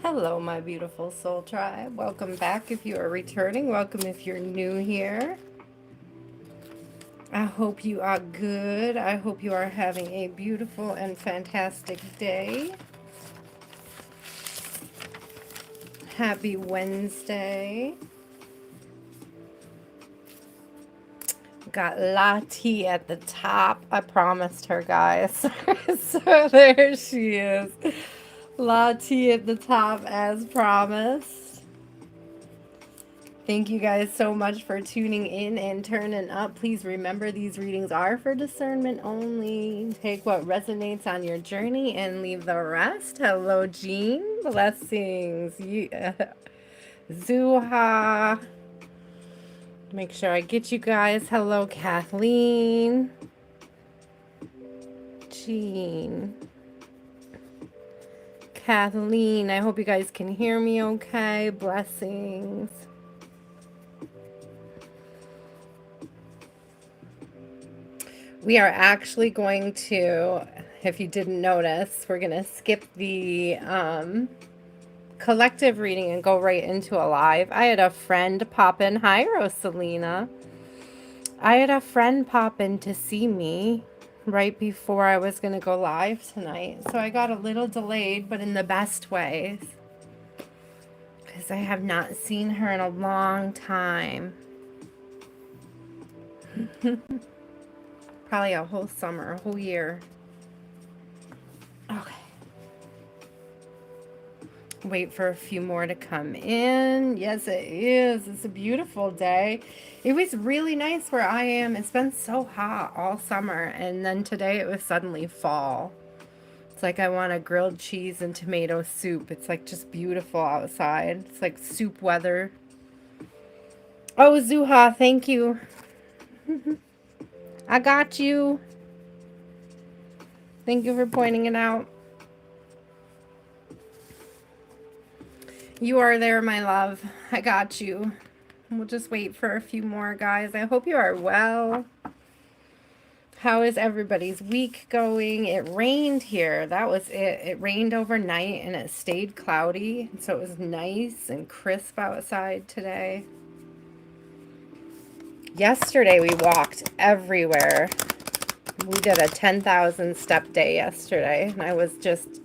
Hello, my beautiful soul tribe. Welcome back if you are returning. Welcome if you're new here. I hope you are good. I hope you are having a beautiful and fantastic day. Happy Wednesday. Got Lati at the top. I promised her, guys. So there she is. Lati at the top as promised. Thank you guys so much for tuning in and turning up. Please remember these readings are for discernment only. Take what resonates on your journey and leave the rest. Hello, Jean. Blessings. Zooa. Make sure I get you guys. Hello, Kathleen. Jean. Kathleen. I hope you guys can hear me okay. Blessings. We are actually going to, if you didn't notice, we're going to skip the collective reading and go right into a live. I had a friend pop in. Hi, Roselina. I had a friend pop in to see me right before I was going to go live tonight. So I got a little delayed, but in the best ways. Because I have not seen her in a long time. Probably a whole summer, a whole year. Okay. Wait for a few more to come in. Yes, it is. It's a beautiful day. It was really nice where I am. It's been so hot all summer. And then today it was suddenly fall. It's like I want a grilled cheese and tomato soup. It's like just beautiful outside. It's like soup weather. Oh, Zuha, thank you. I got you. Thank you for pointing it out. You are there, my love. I got you. We'll just wait for a few more, guys. I hope you are well. How is everybody's week going? It rained here. That was it. It rained overnight and it stayed cloudy. So it was nice and crisp outside today. Yesterday we walked everywhere. We did a 10,000 step day yesterday, and I was just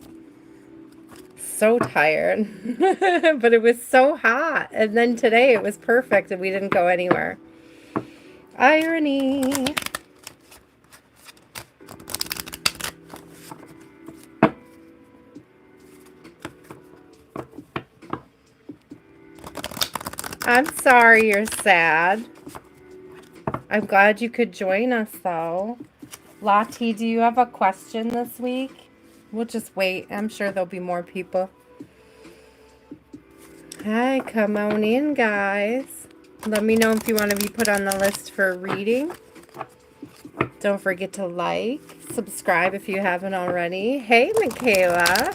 so tired. But it was so hot. And then today it was perfect and we didn't go anywhere. Irony. I'm sorry you're sad. I'm glad you could join us, though. Lati, do you have a question this week? We'll just wait. I'm sure there'll be more people. Hi, come on in, guys. Let me know if you want to be put on the list for a reading. Don't forget to like, subscribe if you haven't already. Hey, Michaela.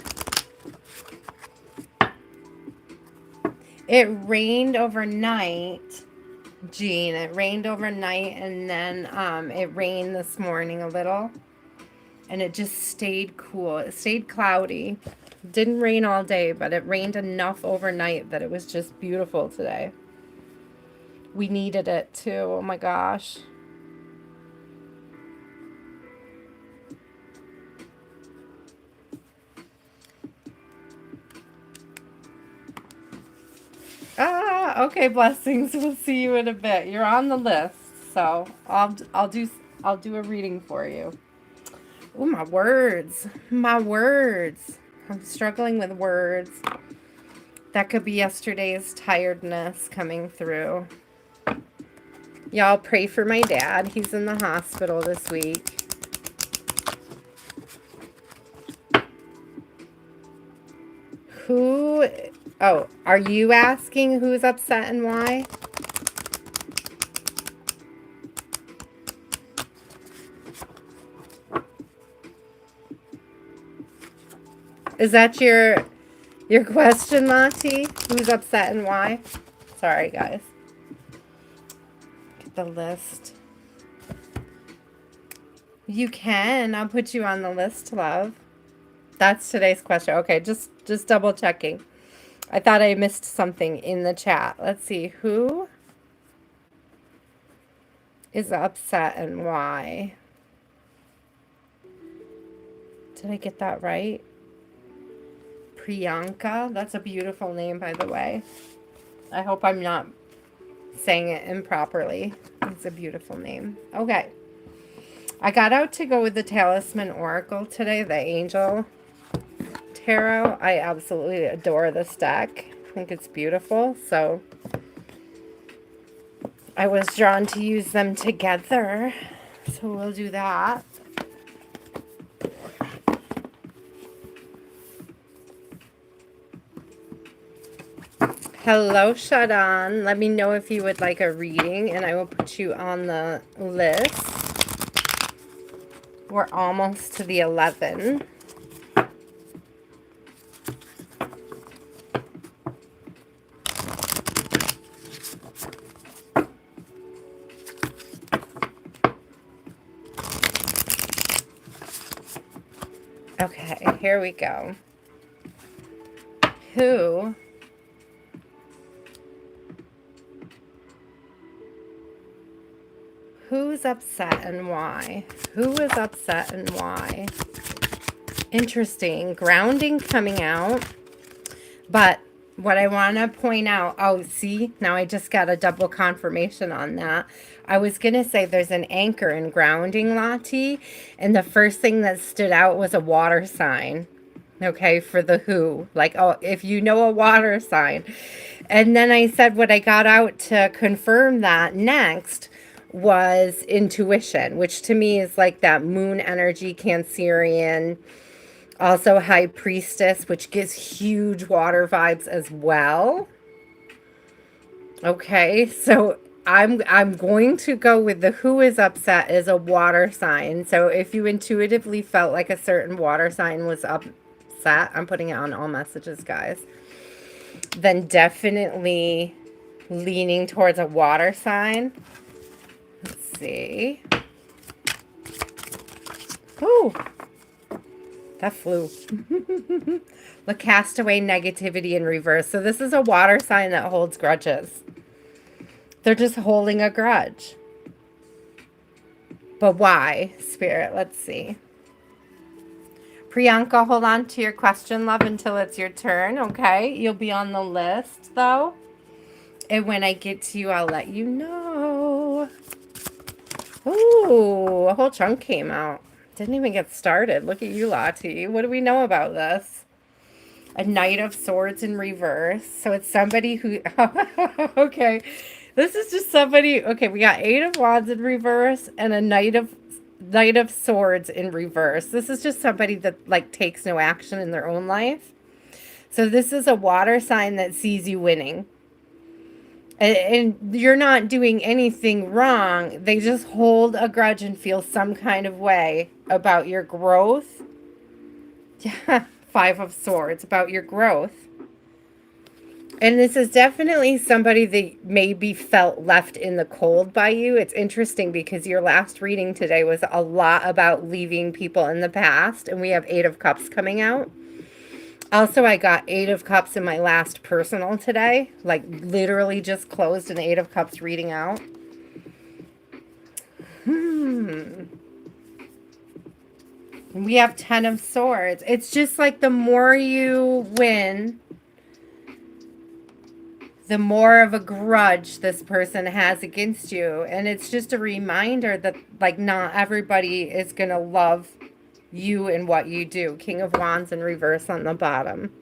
It rained overnight. Jean, it rained overnight and then it rained this morning a little and it just stayed cool. It stayed cloudy. Didn't rain all day, but it rained enough overnight that it was just beautiful today. We needed it too. Oh my gosh. Okay, blessings. We'll see you in a bit. You're on the list, so I'll do a reading for you. Oh, my words. My words. I'm struggling with words. That could be yesterday's tiredness coming through. Y'all pray for my dad. He's in the hospital this week. Who... Oh, are you asking who's upset and why? Is that your question, Lati? Who's upset and why? Sorry, guys. Get the list. You can. I'll put you on the list, love. That's today's question. Okay, just double checking. I thought I missed something in the chat. Let's see. Who is upset and why? Did I get that right? Priyanka. That's a beautiful name, by the way. I hope I'm not saying it improperly. It's a beautiful name. Okay. I got out to go with the Talisman Oracle today, the Angel Tarot. I absolutely adore this deck. I think it's beautiful. So I was drawn to use them together. So we'll do that. Hello, Shadan. Let me know if you would like a reading, and I will put you on the list. We're almost to the 11. Okay, here we go. Who's upset and why? Who is upset and why? Interesting. Grounding coming out. But what I want to point out, oh, see, now I just got a double confirmation on that. I was going to say there's an anchor in grounding, Lottie, and the first thing that stood out was a water sign, okay, for the who. Like, oh, if you know a water sign. And then I said what I got out to confirm that next was intuition, which to me is like that moon energy, Cancerian. Also High Priestess, which gives huge water vibes as well. Okay, so I'm going to go with the who is upset as a water sign. So if you intuitively felt like a certain water sign was upset, I'm putting it on all messages, guys, then definitely leaning towards a water sign. Let's see. Ooh. That flew. The castaway negativity in reverse. So this is a water sign that holds grudges. They're just holding a grudge. But why, Spirit? Let's see. Priyanka, hold on to your question, love, until it's your turn, okay? You'll be on the list, though. And when I get to you, I'll let you know. Ooh, a whole chunk came out. Didn't even get started. Look at you, Lottie. What do we know about this? A Knight of Swords in reverse. So it's somebody who... okay. This is just somebody... Okay, we got 8 of Wands in reverse and a Knight of Swords in reverse. This is just somebody that, like, takes no action in their own life. So this is a water sign that sees you winning. And you're not doing anything wrong. They just hold a grudge and feel some kind of way about your growth. Yeah, 5 of Swords, about your growth. And this is definitely somebody that maybe felt left in the cold by you. It's interesting because your last reading today was a lot about leaving people in the past. And we have 8 of Cups coming out. Also, I got 8 of Cups in my last personal today. Like, literally just closed an 8 of Cups reading out. We have 10 of Swords. It's just like the more you win, the more of a grudge this person has against you. And it's just a reminder that, like, not everybody is going to love you and what you do. King of Wands in reverse on the bottom.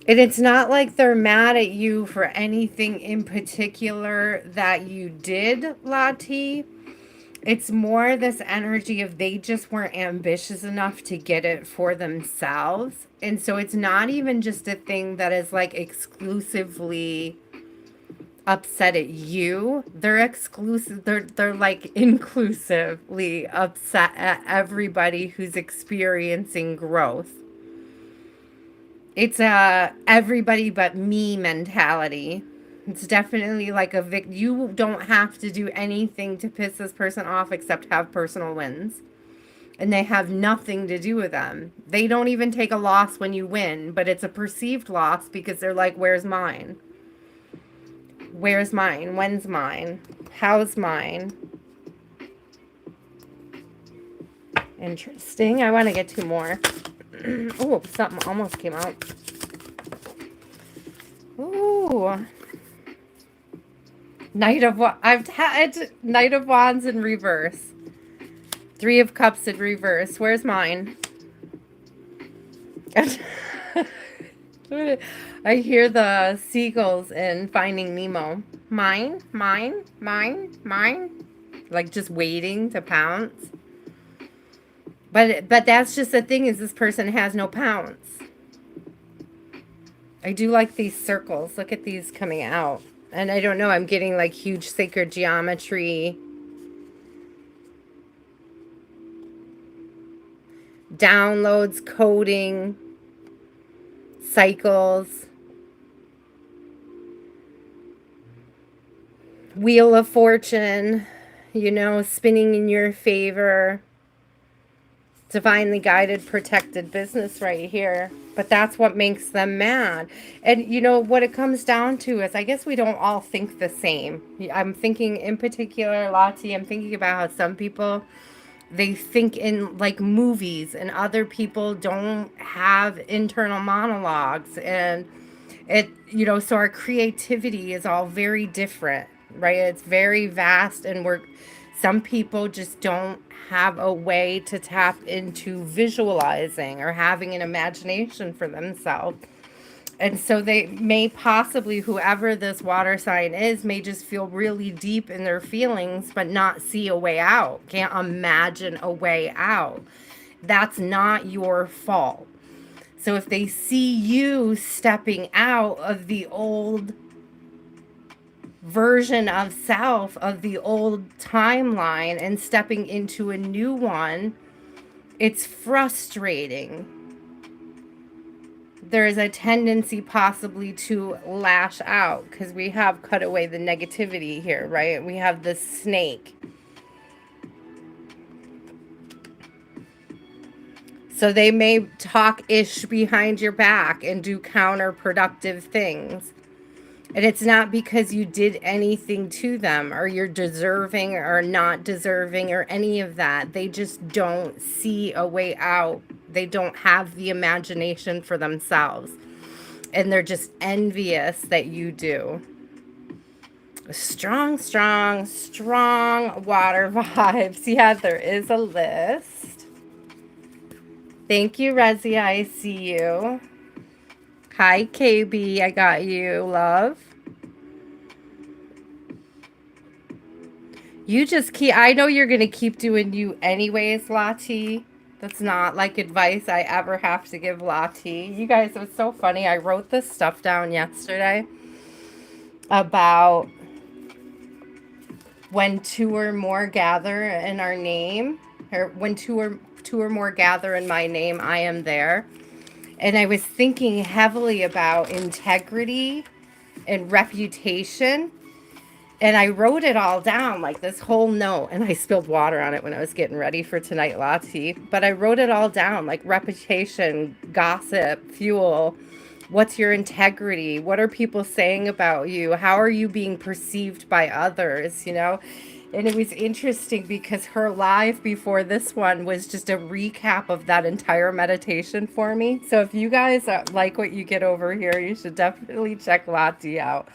And it's not like they're mad at you for anything in particular that you did, Lottie. It's more this energy of they just weren't ambitious enough to get it for themselves. And so it's not even just a thing that is like exclusively upset at you. They're exclusive. They're like inclusively upset at everybody who's experiencing growth. It's a everybody but me mentality. It's definitely like a you don't have to do anything to piss this person off except have personal wins. and they have nothing to do with them. They don't even take a loss when you win, but it's a perceived loss because they're like, where's mine? Where's mine? When's mine? How's mine? Interesting. I want to get two more. Oh, something almost came out. Ooh. I've had Knight of Wands in reverse. Three of Cups in reverse. Where's mine? I hear the seagulls in Finding Nemo. Mine, mine, mine, mine. Like just waiting to pounce. But that's just the thing, is this person has no pounce. I do like these circles. Look at these coming out. And I don't know, I'm getting like huge sacred geometry. Downloads, coding, cycles. Wheel of Fortune, you know, spinning in your favor. Divinely guided, protected business right here. But that's what makes them mad. And you know what it comes down to is, I guess we don't all think the same. I'm thinking in particular, Lottie, I'm thinking about how some people, they think in like movies, and other people don't have internal monologues. And it, you know, so our creativity is all very different, right? It's very vast, and some people just don't have a way to tap into visualizing or having an imagination for themselves. And so they may possibly, whoever this water sign is, may just feel really deep in their feelings, but not see a way out. Can't imagine a way out. That's not your fault. So if they see you stepping out of the old version of self, of the old timeline, and stepping into a new one, it's frustrating. There is a tendency possibly to lash out, because we have cut away the negativity here, right? We have the snake. So they may talk ish behind your back and do counterproductive things. And it's not because you did anything to them, or you're deserving or not deserving or any of that. They just don't see a way out. They don't have the imagination for themselves. And they're just envious that you do. Strong, strong, strong water vibes. Yeah, there is a list. Thank you, Rezia. I see you. Hi, KB. I got you, love. You just keep... I know you're going to keep doing you anyways, Lottie. That's not like advice I ever have to give Lottie. You guys, it was so funny. I wrote this stuff down yesterday about when two or more gather in our name, or when two or more gather in my name, I am there. And I was thinking heavily about integrity and reputation. And I wrote it all down, like this whole note. And I spilled water on it when I was getting ready for tonight, Lottie. But I wrote it all down, like reputation, gossip, fuel. What's your integrity? What are people saying about you? How are you being perceived by others, you know? And it was interesting because her live before this one was just a recap of that entire meditation for me. So if you guys like what you get over here, you should definitely check Lottie out,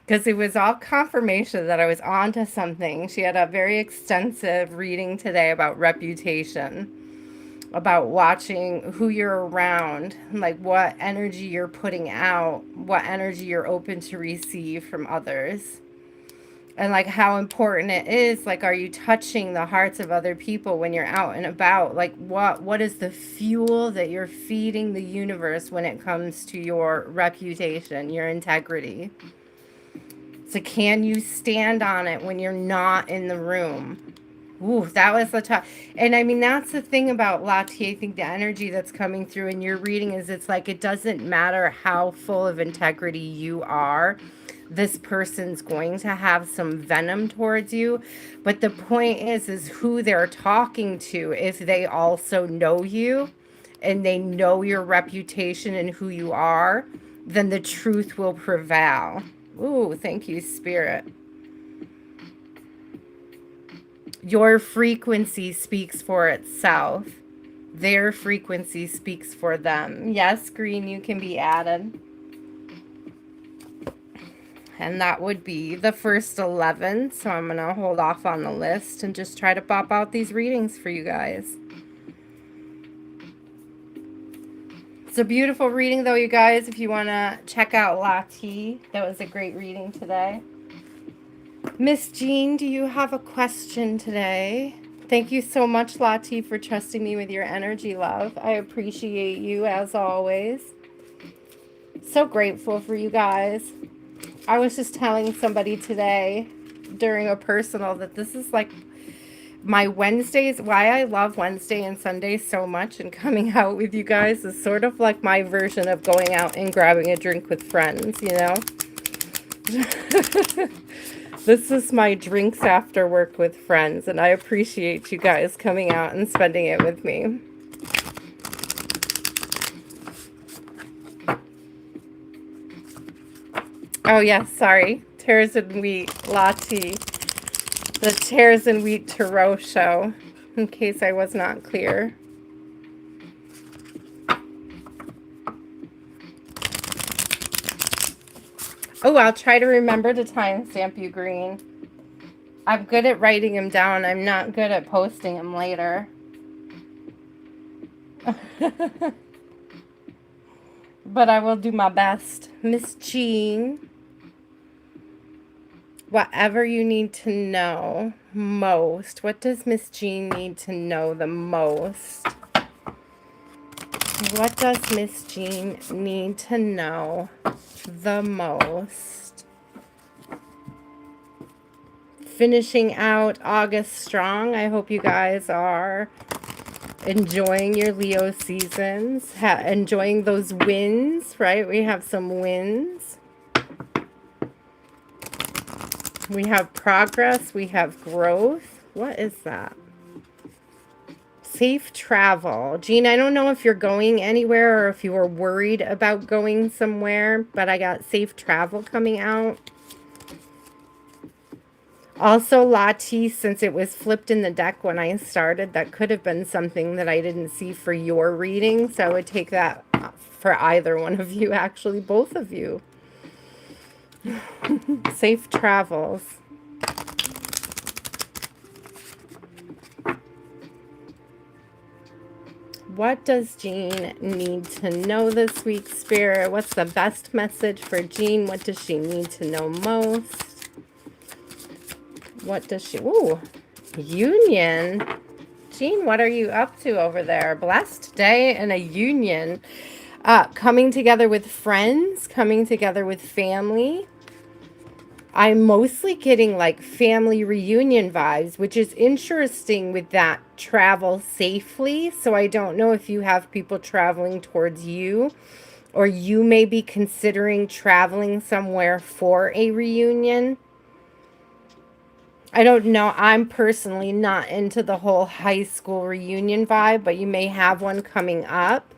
because it was all confirmation that I was onto something. She had a very extensive reading today about reputation, about watching who you're around, like what energy you're putting out, what energy you're open to receive from others. And like how important it is, like, are you touching the hearts of other people when you're out and about? Like what is the fuel that you're feeding the universe when it comes to your reputation, your integrity? So can you stand on it when you're not in the room? Ooh, that was the top. And I mean, that's the thing about Lottie. I think the energy that's coming through in your reading is, it's like, it doesn't matter how full of integrity you are. this person's going to have some venom towards you. But the point is who they're talking to. If they also know you and they know your reputation and who you are, then the truth will prevail. Ooh, thank you, Spirit. Your frequency speaks for itself. Their frequency speaks for them. Yes, Green, you can be added. And that would be the first 11. So I'm going to hold off on the list and just try to pop out these readings for you guys. It's a beautiful reading, though, you guys. If you want to check out Lati, that was a great reading today. Miss Jean, do you have a question today? Thank you so much, Lati, for trusting me with your energy, love. I appreciate you, as always. So grateful for you guys. I was just telling somebody today during a personal that this is like my Wednesdays. Why I love Wednesday and Sunday so much and coming out with you guys is sort of like my version of going out and grabbing a drink with friends, you know? This is my drinks after work with friends, and I appreciate you guys coming out and spending it with me. Oh, yes, sorry. Tares and Wheat, Lati. The Tares and Wheat Tarot show, in case I was not clear. Oh, I'll try to remember to timestamp you, Green. I'm good at writing them down. I'm not good at posting them later. But I will do my best. Miss Jean, whatever you need to know most. What does Miss Jean need to know the most? What does Miss Jean need to know the most? Finishing out August strong. I hope you guys are enjoying your Leo seasons, enjoying those wins, right? We have some wins. We have progress. We have growth. What is that? Safe travel. Jean, I don't know if you're going anywhere or if you were worried about going somewhere, but I got safe travel coming out. Also, Lati, since it was flipped in the deck when I started, that could have been something that I didn't see for your reading. So I would take that for either one of you, actually, both of you. Safe travels. What does Jean need to know this week, Spirit? What's the best message for Jean? What does she need to know most? What does she... Ooh, union. Jean, what are you up to over there? Blessed day and a union. Coming together with friends, coming together with family. I'm mostly getting like family reunion vibes, which is interesting with that travel safely. So I don't know if you have people traveling towards you, or you may be considering traveling somewhere for a reunion. I don't know. I'm personally not into the whole high school reunion vibe, but you may have one coming up.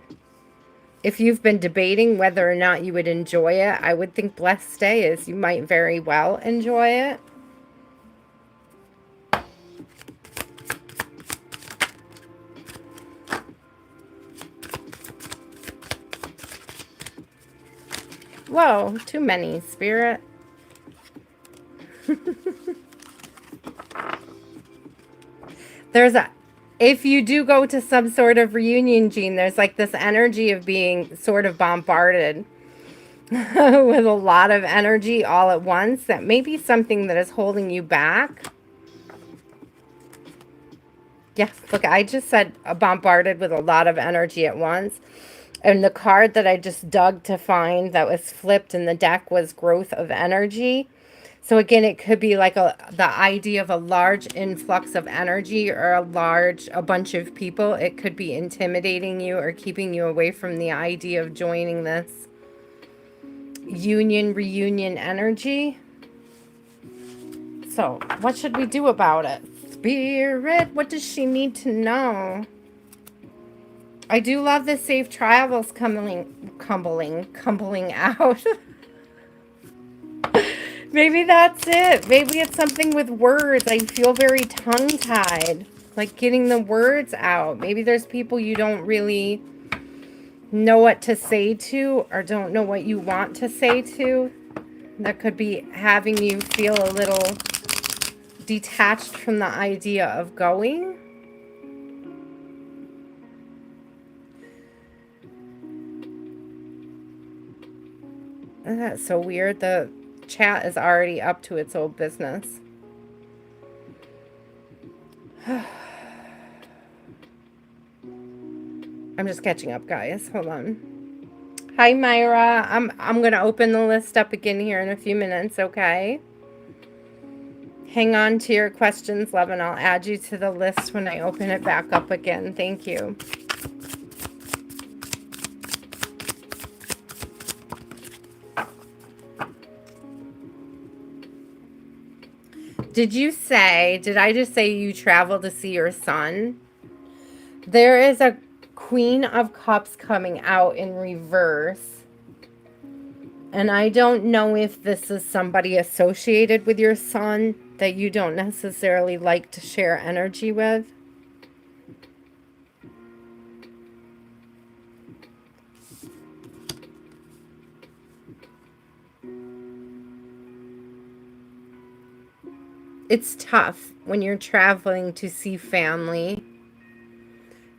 If you've been debating whether or not you would enjoy it, I would think blessed day is you might very well enjoy it. Whoa, too many, Spirit. If you do go to some sort of reunion, Jean, there's like this energy of being sort of bombarded with a lot of energy all at once. That may be something that is holding you back. Yeah, look, I just said bombarded with a lot of energy at once. And the card that I just dug to find that was flipped in the deck was growth of energy. So again, it could be like the idea of a large influx of energy or a bunch of people. It could be intimidating you or keeping you away from the idea of joining this. union, reunion energy. So, what should we do about it? Spirit, what does she need to know? I do love the safe travels cumbling out. Maybe that's it. Maybe it's something with words. I feel very tongue-tied. Like getting the words out. Maybe there's people you don't really know what to say to or don't know what you want to say to. That could be having you feel a little detached from the idea of going. Isn't that so weird? The chat is already up to its old business. I'm just catching up, guys. Hold on. Hi, Myra. I'm gonna open the list up again here in a few minutes, okay? Hang on to your questions, love, and I'll add you to the list when I open it back up again. Thank you. Did I just say you travel to see your son? There is a Queen of Cups coming out in reverse. And I don't know if this is somebody associated with your son that you don't necessarily like to share energy with. It's tough when you're traveling to see family.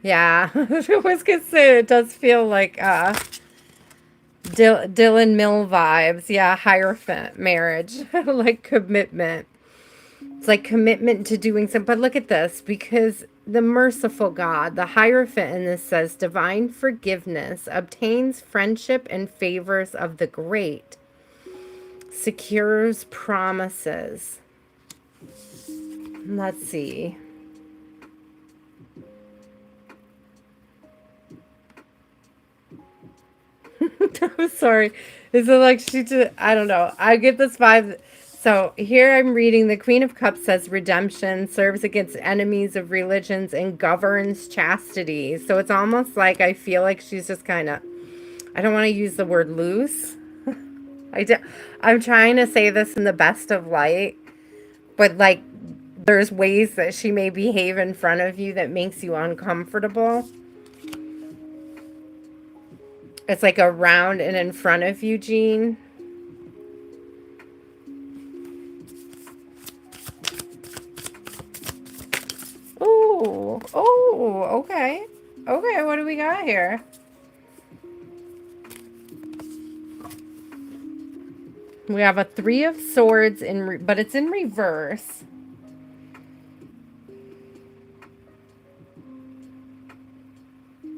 Yeah, I was gonna say it does feel like Dylan Mill vibes. Yeah, Hierophant marriage, like commitment. It's like commitment to doing something. But look at this, because the merciful God, the Hierophant in this says, divine forgiveness obtains friendship and favors of the great, secures promises. Let's see. I'm sorry. Is it like she just, I don't know. I get this vibe. So here I'm reading the Queen of Cups says redemption serves against enemies of religions and governs chastity. So it's almost like I feel like she's just kind of, I don't want to use the word loose. I'm trying to say this in the best of light, but like there's ways that she may behave in front of you that makes you uncomfortable. It's like around and in front of you, Jean. Ooh, oh, okay. Okay, what do we got here? We have a 3 of Swords, but it's in reverse.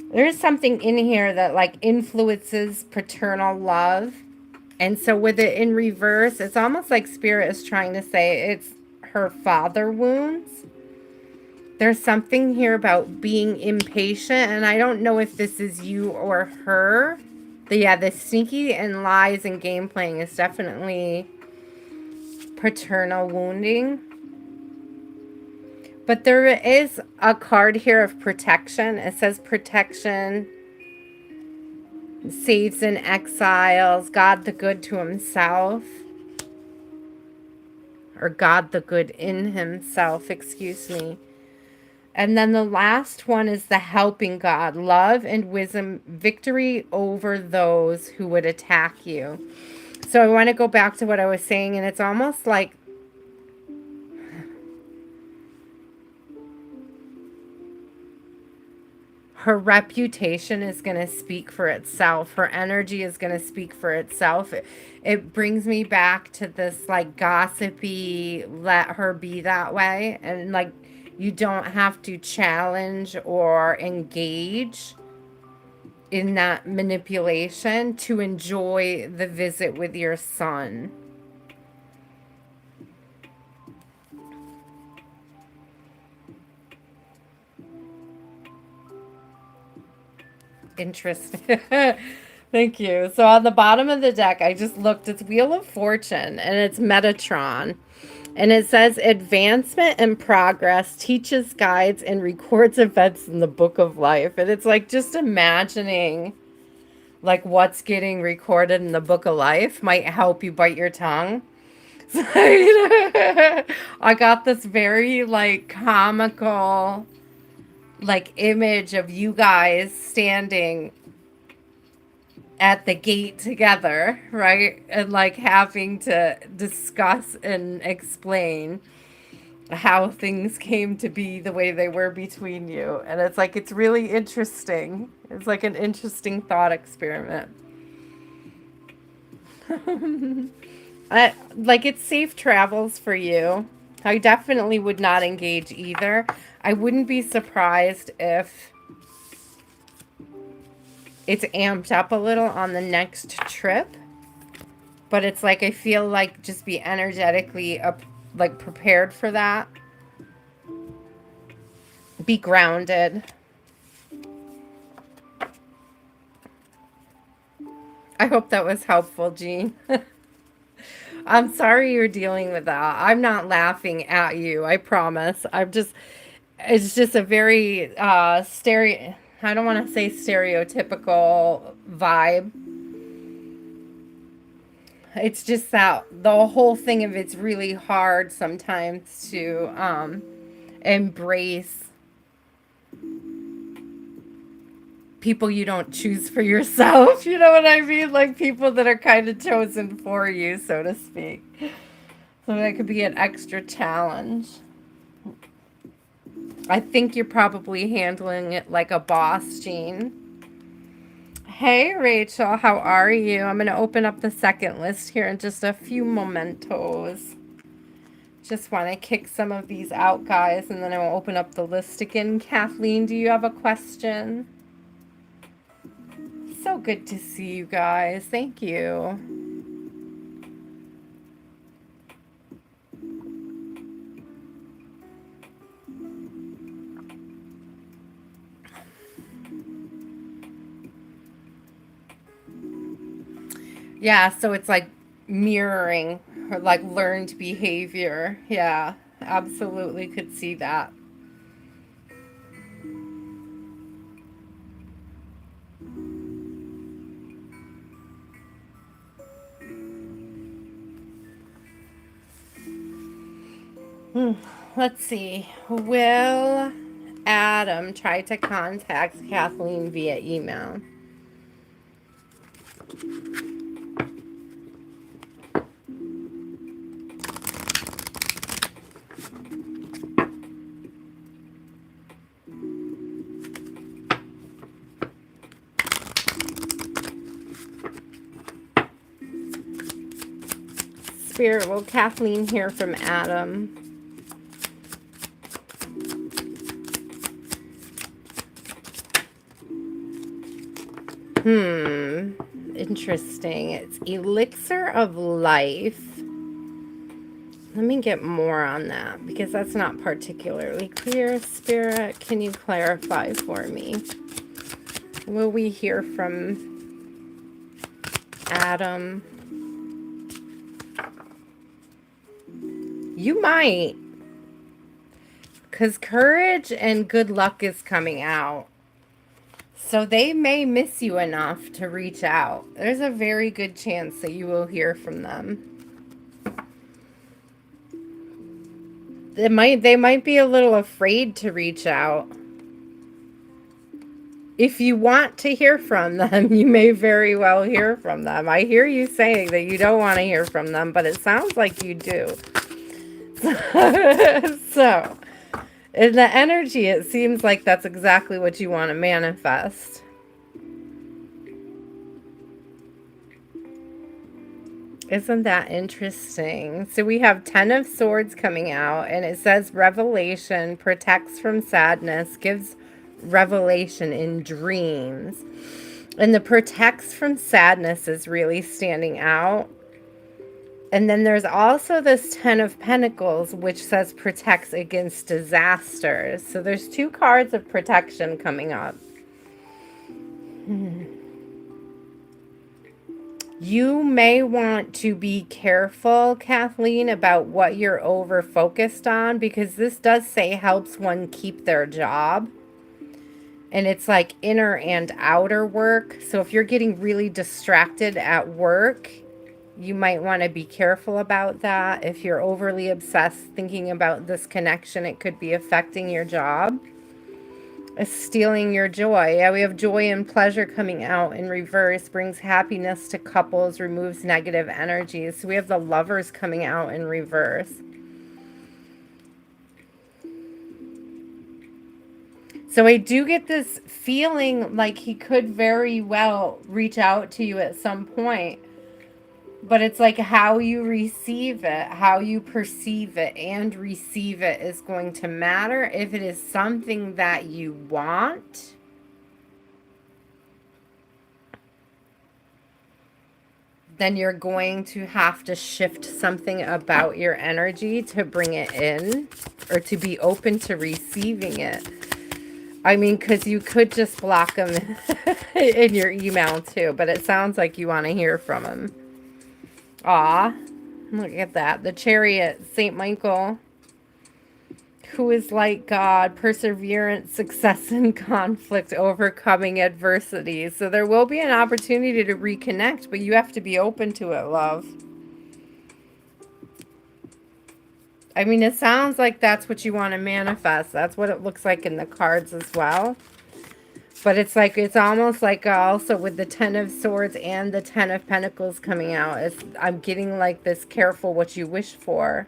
There's something in here that like influences paternal love. And so with it in reverse, it's almost like Spirit is trying to say it's her father wounds. There's something here about being impatient, and I don't know if this is you or her. But yeah, the sneaky and lies and game playing is definitely paternal wounding. But there is a card here of protection. It says protection, saves and exiles, God the good to himself. Or God the good in himself, excuse me. And then the last one is the helping God, love and wisdom, victory over those who would attack you. So I want to go back to what I was saying, and it's almost like her reputation is going to speak for itself. Her energy is going to speak for itself. It brings me back to this like gossipy, let her be that way. And like, you don't have to challenge or engage in that manipulation to enjoy the visit with your son. Interesting. Thank you. So on the bottom of the deck, I just looked, it's Wheel of Fortune and it's Metatron. And it says advancement and progress teaches, guides, and records events in the book of life. And it's like just imagining like what's getting recorded in the book of life might help you bite your tongue. So, I got this very like comical like image of you guys standing at the gate together, right? And like having to discuss and explain how things came to be the way they were between you. And it's like, it's really interesting. It's like an interesting thought experiment. Like, it's safe travels for you. I definitely would not engage either. I wouldn't be surprised if it's amped up a little on the next trip. But it's like, I feel like just be energetically up, like prepared for that. Be grounded. I hope that was helpful, Jean. I'm sorry you're dealing with that. I'm not laughing at you, I promise. It's just a very I don't want to say stereotypical vibe. It's just that the whole thing of it's really hard sometimes to embrace people you don't choose for yourself. You know what I mean? Like people that are kind of chosen for you, so to speak. So that could be an extra challenge. I think you're probably handling it like a boss, Jean. Hey, Rachel, how are you? I'm going to open up the second list here in just a few mementos. Just want to kick some of these out, guys, and then I will open up the list again. Kathleen, do you have a question? So good to see you guys. Thank you. Yeah, so it's like mirroring or like learned behavior. Yeah, absolutely could see that. Let's see. Will Adam try to contact Kathleen via email? Spirit, will Kathleen hear from Adam? Interesting. It's Elixir of Life. Let me get more on that because that's not particularly clear. Spirit, can you clarify for me? Will we hear from Adam? You might. Because courage and good luck is coming out. So they may miss you enough to reach out. There's a very good chance that you will hear from them. They might be a little afraid to reach out. If you want to hear from them, you may very well hear from them. I hear you saying that you don't want to hear from them, but it sounds like you do. So, in the energy, it seems like that's exactly what you want to manifest. Isn't that interesting? So we have 10 of Swords coming out, and it says revelation, protects from sadness, gives revelation in dreams. And the protects from sadness is really standing out. And then there's also this 10 of Pentacles, which says protects against disasters. So there's 2 cards of protection coming up. You may want to be careful, Kathleen, about what you're over focused on, because this does say helps one keep their job. And it's like inner and outer work. So if you're getting really distracted at work, you might want to be careful about that. If you're overly obsessed thinking about this connection, it could be affecting your job. It's stealing your joy. Yeah, we have joy and pleasure coming out in reverse, brings happiness to couples, removes negative energies. So we have the lovers coming out in reverse. So I do get this feeling like he could very well reach out to you at some point. But it's like how you receive it, how you perceive it and receive it is going to matter. If it is something that you want, then you're going to have to shift something about your energy to bring it in or to be open to receiving it. I mean, because you could just block them in your email too, but it sounds like you want to hear from him. Aw, look at that. The Chariot, St. Michael, who is like God, perseverance, success in conflict, overcoming adversity. So there will be an opportunity to reconnect, but you have to be open to it, love. I mean, it sounds like that's what you want to manifest. That's what it looks like in the cards as well. But it's like, it's almost like also with the Ten of Swords and the Ten of Pentacles coming out. I'm getting like this careful what you wish for.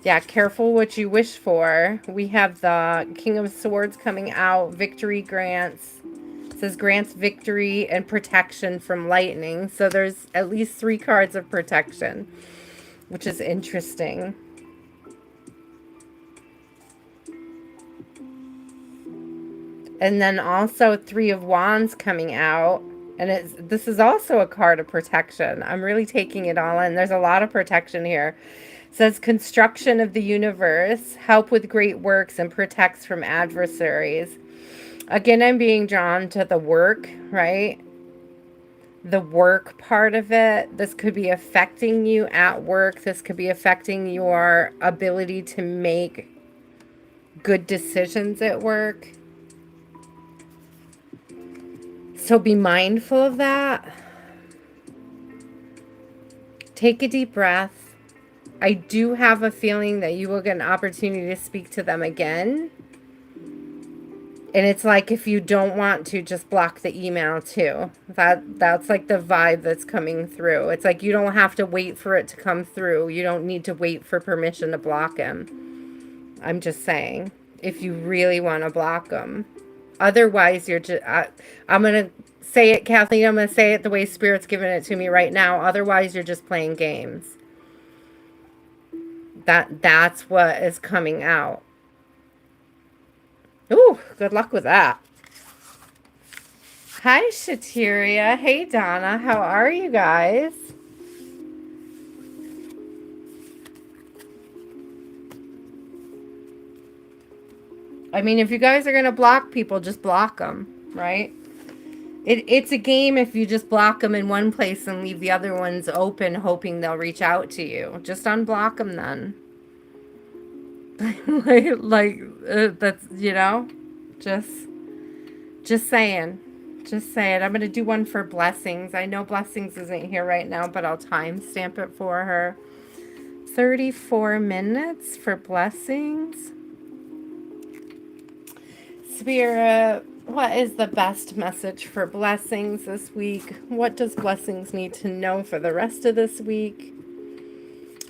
Yeah, careful what you wish for. We have the King of Swords coming out. Victory grants. It says grants victory and protection from lightning. So there's at least 3 cards of protection, which is interesting. And then also 3 of Wands coming out. And this is also a card of protection. I'm really taking it all in. There's a lot of protection here. It says construction of the universe, help with great works, and protects from adversaries. Again, I'm being drawn to the work, right? The work part of it. This could be affecting you at work. This could be affecting your ability to make good decisions at work. So be mindful of that. Take a deep breath. I do have a feeling that you will get an opportunity to speak to them again. And it's like if you don't want to, just block the email too. That's like the vibe that's coming through. It's like you don't have to wait for it to come through. You don't need to wait for permission to block him. I'm just saying, if you really want to block him. Otherwise, you're just... I'm going to say it, Kathleen. I'm going to say it the way Spirit's giving it to me right now. Otherwise, you're just playing games. That's what is coming out. Ooh, good luck with that. Hi, Chhateria. Hey, Donna. How are you guys? I mean, if you guys are going to block people, just block them, right? It's a game if you just block them in one place and leave the other ones open, hoping they'll reach out to you. Just unblock them then. That's, you know, just saying. Just saying. I'm going to do one for Blessings. I know Blessings isn't here right now, but I'll timestamp it for her. 34 minutes for Blessings. Spirit, what is the best message for Blessings this week? What does Blessings need to know for the rest of this week?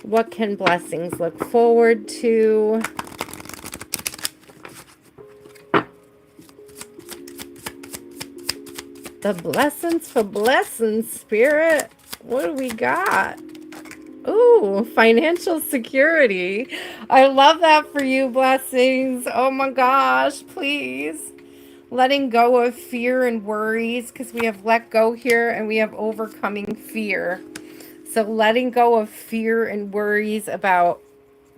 What can Blessings look forward to? The blessings for Blessings, Spirit. What do we got? Ooh, financial security. I love that for you, Blessings. Oh my gosh, please. Letting go of fear and worries, because we have let go here and we have overcoming fear. So letting go of fear and worries about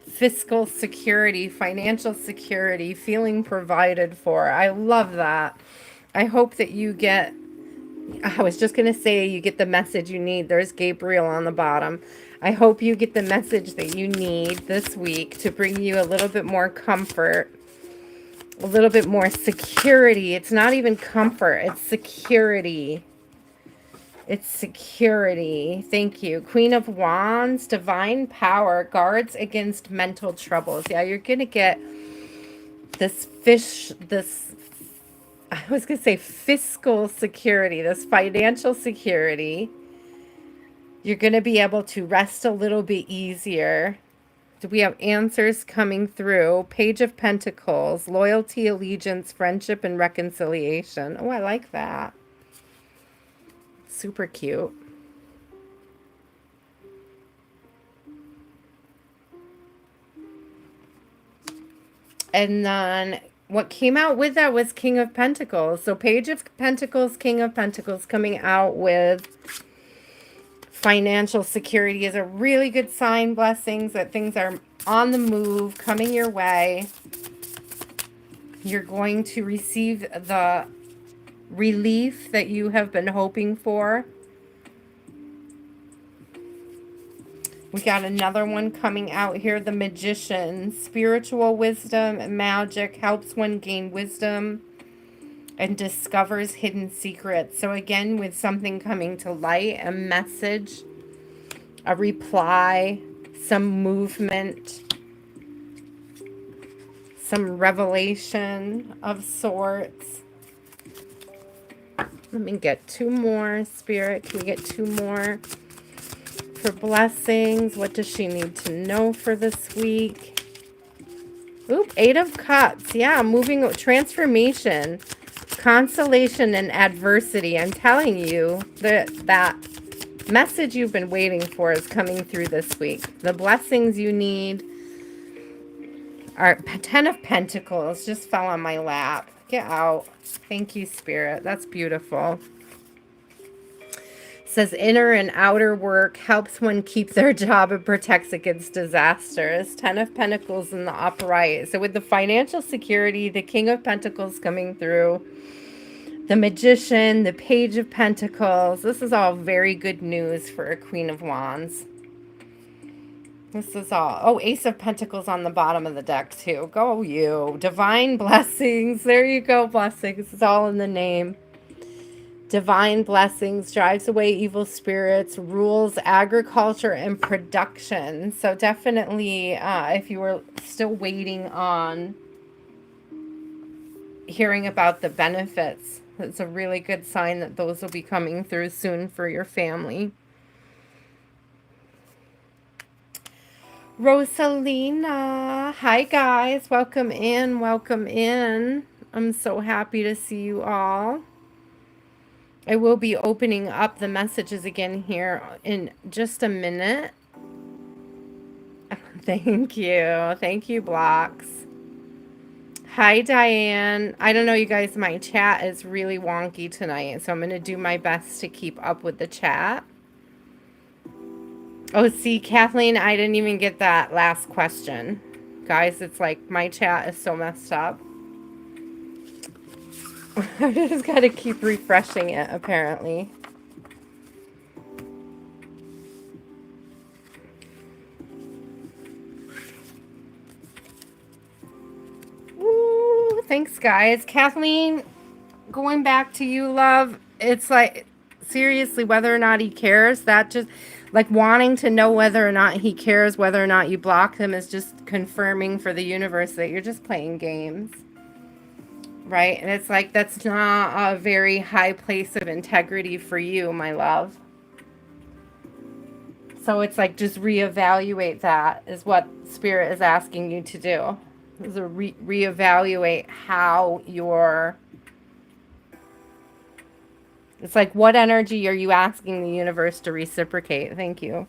fiscal security, financial security, feeling provided for. I love that. I hope that you get, I was just going to say you get the message you need. There's Gabriel on the bottom. I hope you get the message that you need this week to bring you a little bit more comfort, a little bit more security. It's not even comfort, it's security. It's security. Thank you. Queen of Wands, divine power, guards against mental troubles. Yeah, you're going to get this I was going to say fiscal security, this financial security. You're going to be able to rest a little bit easier. Do we have answers coming through? Page of Pentacles, loyalty, allegiance, friendship, and reconciliation. Oh, I like that. Super cute. And then what came out with that was King of Pentacles. So Page of Pentacles, King of Pentacles coming out with financial security is a really good sign. Blessings that things are on the move, coming your way. You're going to receive the relief that you have been hoping for. We got another one coming out here, the Magician. Spiritual wisdom, magic, helps one gain wisdom and discovers hidden secrets. So again, with something coming to light, a message, a reply, some movement, some revelation of sorts. Let me get two more, Spirit. Can we get two more? For blessings, what does she need to know for this week? Oop, 8 of Cups. Yeah, moving, transformation, consolation, and adversity. I'm telling you that message you've been waiting for is coming through this week. The blessings you need are 10 of Pentacles. Just fell on my lap. Get out. Thank you, Spirit. That's beautiful. Says inner and outer work helps one keep their job and protects against disasters. 10 of Pentacles in the upright. So with the financial security, the King of Pentacles coming through, the Magician, the Page of Pentacles. This is all very good news for a Queen of Wands. This is all. Oh, Ace of Pentacles on the bottom of the deck too. Go you. Divine blessings. There you go, blessings. It's all in the name. Divine blessings, drives away evil spirits, rules agriculture and production. So definitely, if you were still waiting on hearing about the benefits, it's a really good sign that those will be coming through soon for your family. Roselina, hi guys, welcome in, welcome in. I'm so happy to see you all. I will be opening up the messages again here in just a minute. Thank you. Thank you, Blocks. Hi, Diane. I don't know, you guys, my chat is really wonky tonight, so I'm going to do my best to keep up with the chat. Oh, see, Kathleen, I didn't even get that last question. Guys, it's like my chat is so messed up. I just got to keep refreshing it, apparently. Woo, thanks, guys. Kathleen, going back to you, love, it's like, seriously, whether or not he cares, that just, like, wanting to know whether or not he cares, whether or not you block him is just confirming for the universe that you're just playing games. Right? And it's like, that's not a very high place of integrity for you, my love. So it's like, just reevaluate that is what Spirit is asking you to do. Is to reevaluate how you're... It's like, what energy are you asking the universe to reciprocate? Thank you.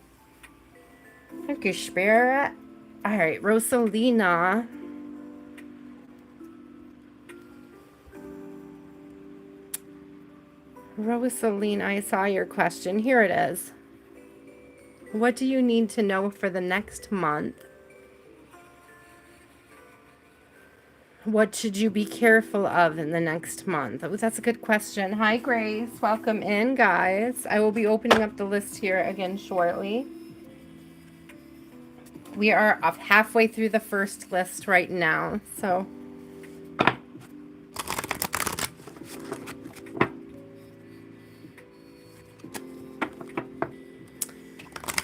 Thank you, Spirit. All right, Roselina. Roselina, I saw your question. Here it is. What do you need to know for the next month? What should you be careful of in the next month? Oh, that's a good question. Hi, Grace. Welcome in, guys. I will be opening up the list here again shortly. We are off halfway through the first list right now, so...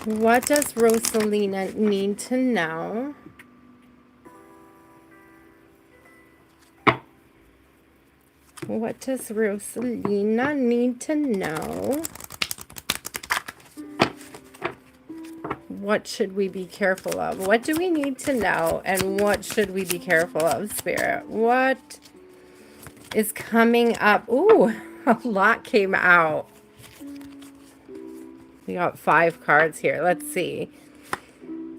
What does Roselina need to know? What does Roselina need to know? What should we be careful of? What do we need to know? And what should we be careful of, Spirit? What is coming up? Ooh, a lot came out. We got 5 cards here. Let's see.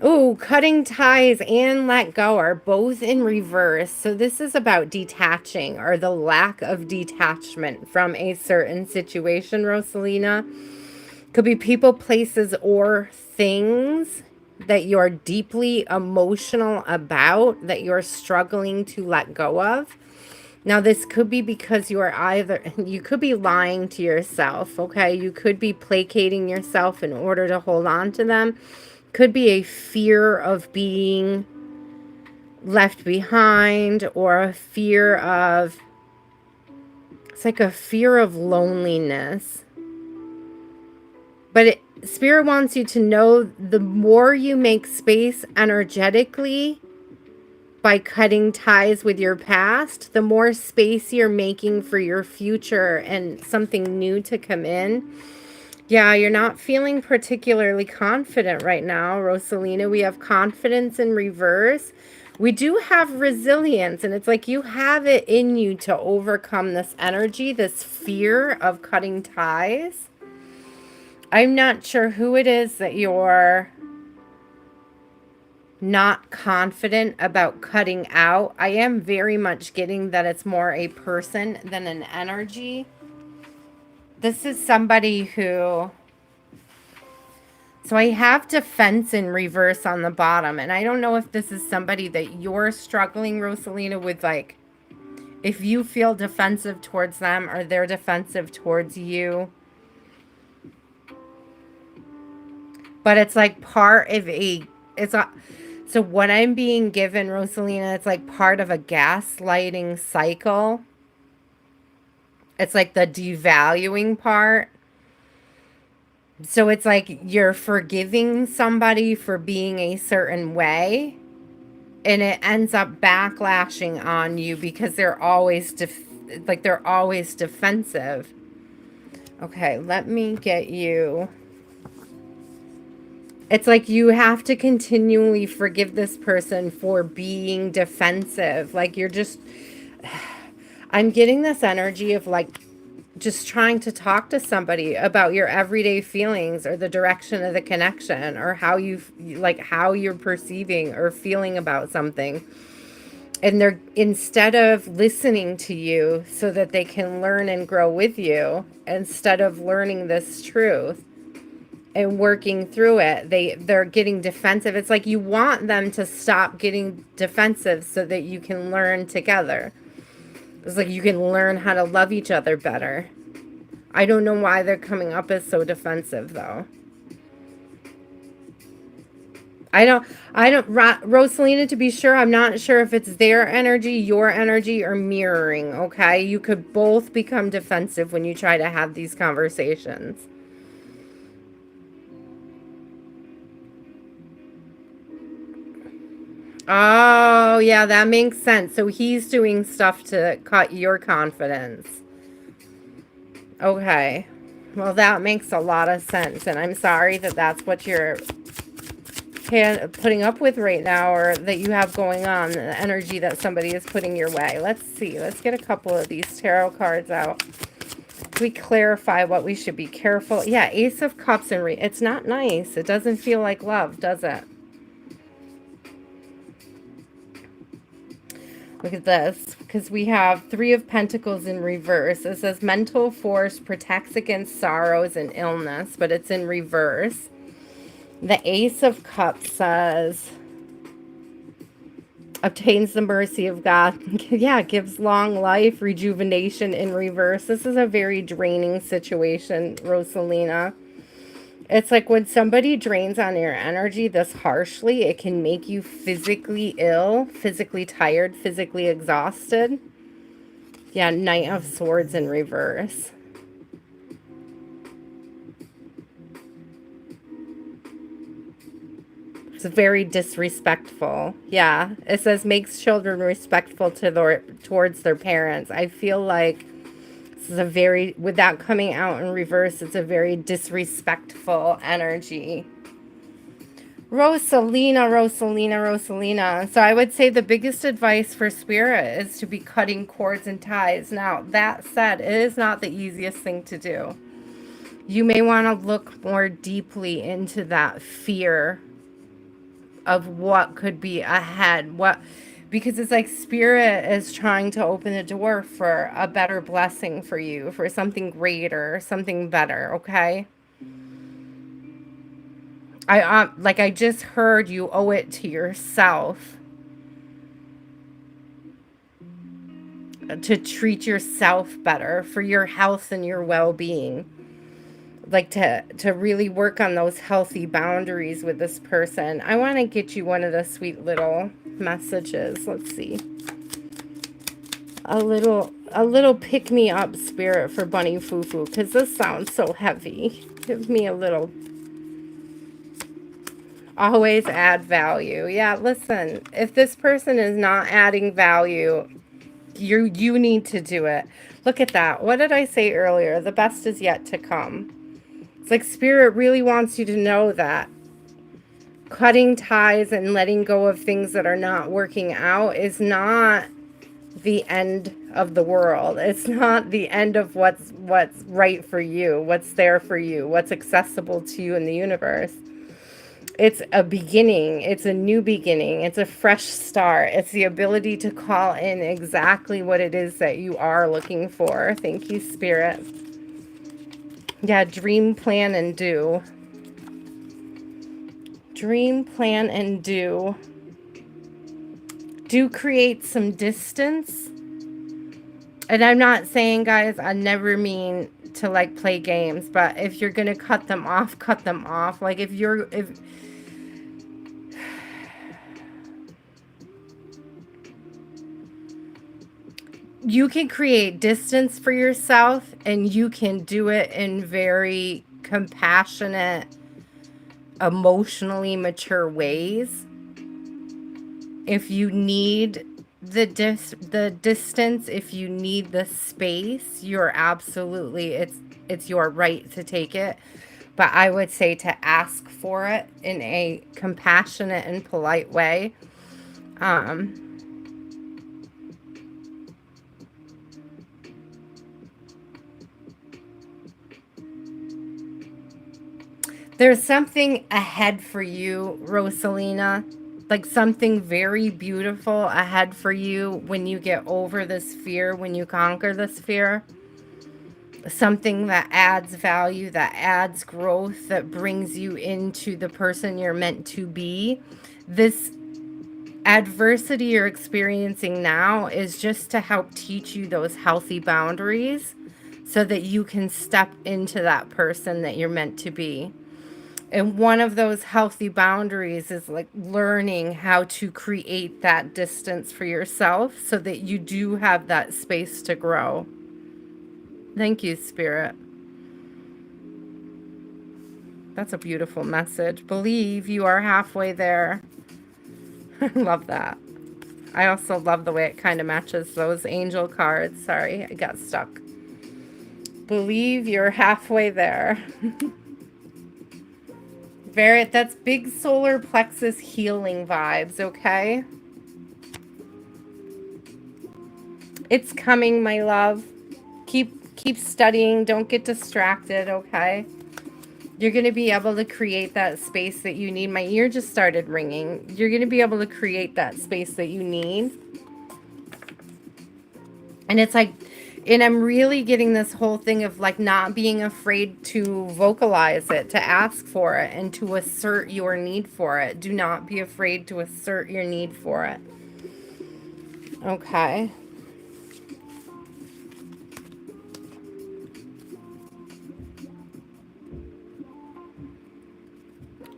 Ooh, cutting ties and let go are both in reverse. So this is about detaching, or the lack of detachment from a certain situation, Roselina. Could be people, places, or things that you're deeply emotional about, that you're struggling to let go of. Now, this could be because you could be lying to yourself, okay? You could be placating yourself in order to hold on to them. Could be a fear of being left behind, or a fear of, it's like a fear of loneliness. But Spirit wants you to know, the more you make space energetically by cutting ties with your past, the more space you're making for your future and something new to come in. Yeah, you're not feeling particularly confident right now, Roselina. We have confidence in reverse. We do have resilience, and it's like you have it in you to overcome this energy, this fear of cutting ties. I'm not sure who it is that you're not confident about cutting out. I am very much getting that it's more a person than an energy. This is somebody who... So I have defense in reverse on the bottom, and I don't know if this is somebody that you're struggling, Roselina, with, like, if you feel defensive towards them or they're defensive towards you. But it's like part of so what I'm being given, Roselina, it's like part of a gaslighting cycle. It's like the devaluing part. So it's like you're forgiving somebody for being a certain way, and it ends up backlashing on you because they're always defensive. Okay, let me get you. It's like you have to continually forgive this person for being defensive. Like you're just... I'm getting this energy of like just trying to talk to somebody about your everyday feelings, or the direction of the connection, or how you're perceiving or feeling about something. And they're, instead of listening to you so that they can learn and grow with you, instead of learning this truth and working through it, they're getting defensive. It's like you want them to stop getting defensive so that you can learn together. It's like you can learn how to love each other better. I don't know why they're coming up as so defensive, though. Roselina, to be sure, I'm not sure if it's their energy, your energy, or mirroring, okay? You could both become defensive when you try to have these conversations. Oh, yeah, that makes sense. So he's doing stuff to cut your confidence. Okay. Well, that makes a lot of sense. And I'm sorry that that's what you're putting up with right now, or that you have going on, the energy that somebody is putting your way. Let's see. Let's get a couple of these tarot cards out. We clarify what we should be careful. Yeah, Ace of Cups and it's not nice. It doesn't feel like love, does it? Look at this, because we have 3 of Pentacles in reverse. It says mental force protects against sorrows and illness, but it's in reverse. The Ace of Cups says, Obtains the mercy of God. Yeah, gives long life, rejuvenation in reverse. This is a very draining situation, Roselina. It's like when somebody drains on your energy this harshly, it can make you physically ill, physically tired, physically exhausted. Yeah, Knight of Swords in reverse. It's very disrespectful. Yeah, it says makes children respectful to towards their parents. I feel like this is a very, without coming out in reverse, it's a very disrespectful energy. Roselina, Roselina, Roselina. So I would say the biggest advice for spirit is to be cutting cords and ties. Now, that said, it is not the easiest thing to do. You may want to look more deeply into that fear of what could be ahead. Because it's like spirit is trying to open the door for a better blessing for you, for something greater, something better, okay? I just heard you owe it to yourself to treat yourself better for your health and your well-being. Like to really work on those healthy boundaries with this person. I want to get you one of the sweet little messages. Let's see. A little pick me up, spirit, for Bunny Fufu, because this sounds so heavy. Give me a little. Always add value. Yeah, listen, if this person is not adding value, you need to do it. Look at that. What did I say earlier? The best is yet to come. It's like spirit really wants you to know that cutting ties and letting go of things that are not working out is not the end of the world. It's not the end of what's right for you, what's there for you, what's accessible to you in the universe. It's a beginning. It's a new beginning. It's a fresh start. It's the ability to call in exactly what it is that you are looking for. Thank you, Spirit. Yeah, dream, plan, and do. Dream, plan, and do. Do create some distance. And I'm not saying, guys, I never mean to like play games, but if you're going to cut them off, cut them off. Like if you can create distance for yourself, and you can do it in very compassionate, emotionally mature ways. If you need the distance, if you need the space, you're absolutely, it's your right to take it. But I would say to ask for it in a compassionate and polite way. There's something ahead for you, Roselina. Like something very beautiful ahead for you when you get over this fear, when you conquer this fear. Something that adds value, that adds growth, that brings you into the person you're meant to be. This adversity you're experiencing now is just to help teach you those healthy boundaries so that you can step into that person that you're meant to be. And one of those healthy boundaries is like learning how to create that distance for yourself so that you do have that space to grow. Thank you, Spirit. That's a beautiful message. Believe you are halfway there. I love that. I also love the way it kind of matches those angel cards. Sorry, I got stuck. Believe you're halfway there. That's big solar plexus healing vibes, okay? It's coming, my love. Keep studying. Don't get distracted, okay? You're going to be able to create that space that you need. My ear just started ringing. You're going to be able to create that space that you need. And it's like, and I'm really getting this whole thing of like not being afraid to vocalize it, to ask for it, and to assert your need for it. Do not be afraid to assert your need for it. Okay.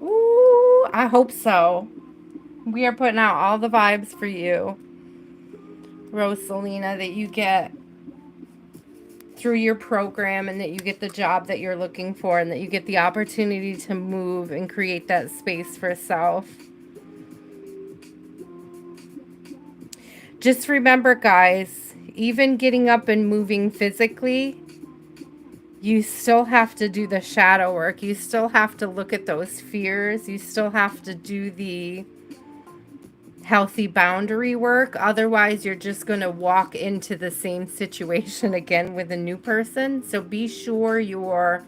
Ooh, I hope so. We are putting out all the vibes for you, Roselina, that you get through your program and that you get the job that you're looking for and that you get the opportunity to move and create that space for self. Just remember, guys, even getting up and moving physically, you still have to do the shadow work. You still have to look at those fears. You still have to do the healthy boundary work. Otherwise, you're just going to walk into the same situation again with a new person. So be sure you're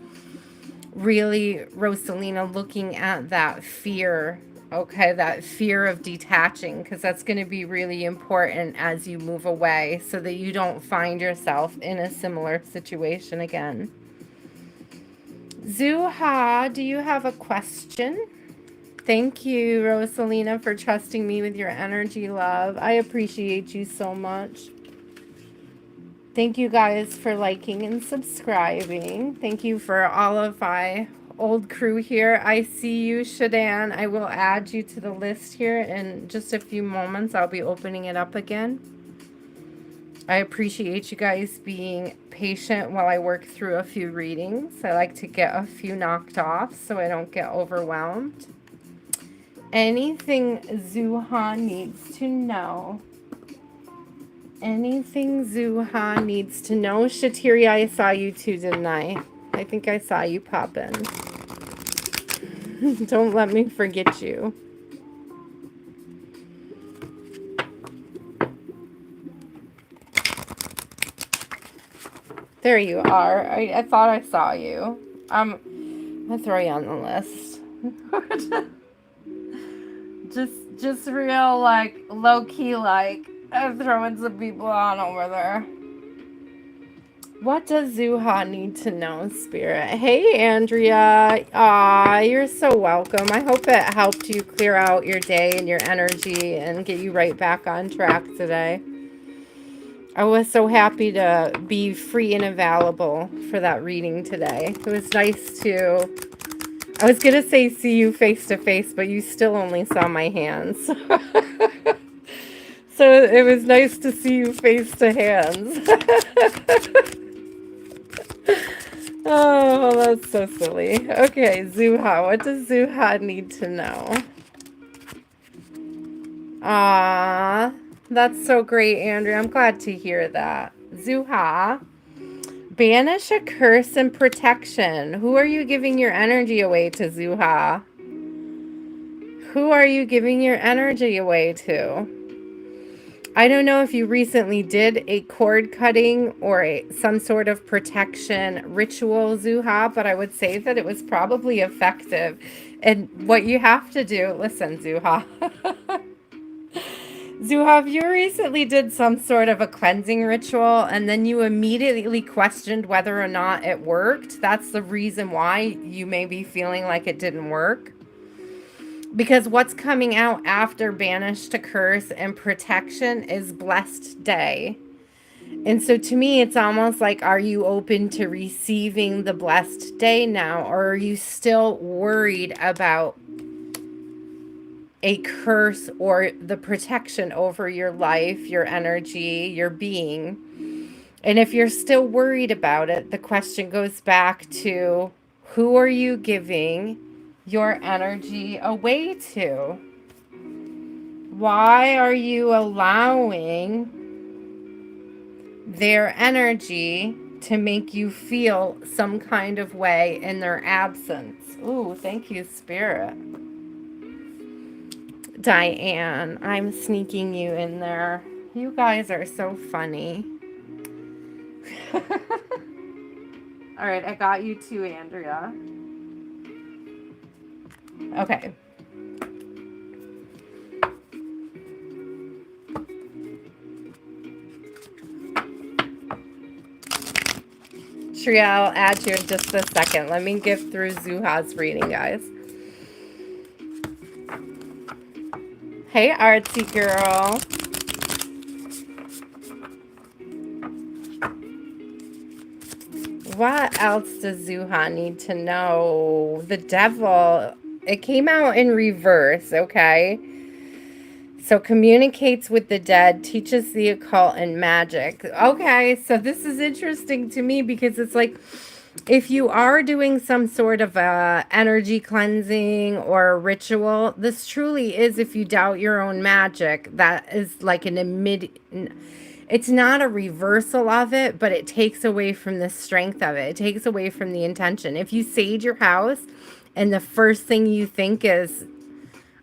really, Roselina, looking at that fear. Okay, that fear of detaching, because that's going to be really important as you move away so that you don't find yourself in a similar situation again. Zooa, do you have a question? Thank you, Roselina, for trusting me with your energy, love. I appreciate you so much. Thank you guys for liking and subscribing. Thank you for all of my old crew here. I see you, Cheyenne. I will add you to the list here in just a few moments. I'll be opening it up again. I appreciate you guys being patient while I work through a few readings. I like to get a few knocked off so I don't get overwhelmed. Anything Zooa needs to know. Anything Zooa needs to know. Chhateria, I saw you too, didn't I? I think I saw you pop in. Don't let me forget you. There you are. I thought I saw you. I'll throw you on the list. just real, like, low-key, like, I'm throwing some people on over there. What does Zooa need to know, Spirit? Hey, Andrea. Aw, you're so welcome. I hope it helped you clear out your day and your energy and get you right back on track today. I was so happy to be free and available for that reading today. It was nice to... I was going to say see you face to face, but you still only saw my hands. So it was nice to see you face to hands. Oh, that's so silly. Okay, Zooa. What does Zooa need to know? Ah, that's so great, Andrea. I'm glad to hear that. Zooa. Banish a curse and protection. Who are you giving your energy away to, Zooa? Who are you giving your energy away to? I don't know if you recently did a cord cutting or some sort of protection ritual, Zooa, but I would say that it was probably effective. And what you have to do, listen, Zooa. Zooa, if you recently did some sort of a cleansing ritual and then you immediately questioned whether or not it worked, that's the reason why you may be feeling like it didn't work. Because what's coming out after banish to curse and protection is blessed day. And so to me, it's almost like, are you open to receiving the blessed day now? Or are you still worried about a curse or the protection over your life, your energy, your being? And if you're still worried about it, the question goes back to, who are you giving your energy away to? Why are you allowing their energy to make you feel some kind of way in their absence? Ooh, thank you, Spirit. Diane, I'm sneaking you in there. You guys are so funny. All right, I got you too, Andrea. Okay. Tria, I'll add you in just a second. Let me get through Zooa's reading, guys. Hey, artsy girl. what else does Zooha need to know? The devil, it came out in reverse, okay? So communicates with the dead, teaches the occult and magic. Okay, so this is interesting to me because it's like, if you are doing some sort of energy cleansing or a ritual, this truly is, if you doubt your own magic, that is like it's not a reversal of it, but it takes away from the strength of it. It takes away from the intention. If you sage your house and the first thing you think is,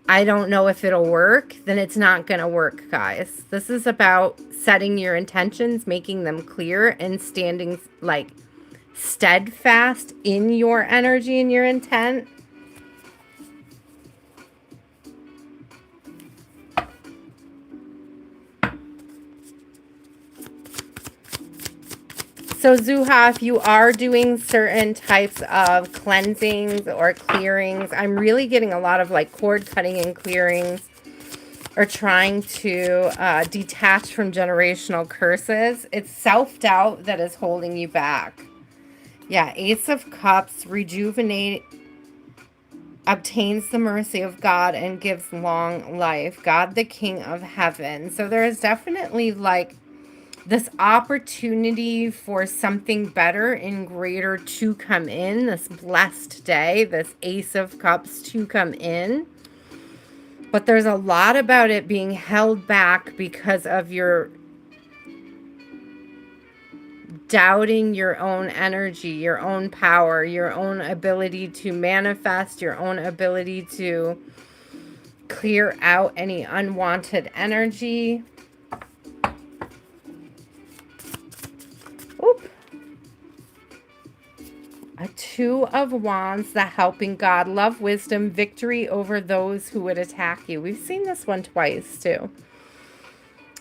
I don't know if it'll work, then it's not going to work, guys. This is about setting your intentions, making them clear, and standing like steadfast in your energy and your intent. So Zooha, if you are doing certain types of cleansings or clearings, I'm really getting a lot of like cord cutting and clearings, or trying to detach from generational curses. It's self-doubt that is holding you back. Yeah, Ace of Cups, rejuvenate, obtains the mercy of God and gives long life. God, the King of Heaven. So there is definitely like this opportunity for something better and greater to come in, this blessed day, this Ace of Cups to come in. But there's a lot about it being held back because of your doubting your own energy, your own power, your own ability to manifest, your own ability to clear out any unwanted energy. Oop. A Two of Wands, the helping God, love, wisdom, victory over those who would attack you. We've seen this one twice too.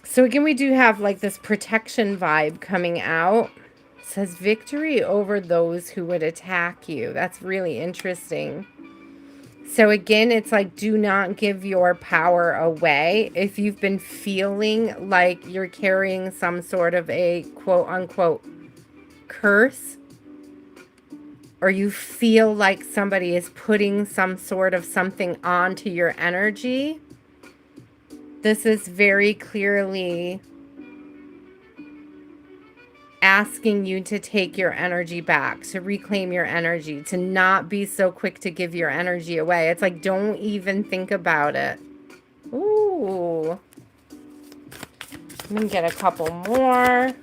So again, we do have like this protection vibe coming out. It says victory over those who would attack you. That's really interesting. So again, it's like, do not give your power away. If you've been feeling like you're carrying some sort of a quote unquote curse, or you feel like somebody is putting some sort of something onto your energy, this is very clearly asking you to take your energy back, to reclaim your energy, to not be so quick to give your energy away. It's like, don't even think about it. Ooh. Let me get a couple more.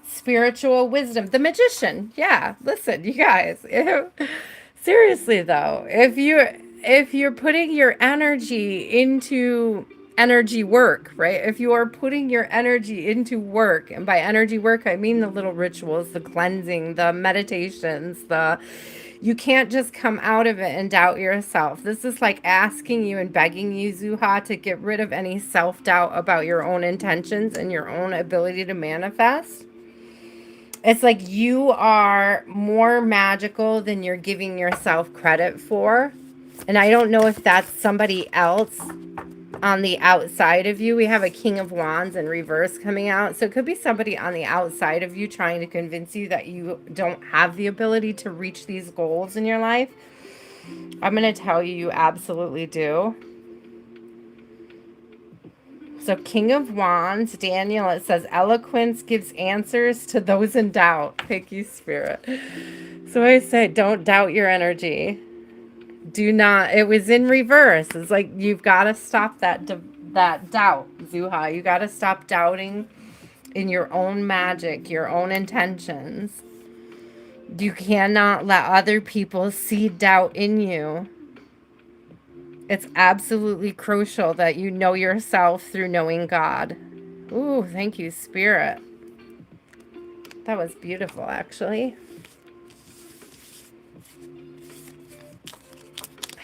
Spiritual wisdom. The Magician. Yeah, listen, you guys. Seriously, though, if you're putting your energy into energy work, right? If you are putting your energy into work, and by energy work, I mean the little rituals, the cleansing, the meditations, you can't just come out of it and doubt yourself. This is like asking you and begging you, Zooha, to get rid of any self-doubt about your own intentions and your own ability to manifest. It's like you are more magical than you're giving yourself credit for. And I don't know if that's somebody else on the outside of you. We have a King of Wands in reverse coming out. So it could be somebody on the outside of you trying to convince you that you don't have the ability to reach these goals in your life. I'm going to tell you, you absolutely do. So King of Wands, Daniel, it says, eloquence gives answers to those in doubt. Thank you, Spirit. So I say, don't doubt your energy. Do not. It was in reverse. It's like, you've got to stop that doubt, Zooha. You got to stop doubting in your own magic, your own intentions. You cannot let other people seed doubt in you. It's absolutely crucial that you know yourself through knowing God. Ooh, thank you, Spirit. That was beautiful, actually.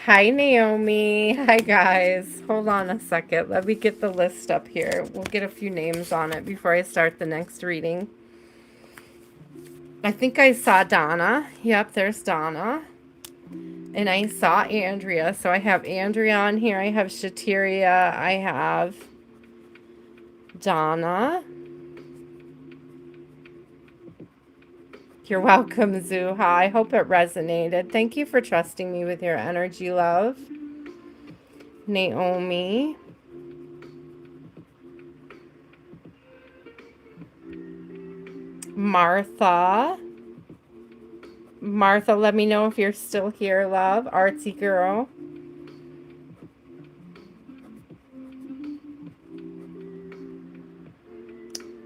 Hi, Naomi. Hi, guys. Hold on a second. Let me get the list up here. We'll get a few names on it before I start the next reading. I think I saw Donna. Yep, there's Donna. And I saw Andrea. So I have Andrea on here. I have Chhateria. I have Donna. You're welcome, Zooha. I hope it resonated. Thank you for trusting me with your energy, love. Naomi. Martha. Martha, let me know if you're still here, love. Artsy girl.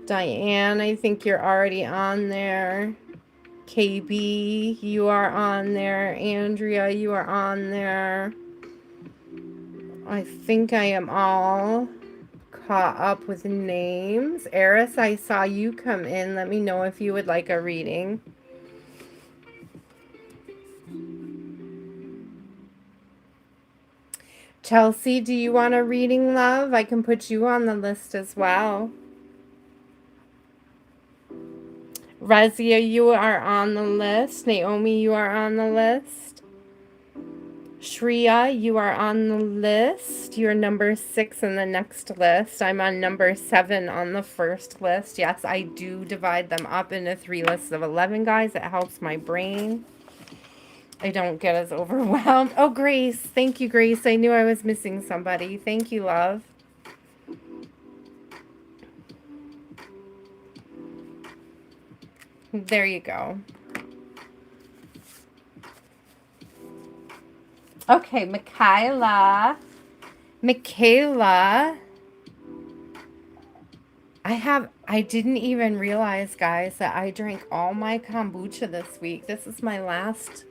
Diane, I think you're already on there. KB, you are on there. Andrea, you are on there. I think I am all caught up with names. Eris, I saw you come in. Let me know if you would like a reading. Chelsea, do you want a reading, love? I can put you on the list as well. Rezia, you are on the list. Naomi, you are on the list. Shreya, you are on the list. You're number 6 in the next list. I'm on number 7 on the first list. Yes, I do divide them up into 3 lists of 11, guys. It helps my brain. I don't get as overwhelmed. Oh, Grace. Thank you, Grace. I knew I was missing somebody. Thank you, love. There you go. Okay, Michaela. Michaela. I didn't even realize, guys, that I drank all my kombucha this week. This is my last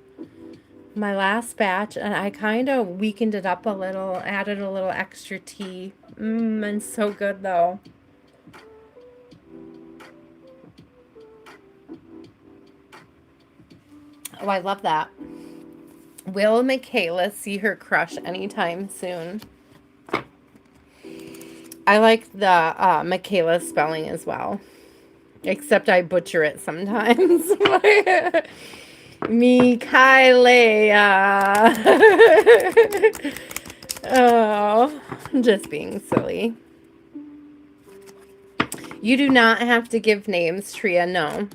batch, and I kind of weakened it up a little, added a little extra tea. And so good, though. Oh, I love that. Will Michaela see her crush anytime soon? I like the Michaela spelling as well. Except I butcher it sometimes. Michaela. Oh, I'm just being silly. You do not have to give names, Tria, no.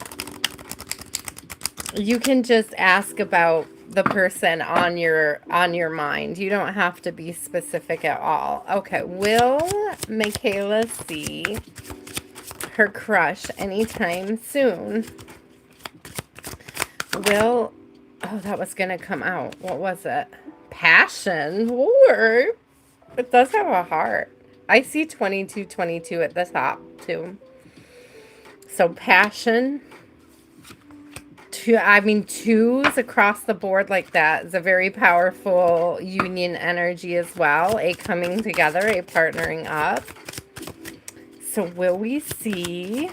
You can just ask about the person on your mind. You don't have to be specific at all. Okay, will Michaela see her crush anytime soon? Will, oh, that was gonna come out. What was it? Passion, or it does have a heart. I see 2222 at the top too. So passion. I mean, 2s across the board like that is a very powerful union energy as well. A coming together, a partnering up. So will we see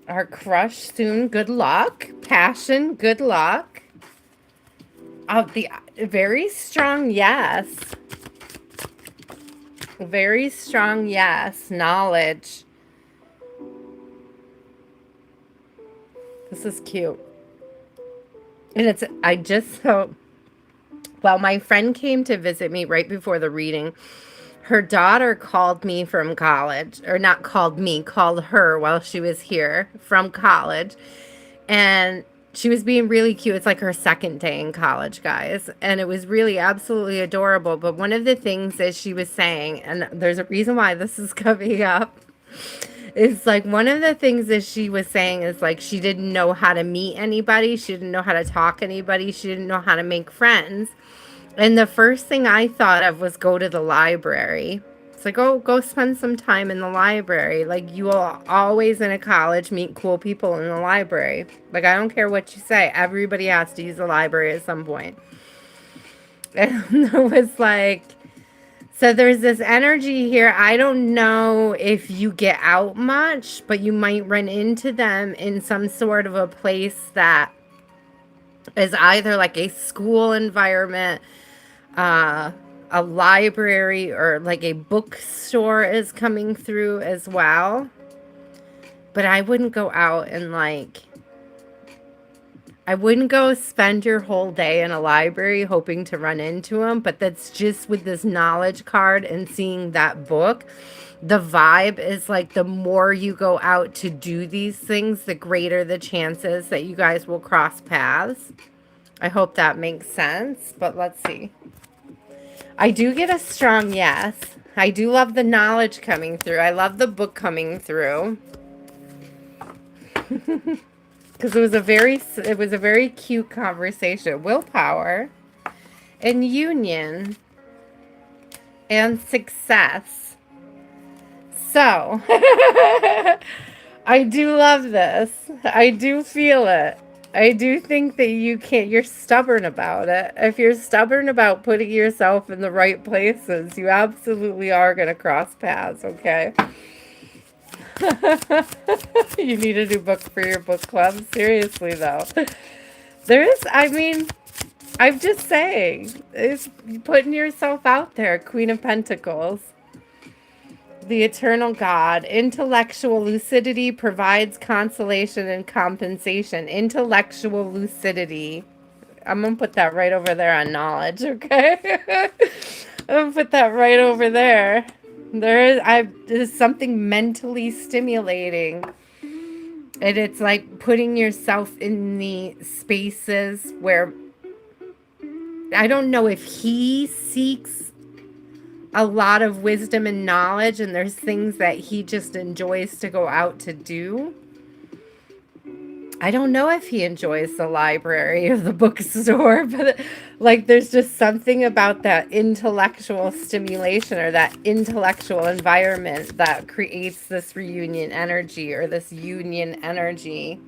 our crush soon? Good luck. Passion, good luck. The very strong yes. Very strong yes. Knowledge. This is cute. And well, my friend came to visit me right before the reading. Her daughter called me from college, or not called me, called her while she was here from college. And she was being really cute. It's like her second day in college, guys. And it was really absolutely adorable. But one of the things that she was saying, and there's a reason why this is coming up, it's like one of the things that she was saying is like she didn't know how to meet anybody. She didn't know how to talk to anybody. She didn't know how to make friends. And the first thing I thought of was go to the library. It's like, oh, go spend some time in the library. Like, you will always in a college meet cool people in the library. Like, I don't care what you say. Everybody has to use the library at some point. And it was like... So there's this energy here. I don't know if you get out much, but you might run into them in some sort of a place that is either like a school environment, a library, or like a bookstore is coming through as well. But I wouldn't go out and I wouldn't go spend your whole day in a library hoping to run into him, but that's just with this knowledge card and seeing that book. The vibe is like the more you go out to do these things, the greater the chances that you guys will cross paths. I hope that makes sense, but let's see. I do get a strong yes. I do love the knowledge coming through. I love the book coming through. Because it was a very cute conversation. Willpower and union and success. So, I do love this. I do feel it. I do think that you're stubborn about it. If you're stubborn about putting yourself in the right places, you absolutely are going to cross paths, okay? You need a new book for your book club? Seriously, though. I'm just saying, it's putting yourself out there, Queen of Pentacles. The eternal God. Intellectual lucidity provides consolation and compensation. Intellectual lucidity. I'm going to put that right over there on knowledge, okay? I'm going to put that right over there. There's something mentally stimulating. And it's like putting yourself in the spaces where, I don't know if he seeks a lot of wisdom and knowledge, and there's things that he just enjoys to go out to do. I don't know if he enjoys the library or the bookstore, but like there's just something about that intellectual stimulation or that intellectual environment that creates this reunion energy or this union energy.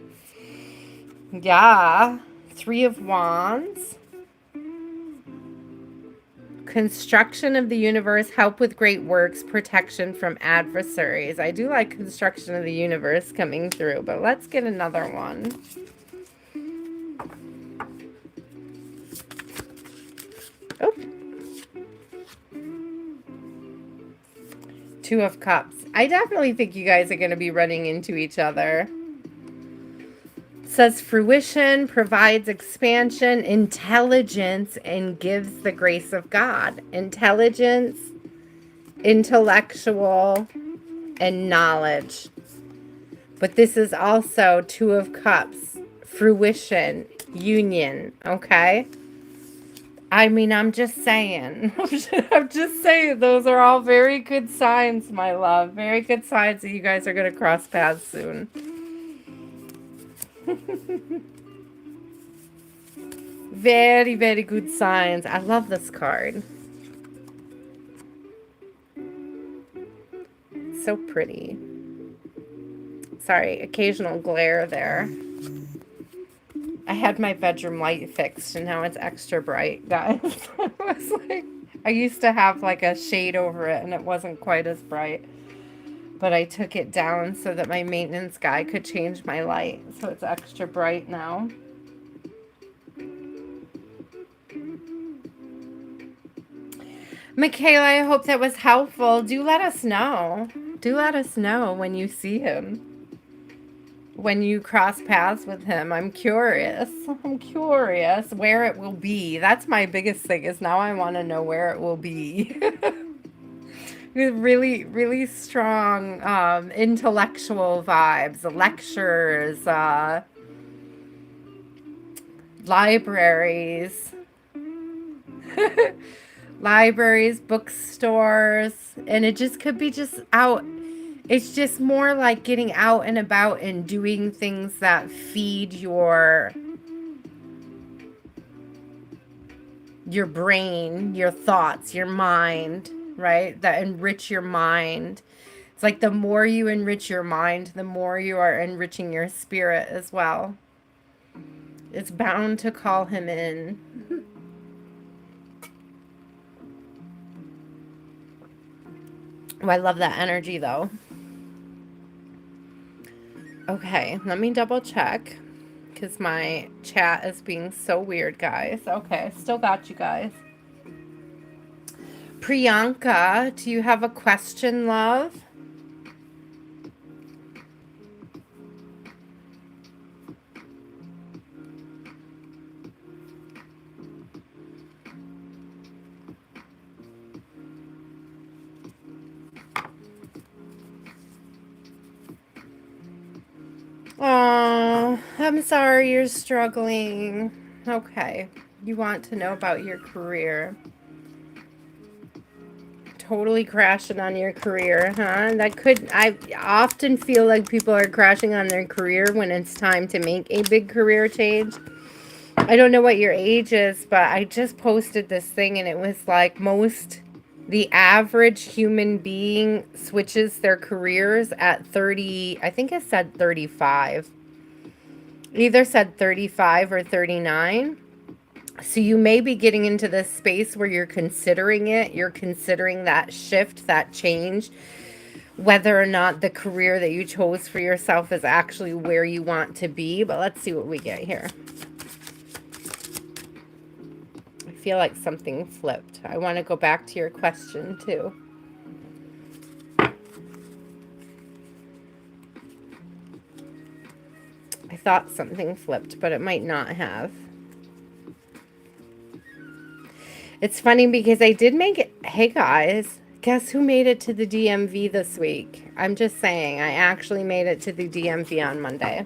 Yeah. 3 of Wands. Construction of the universe, help with great works, protection from adversaries. I do like construction of the universe coming through, but let's get another one. Oh. 2 of Cups. I definitely think you guys are going to be running into each other. Says fruition, provides expansion, intelligence, and gives the grace of God. Intelligence, intellectual, and knowledge. But this is also 2 of Cups, fruition, union, okay? I mean, I'm just saying. I'm just saying those are all very good signs, my love. Very good signs that you guys are going to cross paths soon. Very, very good signs. I love this card. It's so pretty. Sorry, occasional glare there. I had my bedroom light fixed and now it's extra bright, guys. I used to have like a shade over it and it wasn't quite as bright. But I took it down so that my maintenance guy could change my light. So it's extra bright now. Michaela, I hope that was helpful. Do let us know. Do let us know when you see him. When you cross paths with him. I'm curious. I'm curious where it will be. That's my biggest thing is now I want to know where it will be. Really, really strong intellectual vibes. Lectures, libraries. Libraries, bookstores, and it just could be just out. It's just more like getting out and about and doing things that feed your brain, your thoughts, your mind, right? That enrich your mind. It's like the more you enrich your mind, the more you are enriching your spirit as well. It's bound to call him in. Oh, I love that energy, though. Okay, let me double check. Because my chat is being so weird, guys. Okay, still got you guys. Priyanka, do you have a question, love? I'm sorry you're struggling. Okay. You want to know about your career. Totally crashing on your career, huh? I often feel like people are crashing on their career when it's time to make a big career change. I don't know what your age is, but I just posted this thing and it was like the average human being switches their careers at 30, I think it said 35. Either said 35 or 39. So you may be getting into this space where you're considering it. You're considering that shift, that change, whether or not the career that you chose for yourself is actually where you want to be. But let's see what we get here. I feel like something flipped. I want to go back to your question too. I thought something flipped, but it might not have. It's funny because I did make it. Hey guys, guess who made it to the DMV this week? I'm just saying, I actually made it to the DMV on Monday.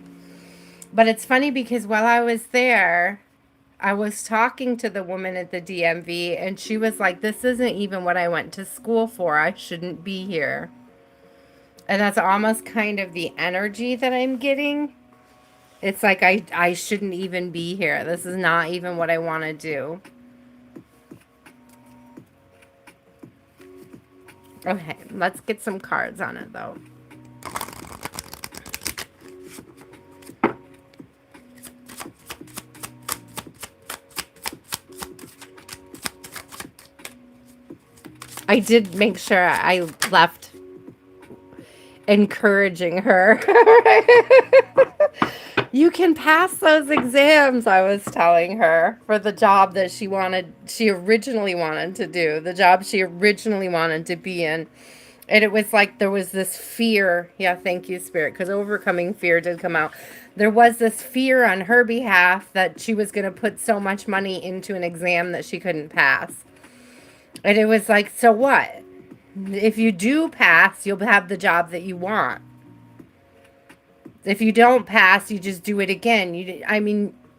But it's funny because while I was there, I was talking to the woman at the DMV and she was like, this isn't even what I went to school for. I shouldn't be here. And that's almost kind of the energy that I'm getting. It's like I shouldn't even be here. This is not even what I want to do. Okay, let's get some cards on it, though. I did make sure I left encouraging her. You can pass those exams, I was telling her, for the job that she originally wanted to do, the job she originally wanted to be in. And it was like there was this fear. Yeah, thank you, Spirit, because overcoming fear did come out. There was this fear on her behalf that she was going to put so much money into an exam that she couldn't pass. And it was like, so what? If you do pass, you'll have the job that you want. If you don't pass, you just do it again.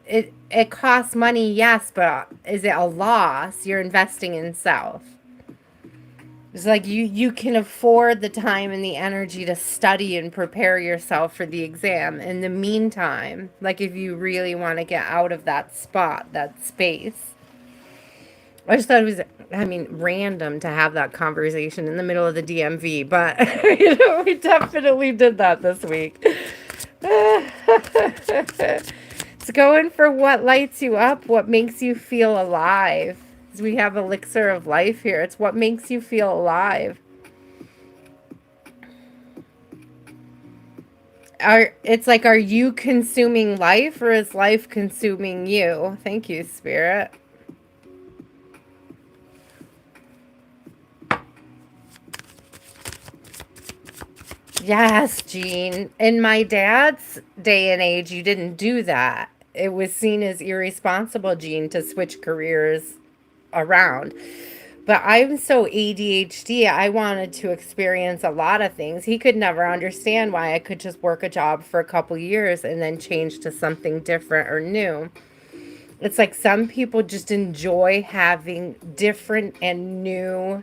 It costs money, yes, but is it a loss? You're investing in self. It's like you can afford the time and the energy to study and prepare yourself for the exam. In the meantime, like if you really want to get out of that spot, that space. I just thought it was, random to have that conversation in the middle of the DMV, but we definitely did that this week. It's going for what lights you up, what makes you feel alive. We have elixir of life here. It's what makes you feel alive. It's like, are you consuming life or is life consuming you? Thank you, Spirit. Yes, Jean. In my dad's day and age, you didn't do that. It was seen as irresponsible, Jean, to switch careers around. But I'm so ADHD, I wanted to experience a lot of things. He could never understand why I could just work a job for a couple years and then change to something different or new. It's like some people just enjoy having different and new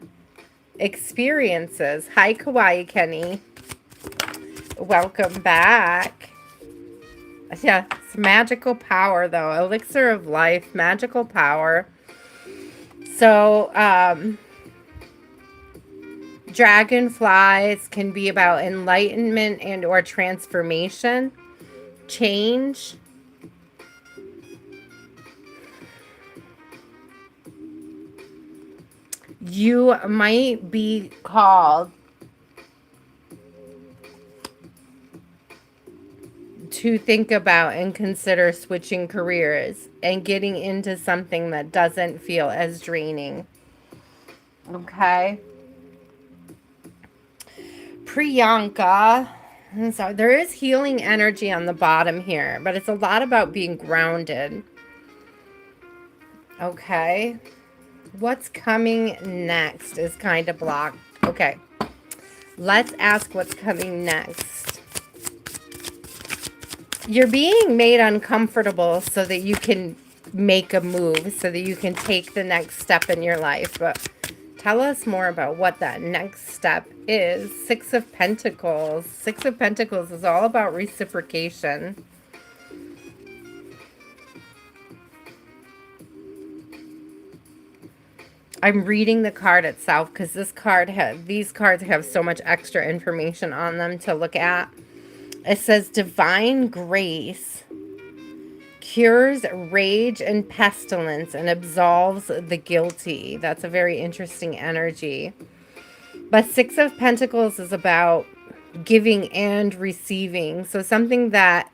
experiences. Hi, Kawaii Kenny. Welcome back. Yeah, it's magical power, though. Elixir of life, magical power. So, dragonflies can be about enlightenment and or transformation, change. You might be called to think about and consider switching careers and getting into something that doesn't feel as draining. Okay. Priyanka. So there is healing energy on the bottom here, but it's a lot about being grounded. Okay. What's coming next is kind of blocked. Okay. Let's ask what's coming next. You're being made uncomfortable so that you can make a move, so that you can take the next step in your life. But tell us more about what that next step is. Six of Pentacles. Six of Pentacles is all about reciprocation. I'm reading the card itself because these cards have so much extra information on them to look at. It says divine grace cures rage and pestilence and absolves the guilty. That's a very interesting energy. But Six of Pentacles is about giving and receiving. So something that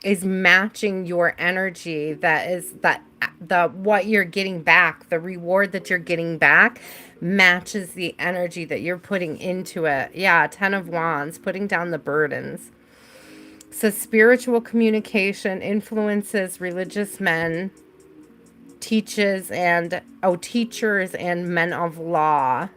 is matching your energy, that is that the what you're getting back, the reward that you're getting back matches the energy that you're putting into it. Yeah, 10 of Wands, putting down the burdens. So spiritual communication influences religious men, teachers and men of law.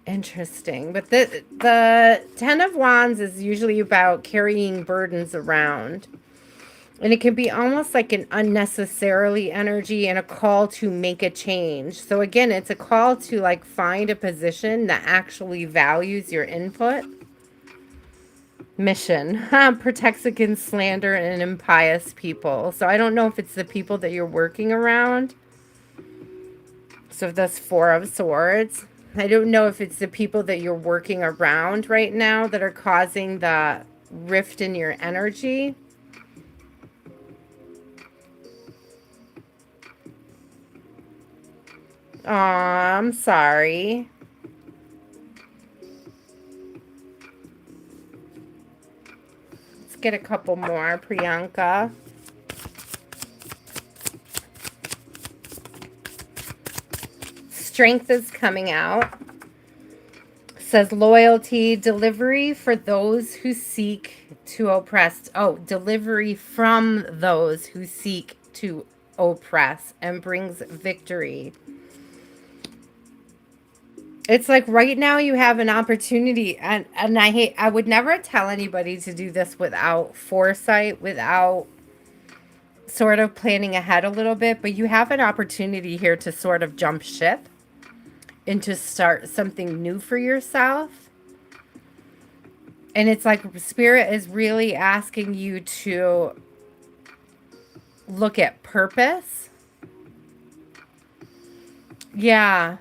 Interesting. But the 10 of Wands is usually about carrying burdens around. And it can be almost like an unnecessarily energy and a call to make a change. So again, it's a call to like find a position that actually values your input. Mission. Protects against slander and impious people. So I don't know if it's the people that you're working around. So that's Four of Swords. I don't know if it's the people that you're working around right now that are causing the rift in your energy. Aw, I'm sorry. Let's get a couple more, Priyanka. Strength is coming out. Says loyalty, delivery for those who seek to oppress. Oh, delivery from those who seek to oppress and brings victory. It's like right now you have an opportunity, and I would never tell anybody to do this without foresight, without sort of planning ahead a little bit, but you have an opportunity here to sort of jump ship and to start something new for yourself. And it's like Spirit is really asking you to look at purpose. Yeah.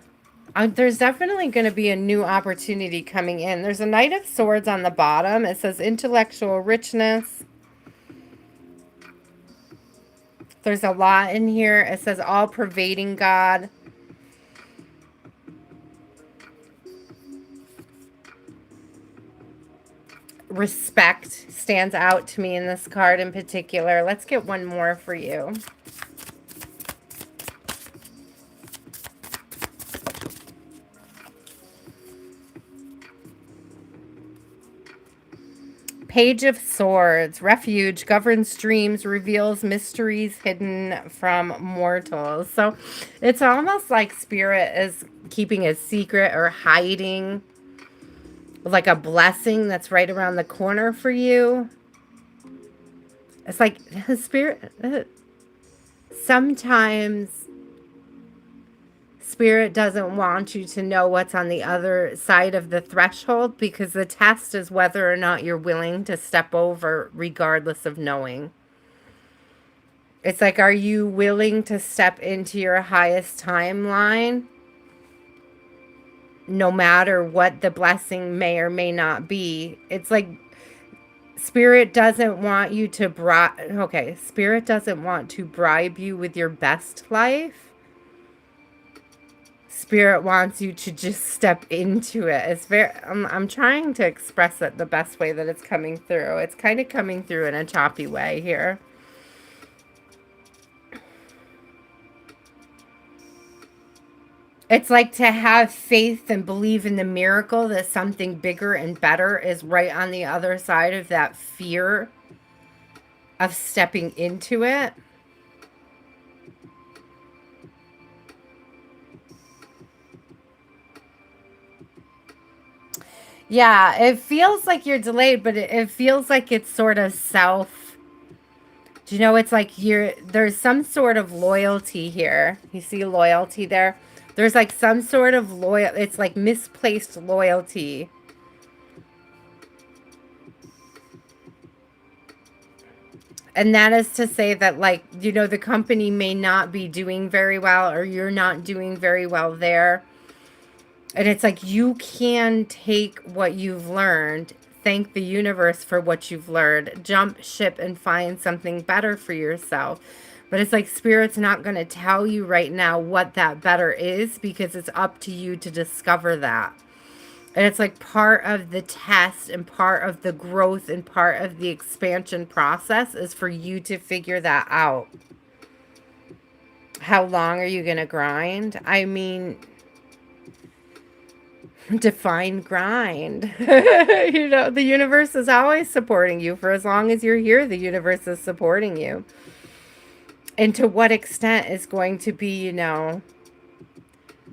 There's definitely going to be a new opportunity coming in. There's a Knight of Swords on the bottom. It says intellectual richness. There's a lot in here. It says all-pervading God. Respect stands out to me in this card in particular. Let's get one more for you. Page of Swords, refuge, governs dreams, reveals mysteries hidden from mortals. So it's almost like Spirit is keeping a secret or hiding like a blessing that's right around the corner for you. It's like Spirit, sometimes Spirit doesn't want you to know what's on the other side of the threshold, because the test is whether or not you're willing to step over regardless of knowing. It's like, are you willing to step into your highest timeline no matter what the blessing may or may not be? It's like Spirit doesn't want you to Spirit doesn't want to bribe you with your best life. Spirit wants you to just step into it. It's very, I'm trying to express it the best way that it's coming through. It's kind of coming through in a choppy way here. It's like to have faith and believe in the miracle that something bigger and better is right on the other side of that fear of stepping into it. Yeah, it feels like you're delayed, but it feels like it's sort of self. Do you know, it's like there's some sort of loyalty here. You see loyalty there? There's like some sort of it's like misplaced loyalty. And that is to say that, like, you know, the company may not be doing very well, or you're not doing very well there. And it's like you can take what you've learned, thank the universe for what you've learned, jump ship and find something better for yourself. But it's like Spirit's not going to tell you right now what that better is, because it's up to you to discover that. And it's like part of the test and part of the growth and part of the expansion process is for you to figure that out. How long are you going to grind? I mean, define grind. You know, the universe is always supporting you. For as long as you're here, the universe is supporting you. And to what extent is going to be, you know,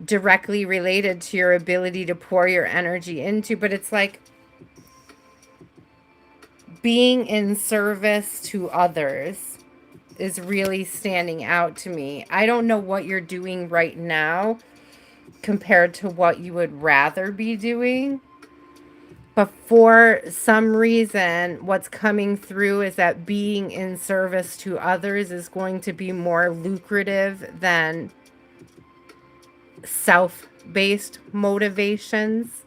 directly related to your ability to pour your energy into. But it's like being in service to others is really standing out to me. I don't know what you're doing right now compared to what you would rather be doing. But for some reason, what's coming through is that being in service to others is going to be more lucrative than self-based motivations.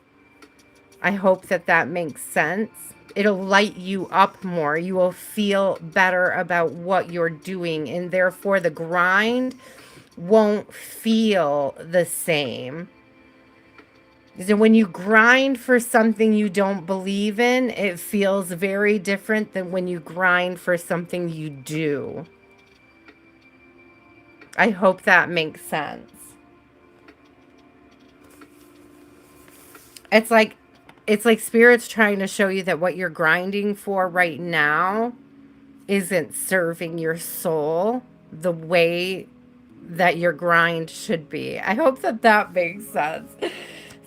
I hope that that makes sense. It'll light you up more. You will feel better about what you're doing, and therefore the grind won't feel the same. So when you grind for something you don't believe in, it feels very different than when you grind for something you do. I hope that makes sense. It's like Spirit's trying to show you that what you're grinding for right now isn't serving your soul the way that your grind should be. I hope that that makes sense.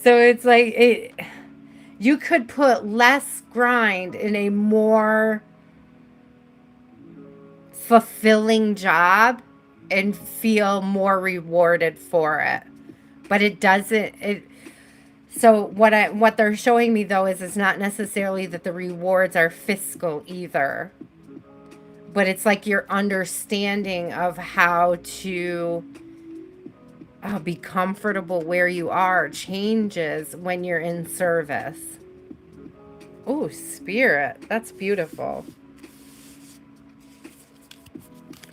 So it's like you could put less grind in a more fulfilling job and feel more rewarded for it. But it doesn't so what they're showing me though is it's not necessarily that the rewards are fiscal either. But it's like your understanding of how to be comfortable where you are changes when you're in service. Oh, Spirit. That's beautiful.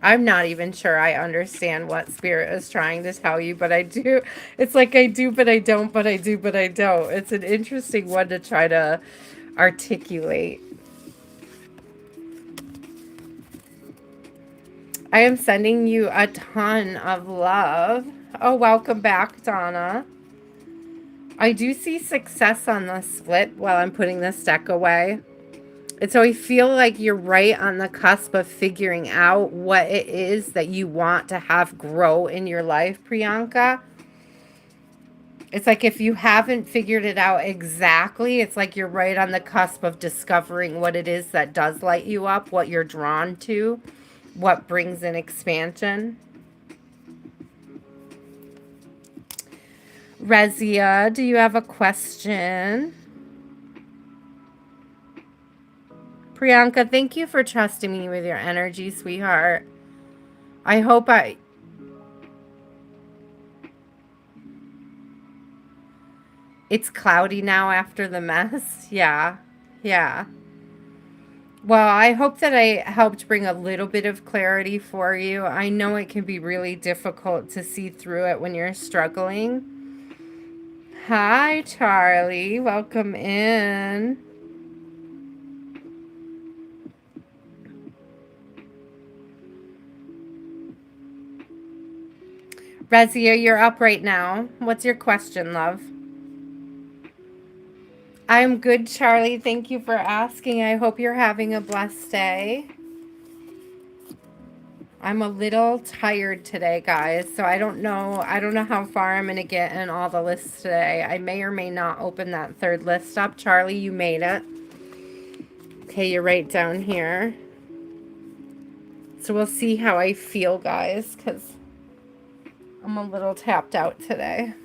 I'm not even sure I understand what Spirit is trying to tell you, but I do. It's like I do, but I don't, but I do, but I don't. It's an interesting one to try to articulate. I am sending you a ton of love. Oh, welcome back, Donna. I do see success on the split while I'm putting this deck away. And so I feel like you're right on the cusp of figuring out what it is that you want to have grow in your life, Priyanka. It's like if you haven't figured it out exactly, it's like you're right on the cusp of discovering what it is that does light you up, what you're drawn to, what brings in expansion. Rezia, do you have a question? Priyanka, thank you for trusting me with your energy, sweetheart. I hope it's cloudy now after the mess. Yeah. Yeah. Well, I hope that I helped bring a little bit of clarity for you. I know it can be really difficult to see through it when you're struggling. Hi, Charlie. Welcome in. Rezia, you're up right now. What's your question, love? I'm good, Charlie. Thank you for asking. I hope you're having a blessed day. I'm a little tired today, guys, so I don't know how far I'm going to get in all the lists today. I may or may not open that third list up. Charlie, you made it. Okay, you're right down here. So we'll see how I feel, guys, because I'm a little tapped out today.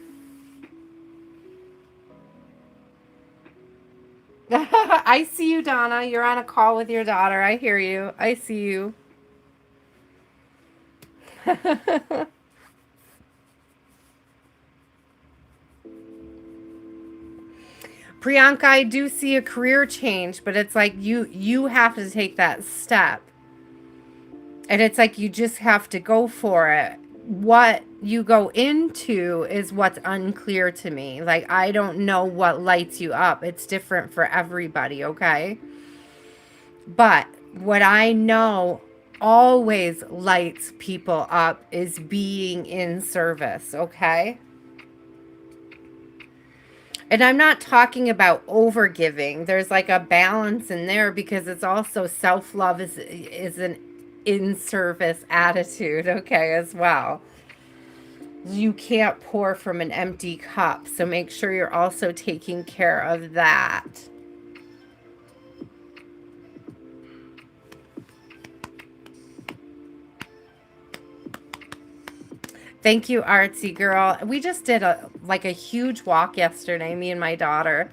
I see you, Donna. You're on a call with your daughter. I hear you. I see you. Priyanka, I do see a career change, but it's like you have to take that step. And it's like you just have to go for it. What you go into is what's unclear to me. Like, I don't know what lights you up. It's different for everybody, okay? But what I know always lights people up is being in service, okay? And I'm not talking about overgiving. There's like a balance in there because it's also self-love is an in-service attitude, okay, as well. You can't pour from an empty cup, so make sure you're also taking care of that. Thank you, Artsy Girl. We just did a huge walk yesterday, me and my daughter.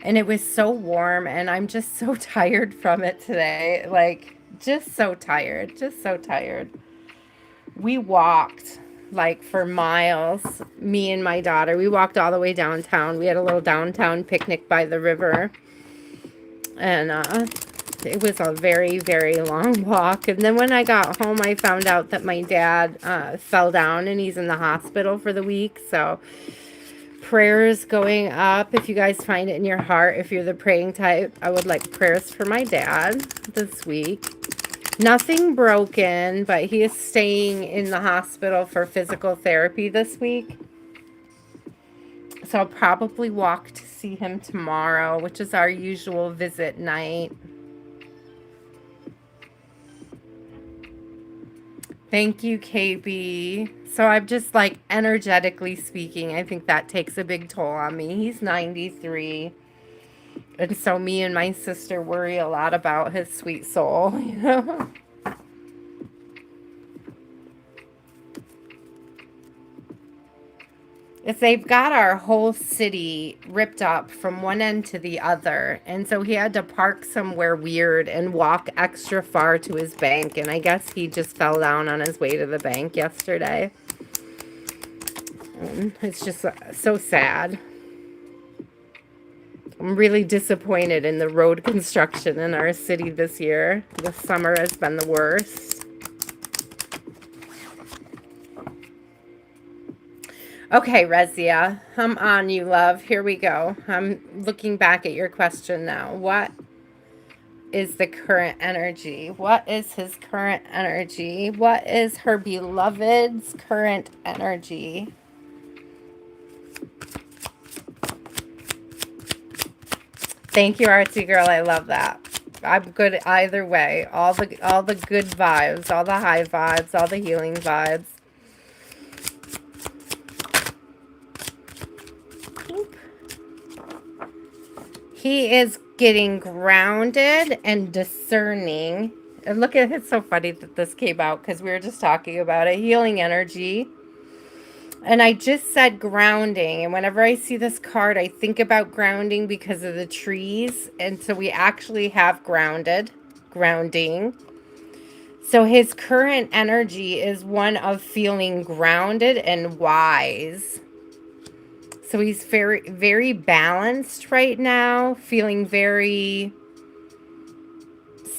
And it was so warm, and I'm just so tired from it today. Like, just so tired. Just so tired. We walked, like, for miles, me and my daughter. We walked all the way downtown. We had a little downtown picnic by the river. And it was a very, very long walk. And then when I got home, I found out that my dad fell down, and he's in the hospital for the week. So prayers going up. If you guys find it in your heart, if you're the praying type, I would like prayers for my dad this week. Nothing broken, but he is staying in the hospital for physical therapy this week. So I'll probably walk to see him tomorrow, which is our usual visit night. Thank you, KB. So I'm just like, energetically speaking, I think that takes a big toll on me. He's 93. And so me and my sister worry a lot about his sweet soul, you know? If they've got our whole city ripped up from one end to the other. And so he had to park somewhere weird and walk extra far to his bank. And I guess he just fell down on his way to the bank yesterday. It's just so sad. I'm really disappointed in the road construction in our city this year. The summer has been the worst. Okay, Rezia, I'm on you, love. Here we go. I'm looking back at your question now. What is the current energy? What is his current energy? What is her beloved's current energy? Thank you, Artsy Girl. I love that. I'm good either way. All the good vibes, all the high vibes, all the healing vibes. He is getting grounded and discerning. And look at it, it's so funny that this came out because we were just talking about it. Healing energy. And I just said grounding. And whenever I see this card, I think about grounding because of the trees. And so we actually have grounding. So his current energy is one of feeling grounded and wise. So he's very, very balanced right now, feeling very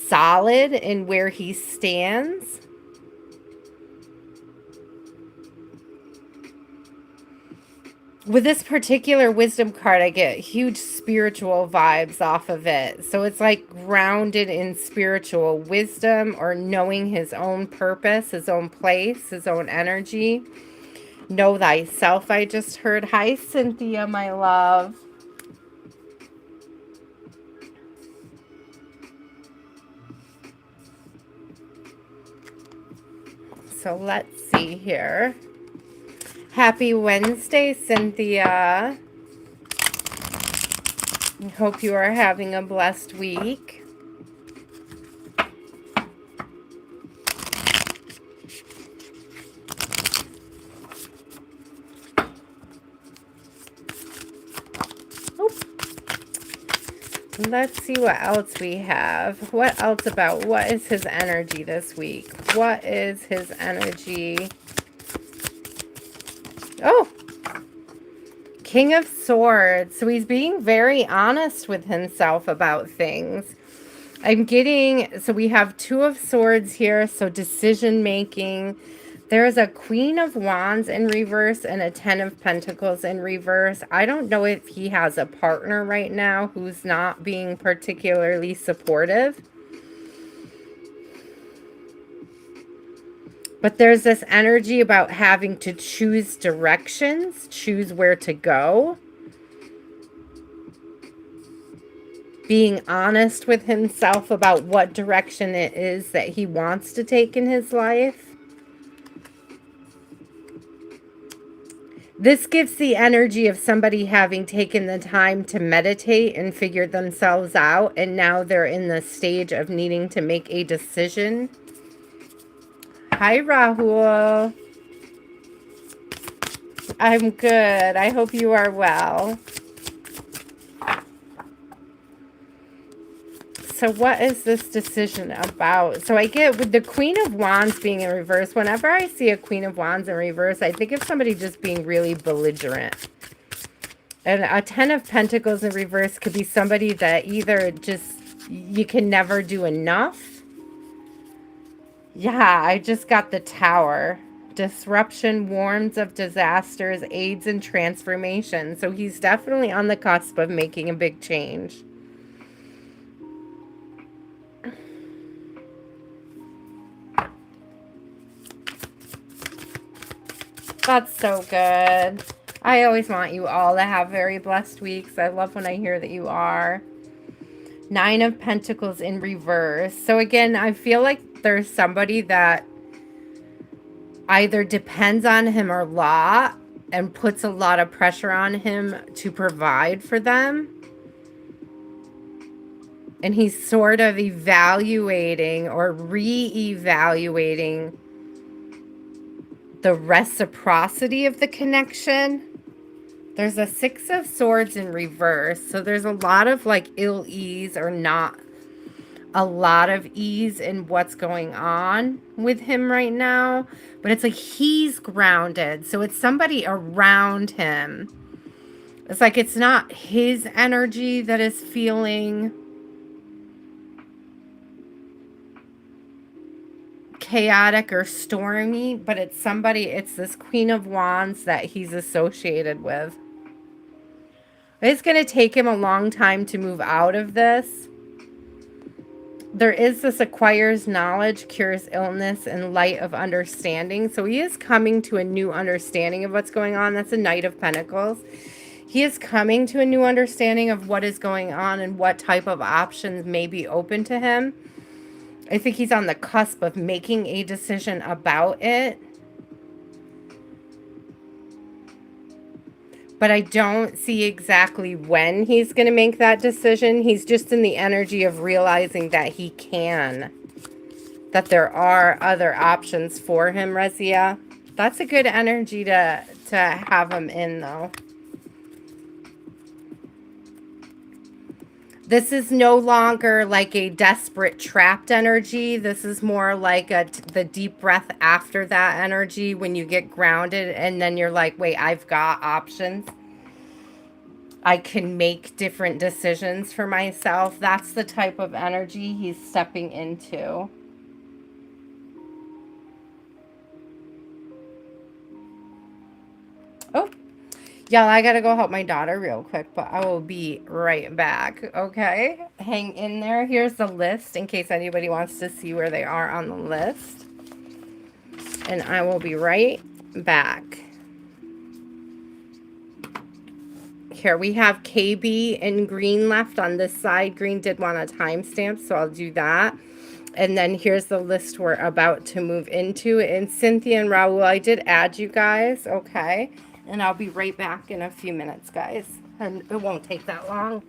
solid in where he stands. With this particular wisdom card, I get huge spiritual vibes off of it. So it's like grounded in spiritual wisdom or knowing his own purpose, his own place, his own energy. Know thyself, I just heard. Hi, Cynthia, my love. So let's see here. Happy Wednesday, Cynthia. I hope you are having a blessed week. Let's see what else we have. What else about, what is his energy this week? What is his energy? Oh, King of Swords. So he's being very honest with himself about things. I'm getting, so we have Two of Swords here, so decision making. There's a Queen of Wands in reverse and a Ten of Pentacles in reverse. I don't know if he has a partner right now who's not being particularly supportive. But there's this energy about having to choose directions, choose where to go. Being honest with himself about what direction it is that he wants to take in his life. This gives the energy of somebody having taken the time to meditate and figure themselves out, and now they're in the stage of needing to make a decision. Hi, Rahul. I'm good. I hope you are well. So what is this decision about? So I get with the Queen of Wands being in reverse. Whenever I see a Queen of Wands in reverse, I think of somebody just being really belligerent. And a Ten of Pentacles in reverse could be somebody that either just, you can never do enough. Yeah, I just got the Tower. Disruption, warns of disasters, aids in transformation. So he's definitely on the cusp of making a big change. That's so good. I always want you all to have very blessed weeks. I love when I hear that you are. Nine of Pentacles in reverse. So again, I feel like there's somebody that either depends on him a lot and puts a lot of pressure on him to provide for them. And he's sort of evaluating or re-evaluating the reciprocity of the connection. There's a Six of Swords in reverse. So there's a lot of like ill ease or not a lot of ease in what's going on with him right now. But it's like he's grounded. So it's somebody around him. It's like it's not his energy that is feeling chaotic or stormy, but it's somebody, it's this Queen of Wands that he's associated with. It's going to take him a long time to move out of this. There is this acquires knowledge, cures illness, and light of understanding. So he is coming to a new understanding of what's going on. That's a Knight of Pentacles. He is coming to a new understanding of what is going on and what type of options may be open to him. I think he's on the cusp of making a decision about it. But I don't see exactly when he's going to make that decision. He's just in the energy of realizing that he can. That there are other options for him, Rezia. That's a good energy to have him in, though. This is no longer like a desperate trapped energy. This is more like the deep breath after that energy when you get grounded and then you're like, wait, I've got options. I can make different decisions for myself. That's the type of energy he's stepping into. Oh. Y'all, I gotta go help my daughter real quick, but I will be right back, okay? Hang in there. Here's the list in case anybody wants to see where they are on the list. And I will be right back. Here, we have KB in green left on this side. Green did want a timestamp, so I'll do that. And then here's the list we're about to move into. And Cynthia and Raul, I did add you guys, okay? And I'll be right back in a few minutes, guys. And it won't take that long.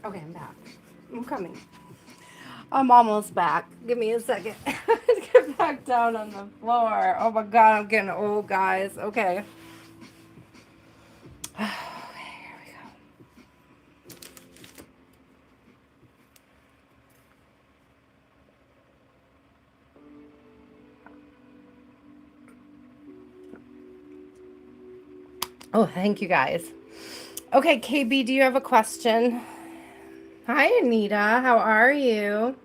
Okay, I'm back. I'm coming. I'm almost back. Give me a second. Get back down on the floor. Oh my god, I'm getting old, guys. Okay. Oh, thank you guys. Okay, KB, do you have a question? Hi, Anita. How are you?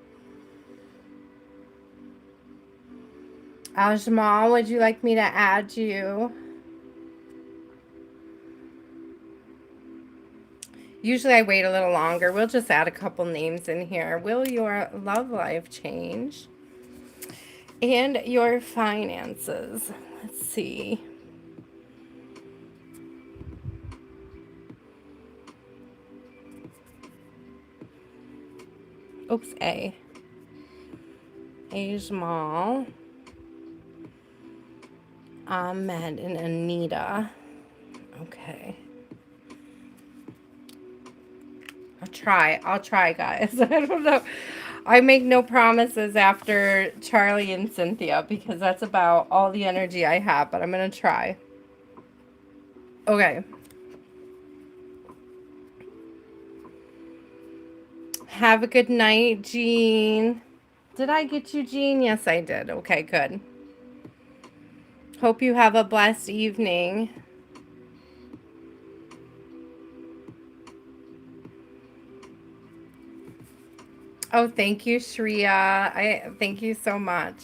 Jamal, would you like me to add you? Usually I wait a little longer. We'll just add a couple names in here. Will your love life change? And your finances. Let's see. Oops, A. Jamal. Ahmed and Anita. Okay. I'll try, guys. I don't know. I make no promises after Charlie and Cynthia because that's about all the energy I have, but I'm going to try. Okay. Have a good night, Jean. Did I get you, Jean? Yes, I did. Okay, good. Hope you have a blessed evening. Oh, thank you, Shreya. Thank you so much.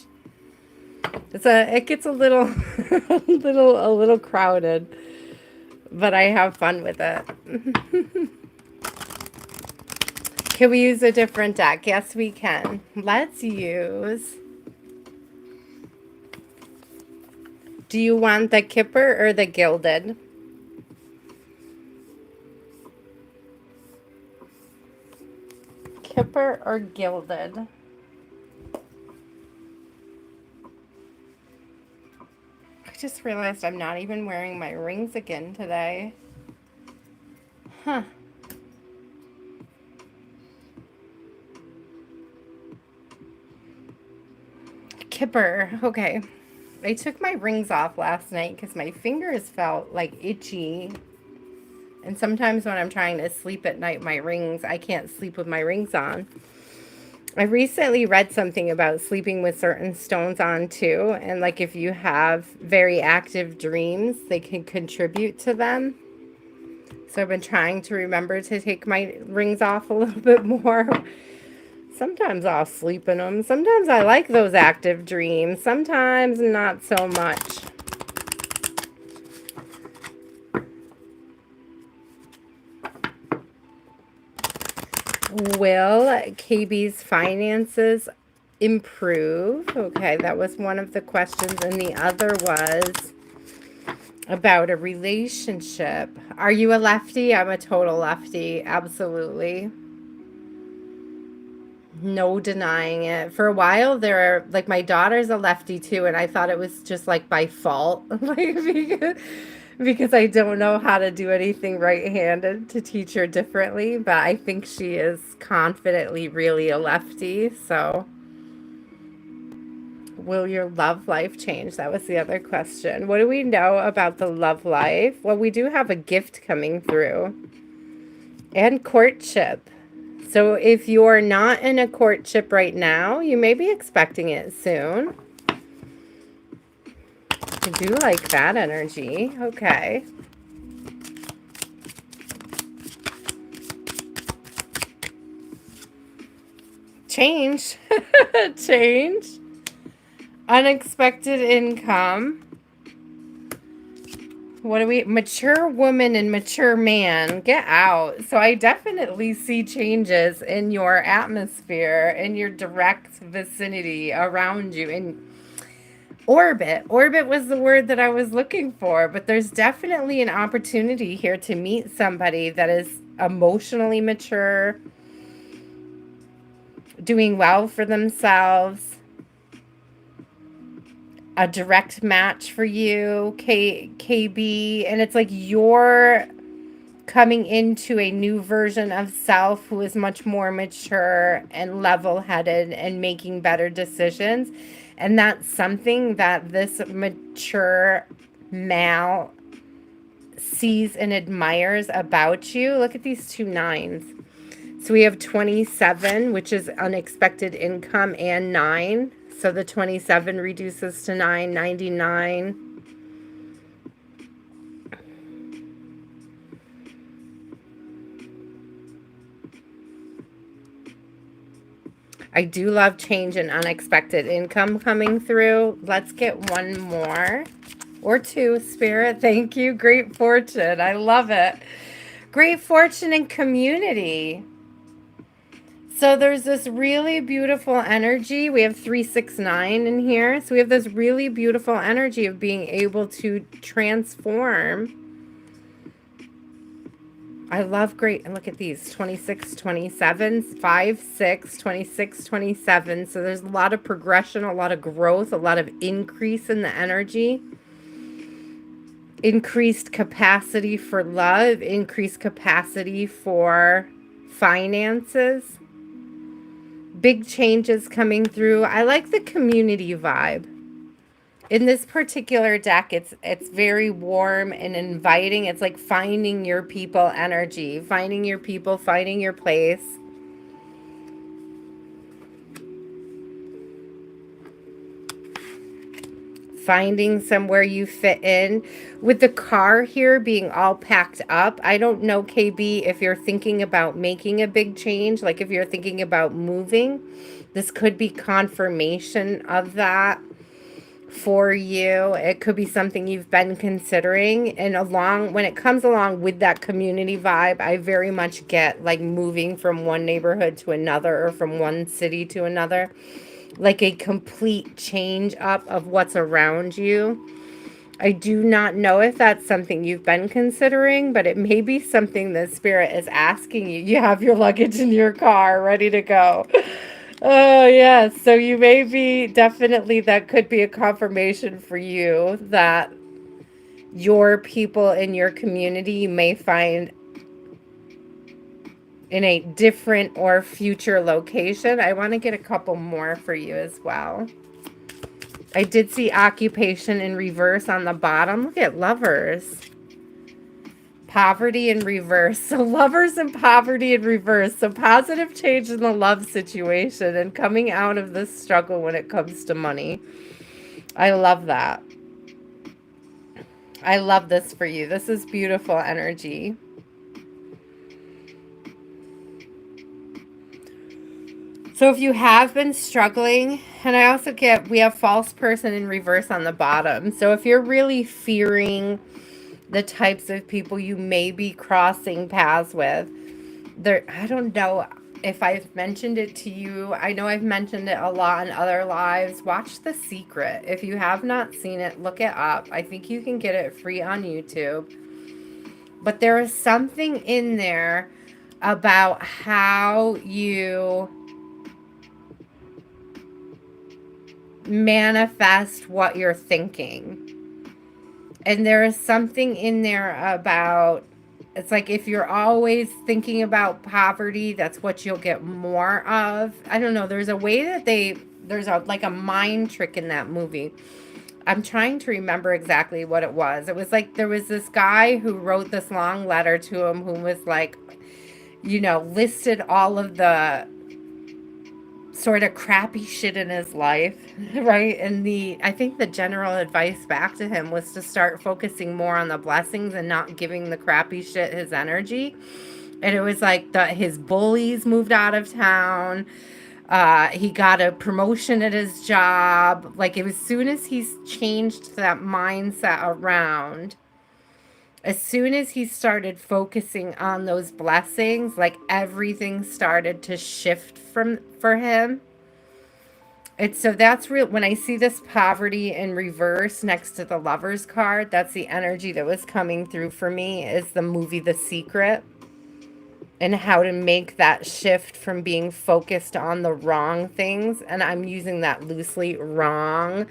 It gets a little a little crowded, but I have fun with it. Can we use a different deck? Yes, we can. Let's use. Do you want the Kipper or the Gilded? Kipper or Gilded? I just realized I'm not even wearing my rings again today. Huh. Kipper. Okay. I took my rings off last night because my fingers felt like itchy. And sometimes when I'm trying to sleep at night, I can't sleep with my rings on. I recently read something about sleeping with certain stones on too. And like if you have very active dreams, they can contribute to them. So I've been trying to remember to take my rings off a little bit more. Sometimes I'll sleep in them. Sometimes I like those active dreams. Sometimes not so much. Will KB's finances improve? Okay, that was one of the questions. And the other was about a relationship. Are you a lefty? I'm a total lefty. Absolutely. No denying it. For a while there, like my daughter's a lefty too, and I thought it was just like by fault. Like because I don't know how to do anything right-handed to teach her differently, but I think she is confidently really a lefty. So will your love life change? That was the other question. What do we know about the love life? Well, we do have a gift coming through and courtship. So if you're not in a courtship right now, you may be expecting it soon. I do like that energy. Okay. Change. Change. Unexpected income. What do we? Mature woman and mature man. Get out. So I definitely see changes in your atmosphere, in your direct vicinity around you, in orbit. Orbit was the word that I was looking for, but there's definitely an opportunity here to meet somebody that is emotionally mature, doing well for themselves, a direct match for you, KB, and it's like you're coming into a new version of self who is much more mature and level-headed and making better decisions. And that's something that this mature male sees and admires about you. Look at these two nines. So we have 27, which is unexpected income, and 9. So the 27 reduces to 9, 99. I do love change and unexpected income coming through. Let's get one more or two, Spirit. Thank you. Great fortune. I love it. Great fortune and community. So there's this really beautiful energy. We have 369 in here. So we have this really beautiful energy of being able to transform. I love great. And look at these 26, 27, 5, 6, 26, 27. So there's a lot of progression, a lot of growth, a lot of increase in the energy. Increased capacity for love, increased capacity for finances. Big changes coming through. I like the community vibe. In this particular deck, it's very warm and inviting. It's like finding your people energy, finding your people, finding your place. Finding somewhere you fit in. With the car here being all packed up, I don't know, KB, if you're thinking about making a big change, like if you're thinking about moving, this could be confirmation of that for you. It could be something you've been considering. And when it comes along with that community vibe, I very much get like moving from one neighborhood to another or from one city to another. Like a complete change up of what's around you. I do not know if that's something you've been considering, but it may be something that Spirit is asking you. You have your luggage in your car ready to go. Oh, yes. So you may be, definitely, that could be a confirmation for you that your people in your community you may find in a different or future location. I want to get a couple more for you as well. I did see occupation in reverse on the bottom. Look at lovers. Poverty in reverse. So lovers and poverty in reverse. So positive change in the love situation and coming out of this struggle when it comes to money. I love that. I love this for you. This is beautiful energy. So if you have been struggling, and I also get, we have false person in reverse on the bottom. So if you're really fearing the types of people you may be crossing paths with, I don't know if I've mentioned it to you. I know I've mentioned it a lot in other lives. Watch The Secret. If you have not seen it, look it up. I think you can get it free on YouTube. But there is something in there about how you manifest what you're thinking. And there is something in there about, it's like if you're always thinking about poverty, that's what you'll get more of. I don't know. There's a way that there's like a mind trick in that movie. I'm trying to remember exactly what it was. It was like there was this guy who wrote this long letter to him who was like, listed all of the sort of crappy shit in his life, right? And I think the general advice back to him was to start focusing more on the blessings and not giving the crappy shit his energy. And it was like his bullies moved out of town. He got a promotion at his job. Like, it was as soon as he's changed that mindset around, as soon as he started focusing on those blessings, like everything started to shift for him. So that's real. When I see this poverty in reverse next to the Lovers card, that's the energy that was coming through for me, is the movie The Secret, and how to make that shift from being focused on the wrong things, and I'm using that loosely, wrong,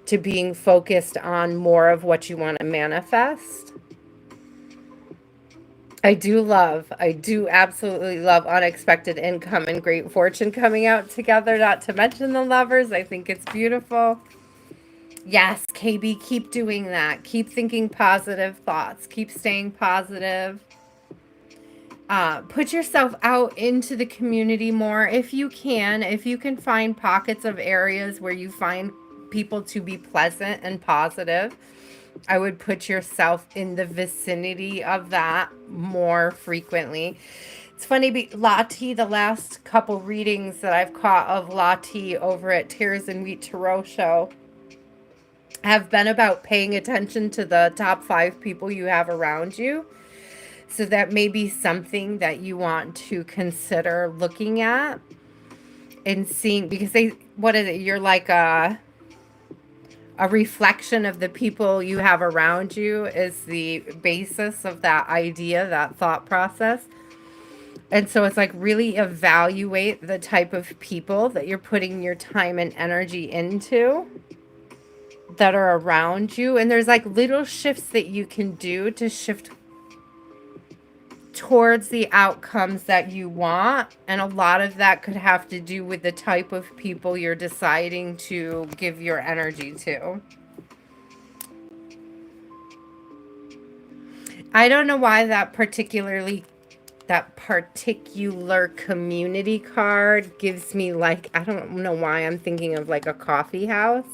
to being focused on more of what you want to manifest. I do absolutely love unexpected income and great fortune coming out together, not to mention the Lovers. I think it's beautiful. Yes, KB, keep doing that. Keep thinking positive thoughts. Keep staying positive. Put yourself out into the community more if you can. If you can find pockets of areas where you find people to be pleasant and positive, I would put yourself in the vicinity of that more frequently. It's funny, Lati, the last couple readings that I've caught of Lati over at Tears and Wheat Tarot Show have been about paying attention to the top 5 people you have around you. So that may be something that you want to consider looking at and seeing, because what is it? You're like a reflection of the people you have around you is the basis of that idea, that thought process. And so it's like really evaluate the type of people that you're putting your time and energy into that are around you. And there's like little shifts that you can do to shift towards the outcomes that you want. And a lot of that could have to do with the type of people you're deciding to give your energy to. I don't know why that particular community card gives me like, I don't know why I'm thinking of like a coffee house.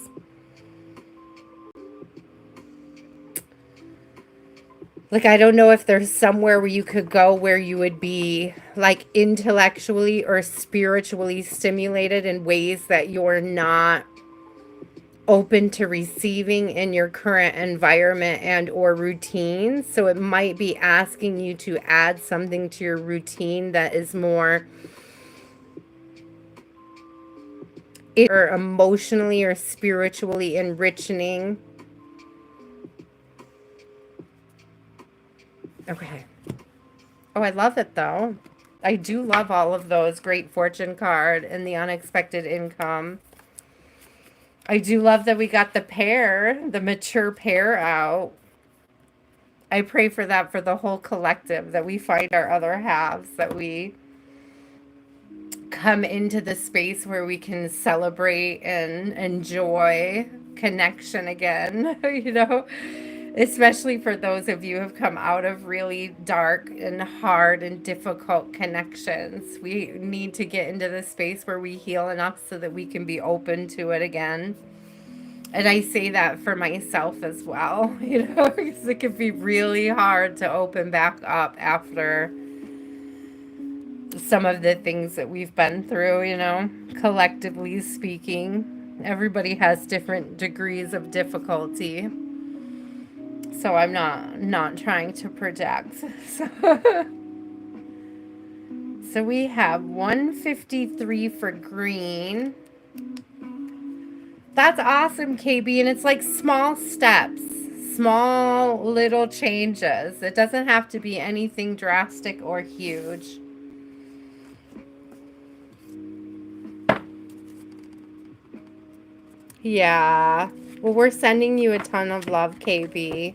Like, I don't know if there's somewhere where you could go where you would be like intellectually or spiritually stimulated in ways that you're not open to receiving in your current environment and or routine. So it might be asking you to add something to your routine that is more or emotionally or spiritually enriching. Okay. Oh, I love it though. I do love all of those. Great fortune card and the unexpected income. I do love that we got the pair, the mature pair out. I pray for that for the whole collective, that we find our other halves, that we come into the space where we can celebrate and enjoy connection again, you know, especially for those of you who have come out of really dark and hard and difficult connections. We need to get into the space where we heal enough so that we can be open to it again. And I say that for myself as well, you know, because it can be really hard to open back up after some of the things that we've been through, you know, collectively speaking. Everybody has different degrees of difficulty. So I'm not trying to project. So we have 153 for green. That's awesome, KB. And it's like small steps, small little changes. It doesn't have to be anything drastic or huge. Yeah. Well, we're sending you a ton of love, KB.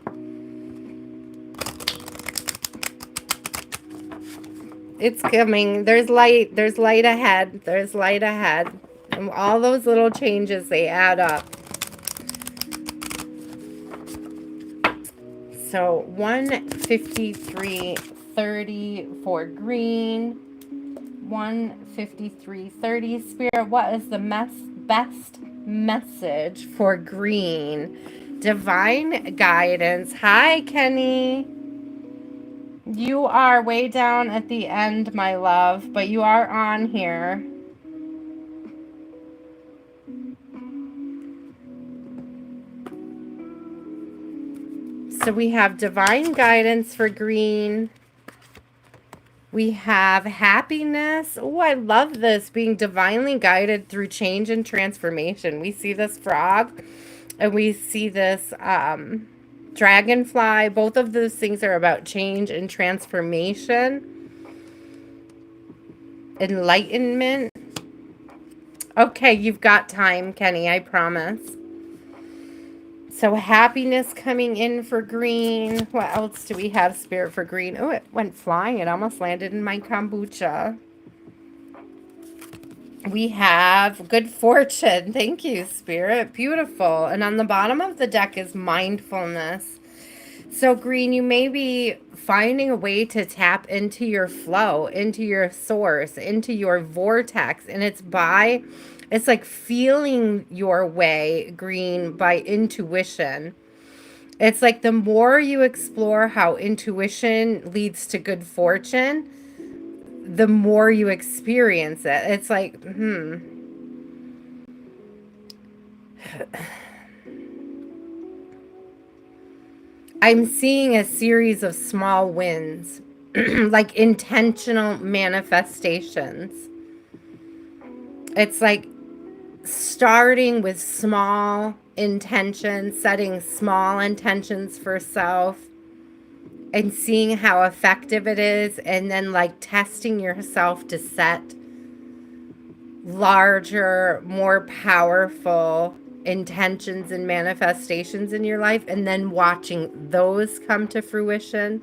It's coming. There's light. There's light ahead. There's light ahead. And all those little changes, they add up. So 153.30 for green. 153.30. Spirit, what is the best message for green? Divine guidance. Hi, Kenny. You are way down at the end, my love, but you are on here. So we have divine guidance for green. We have happiness. Oh, I love this. Being divinely guided through change and transformation. We see this frog and we see this dragonfly. Both of those things are about change and transformation. Enlightenment. Okay, you've got time, Kenny, I promise. So happiness coming in for green. What else do we have, Spirit, for green? Oh, it went flying. It almost landed in my kombucha. We have good fortune. Thank you, Spirit. Beautiful. And on the bottom of the deck is mindfulness. So green, you may be finding a way to tap into your flow, into your source, into your vortex. And it's like feeling your way, green, by intuition. It's like the more you explore how intuition leads to good fortune, the more you experience it. It's like, I'm seeing a series of small wins, like intentional manifestations. It's like starting with small intentions, setting small intentions for self, and seeing how effective it is, and then like testing yourself to set larger, more powerful intentions and manifestations in your life, and then watching those come to fruition.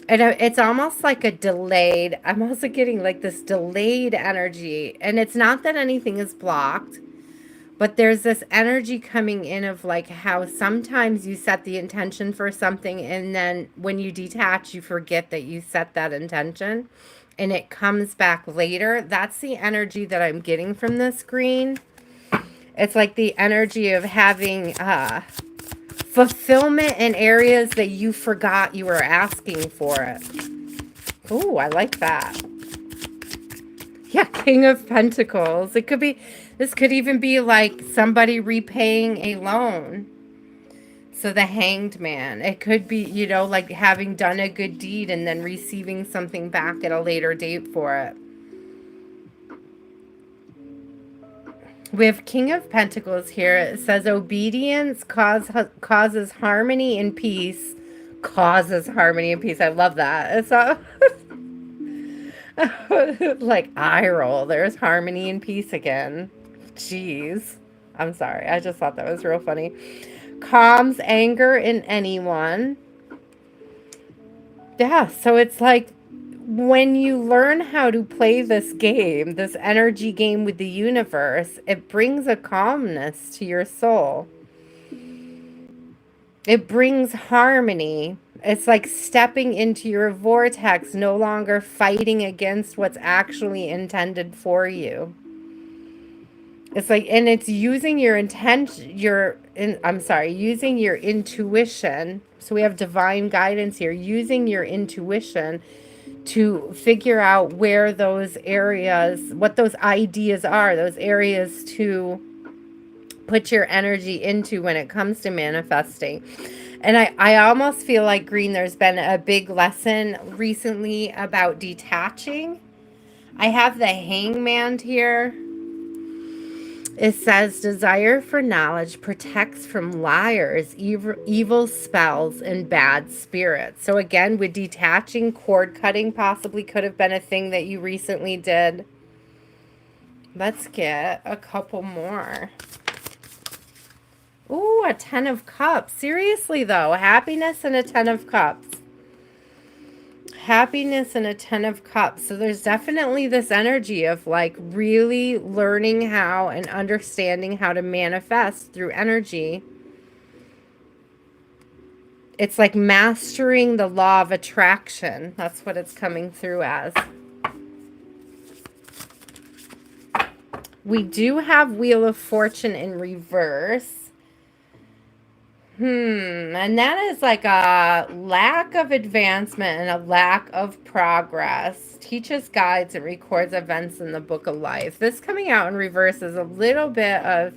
And it's almost like a delayed, I'm also getting like this delayed energy. And it's not that anything is blocked, but there's this energy coming in of like how sometimes you set the intention for something, and then when you detach, you forget that you set that intention and it comes back later. That's the energy that I'm getting from this green. It's like the energy of having fulfillment in areas that you forgot you were asking for it. Ooh, I like that. Yeah, King of Pentacles. It could be, this could even be like somebody repaying a loan. So the Hanged Man. It could be, you know, like having done a good deed and then receiving something back at a later date for it. We have King of Pentacles here. It says obedience causes harmony and peace. Causes harmony and peace. I love that. It's a like eye roll. There's harmony and peace again. Jeez. I'm sorry. I just thought that was real funny. Calms anger in anyone. Yeah, so it's like when you learn how to play this game, this energy game with the universe, it brings a calmness to your soul. It brings harmony. It's like stepping into your vortex, no longer fighting against what's actually intended for you. It's like, and it's using your using your intuition. So we have divine guidance here, using your intuition to figure out where those areas, what those ideas are, those areas to put your energy into when it comes to manifesting. And I almost feel like, Green, there's been a big lesson recently about detaching. I have the Hangman here. It says, desire for knowledge protects from liars, evil spells, and bad spirits. So again, with detaching, cord cutting possibly could have been a thing that you recently did. Let's get a couple more. Ooh, a 10 of Cups. Seriously, though, happiness and a 10 of Cups. Happiness and a 10 of Cups. So there's definitely this energy of like really learning how and understanding how to manifest through energy. It's like mastering the law of attraction. That's what it's coming through as. We do have Wheel of Fortune in reverse. And that is like a lack of advancement and a lack of progress. Teaches, guides, and records events in the book of life. This coming out in reverse is a little bit of,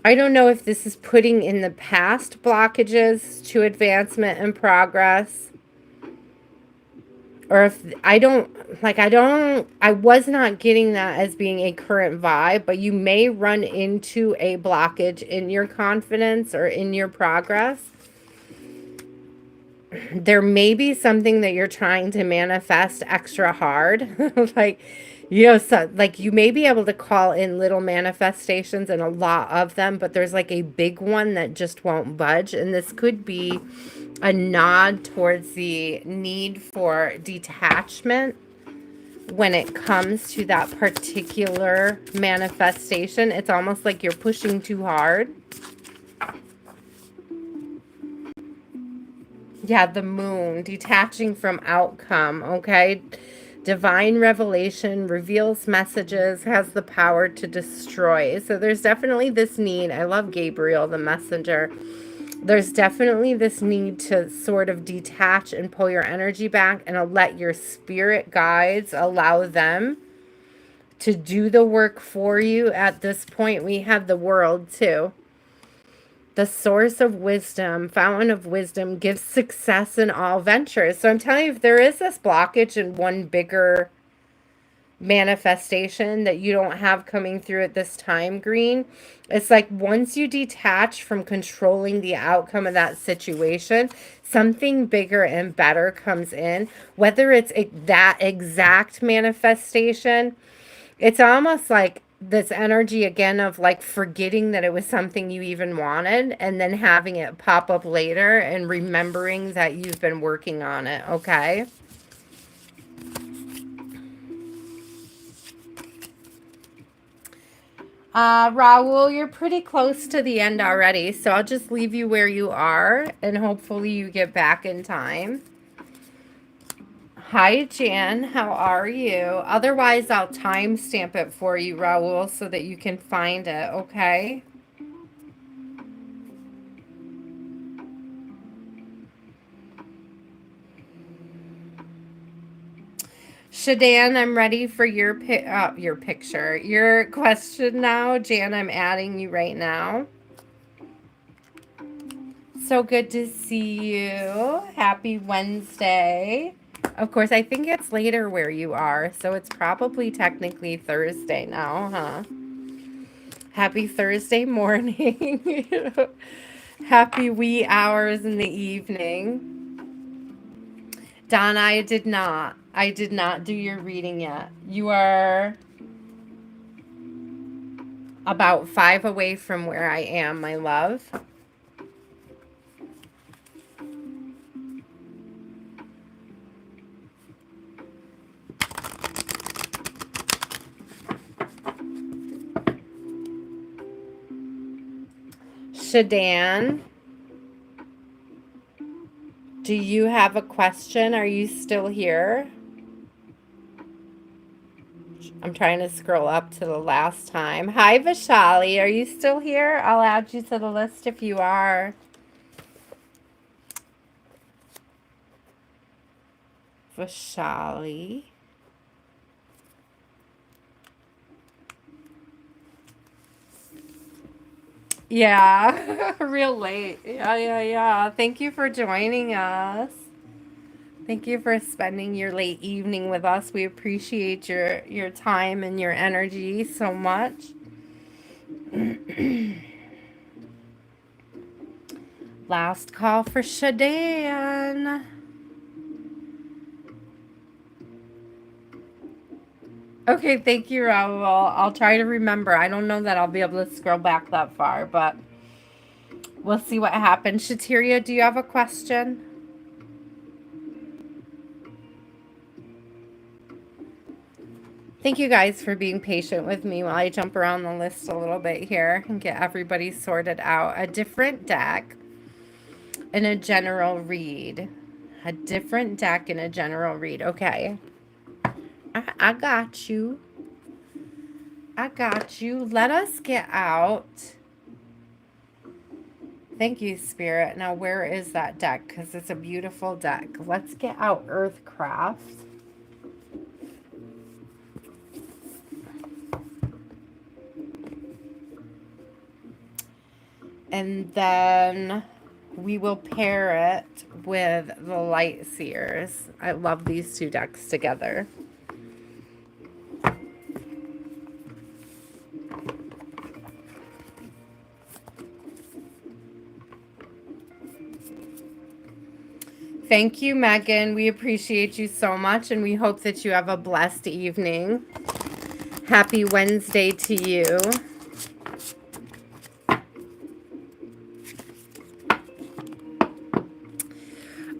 I don't know if this is putting in the past blockages to advancement and progress. Or if I was not getting that as being a current vibe, but you may run into a blockage in your confidence or in your progress. There may be something that you're trying to manifest extra hard. Like, you know, so, like you may be able to call in little manifestations and a lot of them, but there's like a big one that just won't budge. And this could be a nod towards the need for detachment when it comes to that particular manifestation. It's almost like you're pushing too hard. Yeah, the Moon, detaching from outcome, okay? Divine revelation reveals messages, has the power to destroy. So there's definitely this need. I love Gabriel, the messenger. There's definitely this need to sort of detach and pull your energy back and let your spirit guides, allow them to do the work for you. At this point, we have the world too. The source of wisdom, fountain of wisdom, gives success in all ventures. So I'm telling you, if there is this blockage in one bigger manifestation that you don't have coming through at this time, Green, it's like once you detach from controlling the outcome of that situation, something bigger and better comes in. Whether it's that exact manifestation, it's almost like this energy again of like forgetting that it was something you even wanted and then having it pop up later and remembering that you've been working on it, okay? Raul, you're pretty close to the end already, so I'll just leave you where you are and hopefully you get back in time. Hi, Jan. How are you? Otherwise, I'll timestamp it for you, Raul, so that you can find it, okay? Shadan, I'm ready for your picture. Your question now. Jan, I'm adding you right now. So good to see you. Happy Wednesday. Of course, I think it's later where you are, so it's probably technically Thursday now, huh? Happy Thursday morning. Happy wee hours in the evening. Donna, I did not. I did not do your reading yet. You are about 5 away from where I am, my love. Shadan, do you have a question? Are you still here? I'm trying to scroll up to the last time. Hi, Vishali. Are you still here? I'll add you to the list if you are. Vishali. Yeah, real late. Yeah. Thank you for joining us. Thank you for spending your late evening with us. We appreciate your time and your energy so much. Last call for Shadan. Okay, thank you, Raul. I'll try to remember. I don't know that I'll be able to scroll back that far, but we'll see what happens. Chhateria, do you have a question? Thank you guys for being patient with me while I jump around the list a little bit here and get everybody sorted out. A different deck and a general read. A different deck and a general read. Okay. I got you. I got you. Let us get out. Thank you, Spirit. Now, where is that deck? Because it's a beautiful deck. Let's get out Earthcraft. And then we will pair it with the Light Seers. I love these two decks together. Thank you, Megan. We appreciate you so much, and we hope that you have a blessed evening. Happy Wednesday to you.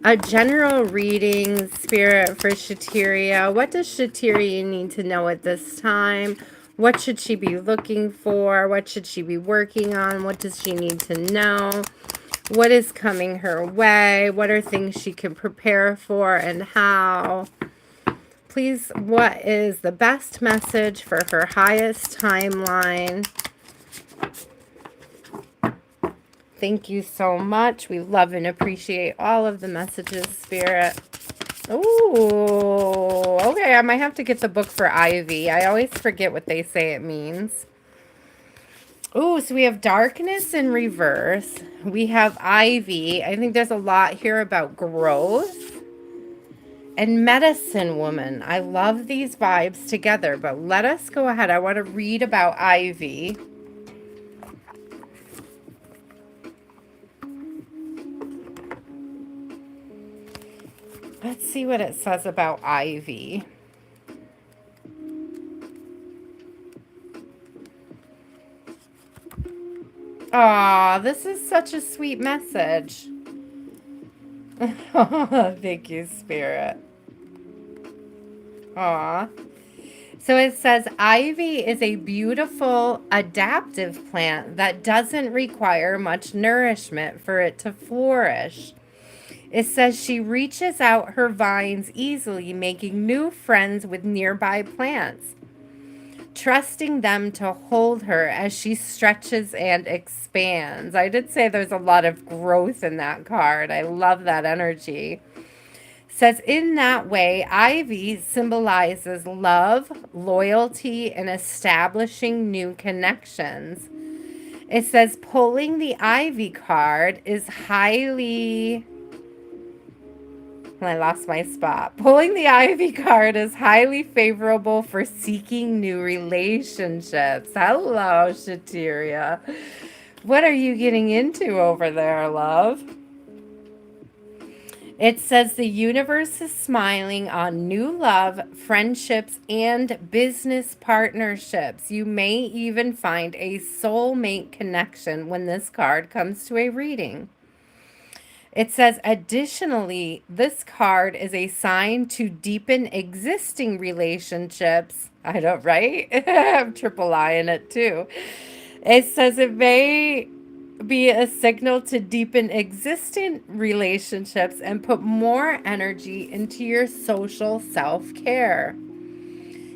A general reading, Spirit, for Chhateria. What does Chhateria need to know at this time? What should she be looking for? What should she be working on? What does she need to know? What is coming her way? What are things she can prepare for and how? Please, what is the best message for her highest timeline? Thank you so much. We love and appreciate all of the messages, Spirit. Ooh, okay. I might have to get the book for Ivy. I always forget what they say it means. Ooh, so we have darkness in reverse. We have Ivy. I think there's a lot here about growth. And medicine woman. I love these vibes together, but let us go ahead. I want to read about Ivy. Let's see what it says about Ivy. Aw, this is such a sweet message. Thank you, Spirit. Aw. So it says ivy is a beautiful adaptive plant that doesn't require much nourishment for it to flourish. It says she reaches out her vines easily, making new friends with nearby plants, trusting them to hold her as she stretches and expands. I did say there's a lot of growth in that card. I love that energy. Says in that way, ivy symbolizes love, loyalty, and establishing new connections. It says pulling the ivy card is highly... I lost my spot. Pulling the ivy card is highly favorable for seeking new relationships. Hello, Chhateria. What are you getting into over there, love? It says the universe is smiling on new love, friendships, and business partnerships. You may even find a soulmate connection when this card comes to a reading. It says, additionally, this card is a sign to deepen existing relationships. I know, right? I have triple I in it too. It says it may be a signal to deepen existing relationships and put more energy into your social self-care.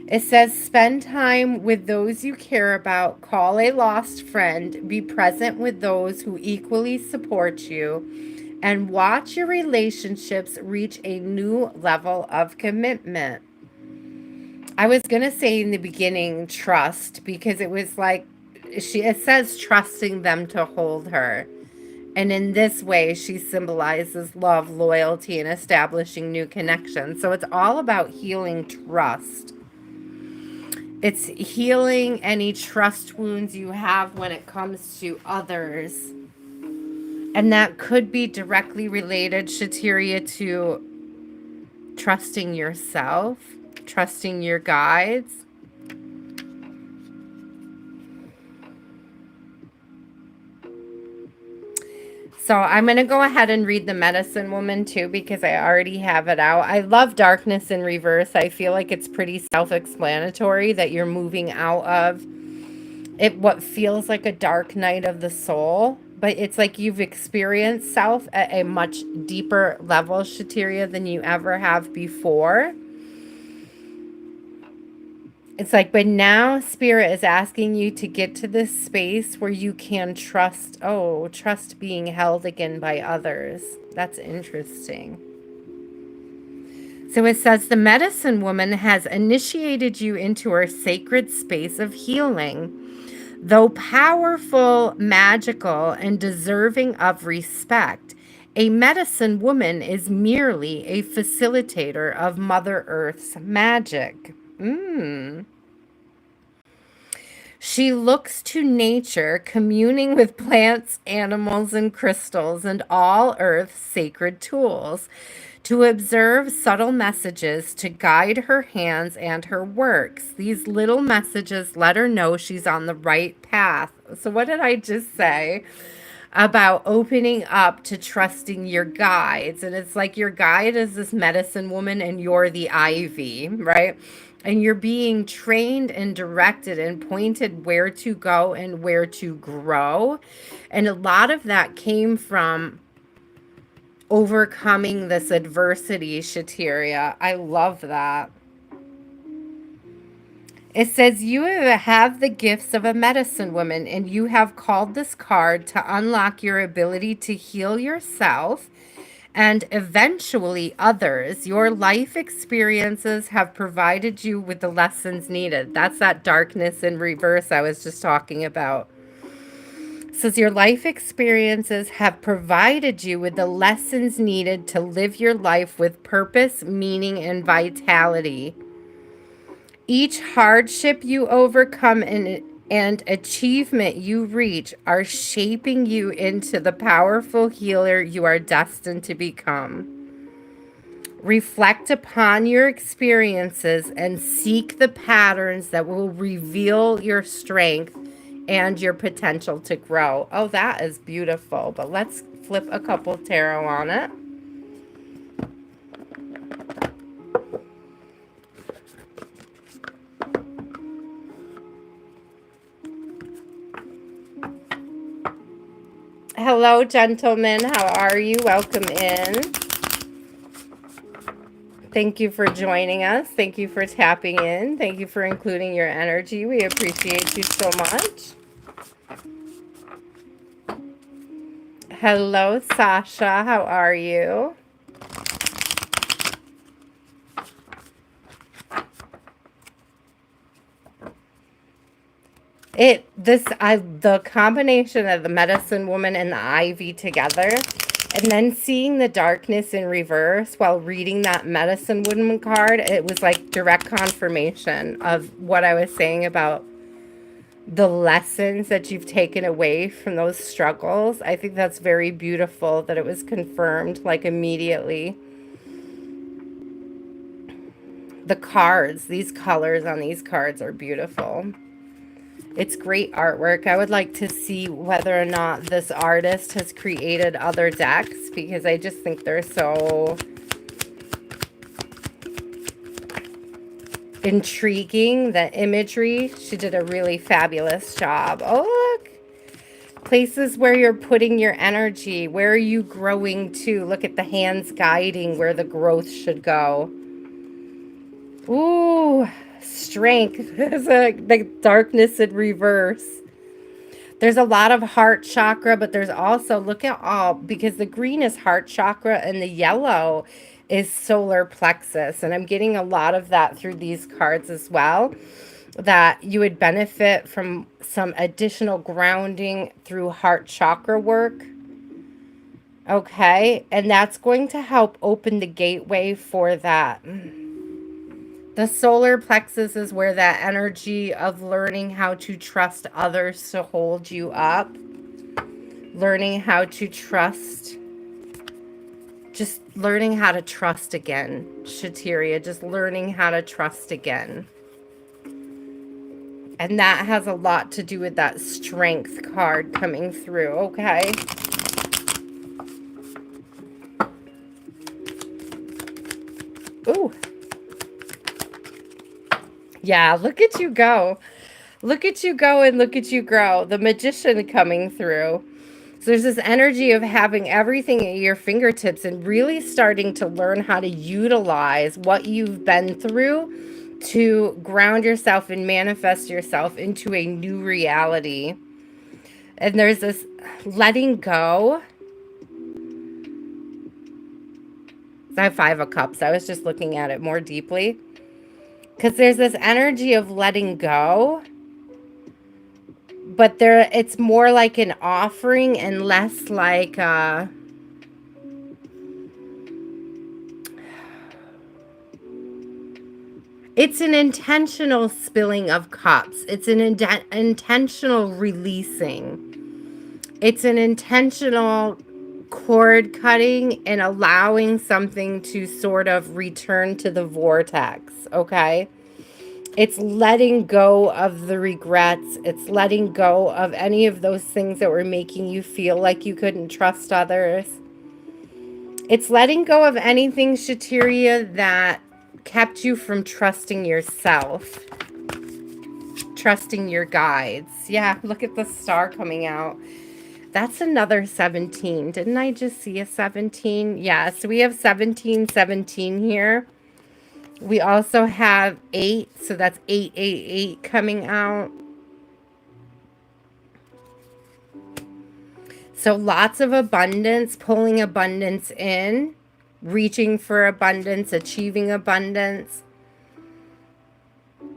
It says spend time with those you care about, call a lost friend, be present with those who equally support you, and watch your relationships reach a new level of commitment. I was going to say in the beginning trust, because it was like it says trusting them to hold her. And in this way, she symbolizes love, loyalty, and establishing new connections. So it's all about healing trust. It's healing any trust wounds you have when it comes to others. And that could be directly related, Chhateria, to trusting yourself, trusting your guides. So I'm going to go ahead and read the medicine woman too, because I already have it out. I love darkness in reverse. I feel like it's pretty self-explanatory that you're moving out of it, what feels like a dark night of the soul. But it's like you've experienced self at a much deeper level, Chhateria, than you ever have before. It's like, but now Spirit is asking you to get to this space where you can trust, trust being held again by others. That's interesting. So it says the medicine woman has initiated you into her sacred space of healing. Though powerful, magical, and deserving of respect, a medicine woman is merely a facilitator of Mother Earth's magic. She looks to nature, communing with plants, animals, and crystals, and all Earth's sacred tools, to observe subtle messages to guide her hands and her works. These little messages let her know she's on the right path. So what did I just say about opening up to trusting your guides? And it's like your guide is this medicine woman and you're the ivy, right? And you're being trained and directed and pointed where to go and where to grow. And a lot of that came from overcoming this adversity, Chhateria. I love that. It says, you have the gifts of a medicine woman, and you have called this card to unlock your ability to heal yourself and eventually others. Your life experiences have provided you with the lessons needed. That's that darkness in reverse I was just talking about. It says your life experiences have provided you with the lessons needed to live your life with purpose, meaning, and vitality. Each hardship you overcome and achievement you reach are shaping you into the powerful healer you are destined to become. Reflect upon your experiences and seek the patterns that will reveal your strength and your potential to grow. Oh, that is beautiful. But let's flip a couple tarot on it. Hello, gentlemen. How are you? Welcome in. Thank you for joining us. Thank you for tapping in. Thank you for including your energy. We appreciate you so much. Hello, Sasha. How are you? The combination of the medicine woman and the ivy together, and then seeing the darkness in reverse while reading that medicine woman card, it was like direct confirmation of what I was saying about the lessons that you've taken away from those struggles. I think that's very beautiful that it was confirmed like immediately. The cards, these colors on these cards are beautiful. It's great artwork. I would like to see whether or not this artist has created other decks, because I just think they're so intriguing. The imagery, she did a really fabulous job. Oh, look. Places where you're putting your energy. Where are you growing to? Look at the hands guiding where the growth should go. Ooh, strength. There's the darkness in reverse. There's a lot of heart chakra, but there's also, look at all, because the green is heart chakra and the yellow is solar plexus. And I'm getting a lot of that through these cards as well, that you would benefit from some additional grounding through heart chakra work. Okay, and that's going to help open the gateway for that. The solar plexus is where that energy of learning how to trust others to hold you up. Learning how to trust. Just learning how to trust again. Chhateria, just learning how to trust again. And that has a lot to do with that strength card coming through, okay? Ooh. Yeah, look at you go. Look at you go and look at you grow. The magician coming through. So there's this energy of having everything at your fingertips and really starting to learn how to utilize what you've been through to ground yourself and manifest yourself into a new reality. And there's this letting go. I have 5 of Cups. I was just looking at it more deeply. Because there's this energy of letting go, but it's more like an offering and less like it's an intentional spilling of cups. It's an intentional releasing. It's an intentional cord cutting and allowing something to sort of return to the vortex, okay? It's letting go of the regrets. It's letting go of any of those things that were making you feel like you couldn't trust others. It's letting go of anything, Chhateria, that kept you from trusting yourself. Trusting your guides. Yeah, look at the star coming out. That's another 17. Didn't I just see a 17? Yeah, so we have 17, 17 here. We also have 8, so that's 888 coming out. So lots of abundance, pulling abundance in, reaching for abundance, achieving abundance.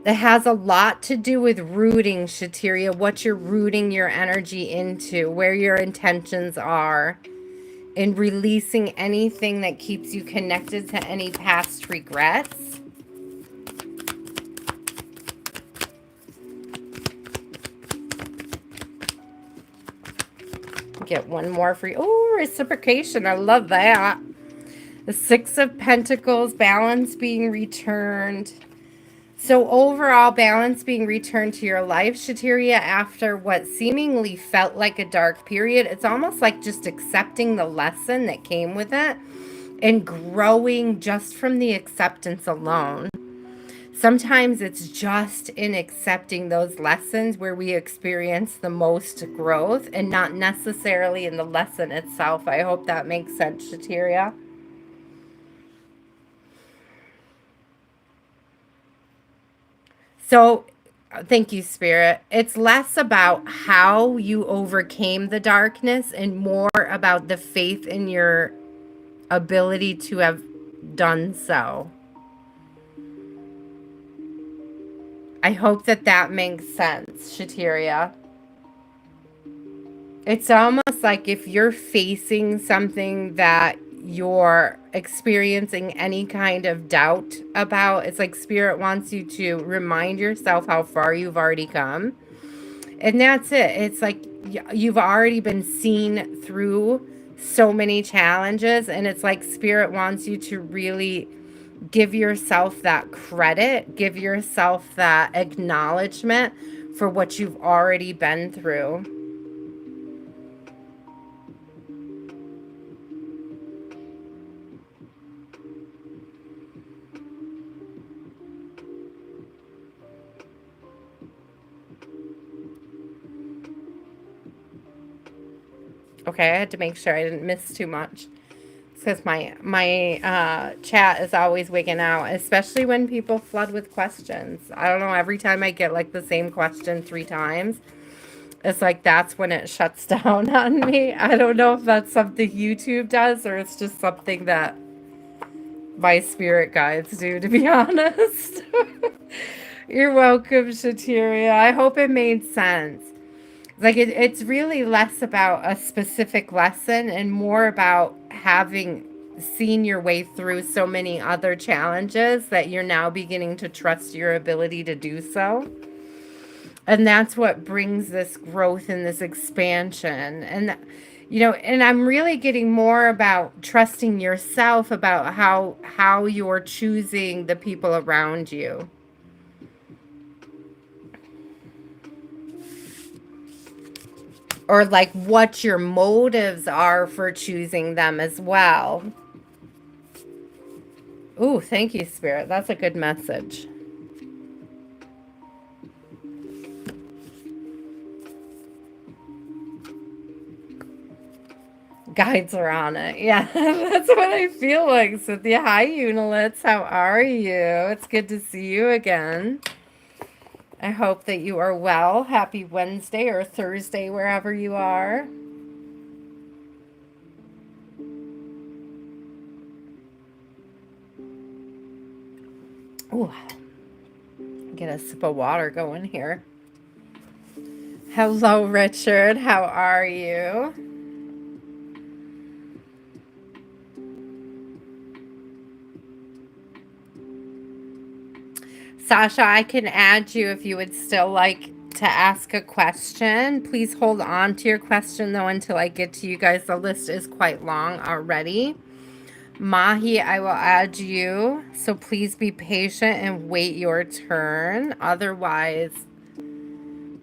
It has a lot to do with rooting, Chhateria, what you're rooting your energy into, where your intentions are, and releasing anything that keeps you connected to any past regrets. Get one more for you. Oh, reciprocation. I love that. The 6 of Pentacles, balance being returned. So overall, balance being returned to your life, Chhateria, after what seemingly felt like a dark period. It's almost like just accepting the lesson that came with it and growing just from the acceptance alone. Sometimes it's just in accepting those lessons where we experience the most growth and not necessarily in the lesson itself. I hope that makes sense, Chhateria. So, thank you, Spirit. It's less about how you overcame the darkness and more about the faith in your ability to have done so. I hope that that makes sense, Chhateria. It's almost like if you're facing something that you're experiencing any kind of doubt about, it's like Spirit wants you to remind yourself how far you've already come. And that's it. It's like you've already been seen through so many challenges. And it's like Spirit wants you to really give yourself that credit, give yourself that acknowledgement for what you've already been through. Okay, I had to make sure I didn't miss too much. Because my chat is always wigging out, especially when people flood with questions. I don't know, every time I get like the same question 3 times, it's like that's when it shuts down on me. I don't know if that's something YouTube does or it's just something that my spirit guides do, to be honest. You're welcome, Chhateria. I hope it made sense. Like it's really less about a specific lesson and more about having seen your way through so many other challenges that you're now beginning to trust your ability to do so. And that's what brings this growth and this expansion. And and I'm really getting more about trusting yourself, about how you're choosing the people around you. Or like what your motives are for choosing them as well. Ooh, thank you, Spirit. That's a good message. Guides are on it. Yeah, that's what I feel like. Cynthia, hi, Unilits. How are you? It's good to see you again. I hope that you are well. Happy Wednesday or Thursday, wherever you are. Ooh, get a sip of water going here. Hello, Richard. How are you? Sasha, I can add you if you would still like to ask a question. Please hold on to your question, though, until I get to you guys. The list is quite long already. Mahi, I will add you, so please be patient and wait your turn. Otherwise,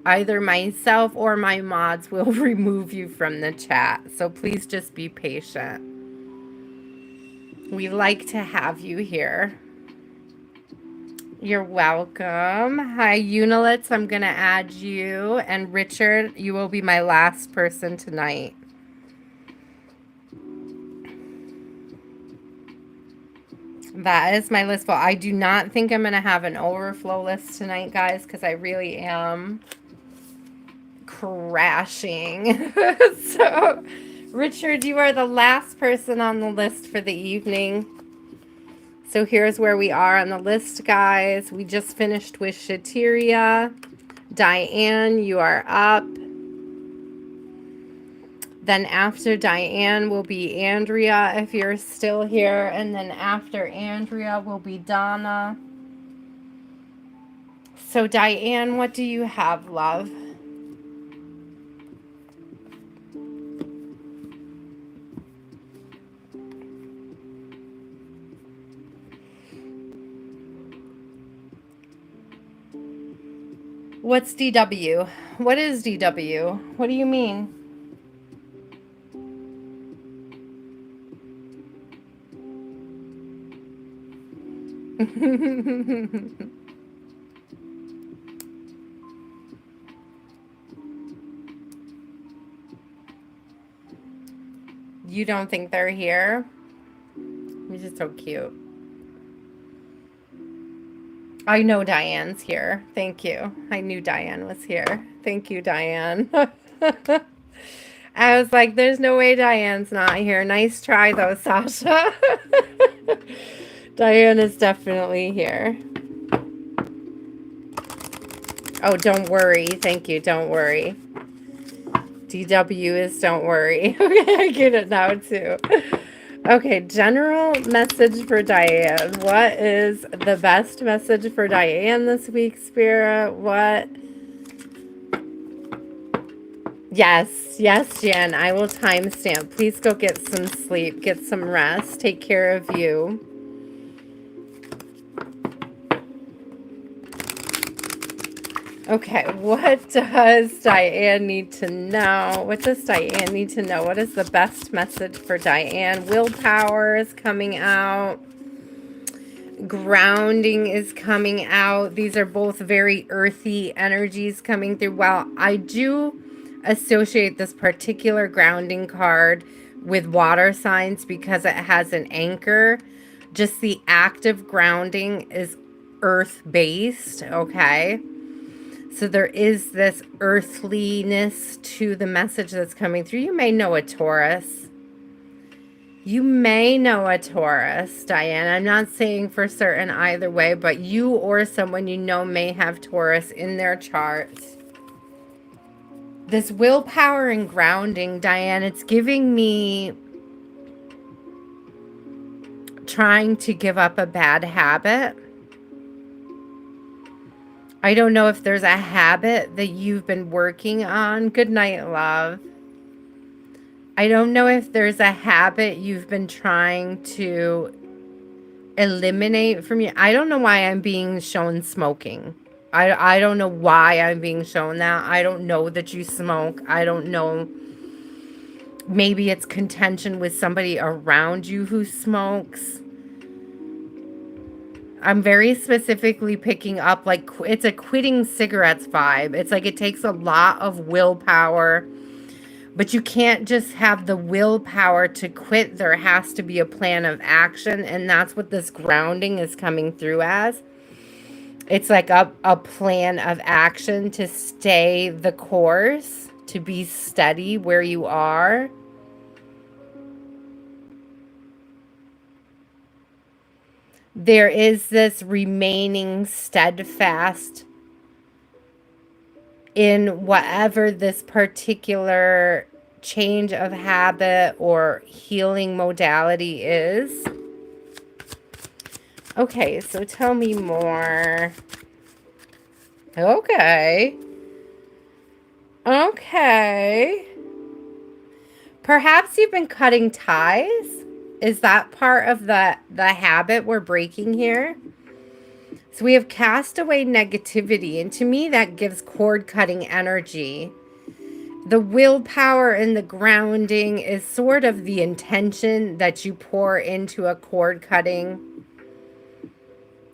either myself or my mods will remove you from the chat. So please just be patient. We like to have you here. You're welcome. Hi, Unilits. I'm going to add you. And Richard, you will be my last person tonight. That is my list. Well, I do not think I'm going to have an overflow list tonight, guys, because I really am crashing. So, Richard, you are the last person on the list for the evening. So here's where we are on the list, guys. We just finished with Chhateria. Diane, you are up. Then after Diane will be Andrea, if you're still here. And then after Andrea will be Donna. So Diane, what do you have, love? What's DW? What is DW? What do you mean? You don't think they're here? You're just so cute. I know Diane's here. Thank you. I knew Diane was here. Thank you, Diane. I was like, there's no way Diane's not here. Nice try, though, Sasha. Diane is definitely here. Oh, don't worry. Thank you. Don't worry. DW is don't worry. Okay, I get it now, too. Okay, general message for Diane. What is the best message for Diane this week, Spirit? What? Yes, Jen. I will timestamp. Please go get some sleep, get some rest, take care of you. Okay, what does Diane need to know? What does Diane need to know? What is the best message for Diane? Willpower is coming out. Grounding is coming out. These are both very earthy energies coming through. While I do associate this particular grounding card with water signs because it has an anchor, just the act of grounding is earth-based, okay? So there is this earthliness to the message that's coming through. You may know a Taurus. You may know a Taurus, Diane. I'm not saying for certain either way, but you or someone you know may have Taurus in their charts. This willpower and grounding, Diane, it's giving me trying to give up a bad habit. I don't know if there's a habit that you've been working on. Good night, love. I don't know if there's a habit you've been trying to eliminate from you. I don't know why I'm being shown smoking. I don't know why I'm being shown that. I don't know that you smoke. I don't know. Maybe it's contention with somebody around you who smokes. I'm very specifically picking up, like, it's a quitting cigarettes vibe. It's like it takes a lot of willpower, but you can't just have the willpower to quit. There has to be a plan of action, and that's what this grounding is coming through as. It's like a plan of action to stay the course, to be steady where you are. There is this remaining steadfast in whatever this particular change of habit or healing modality is. Okay, so tell me more. Okay. Perhaps you've been cutting ties? Is that part of the habit we're breaking here? So we have cast away negativity, and to me that gives cord cutting energy. The willpower and the grounding is sort of the intention that you pour into a cord cutting.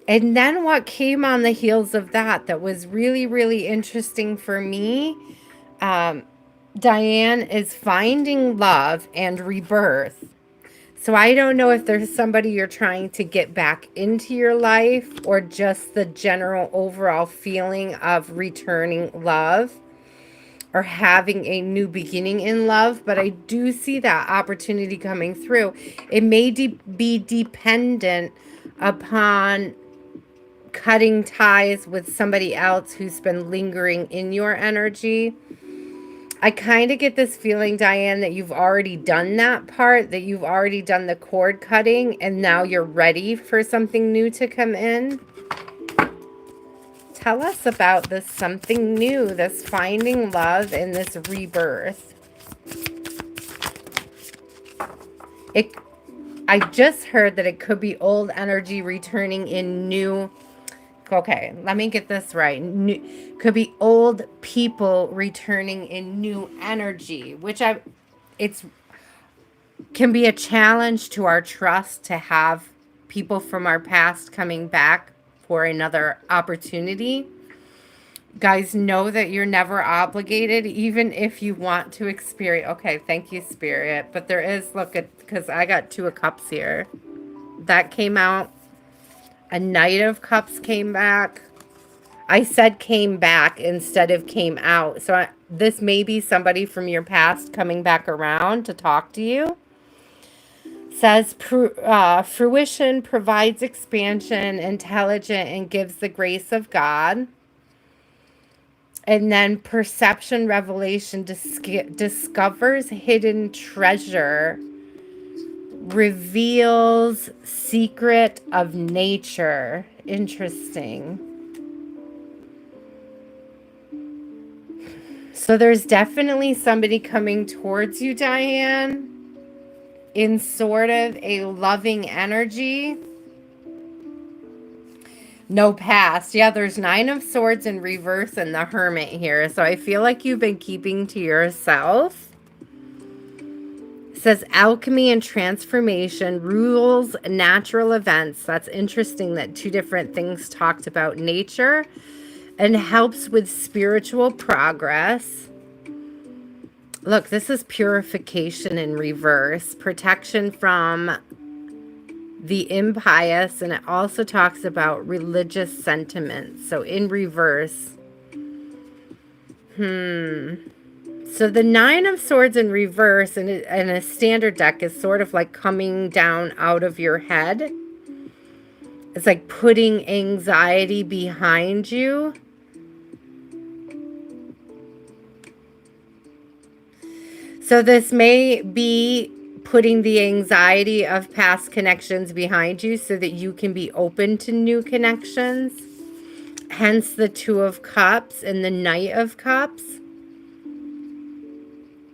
And then what came on the heels of that was really, really interesting for me, Diane, is finding love and rebirth. So I don't know if there's somebody you're trying to get back into your life, or just the general overall feeling of returning love or having a new beginning in love. But I do see that opportunity coming through. It may be dependent upon cutting ties with somebody else who's been lingering in your energy. I kind of get this feeling, Diane, that you've already done that part, that you've already done the cord cutting, and now you're ready for something new to come in. Tell us about this something new, this finding love and this rebirth. I just heard that it could be old energy returning in new. Okay, let me get this right. Could be old people returning in new energy, which it's can be a challenge to our trust to have people from our past coming back for another opportunity. Guys, know that you're never obligated, even if you want to experience. Okay, thank you, Spirit. But there is, look at, because I got 2 of Cups here. That came out. A Knight of Cups came back. I said came back instead of came out. So this may be somebody from your past coming back around to talk to you. Says fruition provides expansion, intelligent, and gives the grace of God. And then perception, revelation, discovers hidden treasure, reveals secret of nature. Interesting. So there's definitely somebody coming towards you, Diane, in sort of a loving energy. No past. Yeah, there's 9 of Swords in reverse and the Hermit here. So I feel like you've been keeping to yourself. It says alchemy and transformation, rules, natural events. That's interesting that 2 different things talked about nature, and helps with spiritual progress. Look, this is purification in reverse, protection from the impious, and it also talks about religious sentiments. So in reverse. So the 9 of Swords in reverse in a standard deck is sort of like coming down out of your head. It's like putting anxiety behind you. So this may be putting the anxiety of past connections behind you so that you can be open to new connections. Hence the 2 of Cups and the Knight of Cups.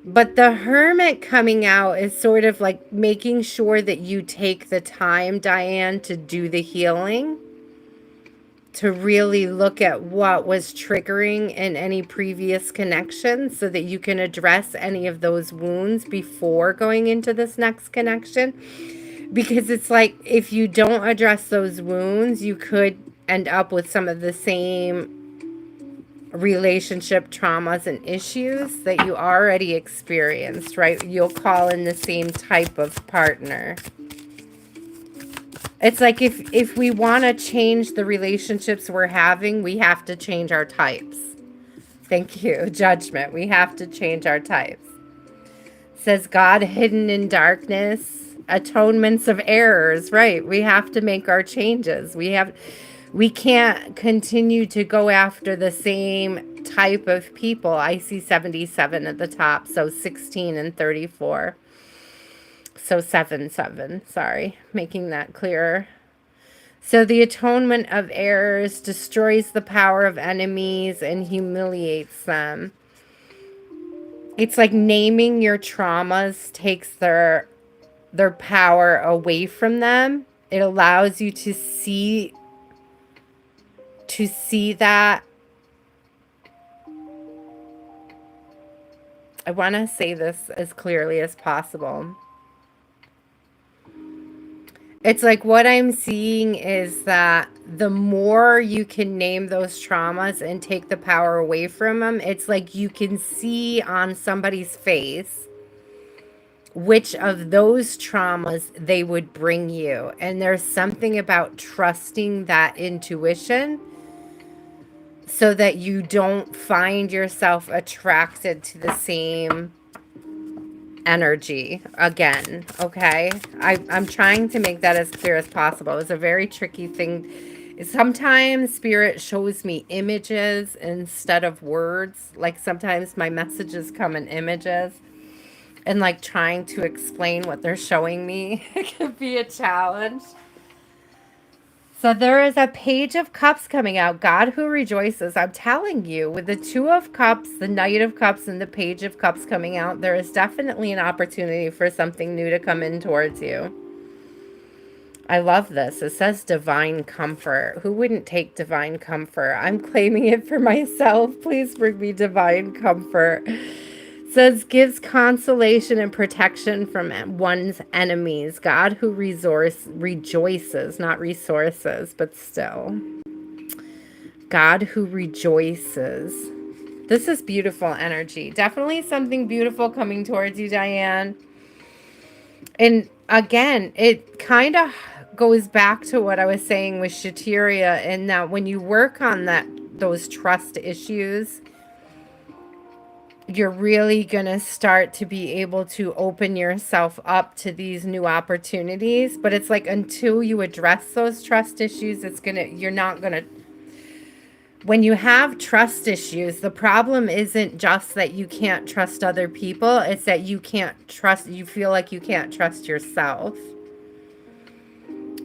But the Hermit coming out is sort of like making sure that you take the time, Diane, to do the healing. To really look at what was triggering in any previous connection so that you can address any of those wounds before going into this next connection. Because it's like if you don't address those wounds, you could end up with some of the same relationship traumas and issues that you already experienced, right? You'll call in the same type of partner. It's like if we want to change the relationships we're having, we have to change our types. Thank you. Judgment. We have to change our types. It says God hidden in darkness, atonements of errors. Right. We have to make our changes. We can't continue to go after the same type of people. I see 77 at the top. So 16 and 34. So 7, sorry, making that clearer. So the atonement of errors destroys the power of enemies and humiliates them. It's like naming your traumas takes their power away from them. It allows you to see that. I want to say this as clearly as possible. It's like what I'm seeing is that the more you can name those traumas and take the power away from them, it's like you can see on somebody's face which of those traumas they would bring you. And there's something about trusting that intuition so that you don't find yourself attracted to the same energy again. Okay, I'm trying to make that as clear as possible. It's a very tricky thing. Sometimes spirit shows me images instead of words. Like sometimes my messages come in images, and like trying to explain what they're showing me it can be a challenge. So there is a Page of Cups coming out. God who rejoices. I'm telling you, with the Two of Cups, the Knight of Cups, and the Page of Cups coming out, there is definitely an opportunity for something new to come in towards you. I love this. It says divine comfort. Who wouldn't take divine comfort? I'm claiming it for myself. Please bring me divine comfort. Says gives consolation and protection from one's enemies. God who rejoices, not resources, but still. God who rejoices. This is beautiful energy. Definitely something beautiful coming towards you, Diane. And again, it kind of goes back to what I was saying with Chhateria, in that when you work on those trust issues, you're really going to start to be able to open yourself up to these new opportunities. But it's like until you address those trust issues, you're not going to, when you have trust issues, the problem isn't just that you can't trust other people. It's that you feel like you can't trust yourself.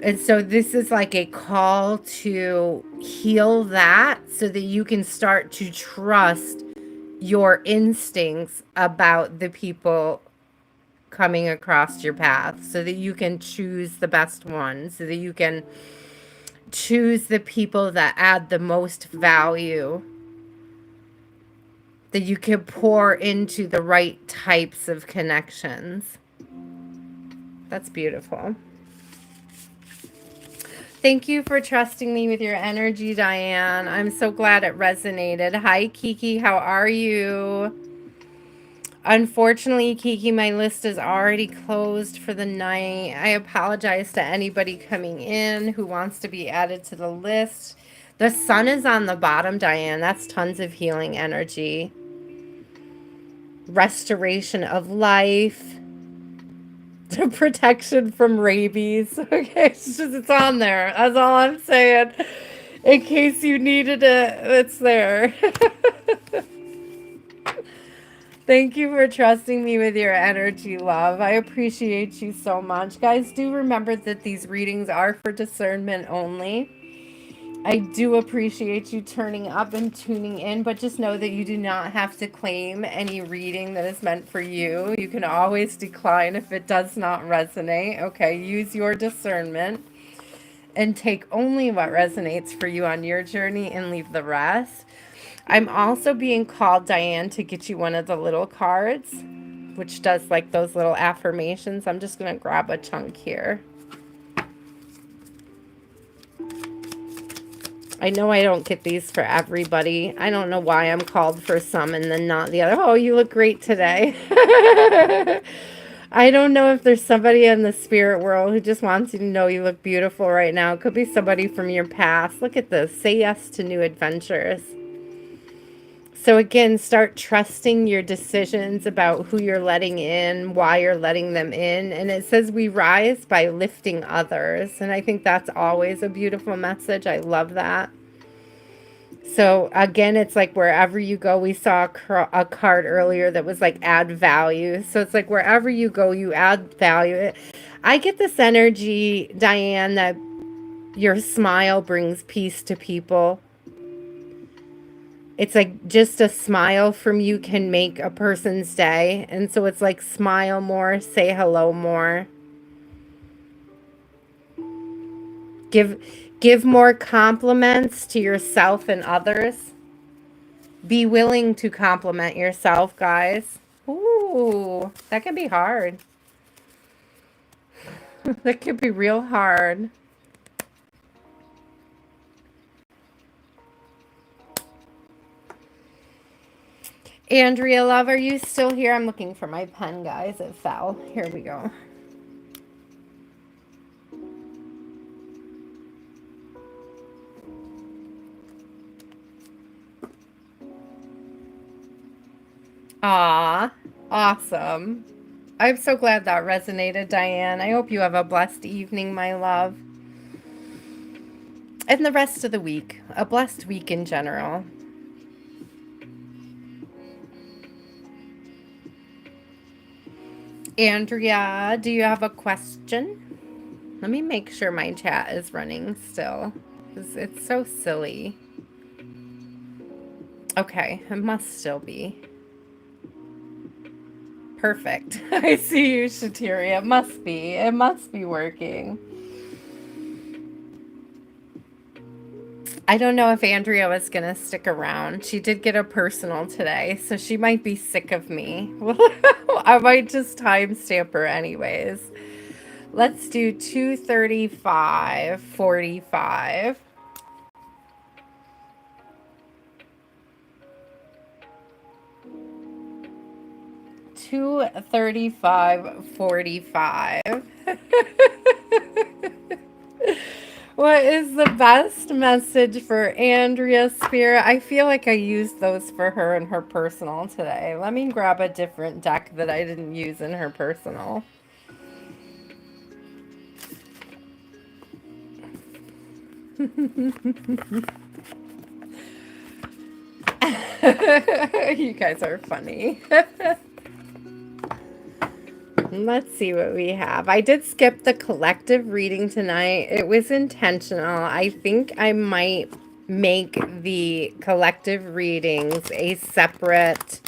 And so this is like a call to heal that so that you can start to trust your instincts about the people coming across your path, so that you can choose the best ones, so that you can choose the people that add the most value, that you can pour into the right types of connections. That's beautiful. Thank you for trusting me with your energy, Diane. I'm so glad it resonated. Hi, Kiki. How are you? Unfortunately, Kiki, my list is already closed for the night. I apologize to anybody coming in who wants to be added to the list. The sun is on the bottom, Diane. That's tons of healing energy. Restoration of life. The protection from rabies. Okay, it's on there. That's all I'm saying. In case you needed it, it's there. Thank you for trusting me with your energy, love. I appreciate you so much. Guys, do remember that these readings are for discernment only. I do appreciate you turning up and tuning in, but just know that you do not have to claim any reading that is meant for you. You can always decline if it does not resonate. Okay, use your discernment and take only what resonates for you on your journey and leave the rest. I'm also being called, Diane, to get you one of the little cards, which does like those little affirmations. I'm just going to grab a chunk here. I know I don't get these for everybody. I don't know why I'm called for some and then not the other. Oh, you look great today. I don't know if there's somebody in the spirit world who just wants you to know you look beautiful right now. It could be somebody from your past. Look at this. Say yes to new adventures. So again, start trusting your decisions about who you're letting in, why you're letting them in. And it says we rise by lifting others. And I think that's always a beautiful message. I love that. So again, it's like wherever you go, we saw a card earlier that was like add value. So it's like wherever you go, you add value. I get this energy, Diane, that your smile brings peace to people. It's like just a smile from you can make a person's day. And so it's like smile more, say hello more. Give more compliments to yourself and others. Be willing to compliment yourself, guys. Ooh, that can be hard. That could be real hard. Andrea, love, are you still here? I'm looking for my pen, guys. It fell. Here we go. Ah, awesome. I'm so glad that resonated, Diane. I hope you have a blessed evening, my love. And the rest of the week. A blessed week in general. Andrea, do you have a question? Let me make sure my chat is running still. It's so silly. Okay, it must still be. Perfect. I see you, Chhateria. It must be. It must be working. I don't know if Andrea was going to stick around. She did get a personal today, so she might be sick of me. I might just timestamp her anyways. Let's do 2:35:45. 2:35:45. What is the best message for Andrea Spirit? I feel like I used those for her in her personal today. Let me grab a different deck that I didn't use in her personal. You guys are funny. Let's see what we have. I did skip the collective reading tonight. It was intentional. I think I might make the collective readings a separate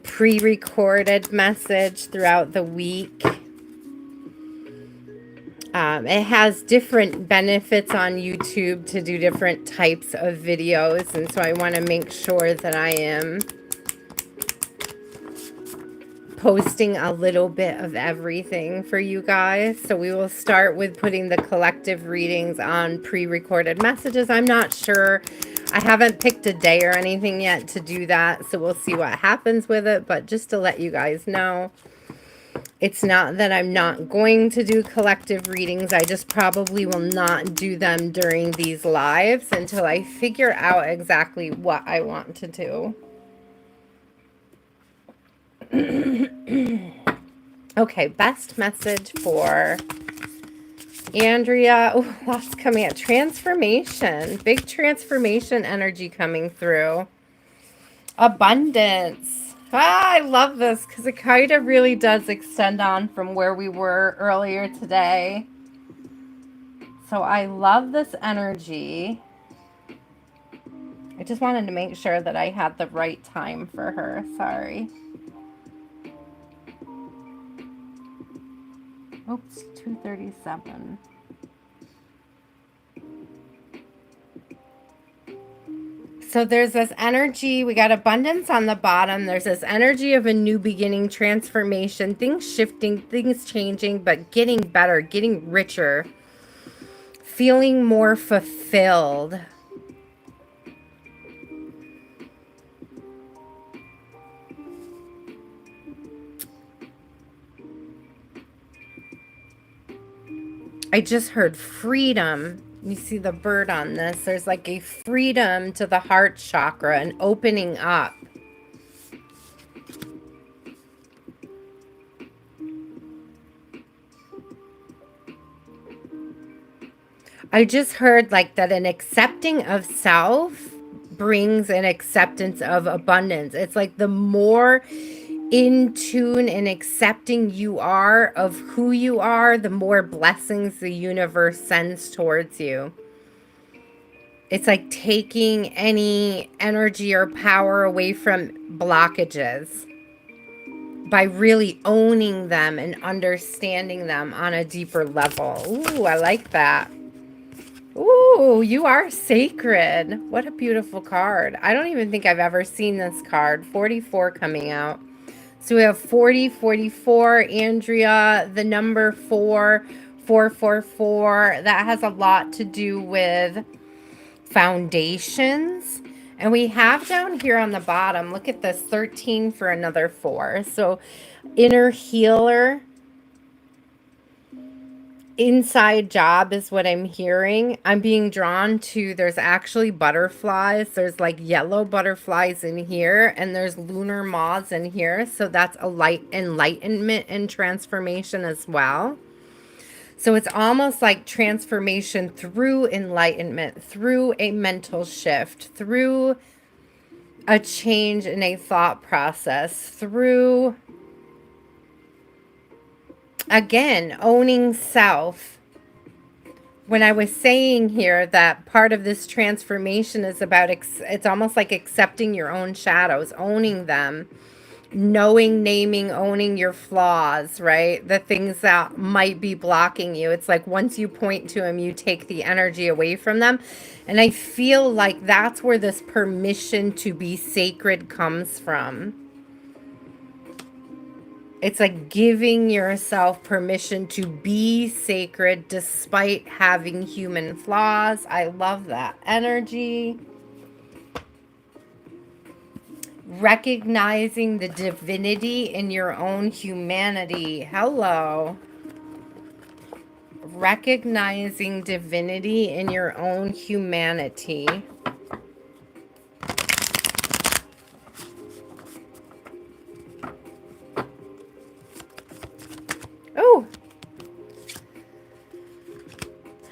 pre-recorded message throughout the week. It has different benefits on YouTube to do different types of videos, and so I want to make sure that I am posting a little bit of everything for you guys. So we will start with putting the collective readings on pre-recorded messages. I'm not sure. I haven't picked a day or anything yet to do that, so we'll see what happens with it. But just to let you guys know, it's not that I'm not going to do collective readings. I just probably will not do them during these lives until I figure out exactly what I want to do. Okay, best message for Andrea. Oh, lots coming out. Transformation. Big transformation energy coming through. Abundance. Ah, I love this because it kind of really does extend on from where we were earlier today. So I love this energy. I just wanted to make sure that I had the right time for her. Sorry. Oops, 2:37. So there's this energy. We got abundance on the bottom. There's this energy of a new beginning, transformation, things shifting, things changing, but getting better, getting richer, feeling more fulfilled. I just heard freedom. You see the bird on this. There's like a freedom to the heart chakra and opening up. I just heard like that an accepting of self brings an acceptance of abundance. It's like the more in tune and accepting you are of who you are, the more blessings the universe sends towards you. It's like taking any energy or power away from blockages by really owning them and understanding them on a deeper level. Ooh, I like that. Ooh, you are sacred. What a beautiful card. I don't even think I've ever seen this card. 44 coming out. So we have 40, 44, Andrea, the number 4, 444. That has a lot to do with foundations And we have down here on the bottom, look at this, 13 for another 4. So inner healer, inside job is what I'm hearing. I'm being drawn to, there's actually butterflies. There's like yellow butterflies in here, and there's lunar moths in here. So that's a light enlightenment and transformation as well. So it's almost like transformation through enlightenment, through a mental shift, through a change in a thought process, through, again, owning self. When I was saying here that part of this transformation is about, it's almost like accepting your own shadows, owning them, knowing, naming, owning your flaws, right? The things that might be blocking you. It's like once you point to them, you take the energy away from them. And I feel like that's where this permission to be sacred comes from. It's like giving yourself permission to be sacred despite having human flaws. I love that energy. Recognizing the divinity in your own humanity. Hello. Recognizing divinity in your own humanity. Oh,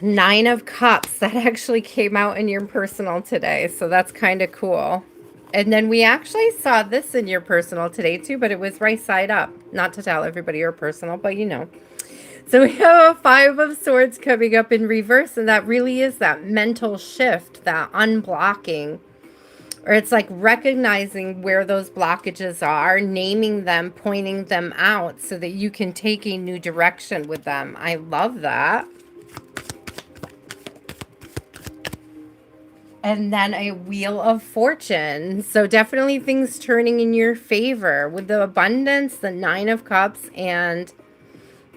9 of Cups. That actually came out in your personal today, so that's kind of cool. And then we actually saw this in your personal today too, but it was right side up. Not to tell everybody your personal, but you know. So we have a 5 of Swords coming up in reverse, and that really is that mental shift, that unblocking. Or it's like recognizing where those blockages are, naming them, pointing them out so that you can take a new direction with them. I love that. And then a Wheel of Fortune. So definitely things turning in your favor with the abundance, the 9 of Cups, and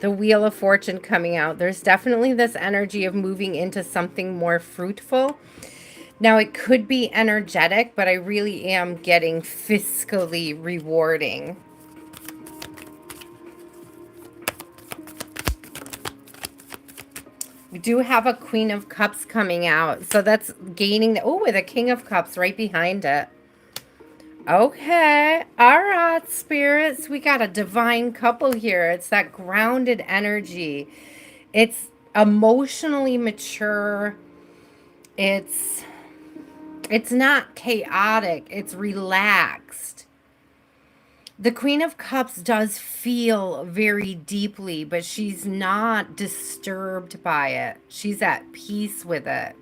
the Wheel of Fortune coming out. There's definitely this energy of moving into something more fruitful. Now, it could be energetic, but I really am getting fiscally rewarding. We do have a Queen of Cups coming out. So that's gaining, with a King of Cups right behind it. Okay. All right, spirits. We got a divine couple here. It's that grounded energy. It's emotionally mature. It's not chaotic. It's relaxed. The Queen of Cups does feel very deeply, but she's not disturbed by it. She's at peace with it.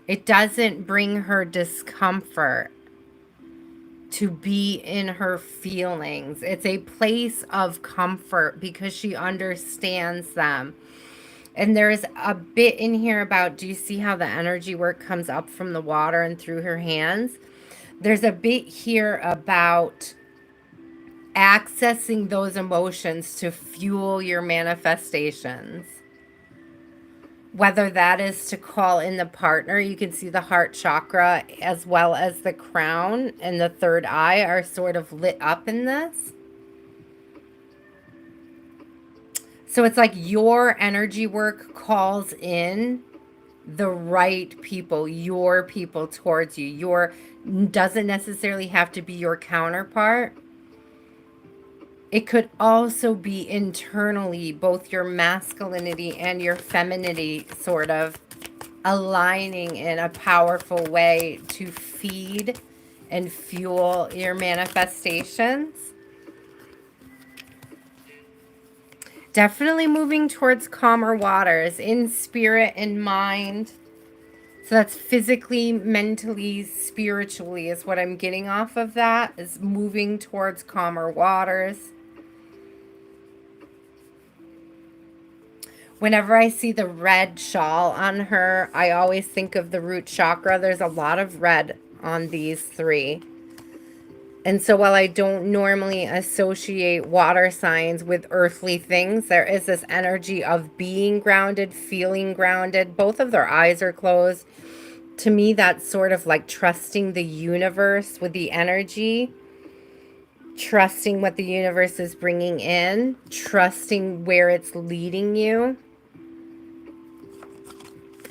It doesn't bring her discomfort to be in her feelings. It's a place of comfort because she understands them. And there's a bit in here about, do you see how the energy work comes up from the water and through her hands? There's a bit here about accessing those emotions to fuel your manifestations. Whether that is to call in the partner, you can see the heart chakra as well as the crown and the third eye are sort of lit up in this. So it's like your energy work calls in the right people, your people towards you. Your doesn't necessarily have to be your counterpart. It could also be internally, both your masculinity and your femininity sort of aligning in a powerful way to feed and fuel your manifestations. Definitely moving towards calmer waters in spirit and mind. So that's physically, mentally, spiritually is what I'm getting off of that, is moving towards calmer waters. Whenever I see the red shawl on her, I always think of the root chakra. There's a lot of red on these 3. And so while I don't normally associate water signs with earthly things, there is this energy of being grounded, feeling grounded. Both of their eyes are closed. To me, that's sort of like trusting the universe with the energy, trusting what the universe is bringing in, trusting where it's leading you.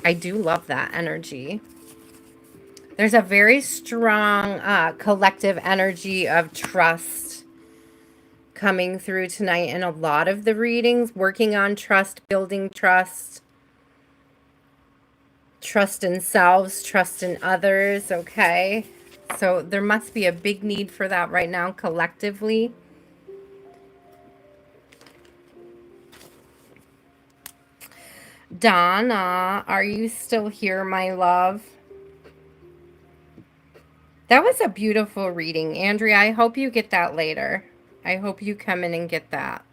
I do love that energy. There's a very strong collective energy of trust coming through tonight in a lot of the readings, working on trust, building trust, trust in selves, trust in others, okay? So there must be a big need for that right now collectively. Donna, are you still here, my love? That was a beautiful reading. Andrea, I hope you get that later. I hope you come in and get that.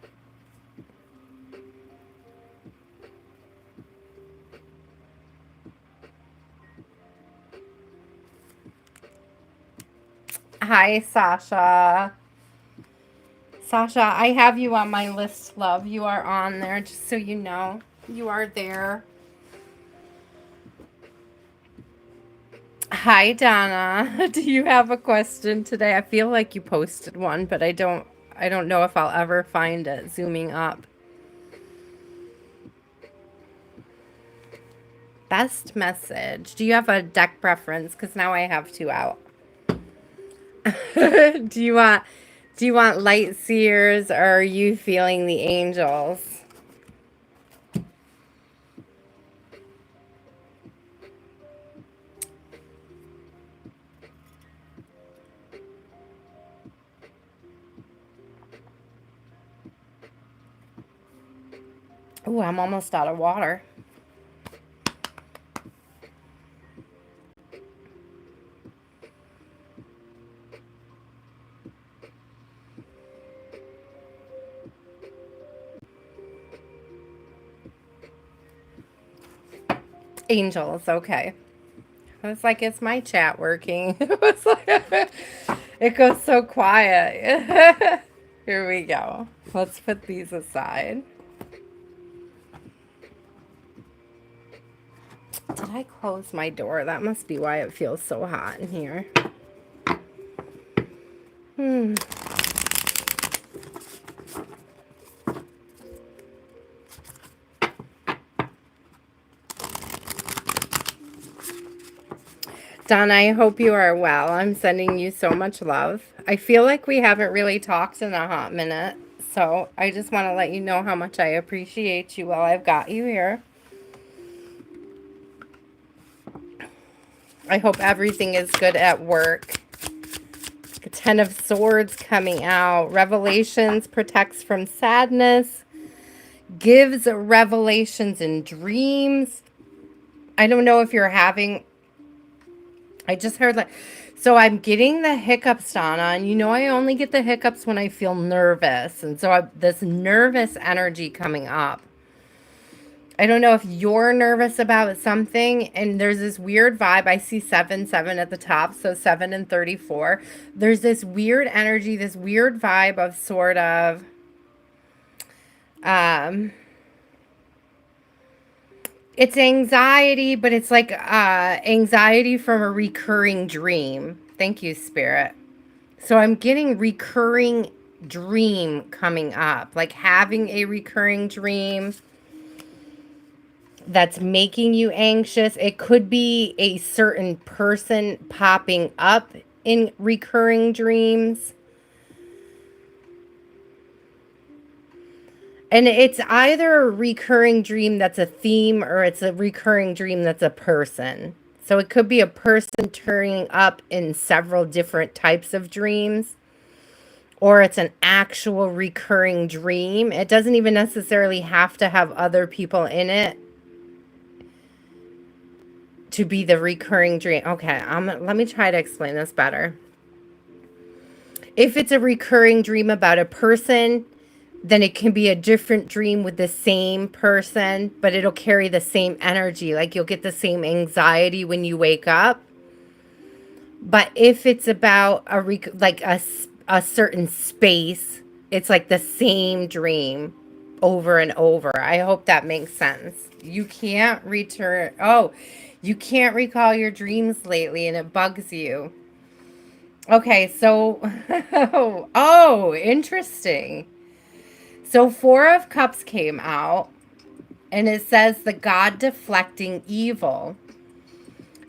Hi, Sasha. Sasha, I have you on my list, love. You are on there, just so you know. You are there. Hi, Donna. Do you have a question today? I feel like you posted one, but I don't know if I'll ever find it zooming up. Best message. Do you have a deck preference? Because now I have two out. do you want light seers, or are you feeling the angels? Oh, I'm almost out of water. Angels, okay. I was like, is my chat working? It goes so quiet. Here we go. Let's put these aside. Did I close my door? That must be why it feels so hot in here. Donna, I hope you are well. I'm sending you so much love. I feel like we haven't really talked in a hot minute, so I just want to let you know how much I appreciate you while I've got you here. I hope everything is good at work. The Ten of Swords coming out. Revelations protects from sadness. Gives revelations in dreams. I don't know if you're having... I just heard like... So I'm getting the hiccups, Donna. And you know I only get the hiccups when I feel nervous. And so this nervous energy coming up. I don't know if you're nervous about something, and there's this weird vibe. I see 7 at the top, so 7 and 34. There's this weird energy, this weird vibe of sort of, it's anxiety, but it's like anxiety from a recurring dream. Thank you, Spirit. So I'm getting recurring dream coming up, like having a recurring dream that's making you anxious. It could be a certain person popping up in recurring dreams. And it's either a recurring dream that's a theme, or it's a recurring dream that's a person. So it could be a person turning up in several different types of dreams, or it's an actual recurring dream. It doesn't even necessarily have to have other people in it to be the recurring dream. Okay, let me try to explain this better. If it's a recurring dream about a person, then it can be a different dream with the same person, but it'll carry the same energy. Like you'll get the same anxiety when you wake up. But if it's about a certain space, it's like the same dream over and over. I hope that makes sense. You can't return. Oh, You can't recall your dreams lately and it bugs you. Okay, so, oh, interesting. So, Four of Cups came out and it says the God deflecting evil.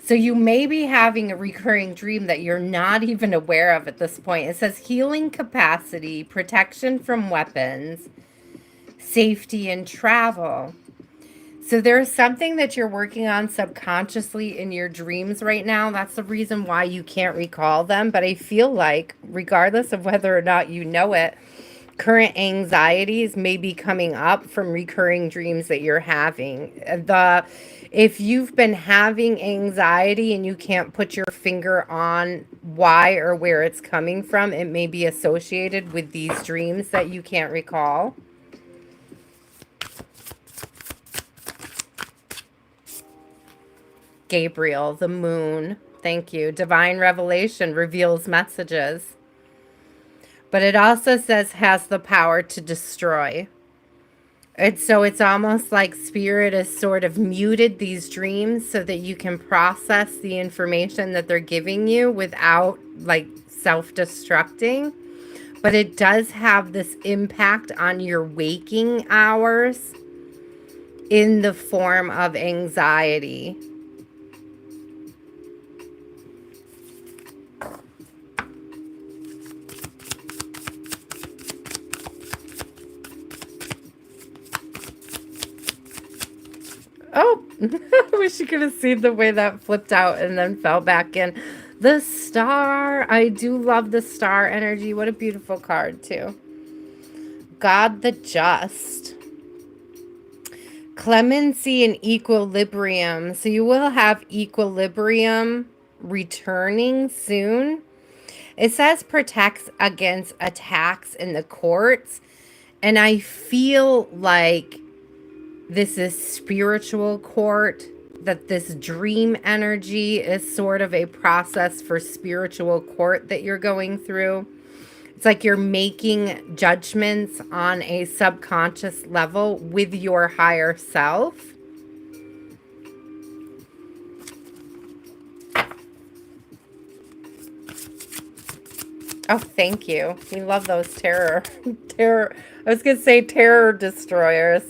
So, you may be having a recurring dream that you're not even aware of at this point. It says healing capacity, protection from weapons, safety, and travel. So there's something that you're working on subconsciously in your dreams right now. That's the reason why you can't recall them. But I feel like, regardless of whether or not you know it, current anxieties may be coming up from recurring dreams that you're having. If you've been having anxiety and you can't put your finger on why or where it's coming from, it may be associated with these dreams that you can't recall. Gabriel, the moon. Thank you. Divine revelation reveals messages. But it also says has the power to destroy. So it's almost like spirit has sort of muted these dreams so that you can process the information that they're giving you without like self-destructing. But it does have this impact on your waking hours in the form of anxiety. Oh, I wish you could have seen the way that flipped out and then fell back in. The star. I do love the star energy. What a beautiful card, too. God the just. Clemency and equilibrium. So you will have equilibrium returning soon. It says protects against attacks in the courts. And I feel like this is spiritual court, that this dream energy is sort of a process for spiritual court that you're going through. It's like you're making judgments on a subconscious level with your higher self. Oh, thank you. We love those terror. I was going to say terror destroyers.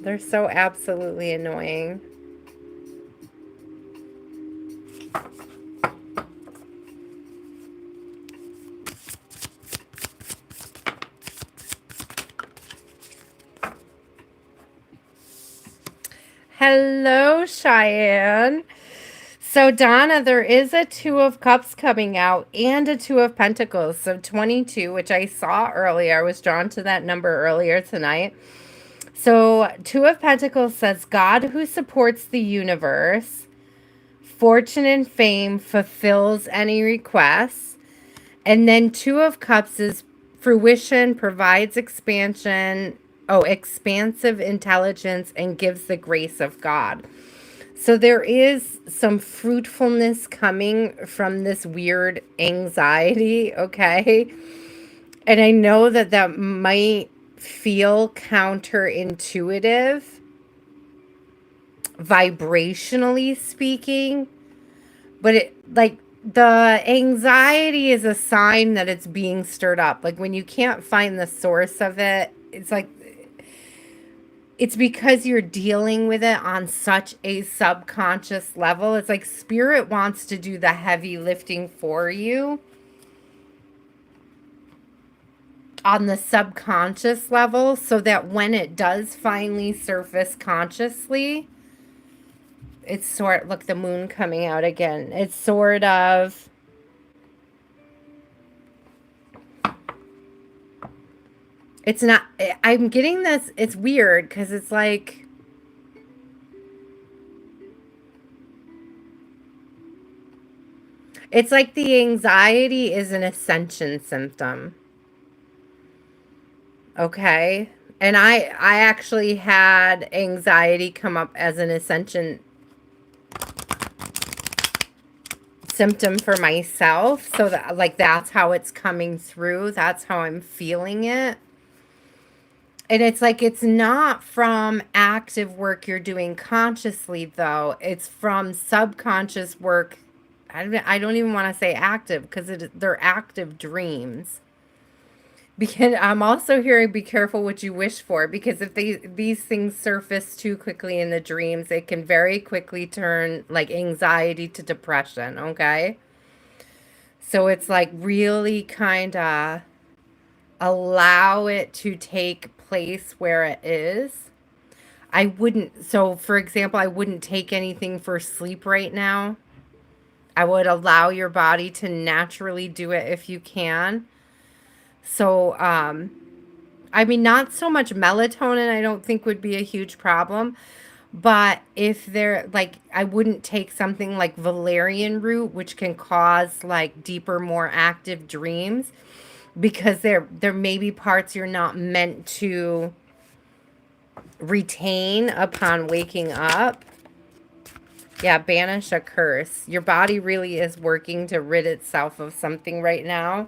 They're so absolutely annoying. Hello, Cheyenne. So, Donna, there is a Two of Cups coming out and a Two of Pentacles. So, 22, which I saw earlier. I was drawn to that number earlier tonight. So, Two of Pentacles says, God who supports the universe, fortune and fame, fulfills any requests. And then Two of Cups is fruition, provides expansion, expansive intelligence, and gives the grace of God. So there is some fruitfulness coming from this weird anxiety, okay? And I know that that might feel counterintuitive, vibrationally speaking, but it, like, the anxiety is a sign that it's being stirred up. Like, when you can't find the source of it, it's like, it's because you're dealing with it on such a subconscious level. It's like spirit wants to do the heavy lifting for you on the subconscious level so that when it does finally surface consciously, it's sort, look, the moon coming out again. It's sort of, it's not, I'm getting this, it's weird because it's like, it's like the anxiety is an ascension symptom. Okay. And I actually had anxiety come up as an ascension symptom for myself. So that, like, that's how it's coming through. That's how I'm feeling it. And it's like, it's not from active work you're doing consciously, though. It's from subconscious work. I don't even want to say active because they're active dreams. Because I'm also hearing be careful what you wish for, because if these things surface too quickly in the dreams, it can very quickly turn like anxiety to depression, okay? So it's like really kind of allow it to take place where it is. I wouldn't, so for example, I wouldn't take anything for sleep right now. I would allow your body to naturally do it if you can. So, I mean, not so much melatonin, I don't think would be a huge problem. But if they're like, I wouldn't take something like valerian root, which can cause like deeper, more active dreams, because there may be parts you're not meant to retain upon waking up. Yeah, banish a curse. Your body really is working to rid itself of something right now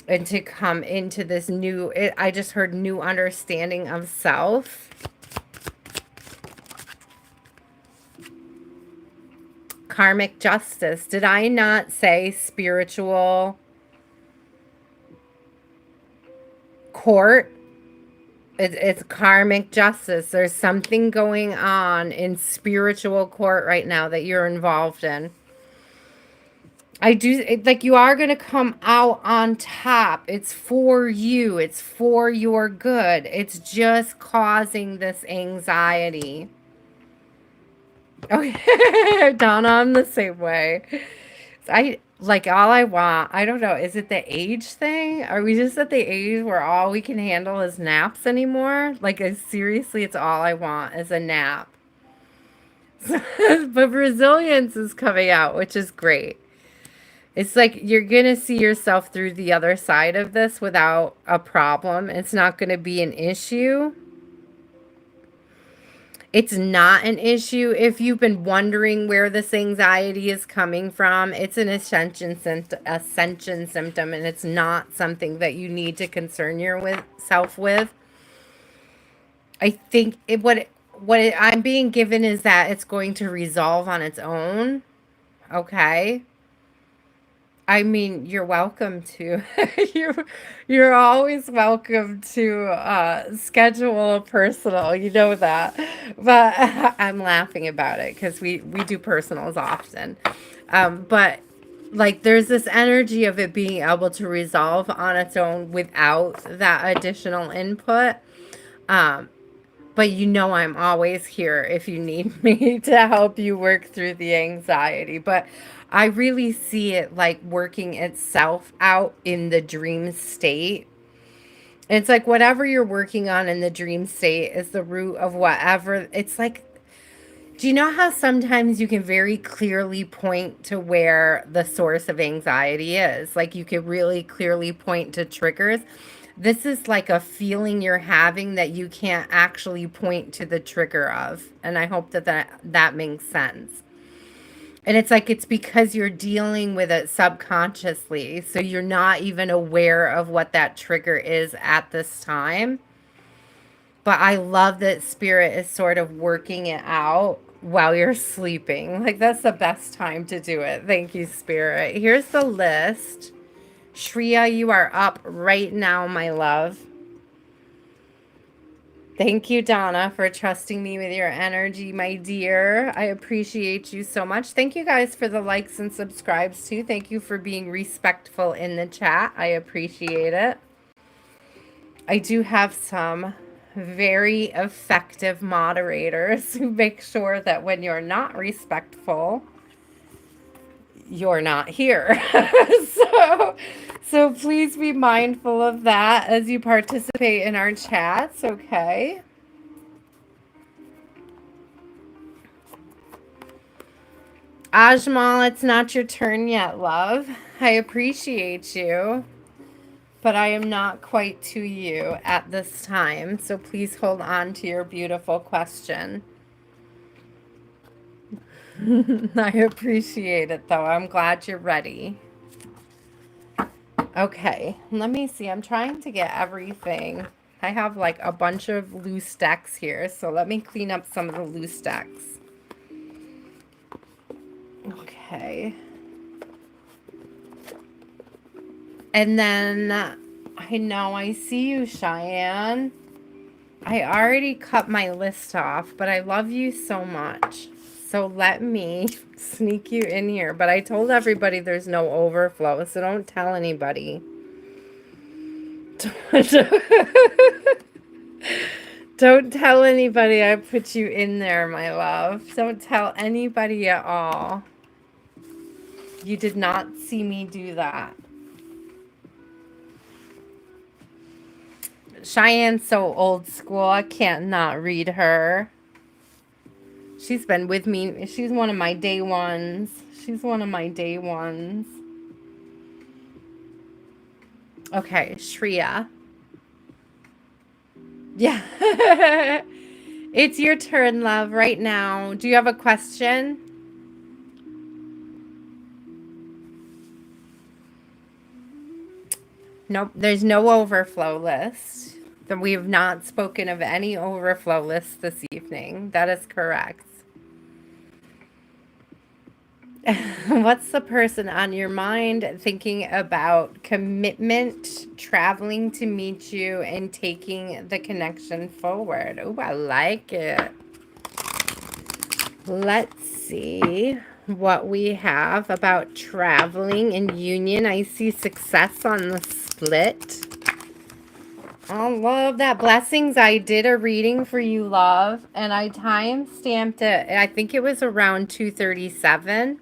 and to come into this new, I just heard new understanding of self. Karmic justice. Did I not say spiritual court? It's karmic justice. There's something going on in spiritual court right now that you're involved in. I do, like, you are going to come out on top. It's for you. It's for your good. It's just causing this anxiety. Okay, Donna, I'm the same way. I like all I want. I don't know. Is it the age thing? Are we just at the age where all we can handle is naps anymore? Like, seriously, it's all I want is a nap. But resilience is coming out, which is great. It's like you're going to see yourself through the other side of this without a problem. It's not going to be an issue. It's not an issue if you've been wondering where this anxiety is coming from. It's an ascension symptom, and it's not something that you need to concern yourself with. I think I'm being given is that it's going to resolve on its own. Okay. I mean, you're welcome to. you you're always welcome to schedule a personal. You know that, but I'm laughing about it because we do personals often. But like, there's this energy of it being able to resolve on its own without that additional input. Um, but you know I'm always here if you need me to help you work through the anxiety. But I really see it like working itself out in the dream state. It's like whatever you're working on in the dream state is the root of whatever. It's like, do you know how sometimes you can very clearly point to where the source of anxiety is? Like, you can really clearly point to triggers. This is like a feeling you're having that you can't actually point to the trigger of. And I hope that makes sense. And it's like it's because you're dealing with it subconsciously. So you're not even aware of what that trigger is at this time. But I love that spirit is sort of working it out while you're sleeping. Like, that's the best time to do it. Thank you, spirit. Here's the list. Shreya, you are up right now, my love. Thank you, Donna, for trusting me with your energy, my dear. I appreciate you so much. Thank you guys for the likes and subscribes, too. Thank you for being respectful in the chat. I appreciate it. I do have some very effective moderators who make sure that when you're not respectful, you're not here. so please be mindful of that as you participate in our chats, okay? Ajmal, it's not your turn yet, love. I appreciate you, but I am not quite to you at this time, so please hold on to your beautiful question. I appreciate it, though. I'm glad you're ready. Okay, let me see. I'm trying to get everything I have like a bunch of loose decks here, so let me clean up some of the loose decks. Okay. And then, I know, I see you, Cheyenne. I already cut my list off, but I love you so much. So let me sneak you in here. But I told everybody there's no overflow, so don't tell anybody. Don't tell anybody I put you in there, my love. Don't tell anybody at all. You did not see me do that. Cheyenne's so old school. I can't not read her. She's been with me. She's one of my day ones. She's one of my day ones. Okay, Shreya. Yeah. It's your turn, love, right now. Do you have a question? Nope, there's no overflow list. We have not spoken of any overflow lists this evening. That is correct. What's the person on your mind thinking about commitment, traveling to meet you, and taking the connection forward? Oh, I like it. Let's see what we have about traveling and union. I see success on the split. I love that. Blessings. I did a reading for you, love, and I time stamped it. I think it was around 2:37.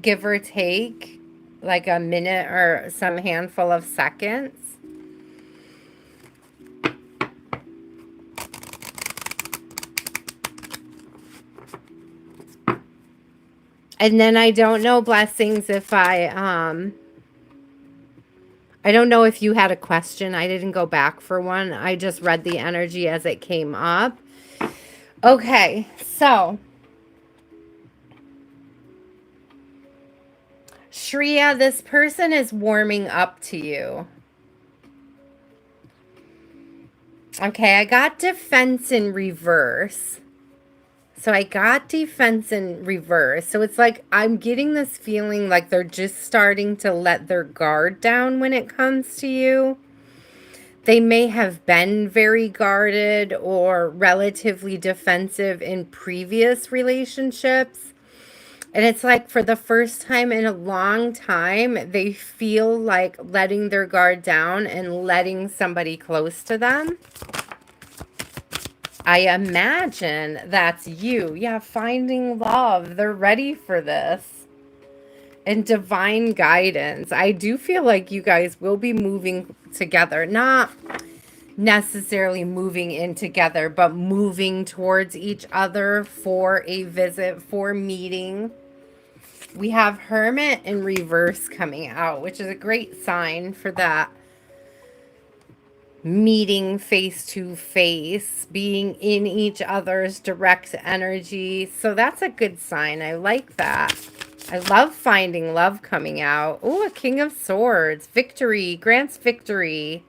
Give or take like a minute or some handful of seconds. And then I don't know, blessings, if I don't know if you had a question. I didn't go back for one. I just read the energy as it came up. Okay, so Shreya, this person is warming up to you. Okay, I got defense in reverse. So I got defense in reverse. So it's like I'm getting this feeling like they're just starting to let their guard down when it comes to you. They may have been very guarded or relatively defensive in previous relationships. And it's like for the first time in a long time, they feel like letting their guard down and letting somebody close to them. I imagine that's you. Yeah, finding love. They're ready for this. And divine guidance. I do feel like you guys will be moving together. Not necessarily moving in together, but moving towards each other for a visit, for meeting. We have Hermit in reverse coming out, which is a great sign for that. Meeting face to face, being in each other's direct energy. So that's a good sign. I like that. I love finding love coming out. Oh, a King of Swords. Victory. Grants victory.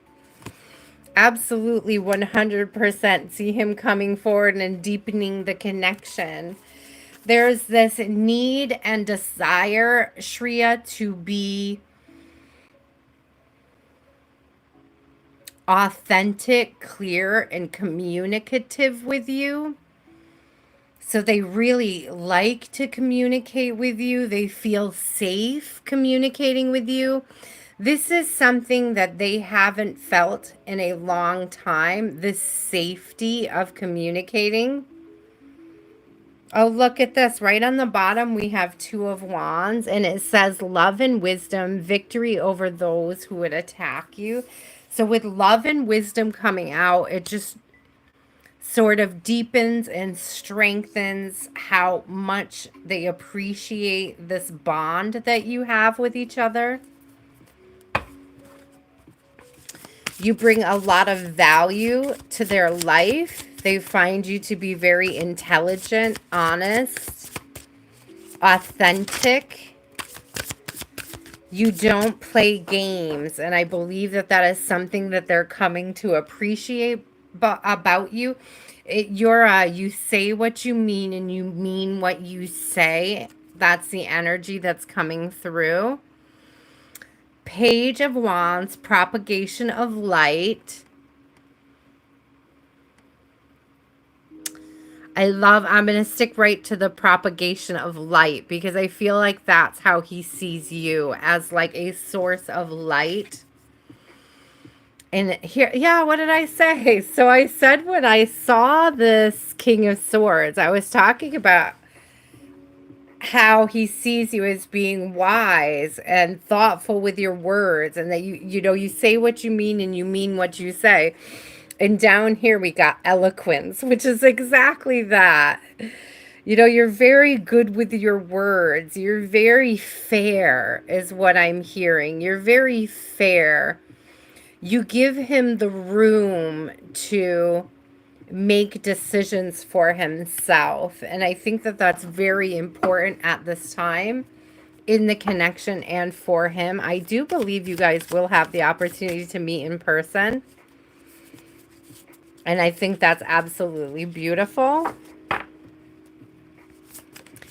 Absolutely 100% see him coming forward and deepening the connection. There's this need and desire, Shreya, to be authentic, clear, and communicative with you. So they really like to communicate with you. They feel safe communicating with you. This is something that they haven't felt in a long time, this safety of communicating. Oh, look at this. Right on the bottom, we have Two of Wands, and it says love and wisdom, victory over those who would attack you. So with love and wisdom coming out, it just sort of deepens and strengthens how much they appreciate this bond that you have with each other. You bring a lot of value to their life. They find you to be very intelligent, honest, authentic. You don't play games, and I believe that that is something that they're coming to appreciate about you. You say what you mean and you mean what you say. That's the energy that's coming through. Page of Wands, propagation of light. I'm going to stick right to the propagation of light because I feel like that's how he sees you, as like a source of light. And here, yeah, what did I say? So I said when I saw this King of Swords, I was talking about how he sees you as being wise and thoughtful with your words, and that you say what you mean and you mean what you say. And down here we got eloquence, which is exactly that. You're very good with your words. You're very fair, is what I'm hearing. You're very fair. You give him the room to make decisions for himself. And I think that that's very important at this time in the connection and for him. I do believe you guys will have the opportunity to meet in person. And I think that's absolutely beautiful.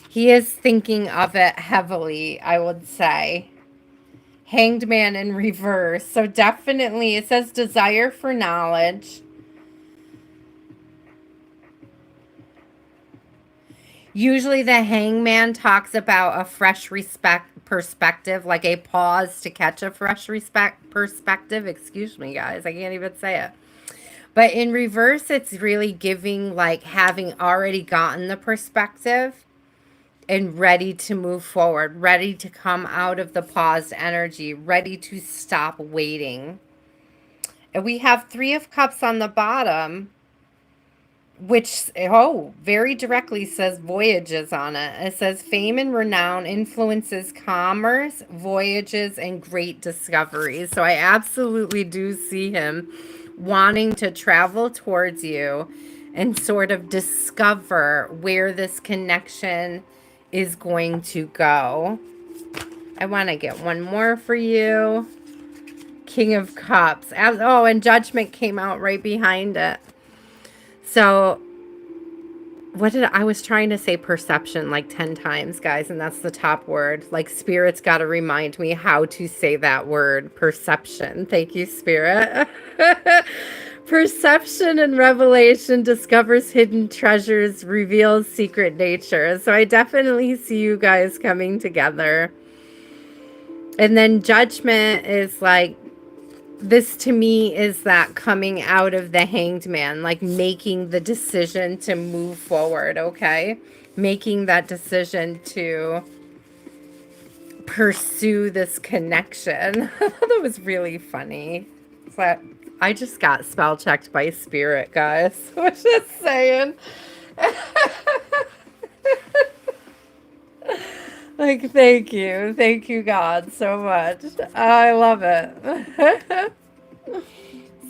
He is thinking of it heavily, I would say. Hanged Man in reverse. So definitely it says desire for knowledge. Usually the hangman talks about a fresh perspective, like a pause to catch a fresh perspective. Excuse me, guys. I can't even say it. But in reverse, it's really giving like having already gotten the perspective and ready to move forward, ready to come out of the paused energy, ready to stop waiting. And we have 3 of Cups on the bottom, which, very directly says voyages on it. It says fame and renown influences commerce, voyages, and great discoveries. So I absolutely do see him wanting to travel towards you and sort of discover where this connection is going to go. I want to get one more for you. King of Cups. And Judgment came out right behind it. So I was trying to say perception like 10 times, guys, and that's the top word. Like, Spirit's got to remind me how to say that word, perception. Thank you, Spirit. Perception and revelation discovers hidden treasures, reveals secret nature. So I definitely see you guys coming together. And then Judgment is like, this to me is that coming out of the Hanged Man, like making the decision to move forward, okay? Making that decision to pursue this connection. That was really funny. But I just got spell checked by Spirit, guys. I was just saying. Like, thank you. Thank you, God, so much. I love it.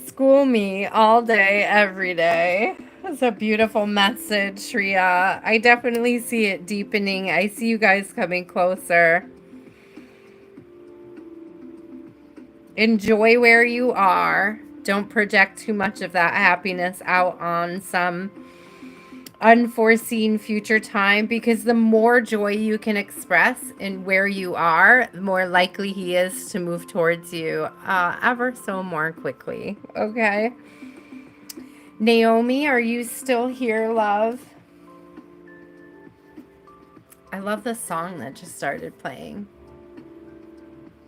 School me all day, every day. That's a beautiful message, Shreya. I definitely see it deepening. I see you guys coming closer. Enjoy where you are. Don't project too much of that happiness out on some unforeseen future time, because the more joy you can express in where you are, the more likely he is to move towards you ever so more quickly. Okay. Naomi, are you still here, love? I love the song that just started playing.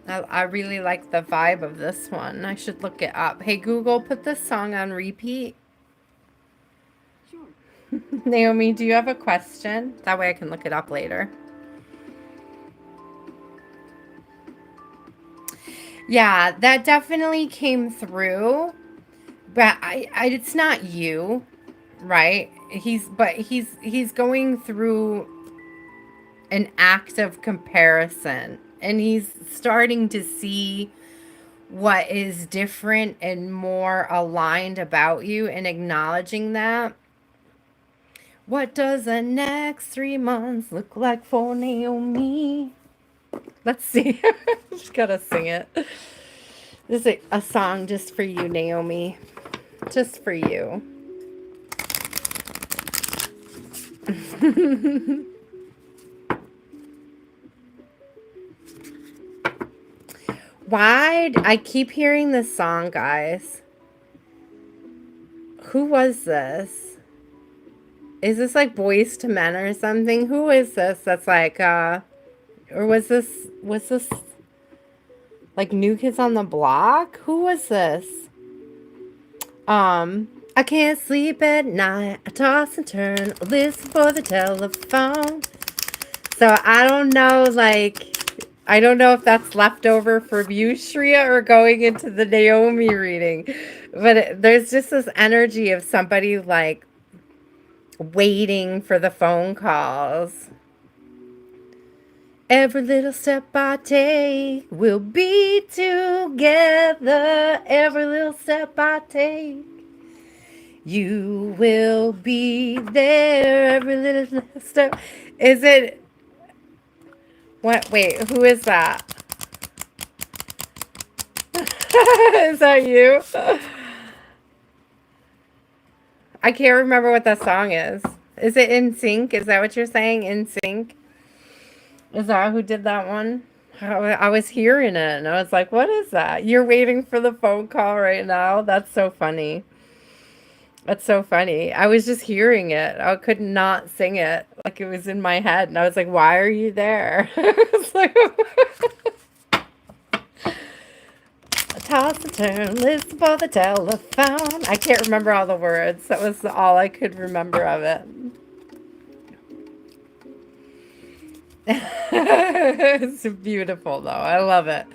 I really like the vibe of this one. I should look it up. Hey, Google, put this song on repeat. Naomi, do you have a question? That way I can look it up later. Yeah, that definitely came through. But it's not you, right? He's going through an act of comparison, and he's starting to see what is different and more aligned about you and acknowledging that. What does the next 3 months look like for Naomi? Let's see. Just gotta sing it. This is a song just for you, Naomi. Just for you. Why? I keep hearing this song, guys. Who was this? Is this like Boys to Men or something? Who is this? That's like, or was this like New Kids on the Block? Who was this? I can't sleep at night. I toss and turn, listen for the telephone. So I don't know, like, I don't know if that's leftover from you, Shreya, or going into the Naomi reading. But there's just this energy of somebody like waiting for the phone calls. Every little step I take will be together. Every little step I take, you will be there. Every little step. Is it? What? Wait, who is that? Is that you? I can't remember what that song is. Is it In Sync? Is that what you're saying? In Sync? Is that who did that one? I was hearing it and I was like, what is that? You're waiting for the phone call right now? That's so funny. That's so funny. I was just hearing it. I could not sing it. Like it was in my head. And I was like, why are you there? It's like, toss and turn, listen for the telephone. I can't remember all the words. That was all I could remember of it. It's beautiful, though. I love it.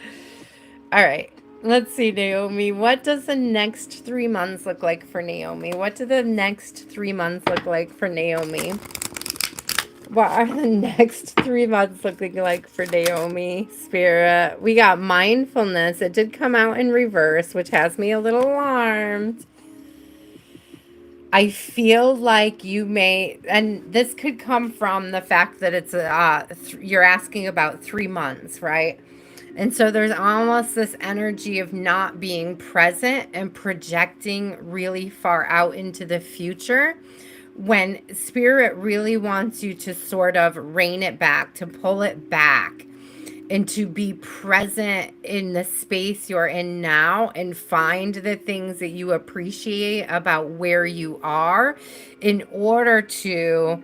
All right. Let's see, Naomi. What does the next 3 months look like for Naomi? What do the next 3 months look like for Naomi? What are the next 3 months looking like for Naomi, Spirit? We got mindfulness. It did come out in reverse, which has me a little alarmed. I feel like you may, and this could come from the fact that it's you're asking about 3 months, right? And so there's almost this energy of not being present and projecting really far out into the future, when Spirit really wants you to sort of rein it back, to pull it back, and to be present in the space you're in now and find the things that you appreciate about where you are in order to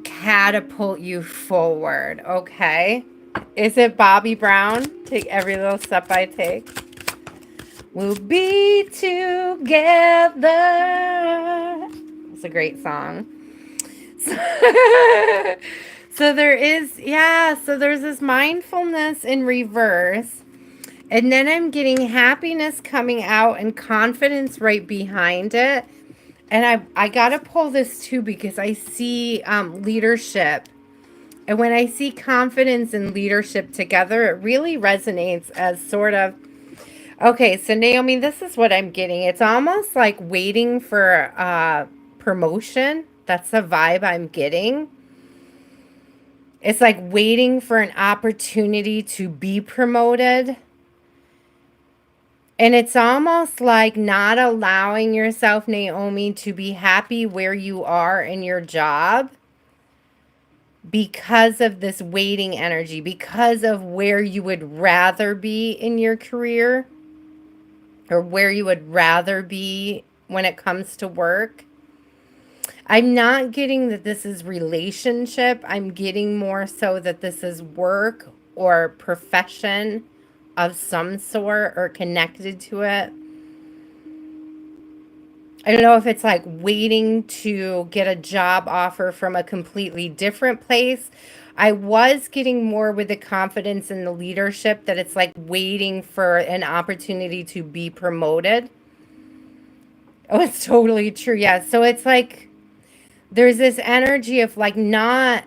catapult you forward, okay? Is it Bobby Brown? Take every little step I take. We'll be together. It's a great song. So there is, yeah, so there's this mindfulness in reverse. And then I'm getting happiness coming out and confidence right behind it. And I got to pull this too because I see leadership. And when I see confidence and leadership together, it really resonates as sort of, okay, so Naomi, this is what I'm getting. It's almost like waiting for promotion. That's the vibe I'm getting. It's like waiting for an opportunity to be promoted. And it's almost like not allowing yourself, Naomi, to be happy where you are in your job because of this waiting energy, because of where you would rather be in your career or where you would rather be when it comes to work. I'm not getting that this is relationship. I'm getting more so that this is work or profession of some sort or connected to it. I don't know if it's like waiting to get a job offer from a completely different place. I was getting more with the confidence and the leadership that it's like waiting for an opportunity to be promoted. Oh, it's totally true. Yeah. So it's like there's this energy of like not.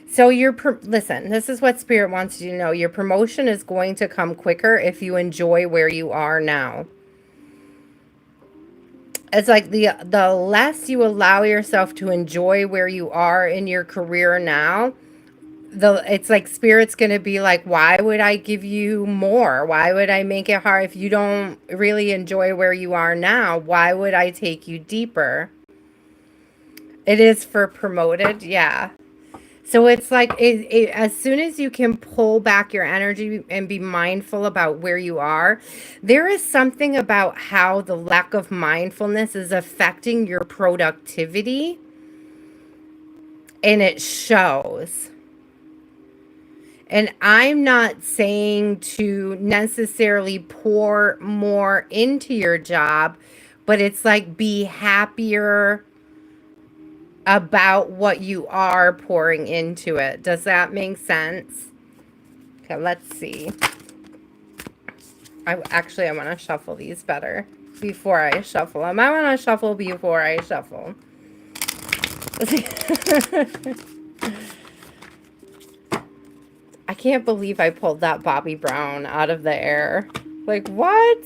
So listen, this is what Spirit wants you to know. Your promotion is going to come quicker if you enjoy where you are now. It's like the less you allow yourself to enjoy where you are in your career now, it's like spirit's going to be like, why would I give you more? Why would I make it hard if you don't really enjoy where you are now? Why would I take you deeper? It is for promoted, yeah. So it's like as soon as you can pull back your energy and be mindful about where you are, there is something about how the lack of mindfulness is affecting your productivity, and it shows. And I'm not saying to necessarily pour more into your job, but it's like be happier about what you are pouring into it. Does that make sense? Okay, let's see. I want to shuffle these better before I shuffle them. I want to shuffle before I shuffle. I can't believe I pulled that Bobby Brown out of the air. Like, what?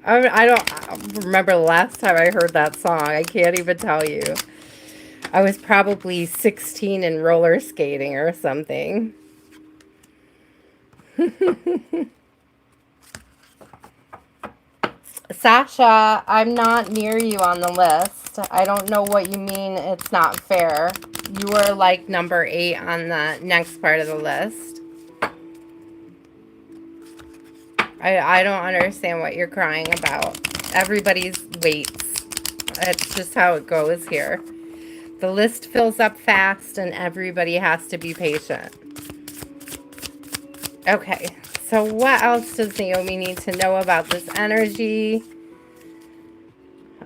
I don't remember the last time I heard that song. I can't even tell you. I was probably 16 and roller skating or something. Sasha, I'm not near you on the list. I don't know what you mean it's not fair. You were like number 8 on the next part of the list. I don't understand what you're crying about. Everybody's waits. It's just how it goes here. The list fills up fast and everybody has to be patient. Okay, so what else does Naomi need to know about this energy?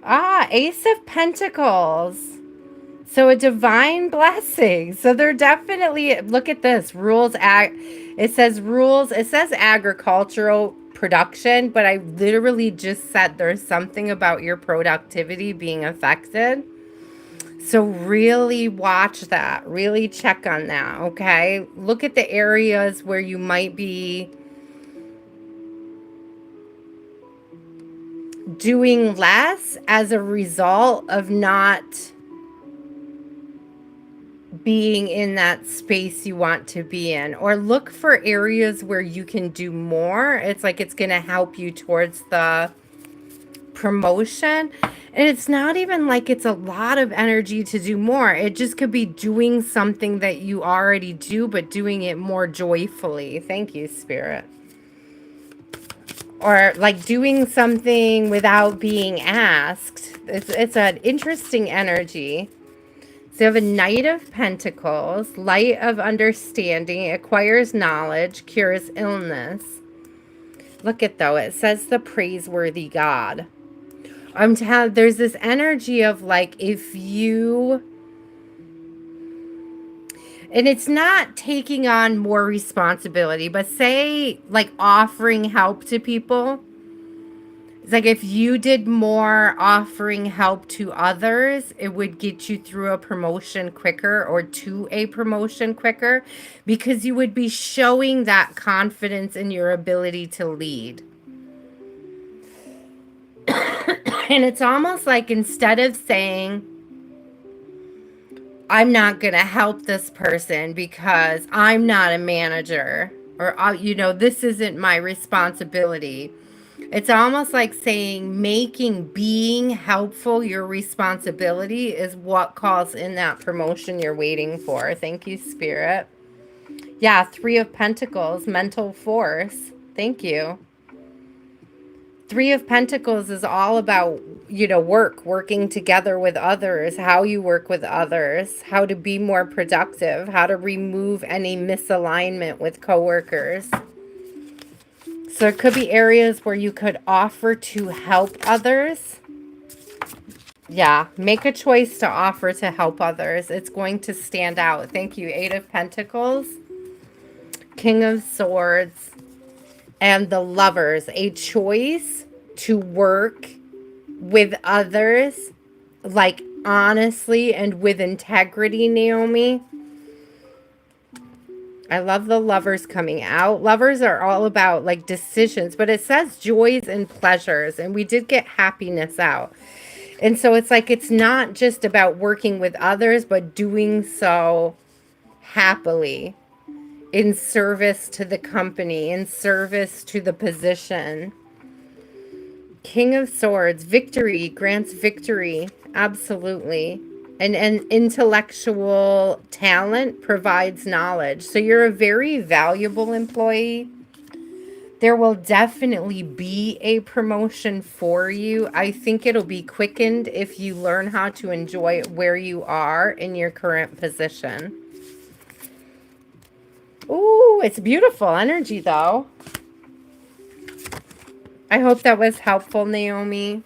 Ace of Pentacles. So a divine blessing. So they're definitely, look at this, it says agricultural production, but I literally just said there's something about your productivity being affected. So really watch that. Really check on that, okay? Look at the areas where you might be doing less as a result of not being in that space you want to be in, or look for areas where you can do more. It's like it's going to help you towards the promotion. And it's not even like it's a lot of energy to do more. It just could be doing something that you already do, but doing it more joyfully. Thank you, Spirit. Or like doing something without being asked. It's an interesting energy. So you have a Knight of Pentacles, light of understanding, acquires knowledge, cures illness. Look at though, it says the praiseworthy God. There's this energy of like, if you, and it's not taking on more responsibility, but say like offering help to people. It's like if you did more offering help to others, it would get you through a promotion quicker or to a promotion quicker, because you would be showing that confidence in your ability to lead. And it's almost like instead of saying, I'm not going to help this person because I'm not a manager, or, this isn't my responsibility. It's almost like saying making being helpful your responsibility is what calls in that promotion you're waiting for. Thank you, Spirit. Yeah, 3 of Pentacles, mental force. Thank you. 3 of Pentacles is all about, working together with others, how you work with others, how to be more productive, how to remove any misalignment with coworkers. So there could be areas where you could offer to help others. Yeah, make a choice to offer to help others. It's going to stand out. Thank you. 8 of Pentacles, King of Swords, and the Lovers. A choice to work with others, like honestly and with integrity, Naomi. I love the Lovers coming out. Lovers are all about like decisions, but it says joys and pleasures, and we did get happiness out. And so it's like it's not just about working with others, but doing so happily. in service to the company, in service to the position. King of Swords, victory, grants victory. Absolutely. And intellectual talent provides knowledge. So you're a very valuable employee. There will definitely be a promotion for you. I think it'll be quickened if you learn how to enjoy where you are in your current position. Ooh, it's beautiful energy though. I hope that was helpful, Naomi.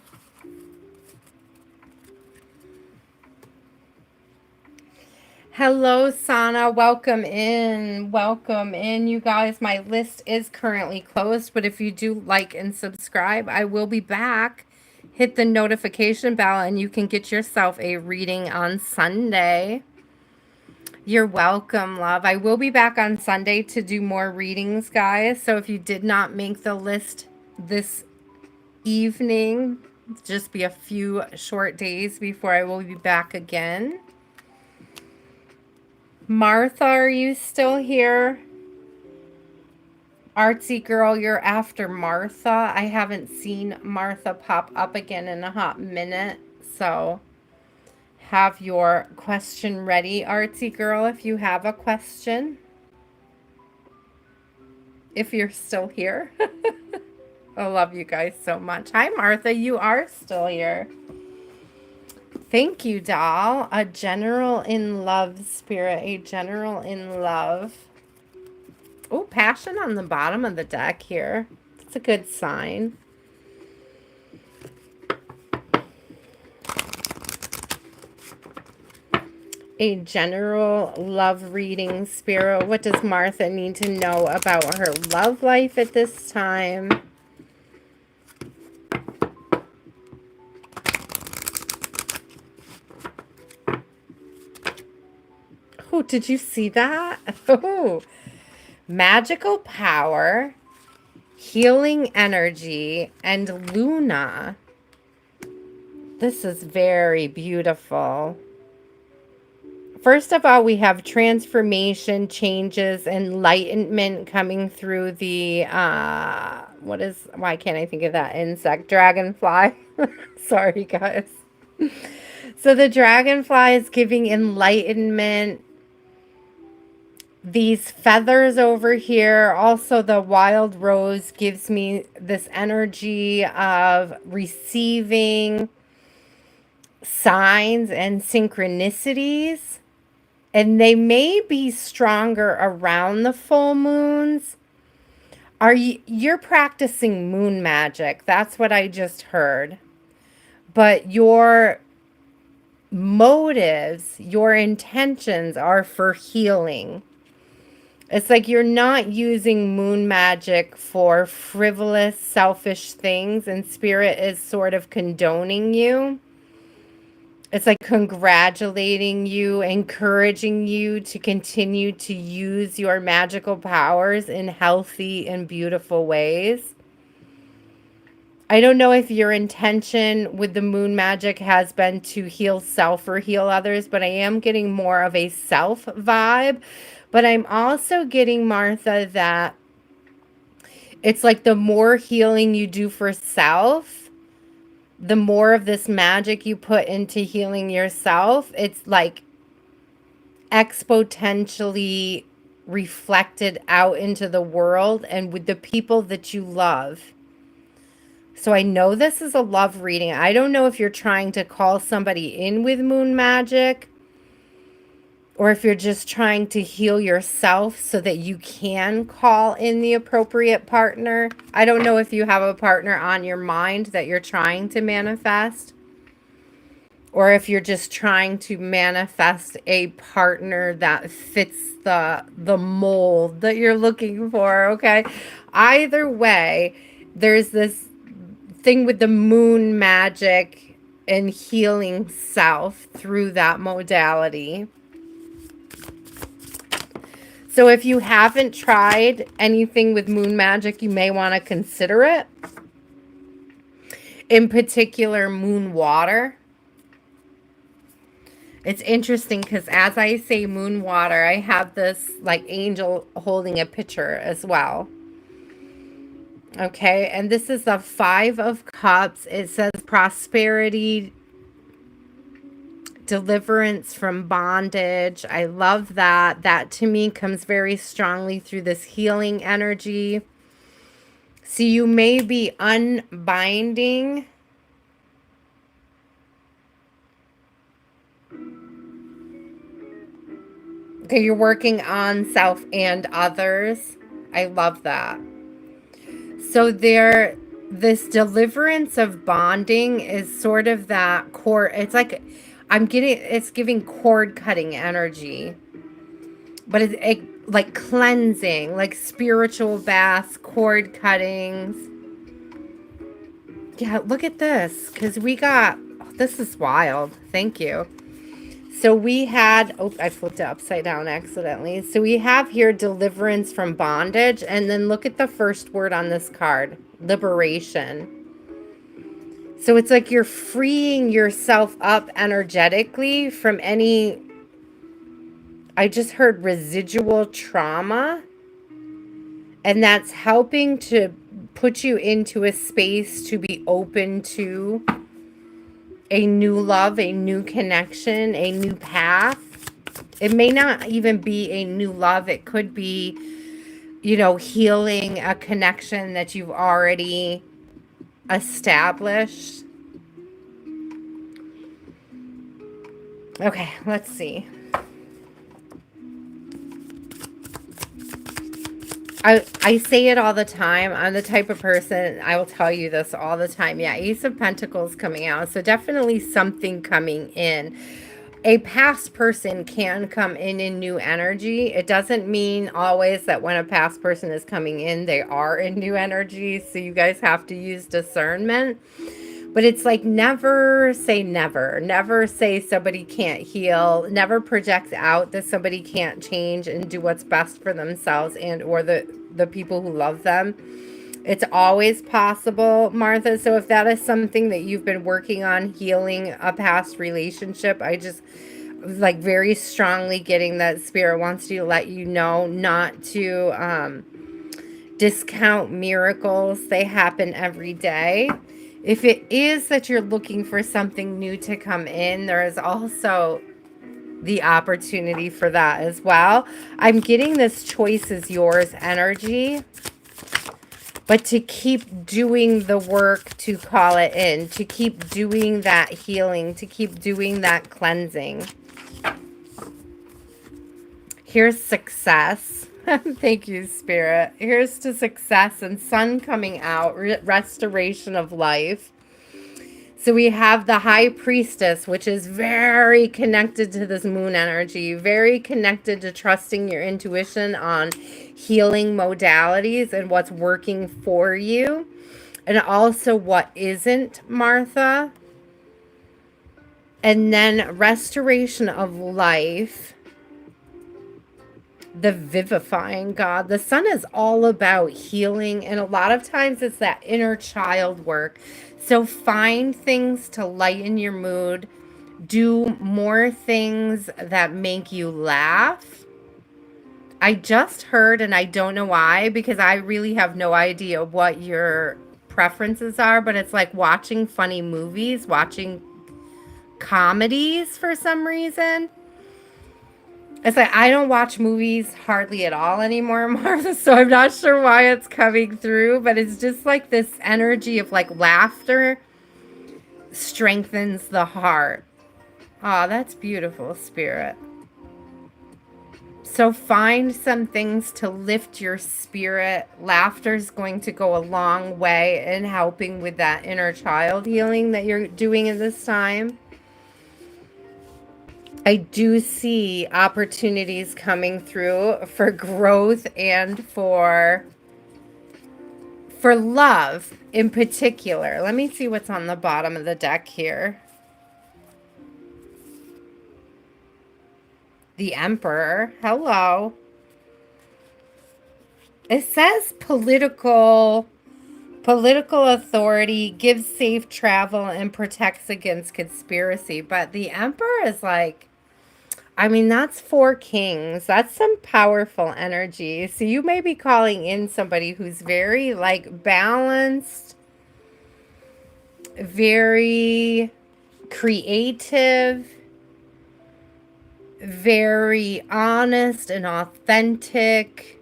Hello, Sana. Welcome in. Welcome in, you guys. My list is currently closed, but if you do like and subscribe, I will be back. Hit the notification bell and you can get yourself a reading on Sunday. You're welcome, love. I will be back on Sunday to do more readings, guys. So if you did not make the list this evening, just be a few short days before I will be back again. Martha, are you still here? Artsy girl, you're after Martha. I haven't seen Martha pop up again in a hot minute. So have your question ready, Artsy girl, if you have a question. If you're still here. I love you guys so much. Hi, Martha. You are still here. Thank you, doll. A general in love, spirit. A general in love. Oh, passion on the bottom of the deck here. That's a good sign. A general love reading, spirit. What does Martha need to know about her love life at this time? Oh, did you see that? Oh, magical power, healing energy, and Luna. This is very beautiful. First of all, we have transformation, changes, enlightenment coming through the, why can't I think of that insect? Dragonfly. Sorry, guys. So the dragonfly is giving enlightenment. These feathers over here, also the wild rose gives me this energy of receiving signs and synchronicities. And they may be stronger around the full moons. You're practicing moon magic. That's what I just heard. But your motives, your intentions are for healing. It's like you're not using moon magic for frivolous, selfish things, and spirit is sort of condoning you. It's like congratulating you, encouraging you to continue to use your magical powers in healthy and beautiful ways. I don't know if your intention with the moon magic has been to heal self or heal others, but I am getting more of a self vibe. But I'm also getting, Martha, that it's like the more healing you do for self, the more of this magic you put into healing yourself, it's like exponentially reflected out into the world and with the people that you love. So I know this is a love reading. I don't know if you're trying to call somebody in with moon magic, or if you're just trying to heal yourself so that you can call in the appropriate partner. I don't know if you have a partner on your mind that you're trying to manifest, or if you're just trying to manifest a partner that fits the mold that you're looking for, okay? Either way, there's this thing with the moon magic and healing self through that modality. So if you haven't tried anything with moon magic, you may want to consider it. In particular, moon water. It's interesting because as I say moon water, I have this like angel holding a pitcher as well. Okay, and this is the Five of Cups. It says prosperity, deliverance from bondage. I love that. That to me comes very strongly through this healing energy. So you may be unbinding. Okay, you're working on self and others. I love that. So this deliverance of bonding is sort of that cord. It's like it's giving cord cutting energy, but it like cleansing, like spiritual baths, cord cuttings. Yeah, look at this, because we got, oh, this is wild. Thank you. So we had, oh, I flipped it upside down accidentally. So we have here deliverance from bondage. And then look at the first word on this card, liberation. So it's like you're freeing yourself up energetically from any, I just heard residual trauma. And that's helping to put you into a space to be open to a new love, a new connection, a new path. It may not even be a new love. It could be, you know, healing a connection that you've already established. Okay, let's see. I say it all the time. I'm the type of person, I will tell you this all the time. Yeah, Ace of Pentacles coming out. So definitely something coming in. A past person can come in new energy. It doesn't mean always that when a past person is coming in, they are in new energy. So you guys have to use discernment. But it's like never say never. Never say somebody can't heal. Never project out that somebody can't change and do what's best for themselves and or the people who love them. It's always possible, Martha. So if that is something that you've been working on, healing a past relationship, I just like very strongly getting that spirit wants to let you know not to discount miracles. They happen every day. If it is that you're looking for something new to come in, there is also the opportunity for that as well. I'm getting this choice is yours energy, but to keep doing the work to call it in, to keep doing that healing, to keep doing that cleansing. Here's success. Thank you, Spirit. Here's to success and sun coming out, restoration of life. So we have the High Priestess, which is very connected to this moon energy, very connected to trusting your intuition on healing modalities and what's working for you. And also what isn't, Martha. And then restoration of life. The vivifying God. The sun is all about healing, and a lot of times it's that inner child work. So find things to lighten your mood. Do more things that make you laugh. I just heard, and I don't know why, because I really have no idea what your preferences are, but it's like watching funny movies, watching comedies for some reason. It's like I don't watch movies hardly at all anymore, Martha, so I'm not sure why it's coming through, but it's just like this energy of like laughter strengthens the heart. Oh, that's beautiful, Spirit. So find some things to lift your spirit. Laughter is going to go a long way in helping with that inner child healing that you're doing at this time. I do see opportunities coming through for growth and for love in particular. Let me see what's on the bottom of the deck here. The Emperor. Hello. It says political authority, gives safe travel, and protects against conspiracy. But the Emperor is like I mean, that's 4 kings. That's some powerful energy. So you may be calling in somebody who's very like balanced, very creative, very honest and authentic,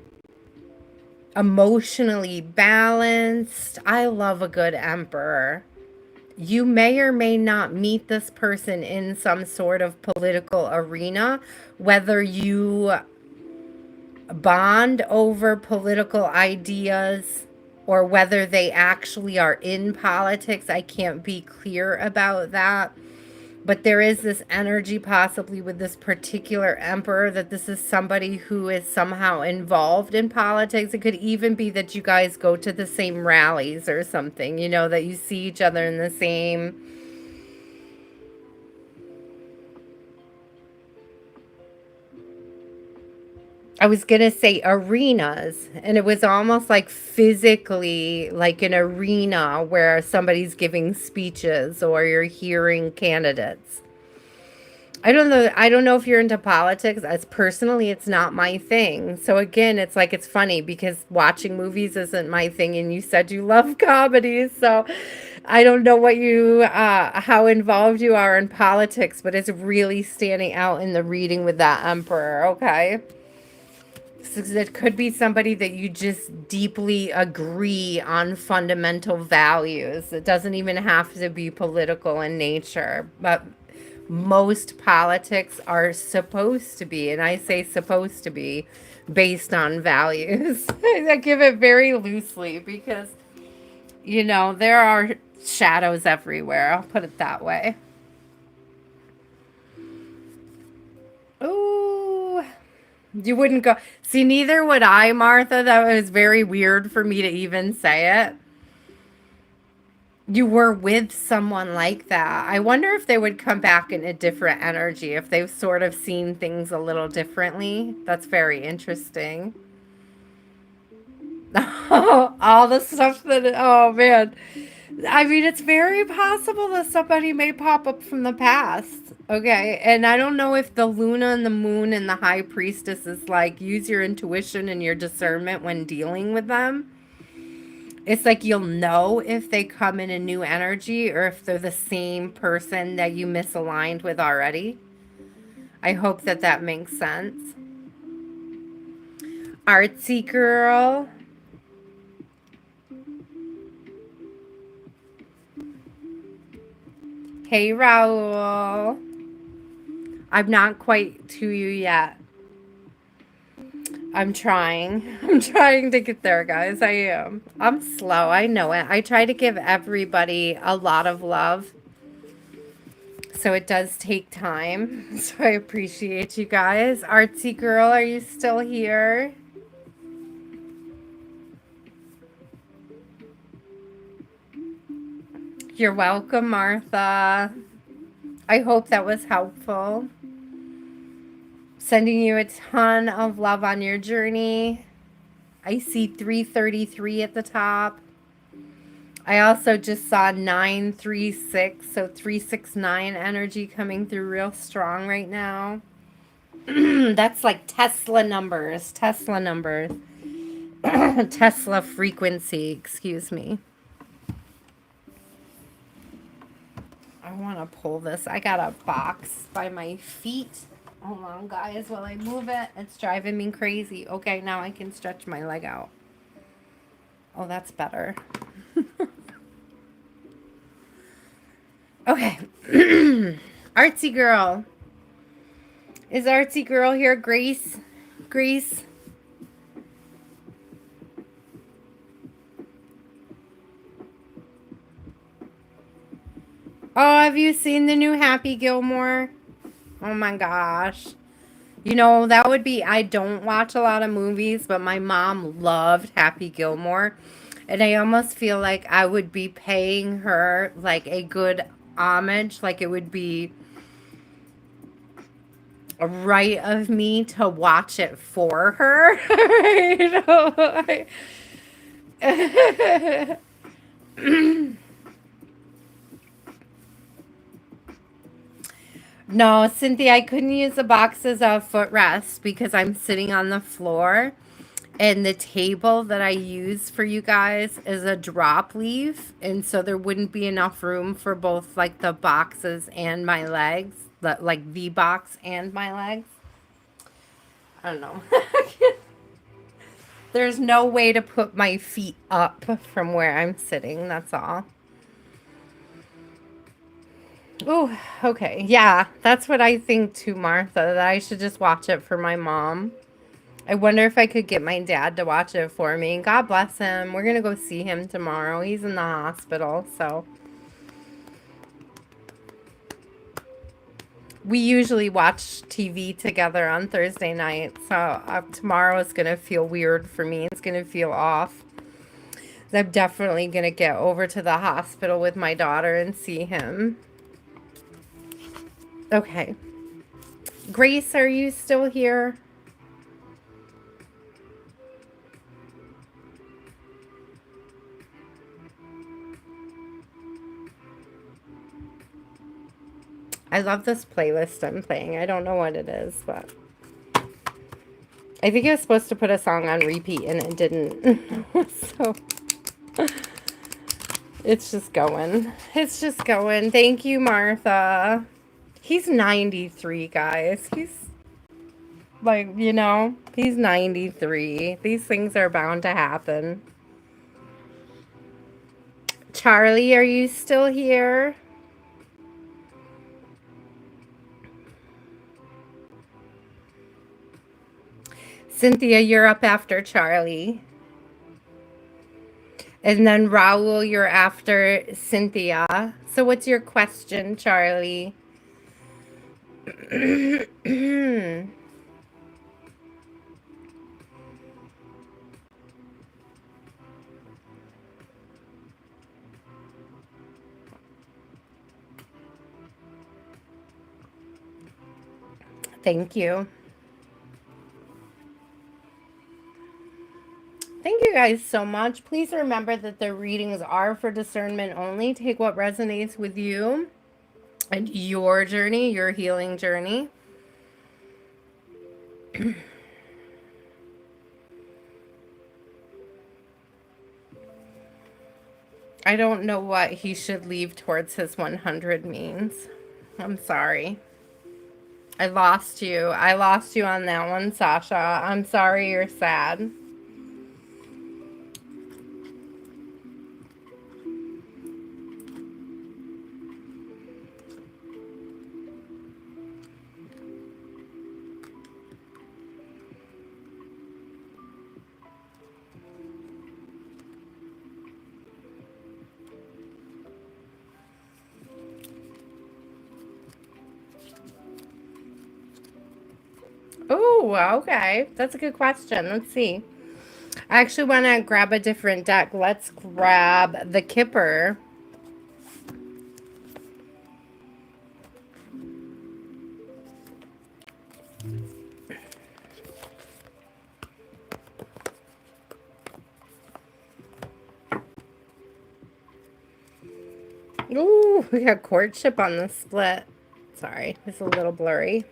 emotionally balanced. I love a good emperor. You may or may not meet this person in some sort of political arena, whether you bond over political ideas or whether they actually are in politics. I can't be clear about that. But there is this energy possibly with this particular emperor that this is somebody who is somehow involved in politics. It could even be that you guys go to the same rallies or something, you know, that you see each other in the same. I was going to say arenas, and it was almost like physically like an arena where somebody's giving speeches or you're hearing candidates. I don't know. I don't know if you're into politics. As personally, it's not my thing. So again, it's like it's funny because watching movies isn't my thing, and you said you love comedies. So I don't know what you, how involved you are in politics, but it's really standing out in the reading with that emperor. Okay, so it could be somebody that you just deeply agree on fundamental values. It doesn't even have to be political in nature, but most politics are supposed to be, and I say supposed to be, based on values. I give it very loosely because, you know, there are shadows everywhere. I'll put it that way. Ooh, you wouldn't go. See, neither would I, Martha. That was very weird for me to even say it. You were with someone like that. I wonder if they would come back in a different energy, if they've sort of seen things a little differently. That's very interesting. All the stuff that, oh man. I mean, it's very possible that somebody may pop up from the past. Okay. And I don't know if the Luna and the Moon and the High Priestess is like use your intuition and your discernment when dealing with them. It's like you'll know if they come in a new energy or if they're the same person that you misaligned with already. I hope that that makes sense. Artsy girl. Hey, Raul. I'm not quite to you yet. I'm trying. I'm trying to get there, guys. I am. I'm slow. I know it. I try to give everybody a lot of love. So it does take time. So I appreciate you guys. Artsy girl, are you still here? You're welcome, Martha. I hope that was helpful. Sending you a ton of love on your journey. I see 333 at the top. I also just saw 936, so 369 energy coming through real strong right now. That's like Tesla numbers. Tesla numbers. Tesla frequency, excuse me. I want to pull this. I got a box by my feet. Hold on, guys, while I move it. It's driving me crazy. Okay, now I can stretch my leg out. Oh, that's better. Okay. Artsy girl. Is Artsy girl here? Grace? Grace? Oh, have you seen the new Happy Gilmore? Oh my gosh. You know, that would be, I don't watch a lot of movies, but my mom loved Happy Gilmore. And I almost feel like I would be paying her like a good homage. Like it would be a right of me to watch it for her. You know, No, Cynthia, I couldn't use the box as a footrest because I'm sitting on the floor. And the table that I use for you guys is a drop leaf. And so there wouldn't be enough room for both like the boxes and my legs. Like the box and my legs. I don't know. There's no way to put my feet up from where I'm sitting. That's all. Oh, okay. Yeah, that's what I think too, Martha. That I should just watch it for my mom. I wonder if I could get my dad to watch it for me. God bless him. We're going to go see him tomorrow. He's in the hospital, so. We usually watch TV together on Thursday night, so tomorrow is going to feel weird for me. It's going to feel off. I'm definitely going to get over to the hospital with my daughter and see him. Okay. Grace, are you still here? I love this playlist I'm playing. I don't know what it is, but I think I was supposed to put a song on repeat and it didn't. So it's just going. It's just going. Thank you, Martha. He's 93, guys. He's like, he's 93. These things are bound to happen. Charlie, are you still here? Cynthia, you're up after Charlie. And then Raul, you're after Cynthia. So what's your question, Charlie? Thank you. Thank you guys so much. Please remember that the readings are for discernment only. Take what resonates with you and your journey, your healing journey. I don't know what he should leave towards his 100 means. I'm sorry. I lost you. I lost you on that one, Sasha. I'm sorry you're sad. Oh, okay. That's a good question. Let's see. I actually want to grab a different deck. Let's grab the Kipper. Ooh, we got courtship on the split. Sorry, it's a little blurry.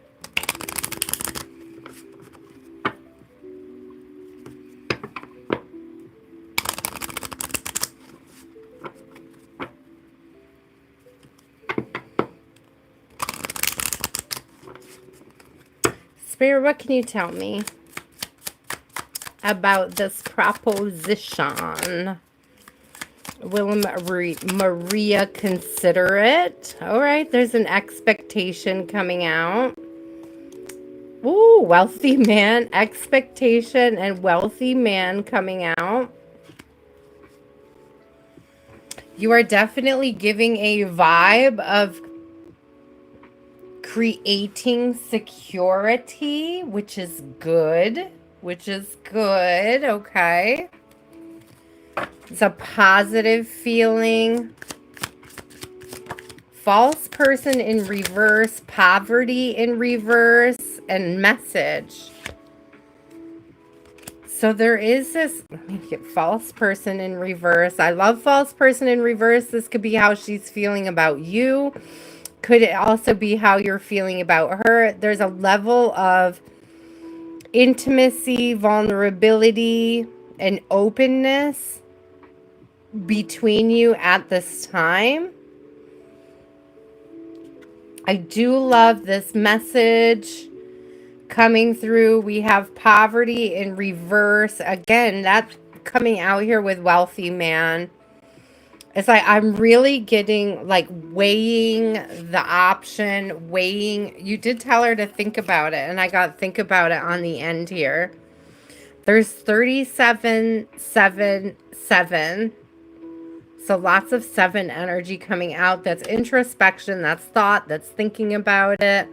Spirit, what can you tell me about this proposition? Will Maria consider it? All right, there's an expectation coming out. Ooh, wealthy man, expectation and wealthy man coming out. You are definitely giving a vibe of creating security, which is good. Okay. It's a positive feeling. False person in reverse, poverty in reverse, and message. So there is this, let me get false person in reverse. I love false person in reverse. This could be how she's feeling about you. Could it also be how you're feeling about her? There's a level of intimacy, vulnerability, and openness between you at this time. I do love this message coming through. We have poverty in reverse. Again, that's coming out here with wealthy man. It's like I'm really getting like weighing the option, weighing. You did tell her to think about it, and I got think about it on the end here. There's 37, 7, 7. So lots of 7 energy coming out. That's introspection, that's thought, that's thinking about it.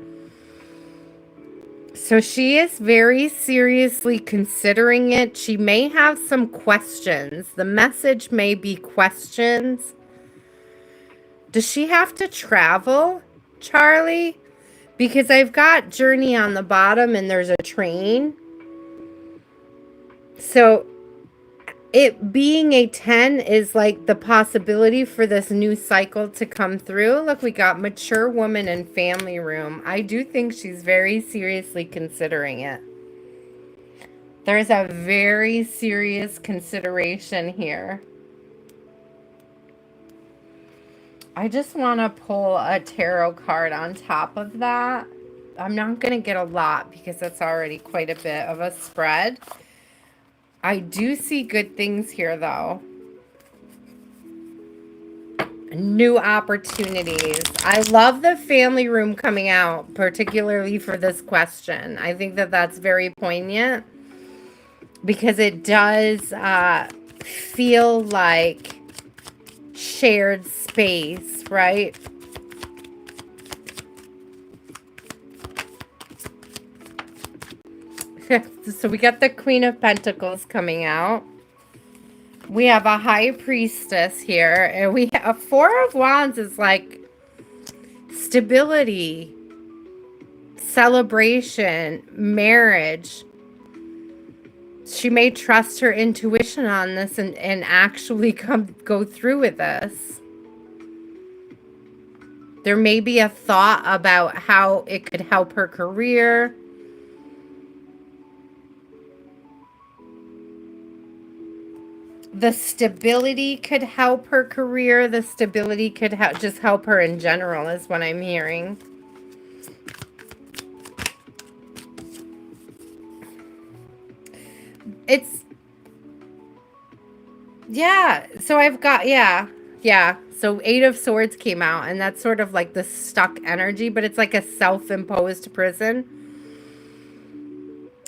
So she is very seriously considering it. She may have some questions. The message may be questions. Does she have to travel, Charlie? Because I've got journey on the bottom and there's a train. So it being a 10 is like the possibility for this new cycle to come through. Look, we got mature woman and family room. I do think she's very seriously considering it. There's a very serious consideration here. I just want to pull a tarot card on top of that. I'm not going to get a lot because that's already quite a bit of a spread. I do see good things here, though. New opportunities. I love the family room coming out, particularly for this question. I think that that's very poignant because it does feel like shared space, right? So we got the Queen of Pentacles coming out. We have a High Priestess here. And we have a 4 of Wands is like stability, celebration, marriage. She may trust her intuition on this and actually go through with this. There may be a thought about how it could help her career. The stability could help her career. The stability could just help her in general is what I'm hearing. It's, yeah. So I've got, yeah. So 8 of Swords came out, and that's sort of like the stuck energy, but it's like a self-imposed prison.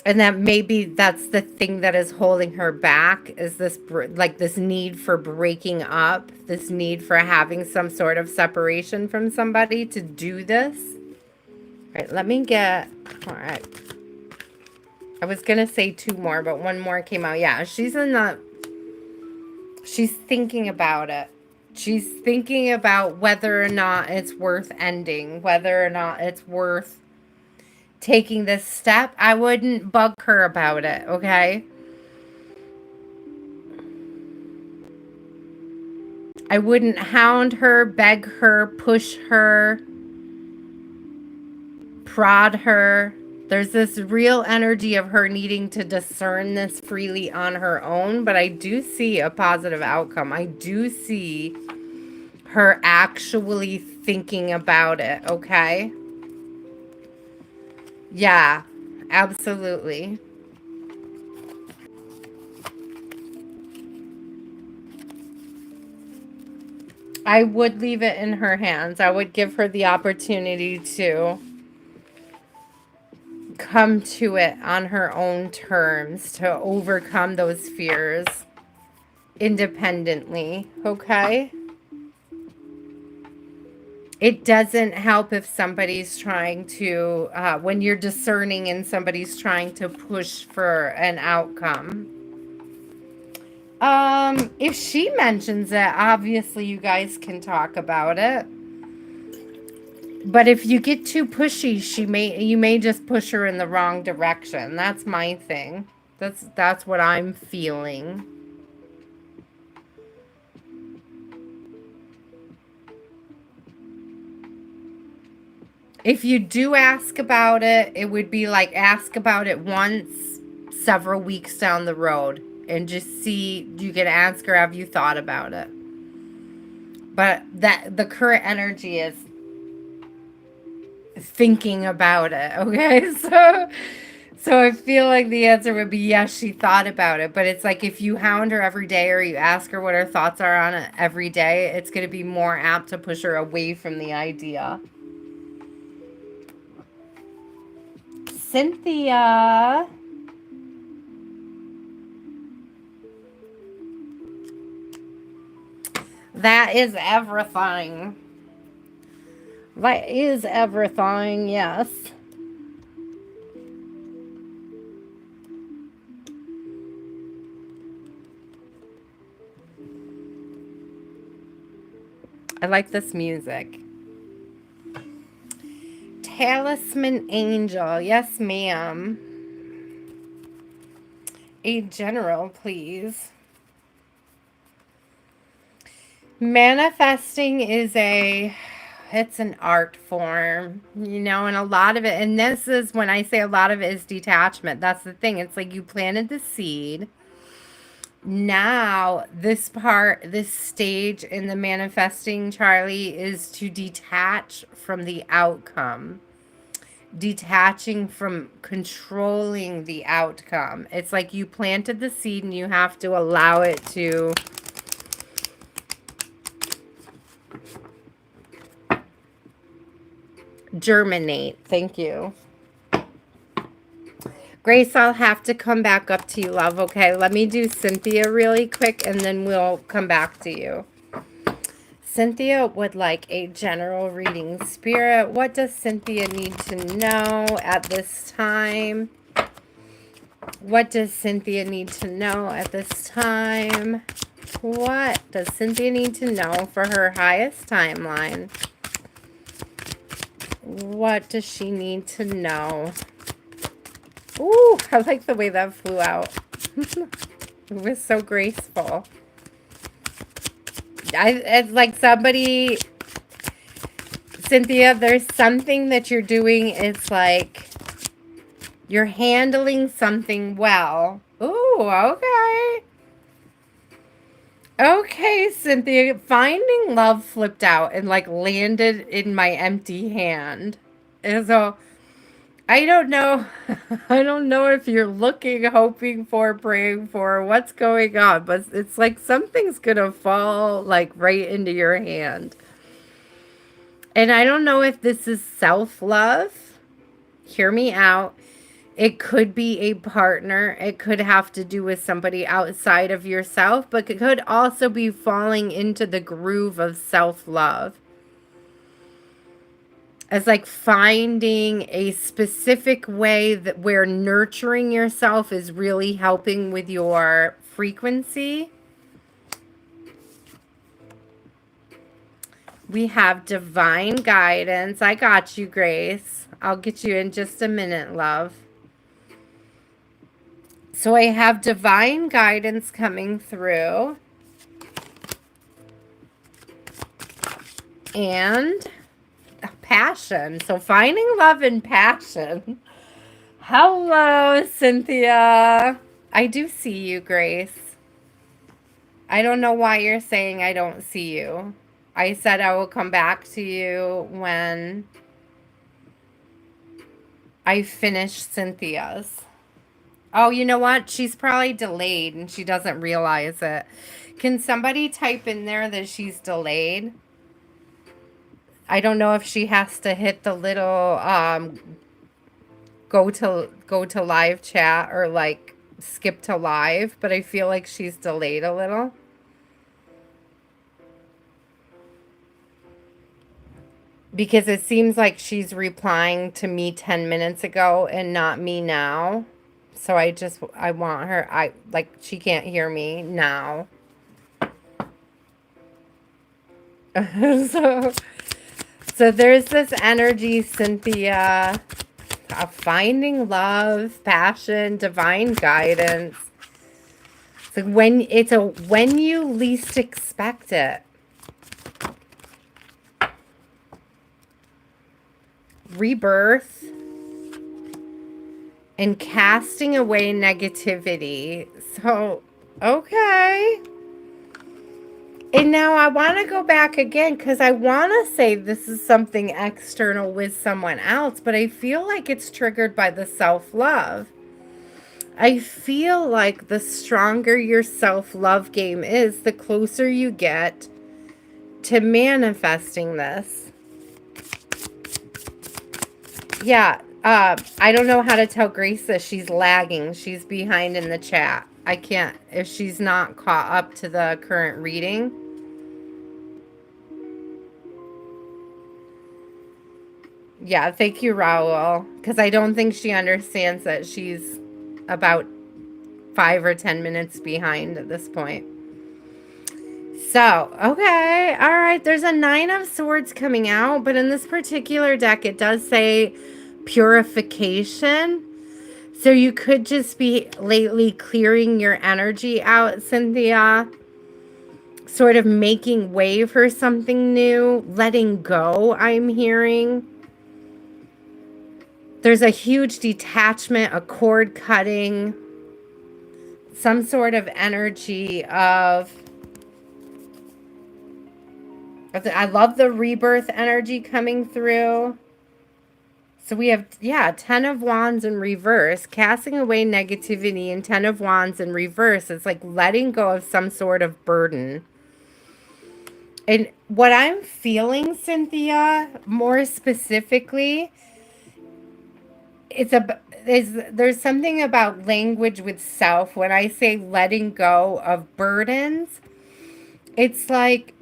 And that maybe that's the thing that is holding her back, is this like this need for breaking up, this need for having some sort of separation from somebody to do this. All right, let me get, all right. I was going to say 2 more, but 1 more came out. Yeah, she's thinking about it. She's thinking about whether or not it's worth ending, whether or not it's worth taking this step. I wouldn't bug her about it, okay? I wouldn't hound her, beg her, push her, prod her. There's this real energy of her needing to discern this freely on her own, but I do see a positive outcome. I do see her actually thinking about it, okay? Yeah, absolutely. I would leave it in her hands. I would give her the opportunity to come to it on her own terms, to overcome those fears independently, okay? It doesn't help if somebody's trying to, when you're discerning and somebody's trying to push for an outcome. If she mentions it, obviously you guys can talk about it. But if you get too pushy, you may just push her in the wrong direction. That's my thing. That's what I'm feeling. If you do ask about it, it would be like ask about it once several weeks down the road and just see, you can ask her, have you thought about it? But that the current energy is thinking about it, okay? So I feel like the answer would be yes, she thought about it. But it's like if you hound her every day or you ask her what her thoughts are on it every day, it's going to be more apt to push her away from the idea. Cynthia. That is everything. That is everything, yes. I like this music. Talisman Angel. Yes, ma'am. A general, please. Manifesting is it's an art form, you know, and a lot of it, and this is when I say a lot of it is detachment. That's the thing. It's like you planted the seed. Now, this stage in the manifesting, Charlie, is to detach from the outcome. Detaching from controlling the outcome. It's like you planted the seed and you have to allow it to germinate. Thank you. Grace, I'll have to come back up to you, love. Okay, let me do Cynthia really quick and then we'll come back to you. Cynthia would like a general reading. Spirit, what does Cynthia need to know at this time? What does Cynthia need to know at this time? What does Cynthia need to know for her highest timeline? What does she need to know? Ooh, I like the way that flew out. It was so graceful. It's like somebody, Cynthia, there's something that you're doing. It's like you're handling something well. Ooh, okay. Okay, Cynthia, finding love flipped out and like landed in my empty hand. And so I don't know. I don't know if you're looking, hoping for, praying for, what's going on, but it's like something's gonna fall like right into your hand. And I don't know if this is self-love. Hear me out. It could be a partner. It could have to do with somebody outside of yourself, but it could also be falling into the groove of self-love. As like finding a specific way that where nurturing yourself is really helping with your frequency. We have divine guidance. I got you, Grace. I'll get you in just a minute, love. So I have divine guidance coming through. And passion. So finding love and passion. Hello, Cynthia. I do see you, Grace. I don't know why you're saying I don't see you. I said I will come back to you when I finish Cynthia's. Oh, you know what? She's probably delayed and she doesn't realize it. Can somebody type in there that she's delayed? I don't know if she has to hit the little go to live chat or like skip to live, but I feel like she's delayed a little. Because it seems like she's replying to me 10 minutes ago and not me now. So I want her, she can't hear me now. So there's this energy, Cynthia, of finding love, passion, divine guidance. So when you least expect it. rebirth, and casting away negativity. So, okay. And now I want to go back again because I want to say this is something external with someone else, but I feel like it's triggered by the self-love. I feel like the stronger your self-love game is, the closer you get to manifesting this. Yeah, I don't know how to tell Grace that she's lagging. She's behind in the chat. I can't, if she's not caught up to the current reading. Yeah, thank you, Raul. Because I don't think she understands that she's about 5 or 10 minutes behind at this point. So, okay, all right. There's a 9 of Swords coming out, but in this particular deck, it does say purification. So you could just be lately clearing your energy out, Cynthia. Sort of making way for something new. Letting go, I'm hearing. There's a huge detachment, a cord cutting. Some sort of energy of... I love the rebirth energy coming through. So we have, yeah, 10 of Wands in reverse, casting away negativity, and 10 of Wands in reverse. It's like letting go of some sort of burden. And what I'm feeling, Cynthia, more specifically, there's something about language with self. When I say letting go of burdens, it's like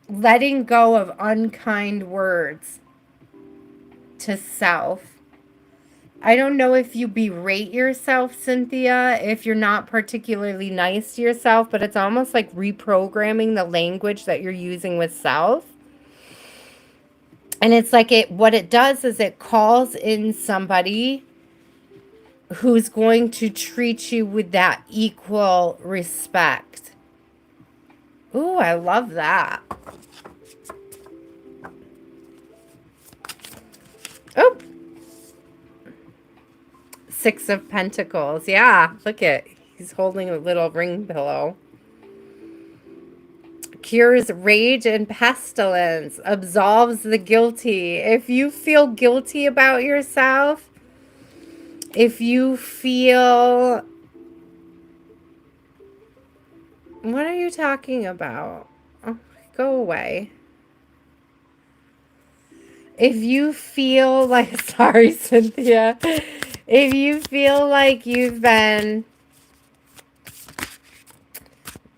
letting go of unkind words to self. I don't know if you berate yourself, Cynthia, if you're not particularly nice to yourself, but it's almost like reprogramming the language that you're using with self. And it's like what it does is it calls in somebody who's going to treat you with that equal respect. Ooh, I love that. Oh, 6 of Pentacles. Yeah, look at, he's holding a little ring pillow. Cures rage and pestilence. Absolves the guilty. If you feel guilty about yourself, if you feel... What are you talking about? Oh, go away. If you feel like... Sorry, Cynthia. If you feel like you've been...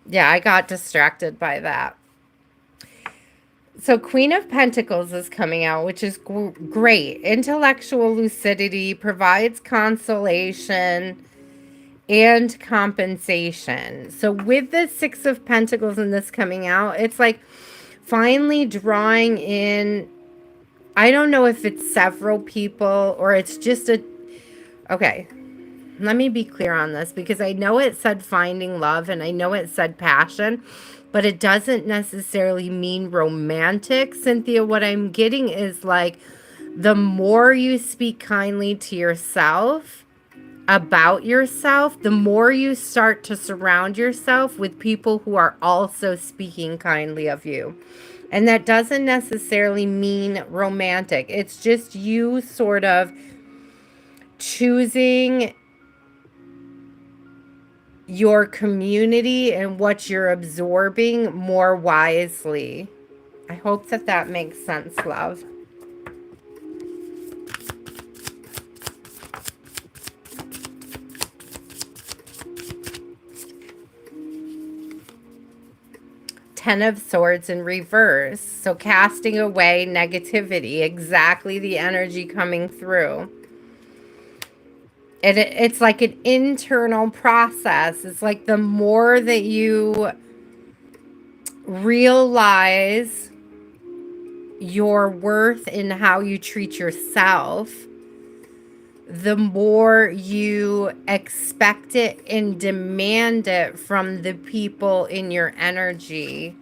Yeah, I got distracted by that. So Queen of Pentacles is coming out, which is great. Intellectual lucidity, provides consolation and compensation. So with the 6 of Pentacles and this coming out, it's like finally drawing in... I don't know if it's several people or it's just a... Okay, let me be clear on this, because I know it said finding love and I know it said passion, but it doesn't necessarily mean romantic, Cynthia. What I'm getting is like the more you speak kindly to yourself, about yourself, the more you start to surround yourself with people who are also speaking kindly of you. And that doesn't necessarily mean romantic. It's just you sort of choosing your community and what you're absorbing more wisely. I hope that that makes sense, love. Ten of Swords in reverse. So casting away negativity, exactly the energy coming through. It's like an internal process. It's like the more that you realize your worth in how you treat yourself, the more you expect it and demand it from the people in your energy.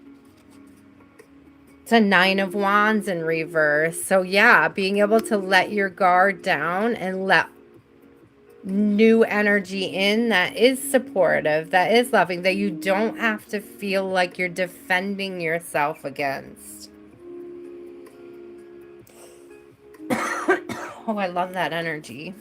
a 9 of Wands in reverse. So yeah, being able to let your guard down and let new energy in that is supportive, that is loving, that you don't have to feel like you're defending yourself against. Oh, I love that energy.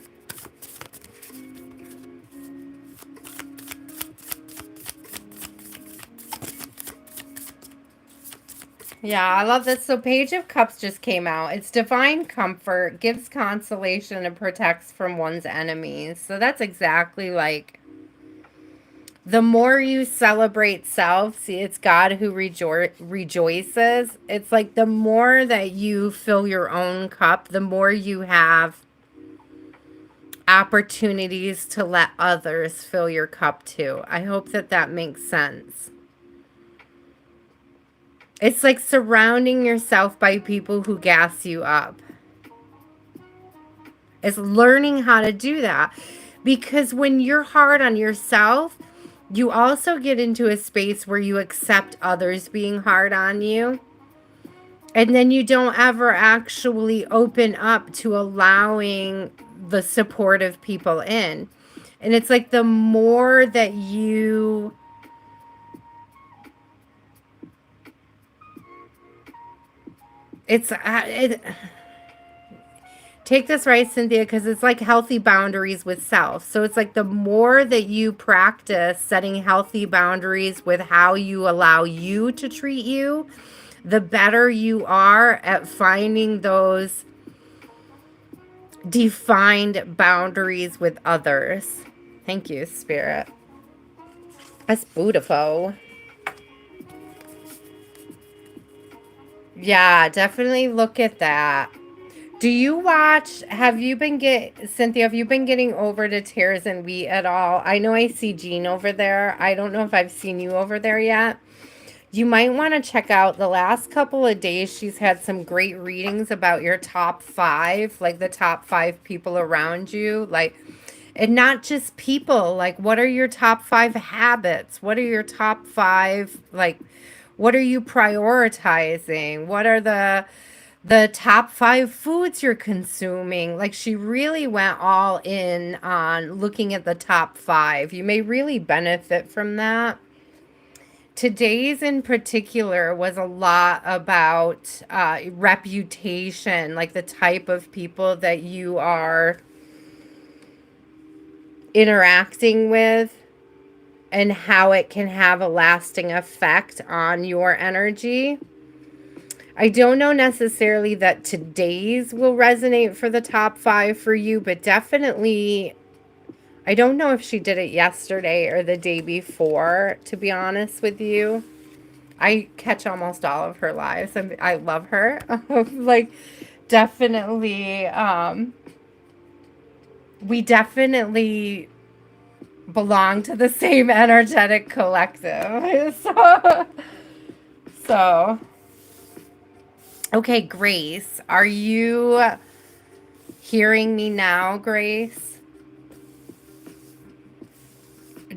Yeah, I love this. So Page of Cups just came out. It's divine comfort, gives consolation, and protects from one's enemies. So that's exactly like the more you celebrate self, see, it's God who rejoices. It's like the more that you fill your own cup, the more you have opportunities to let others fill your cup too. I hope that that makes sense. It's like surrounding yourself by people who gas you up. It's learning how to do that. Because when you're hard on yourself, you also get into a space where you accept others being hard on you. And then you don't ever actually open up to allowing the supportive people in. And it's like the more that you take this right, Cynthia, because it's like healthy boundaries with self. So it's like the more that you practice setting healthy boundaries with how you allow you to treat you, the better you are at finding those defined boundaries with others. Thank you, Spirit. That's beautiful. Yeah, definitely look at that. Do you watch, Cynthia, have you been getting over to Tears and Wheat at all? I know I see Jean over there. I don't know if I've seen you over there yet. You might want to check out the last couple of days. She's had some great readings about your top 5, like the top 5 people around you. Like, and not just people, like what are your top 5 habits? What are your top 5, like, what are you prioritizing? What are the top 5 foods you're consuming? Like she really went all in on looking at the top 5. You may really benefit from that. Today's in particular was a lot about reputation, like the type of people that you are interacting with and how it can have a lasting effect on your energy. I don't know necessarily that today's will resonate for the top 5 for you, but definitely, I don't know if she did it yesterday or the day before, to be honest with you. I catch almost all of her lives. I love her. Like, definitely, we definitely belong to the same energetic collective. So, okay, Grace, are you hearing me now, Grace?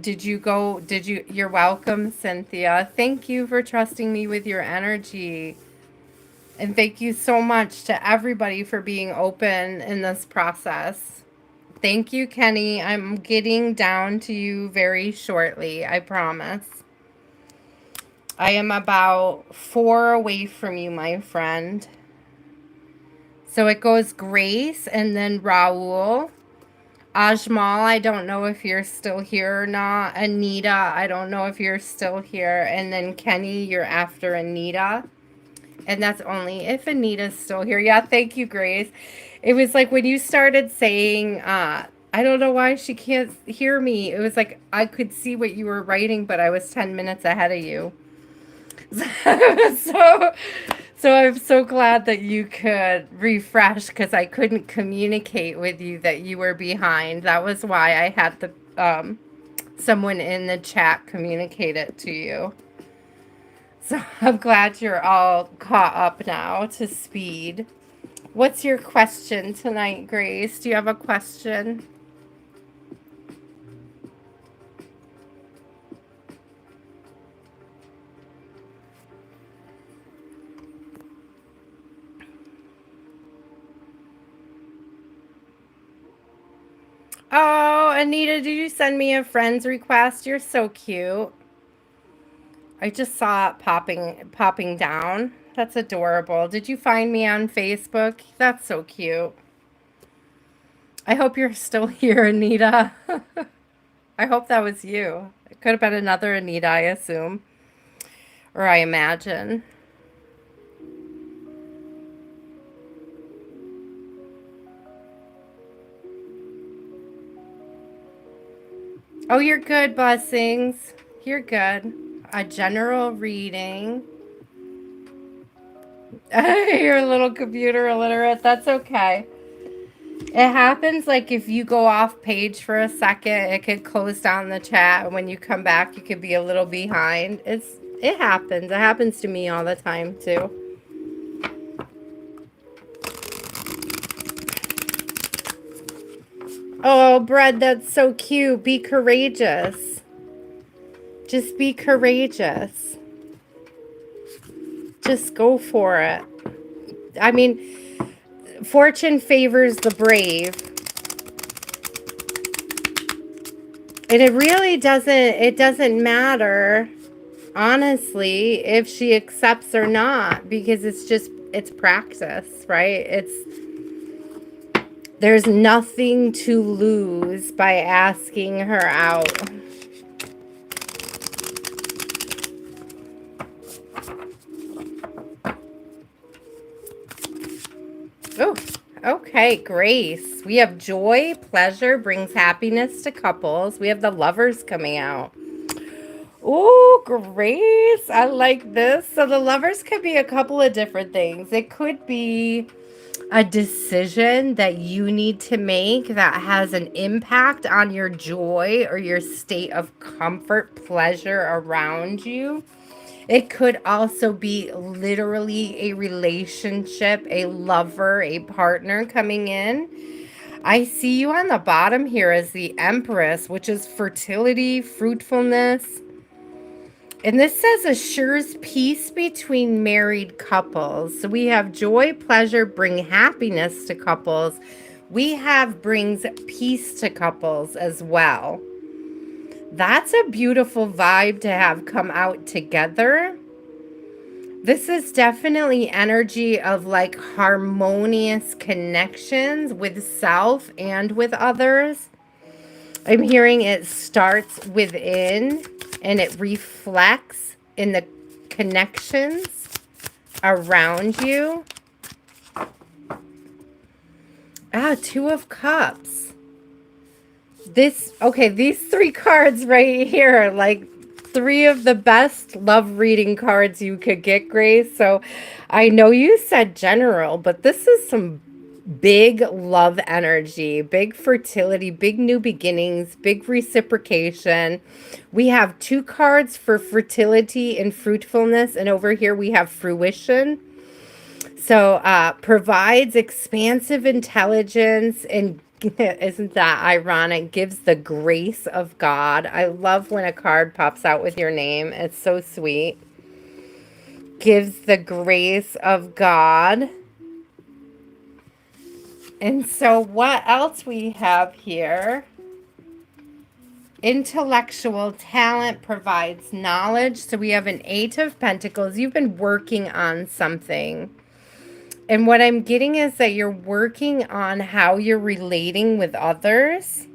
You're welcome, Cynthia. Thank you for trusting me with your energy. And thank you so much to everybody for being open in this process. Thank you, Kenny. I'm getting down to you very shortly, I promise. I am about 4 away from you, my friend. So it goes Grace and then Raul. Ajmal, I don't know if you're still here or not. Anita, I don't know if you're still here. And then Kenny, you're after Anita. And that's only if Anita's still here. Yeah, thank you, Grace. It was like when you started saying, I don't know why she can't hear me. It was like I could see what you were writing, but I was 10 minutes ahead of you. So I'm so glad that you could refresh because I couldn't communicate with you that you were behind. That was why I had the someone in the chat communicate it to you. So I'm glad you're all caught up now to speed. What's your question tonight, Grace? Do you have a question? Anita, did you send me a friend's request? You're so cute. I just saw it popping down. That's adorable. Did you find me on Facebook? That's so cute. I hope you're still here, Anita. I hope that was you. It could have been another Anita, I assume. Or I imagine. Oh, you're good, blessings. You're good. A general reading. You're a little computer illiterate. That's okay. It happens like if you go off page for a second, it could close down the chat. And when you come back, you could be a little behind. It happens. It happens to me all the time too. Oh, Bread, that's so cute. Be courageous. Just be courageous. Just go for it. I mean, fortune favors the brave. And it really doesn't matter, honestly, if she accepts or not, because it's practice, right? There's nothing to lose by asking her out. Oh, okay, Grace. We have joy, pleasure brings happiness to couples. We have the lovers coming out. Oh, Grace, I like this. So the lovers could be a couple of different things. It could be a decision that you need to make that has an impact on your joy or your state of comfort, pleasure around you. It could also be literally a relationship, a lover, a partner coming in. I see you on the bottom here as the Empress, which is fertility, fruitfulness. And this says assures peace between married couples. So we have joy, pleasure, bring happiness to couples. We have brings peace to couples as well. That's a beautiful vibe to have come out together. This is definitely energy of like harmonious connections with self and with others. I'm hearing it starts within and it reflects in the connections around you. Two of Cups. These three cards right here are like three of the best love reading cards you could get, Grace. So I know you said general, but this is some big love energy, big fertility, big new beginnings, big reciprocation. We have two cards for fertility and fruitfulness, and over here we have fruition. So provides expansive intelligence and isn't that ironic? Gives the grace of God. I love when a card pops out with your name. It's so sweet. Gives the grace of God. And so what else we have here? Intellectual talent provides knowledge. So we have an Eight of Pentacles. You've been working on something. And what I'm getting is that you're working on how you're relating with others.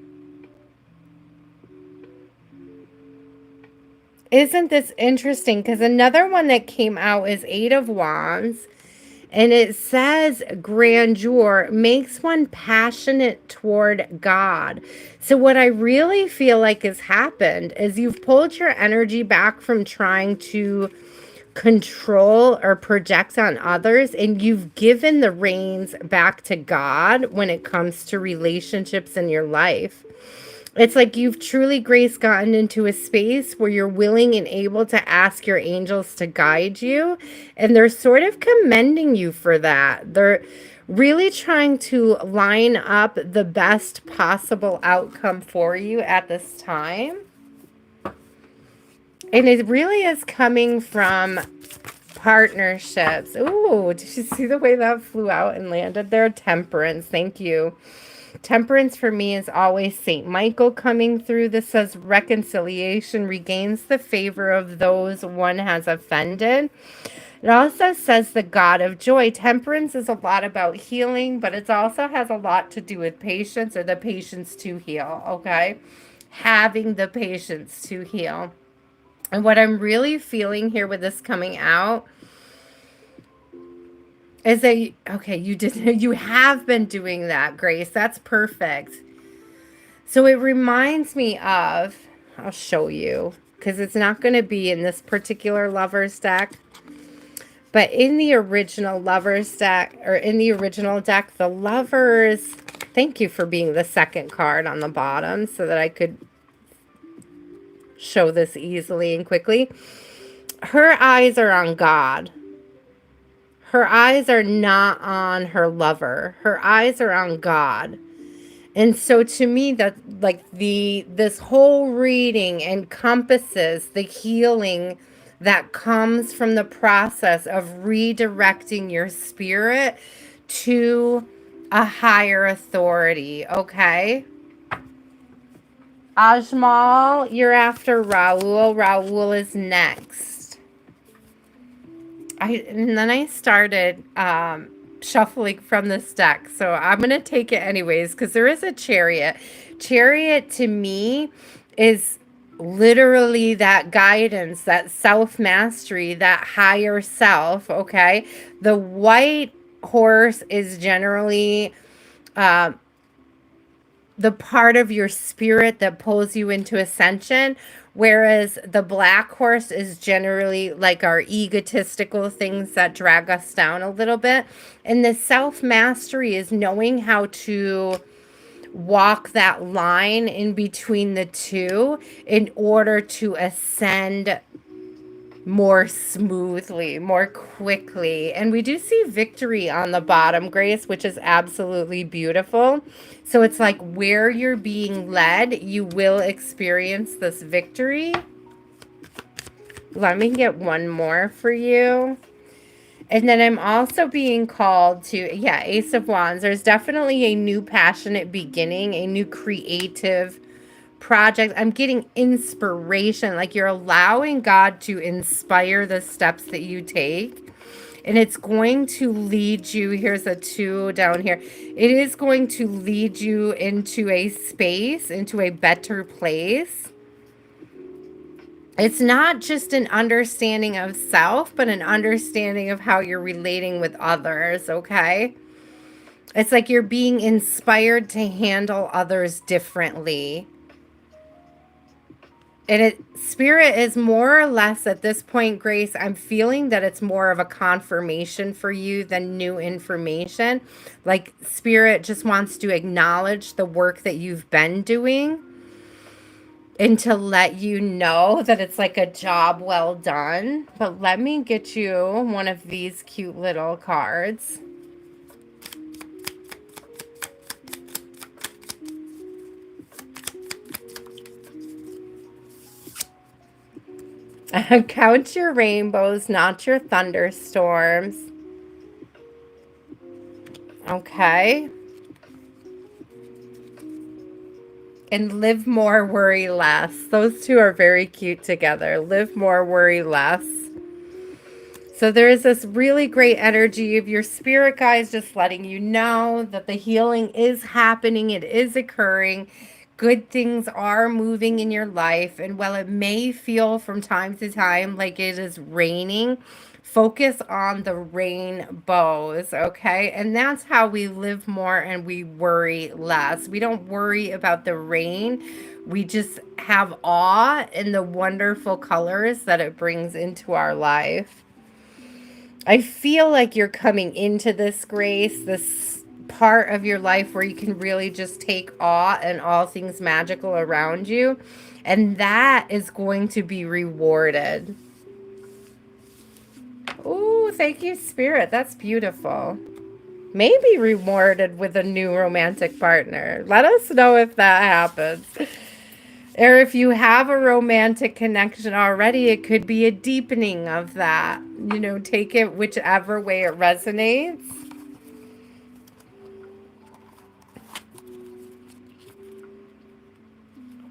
Isn't this interesting? Because another one that came out is Eight of Wands. And it says grandeur makes one passionate toward God. So what I really feel like has happened is you've pulled your energy back from trying to control or project on others, and you've given the reins back to God when it comes to relationships in your life. It's like you've truly, Grace, gotten into a space where you're willing and able to ask your angels to guide you, and they're sort of commending you for that. They're really trying to line up the best possible outcome for you at this time. And it really is coming from partnerships. Ooh, did you see the way that flew out and landed there? Temperance, thank you. Temperance for me is always Saint Michael coming through. This says reconciliation regains the favor of those one has offended. It also says the God of joy. Temperance is a lot about healing, but it also has a lot to do with patience, or the patience to heal, okay? Having the patience to heal. And what I'm really feeling here with this coming out is that, okay, you have been doing that, Grace. That's perfect. So it reminds me of, I'll show you, because it's not going to be in this particular Lover's deck. But in the original Lovers deck, or in the original deck, the Lovers, thank you for being the second card on the bottom so that I could show this easily and quickly. Her eyes are on God. Her eyes are not on her lover. Her eyes are on God. And so to me, that like this whole reading encompasses the healing that comes from the process of redirecting your spirit to a higher authority, okay? Ajmal, you're after Raul. Raul is next. And then I started shuffling from this deck, so I'm going to take it anyways because there is a Chariot. Chariot to me is literally that guidance, that self-mastery, that higher self, okay? The white horse is generally the part of your spirit that pulls you into ascension, whereas the black horse is generally like our egotistical things that drag us down a little bit. And the self-mastery is knowing how to walk that line in between the two in order to ascend more smoothly, more quickly. And we do see victory on the bottom, Grace, which is absolutely beautiful. So it's like where you're being led, you will experience this victory. Let me get one more for you. And then I'm also being called to, yeah, Ace of Wands. There's definitely a new passionate beginning, a new creative project. I'm getting inspiration, like you're allowing God to inspire the steps that you take, and it's going to lead you, here's a 2 down here, it is going to lead you into a space, into a better place. It's not just an understanding of self, but an understanding of how you're relating with others, okay? It's like you're being inspired to handle others differently. And spirit is more or less at this point, Grace, I'm feeling that it's more of a confirmation for you than new information. Like spirit just wants to acknowledge the work that you've been doing and to let you know that it's like a job well done. But let me get you one of these cute little cards. Count your rainbows, not your thunderstorms. Okay. And live more, worry less. Those two are very cute together. Live more, worry less. So there is this really great energy of your spirit guides just letting you know that the healing is happening. It is occurring. Good things are moving in your life. And while it may feel from time to time like it is raining, focus on the rainbows, okay? And that's how we live more and we worry less. We don't worry about the rain. We just have awe in the wonderful colors that it brings into our life. I feel like you're coming into this, Grace, this part of your life where you can really just take awe and all things magical around you. And that is going to be rewarded. Oh, thank you, Spirit. That's beautiful. Maybe rewarded with a new romantic partner. Let us know if that happens. Or if you have a romantic connection already, it could be a deepening of that. You know, take it whichever way it resonates.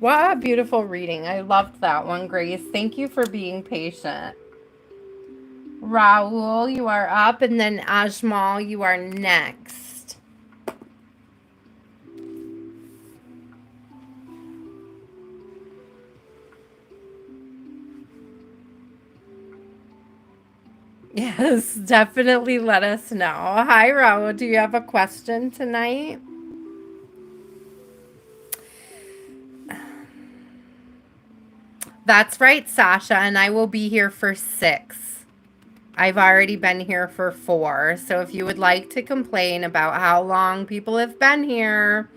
What a beautiful reading. I loved that one, Grace. Thank you for being patient. Raul, you are up, and then Ajmal, you are next. Yes, definitely let us know. Hi, Raul. Do you have a question tonight? That's right, Sasha, and I will be here for 6. I've already been here for 4. So if you would like to complain about how long people have been here,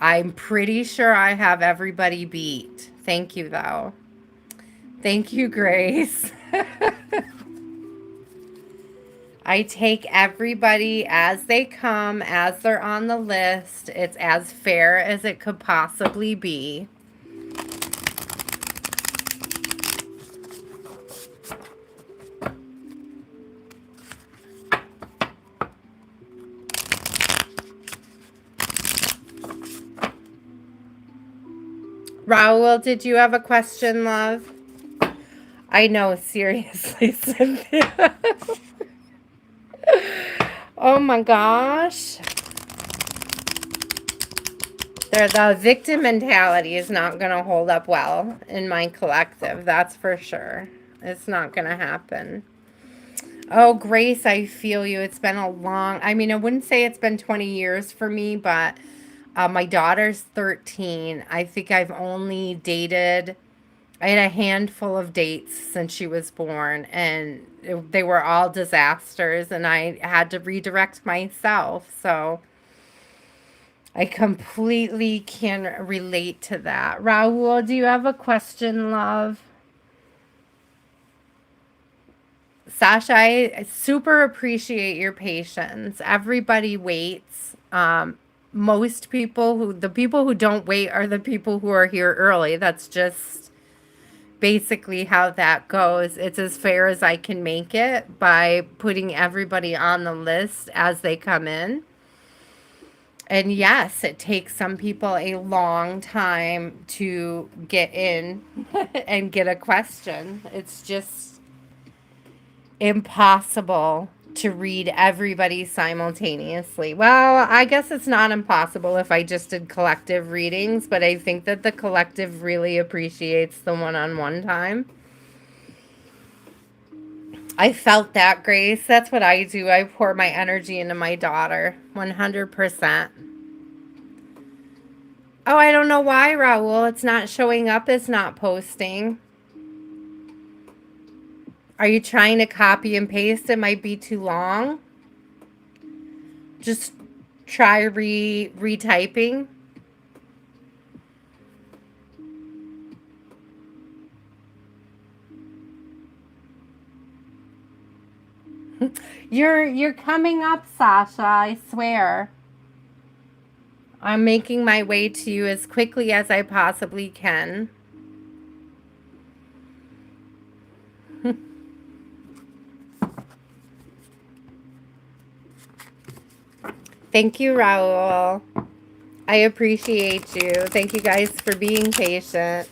I'm pretty sure I have everybody beat. Thank you, though. Thank you, Grace. I take everybody as they come, as they're on the list. It's as fair as it could possibly be. Raul, did you have a question, love? I know, seriously, Cynthia. Oh my gosh. The victim mentality is not going to hold up well in my collective. That's for sure. It's not going to happen. Oh, Grace, I feel you. It's been a long, I mean, I wouldn't say it's been 20 years for me, but my daughter's 13. I think I've only dated, I had a handful of dates since she was born, and they were all disasters, and I had to redirect myself. So I completely can relate to that. Raul, do you have a question, love? Sasha, I super appreciate your patience. Everybody waits. Most people the people who don't wait are the people who are here early. That's just basically how that goes. It's as fair as I can make it by putting everybody on the list as they come in. And yes, it takes some people a long time to get in and get a question. It's just impossible to read everybody simultaneously. Well, I guess it's not impossible if I just did collective readings, but I think that the collective really appreciates the one-on-one time. I felt that, Grace. That's what I do. I pour my energy into my daughter, 100%. Oh, I don't know why, Raul. It's not showing up. It's not posting. Are you trying to copy and paste? It might be too long. Just try retyping. You're coming up, Sasha, I swear. I'm making my way to you as quickly as I possibly can. Thank you, Raul. I appreciate you. Thank you guys for being patient.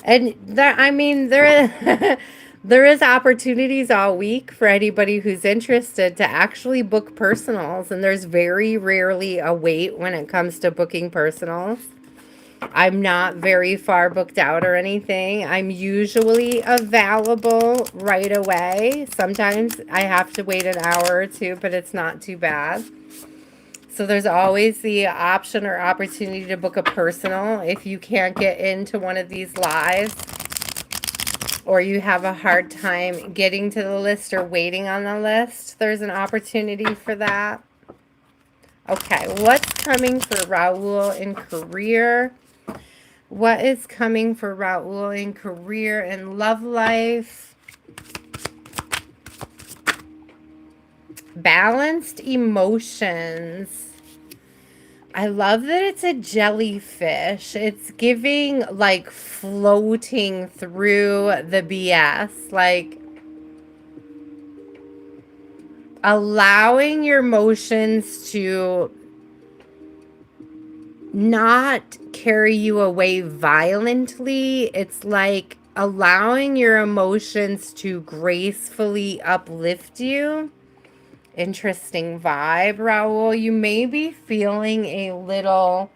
And there there is opportunities all week for anybody who's interested to actually book personals, and there's very rarely a wait when it comes to booking personals. I'm not very far booked out or anything. I'm usually available right away. Sometimes I have to wait an hour or two, but it's not too bad. So there's always the option or opportunity to book a personal if you can't get into one of these lives, or you have a hard time getting to the list or waiting on the list. There's an opportunity for that. Okay, what's coming for Raul in career? What is coming for Raul in career and love life? Balanced emotions. I love that it's a jellyfish. It's giving like floating through the BS, like allowing your emotions to not carry you away violently. It's like allowing your emotions to gracefully uplift you. Interesting vibe, Raul. You may be feeling a little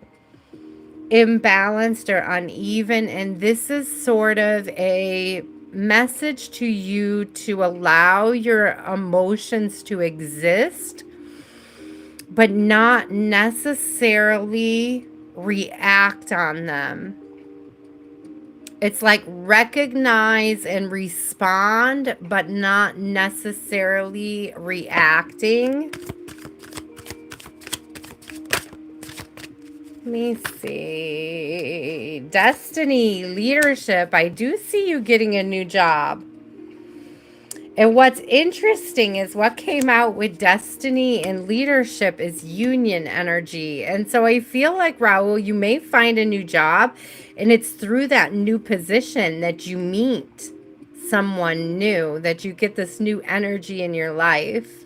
imbalanced or uneven, and this is sort of a message to you to allow your emotions to exist, but not necessarily react on them. It's like recognize and respond, but not necessarily reacting. Let me see. Destiny, leadership. I do see you getting a new job. And what's interesting is what came out with destiny and leadership is union energy. And so I feel like, Raul, you may find a new job, and it's through that new position that you meet someone new, that you get this new energy in your life,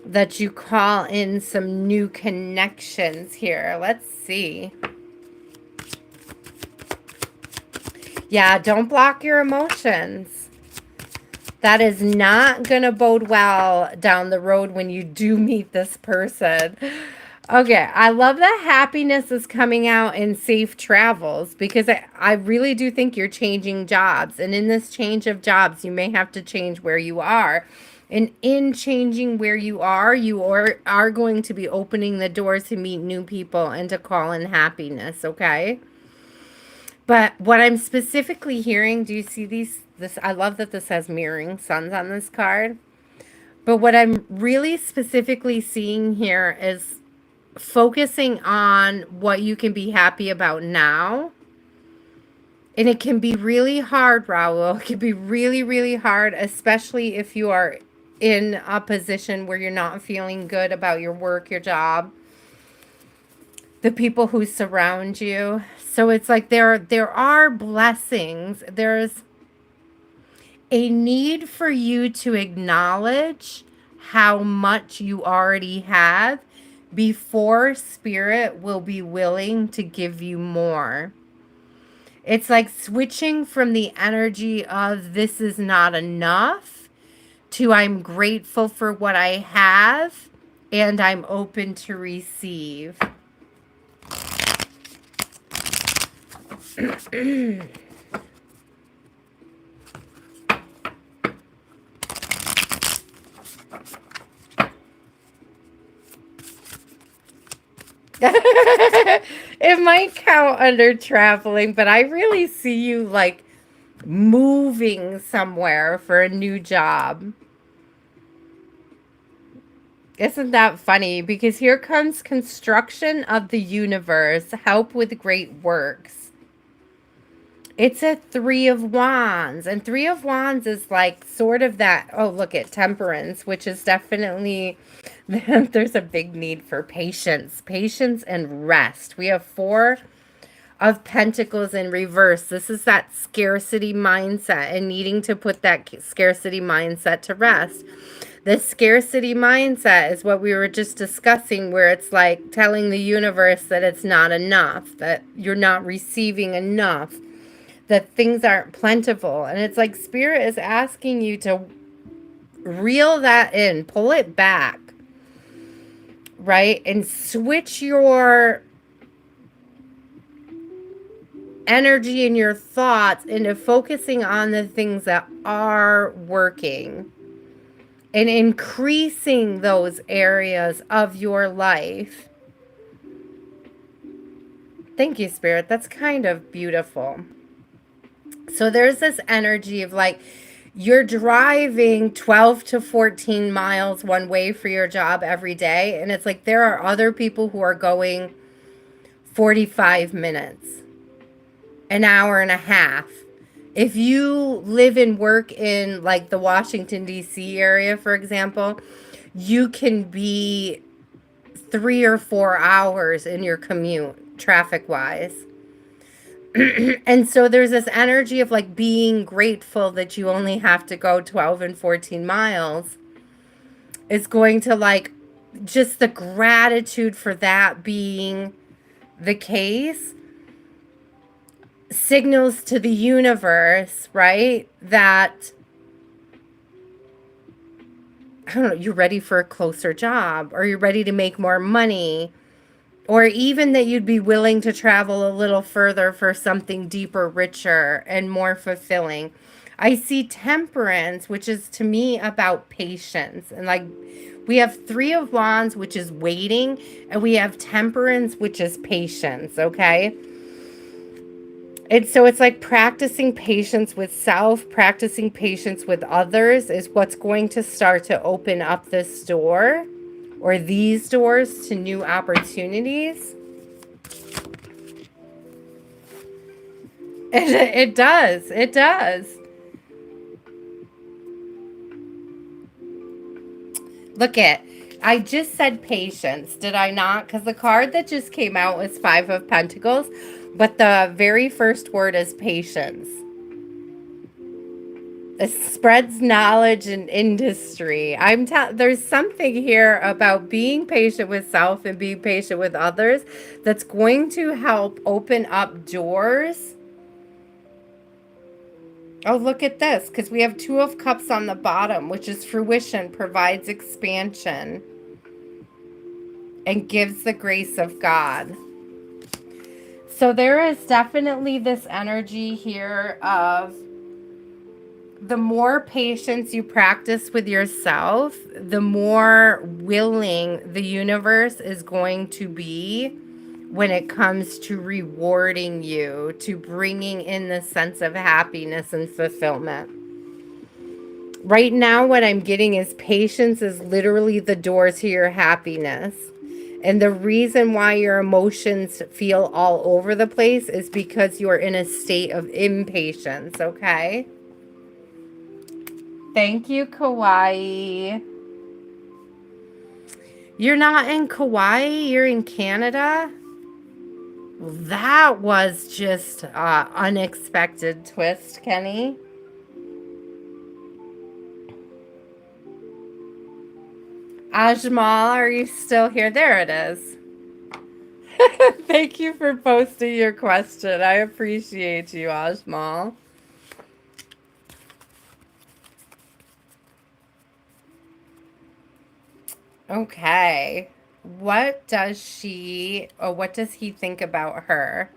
that you call in some new connections here. Let's see. Yeah, don't block your emotions. That is not going to bode well down the road when you do meet this person. Okay, I love that happiness is coming out in safe travels, because I really do think you're changing jobs. And in this change of jobs, you may have to change where you are. And in changing where you are going to be opening the doors to meet new people and to call in happiness, okay? But what I'm specifically hearing, do you see this? I love that this has mirroring suns on this card. But what I'm really specifically seeing here is focusing on what you can be happy about now. And it can be really hard, Raul. It can be really, really hard, especially if you are in a position where you're not feeling good about your work, your job, the people who surround you. So it's like there are blessings. There's a need for you to acknowledge how much you already have before spirit will be willing to give you more. It's like switching from the energy of this is not enough to I'm grateful for what I have and I'm open to receive. It might count under traveling, but I really see you like moving somewhere for a new job. Isn't that funny? Because here comes construction of the universe, help with great works. It's a 3 of Wands, and 3 of Wands is like sort of that, oh, look at Temperance, which is definitely, there's a big need for patience and rest. We have 4 of Pentacles in reverse. This is that scarcity mindset and needing to put that scarcity mindset to rest. The scarcity mindset is what we were just discussing, where it's like telling the universe that it's not enough, that you're not receiving enough, that things aren't plentiful. And it's like spirit is asking you to reel that in, pull it back, right? And switch your energy and your thoughts into focusing on the things that are working and increasing those areas of your life. Thank you, Spirit. That's kind of beautiful. So there's this energy of like, you're driving 12 to 14 miles one way for your job every day. And it's like, there are other people who are going 45 minutes, an hour and a half. If you live and work in like the Washington, D.C. area, for example, you can be 3 or 4 hours in your commute, traffic wise. And so there's this energy of like being grateful that you only have to go 12 and 14 miles. It's going to like just the gratitude for that being the case signals to the universe, right? That, I don't know, you're ready for a closer job, or you're ready to make more money, or even that you'd be willing to travel a little further for something deeper, richer, and more fulfilling. I see temperance, which is to me about patience. And like we have 3 of Wands, which is waiting, and we have temperance, which is patience, okay? And so it's like practicing patience with self, practicing patience with others is what's going to start to open up this door or these doors to new opportunities. It does. It does. Look at, I just said patience, did I not? Because the card that just came out was 5 of Pentacles, but the very first word is patience. It spreads knowledge and industry. There's something here about being patient with self and being patient with others that's going to help open up doors. Oh, look at this, because we have 2 of Cups on the bottom, which is fruition, provides expansion, and gives the grace of God. So there is definitely this energy here of the more patience you practice with yourself, the more willing the universe is going to be when it comes to rewarding you, to bringing in the sense of happiness and fulfillment. Right now, what I'm getting is patience is literally the door to your happiness. And the reason why your emotions feel all over the place is because you're in a state of impatience, okay? Thank you, Kauai. You're not in Kauai, you're in Canada? That was just an unexpected twist, Kenny. Ajmal, are you still here? There it is. Thank you for posting your question. I appreciate you, Ajmal. Okay. What does he, or what does he think about her?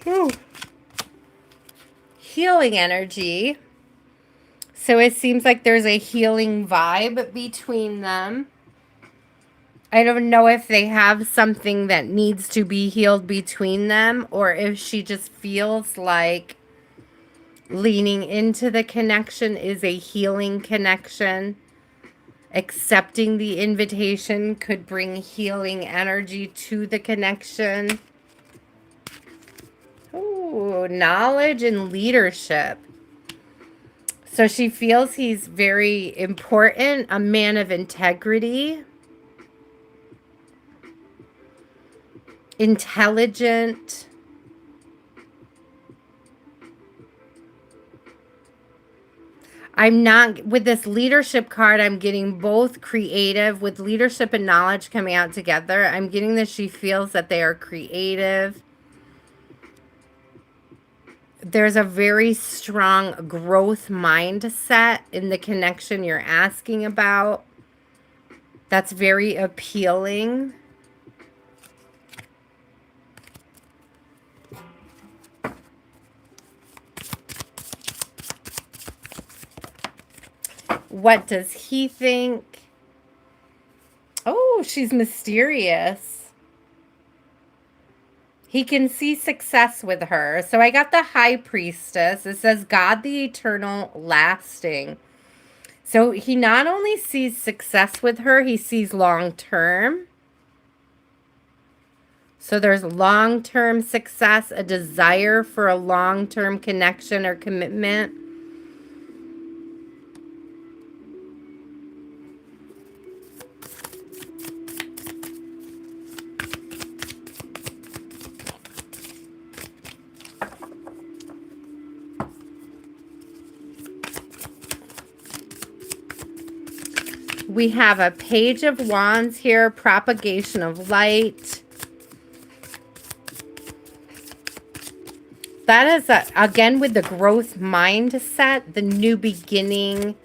Ooh. Healing energy. So it seems like there's a healing vibe between them. I don't know if they have something that needs to be healed between them, or if she just feels like leaning into the connection is a healing connection. Accepting the invitation could bring healing energy to the connection. Ooh, knowledge and leadership. So she feels he's very important, a man of integrity, intelligent. I'm not, with this leadership card, I'm getting both creative, with leadership and knowledge coming out together. I'm getting that she feels that they are creative. There's a very strong growth mindset in the connection you're asking about. That's very appealing. What does he think? Oh, she's mysterious. He can see success with her. So I got the High Priestess. It says, God the Eternal Lasting. So he not only sees success with her, he sees long term. So there's long-term success, a desire for a long-term connection or commitment. We have a Page of Wands here, propagation of light. That is, again, with the growth mindset, the new beginning,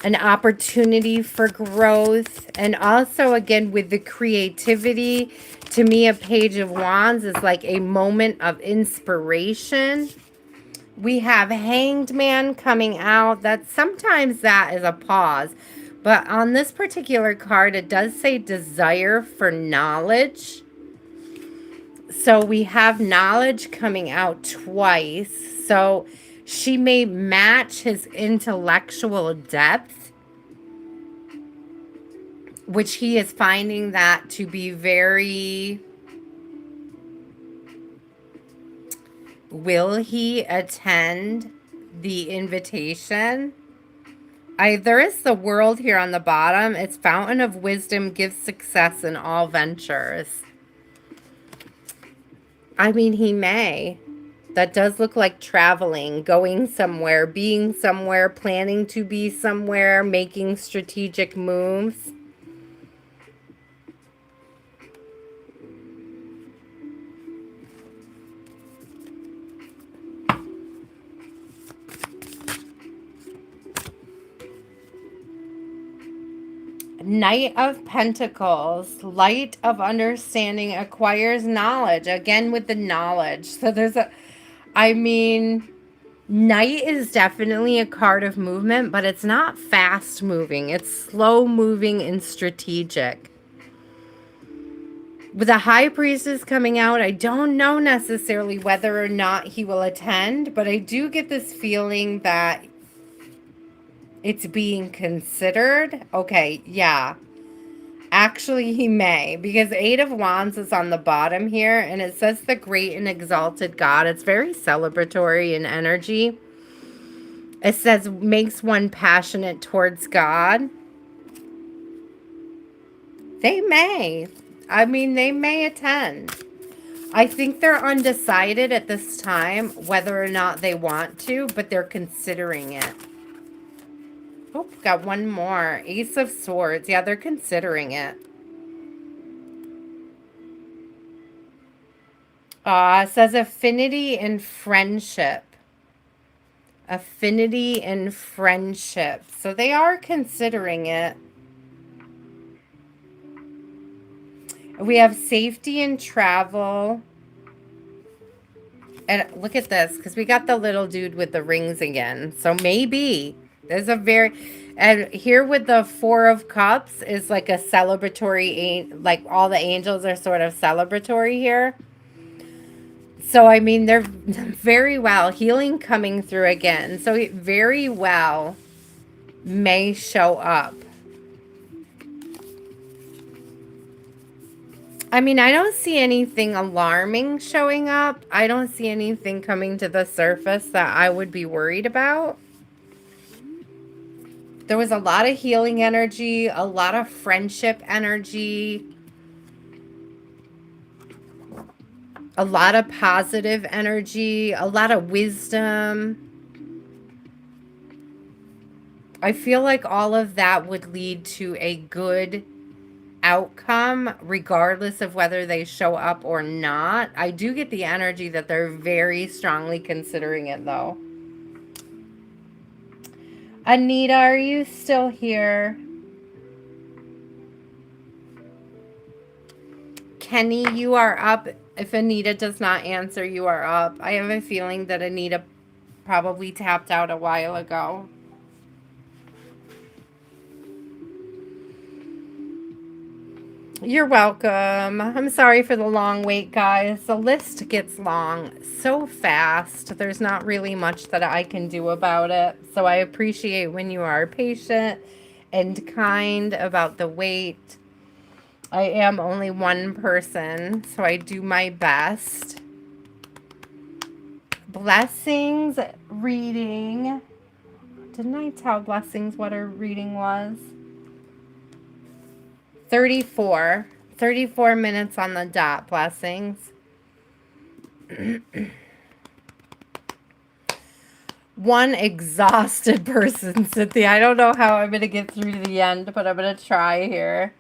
an opportunity for growth. And also, again, with the creativity, to me, a Page of Wands is like a moment of inspiration. We have Hanged Man coming out. Sometimes that is a pause. But on this particular card, it does say desire for knowledge. So we have knowledge coming out twice. So she may match his intellectual depth, which he is finding that to be very... Will he attend the invitation? There is the World here on the bottom. It's Fountain of Wisdom gives success in all ventures. I mean, he may. That does look like traveling, going somewhere, being somewhere, planning to be somewhere, making strategic moves. Knight of Pentacles, light of understanding acquires knowledge. Again, with the knowledge. So there's I mean, Knight is definitely a card of movement, but it's not fast moving. It's slow moving and strategic. With the High Priestess coming out, I don't know necessarily whether or not he will attend, but I do get this feeling that it's being considered. Okay, yeah. Actually, he may, because Eight of Wands is on the bottom here, and it says the great and exalted God. It's very celebratory in energy. It says makes one passionate towards God. They may. I mean, they may attend. I think they're undecided at this time whether or not they want to, but they're considering it. Oh, got one more. Ace of Swords. Yeah, they're considering it. It says affinity and friendship. Affinity and friendship. So they are considering it. We have safety and travel. And look at this, because we got the little dude with the rings again. So maybe there's a very... And here with the Four of Cups is like a celebratory... Like all the angels are sort of celebratory here. So, I mean, they're very well. Healing coming through again. So, it very well may show up. I mean, I don't see anything alarming showing up. I don't see anything coming to the surface that I would be worried about. There was a lot of healing energy, a lot of friendship energy, a lot of positive energy, a lot of wisdom. I feel like all of that would lead to a good outcome, regardless of whether they show up or not. I do get the energy that they're very strongly considering it, though. Anita, are you still here? Kenny, you are up. If Anita does not answer, you are up. I have a feeling that Anita probably tapped out a while ago. You're welcome. I'm sorry for the long wait, guys. The list gets long so fast. There's not really much that I can do about it. So I appreciate when you are patient and kind about the wait. I am only one person, so I do my best. Blessings reading. Didn't I tell Blessings what her reading was? 34. 34 minutes on the dot, Blessings. One exhausted person, Cynthia. I don't know how I'm going to get through to the end, but I'm going to try here.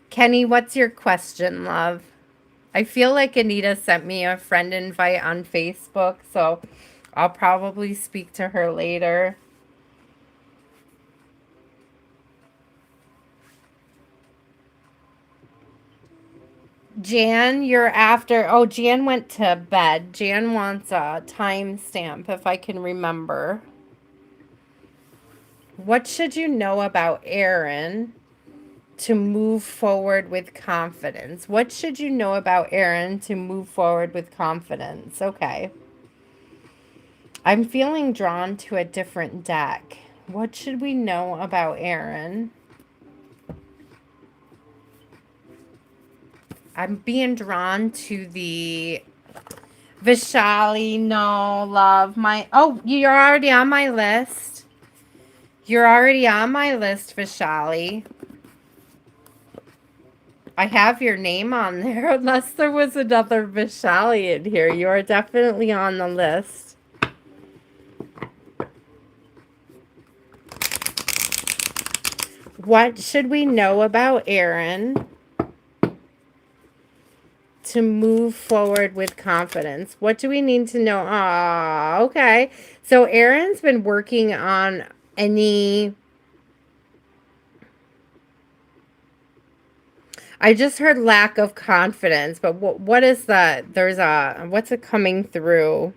Kenny, what's your question, love? I feel like Anita sent me a friend invite on Facebook, so I'll probably speak to her later. Jan, you're after... Oh, Jan went to bed. Jan wants a timestamp, if I can remember. What should you know about Aaron to move forward with confidence? What should you know about Aaron to move forward with confidence? Okay. I'm feeling drawn to a different deck. What should we know about Aaron? I'm being drawn to the Vishali. No, love. Oh, you're already on my list. You're already on my list, Vishali. I have your name on there, unless there was another Vishali in here. You are definitely on the list. What should we know about Aaron to move forward with confidence? What do we need to know? Ah, okay. So Aaron's been working on any... I just heard lack of confidence, but what is that? There's a... What's it coming through?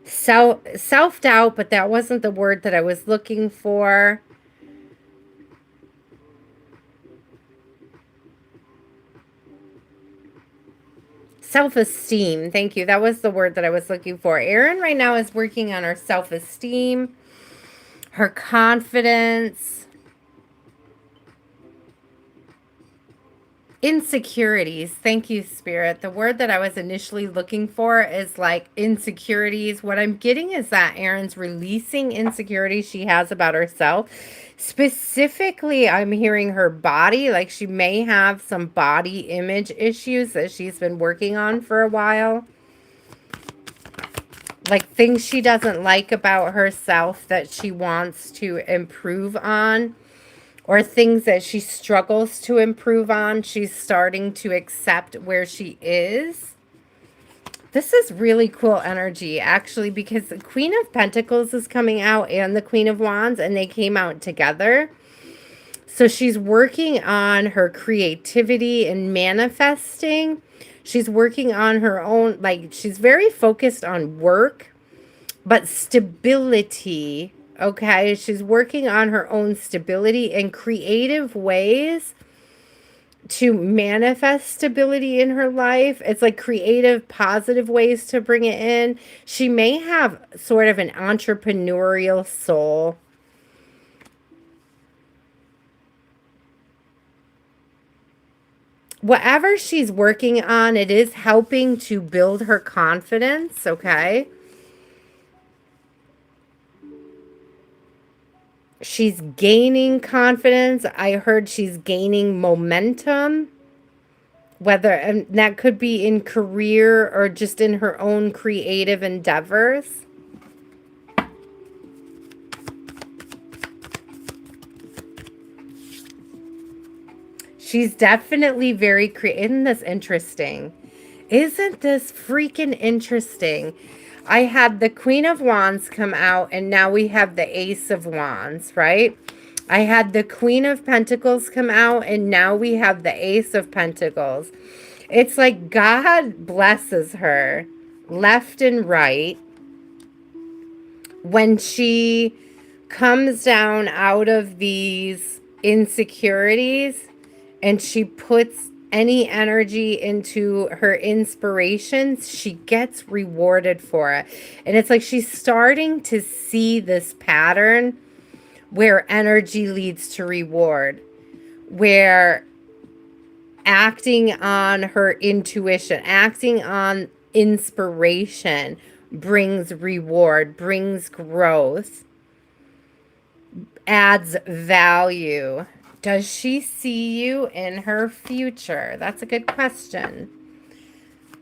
Self-doubt, but that wasn't the word that I was looking for. Self-esteem. Thank you. That was the word that I was looking for. Erin right now is working on her self-esteem, her confidence, insecurities. Thank you, Spirit. The word that I was initially looking for is like insecurities. What I'm getting is that Erin's releasing insecurities she has about herself. Specifically, I'm hearing her body, like she may have some body image issues that she's been working on for a while. Like things she doesn't like about herself that she wants to improve on, or things that she struggles to improve on. She's starting to accept where she is. This is really cool energy, actually, because the Queen of Pentacles is coming out and the Queen of Wands, and they came out together. So she's working on her creativity and manifesting. She's working on her own, like she's very focused on work, but stability. Okay, she's working on her own stability and creative ways to manifest stability in her life. It's like creative, positive ways to bring it in. She may have sort of an entrepreneurial soul. Whatever she's working on, it is helping to build her confidence, okay? She's gaining confidence. I heard she's gaining momentum. And that could be in career or just in her own creative endeavors. She's definitely very creative. Isn't this interesting? Isn't this freaking interesting? I had the Queen of Wands come out, and now we have the Ace of Wands, right? I had the Queen of Pentacles come out, and now we have the Ace of Pentacles. It's like God blesses her left and right when she comes down out of these insecurities and she puts any energy into her inspirations, she gets rewarded for it. And it's like she's starting to see this pattern where energy leads to reward, where acting on her intuition, acting on inspiration brings reward, brings growth, adds value. Does she see you in her future? That's a good question.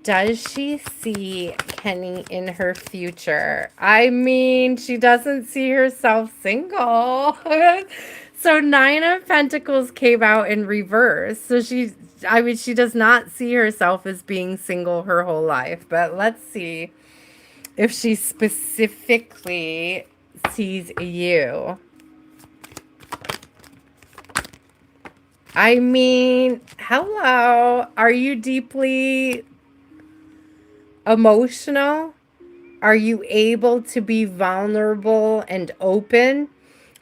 Does she see Kenny in her future? I mean, she doesn't see herself single. So 9 of Pentacles came out in reverse. So she does not see herself as being single her whole life. But let's see if she specifically sees you. I mean, hello. Are you deeply emotional? Are you able to be vulnerable and open?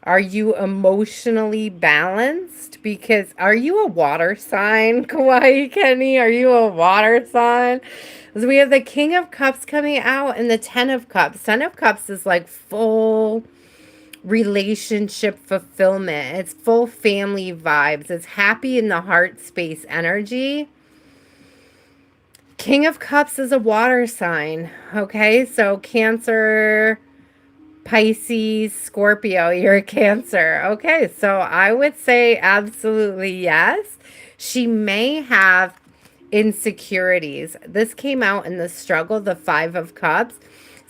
Are you emotionally balanced? Because are you a water sign, Kawaii Kenny? Are you a water sign? So we have the King of Cups coming out and the 10 of Cups. 10 of Cups is like full relationship fulfillment. It's full family vibes. It's happy in the heart space energy. King of Cups is a water sign. Okay, so Cancer, Pisces, Scorpio, you're a Cancer. Okay, so I would say absolutely yes. She may have insecurities. This came out in the struggle, the 5 of Cups.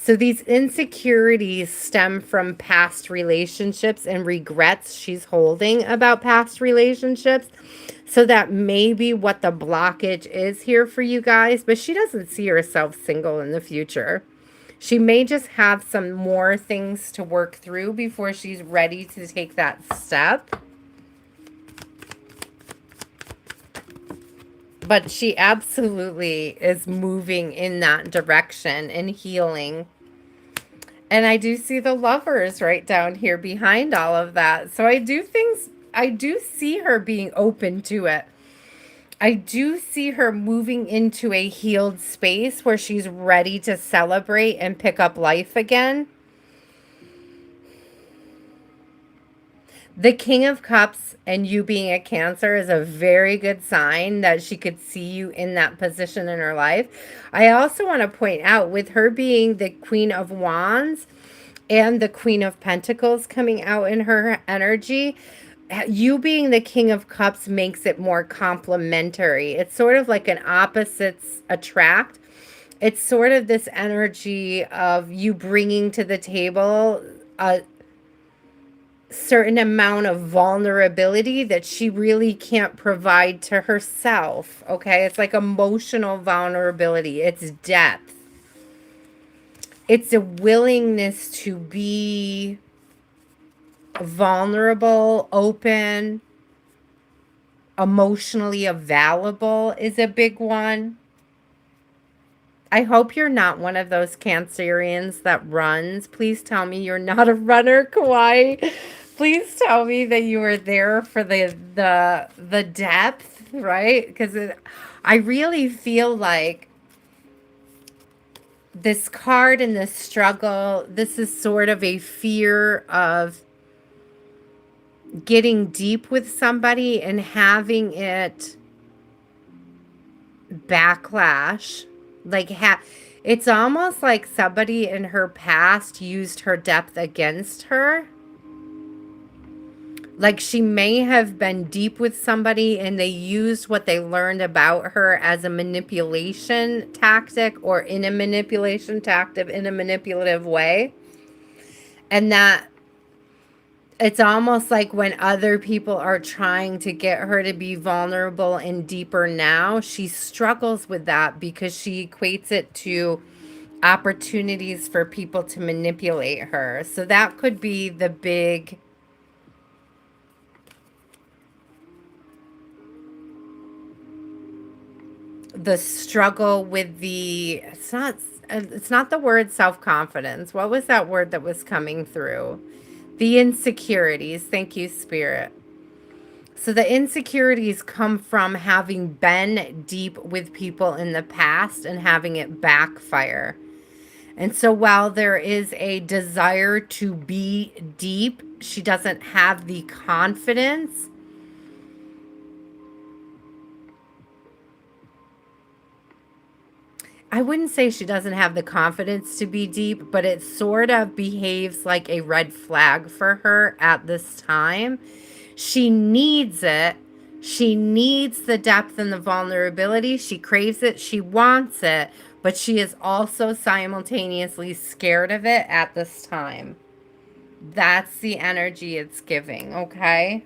So these insecurities stem from past relationships and regrets she's holding about past relationships. So that may be what the blockage is here for you guys. But she doesn't see herself single in the future. She may just have some more things to work through before she's ready to take that step. But she absolutely is moving in that direction and healing. And I do see the Lovers right down here behind all of that. So I do see her being open to it. I do see her moving into a healed space where she's ready to celebrate and pick up life again. The King of Cups and you being a Cancer is a very good sign that she could see you in that position in her life. I also want to point out, with her being the Queen of Wands and the Queen of Pentacles coming out in her energy, you being the King of Cups makes it more complementary. It's sort of like an opposites attract. It's sort of this energy of you bringing to the table a certain amount of vulnerability that she really can't provide to herself. Okay, it's like emotional vulnerability. It's depth. It's a willingness to be vulnerable, open, emotionally available is a big one. I hope you're not one of those Cancerians that runs. Please tell me you're not a runner, Kauai. Please tell me that you were there for the depth, right? Because I really feel like this card and this struggle, this is sort of a fear of getting deep with somebody and having it backlash. Like, it's almost like somebody in her past used her depth against her. Like, she may have been deep with somebody and they used what they learned about her as a manipulation tactic, or in a manipulation tactic in a manipulative way. And that it's almost like when other people are trying to get her to be vulnerable and deeper now, she struggles with that because she equates it to opportunities for people to manipulate her. So that could be the struggle with it's not the word self-confidence. What was that word that was coming through? The insecurities. Thank you, Spirit. So the insecurities come from having been deep with people in the past and having it backfire. And so while there is a desire to be deep, she doesn't have the confidence. I wouldn't say she doesn't have the confidence to be deep, but it sort of behaves like a red flag for her at this time. She needs it. She needs the depth and the vulnerability. She craves it. She wants it, but she is also simultaneously scared of it at this time. That's the energy it's giving, okay?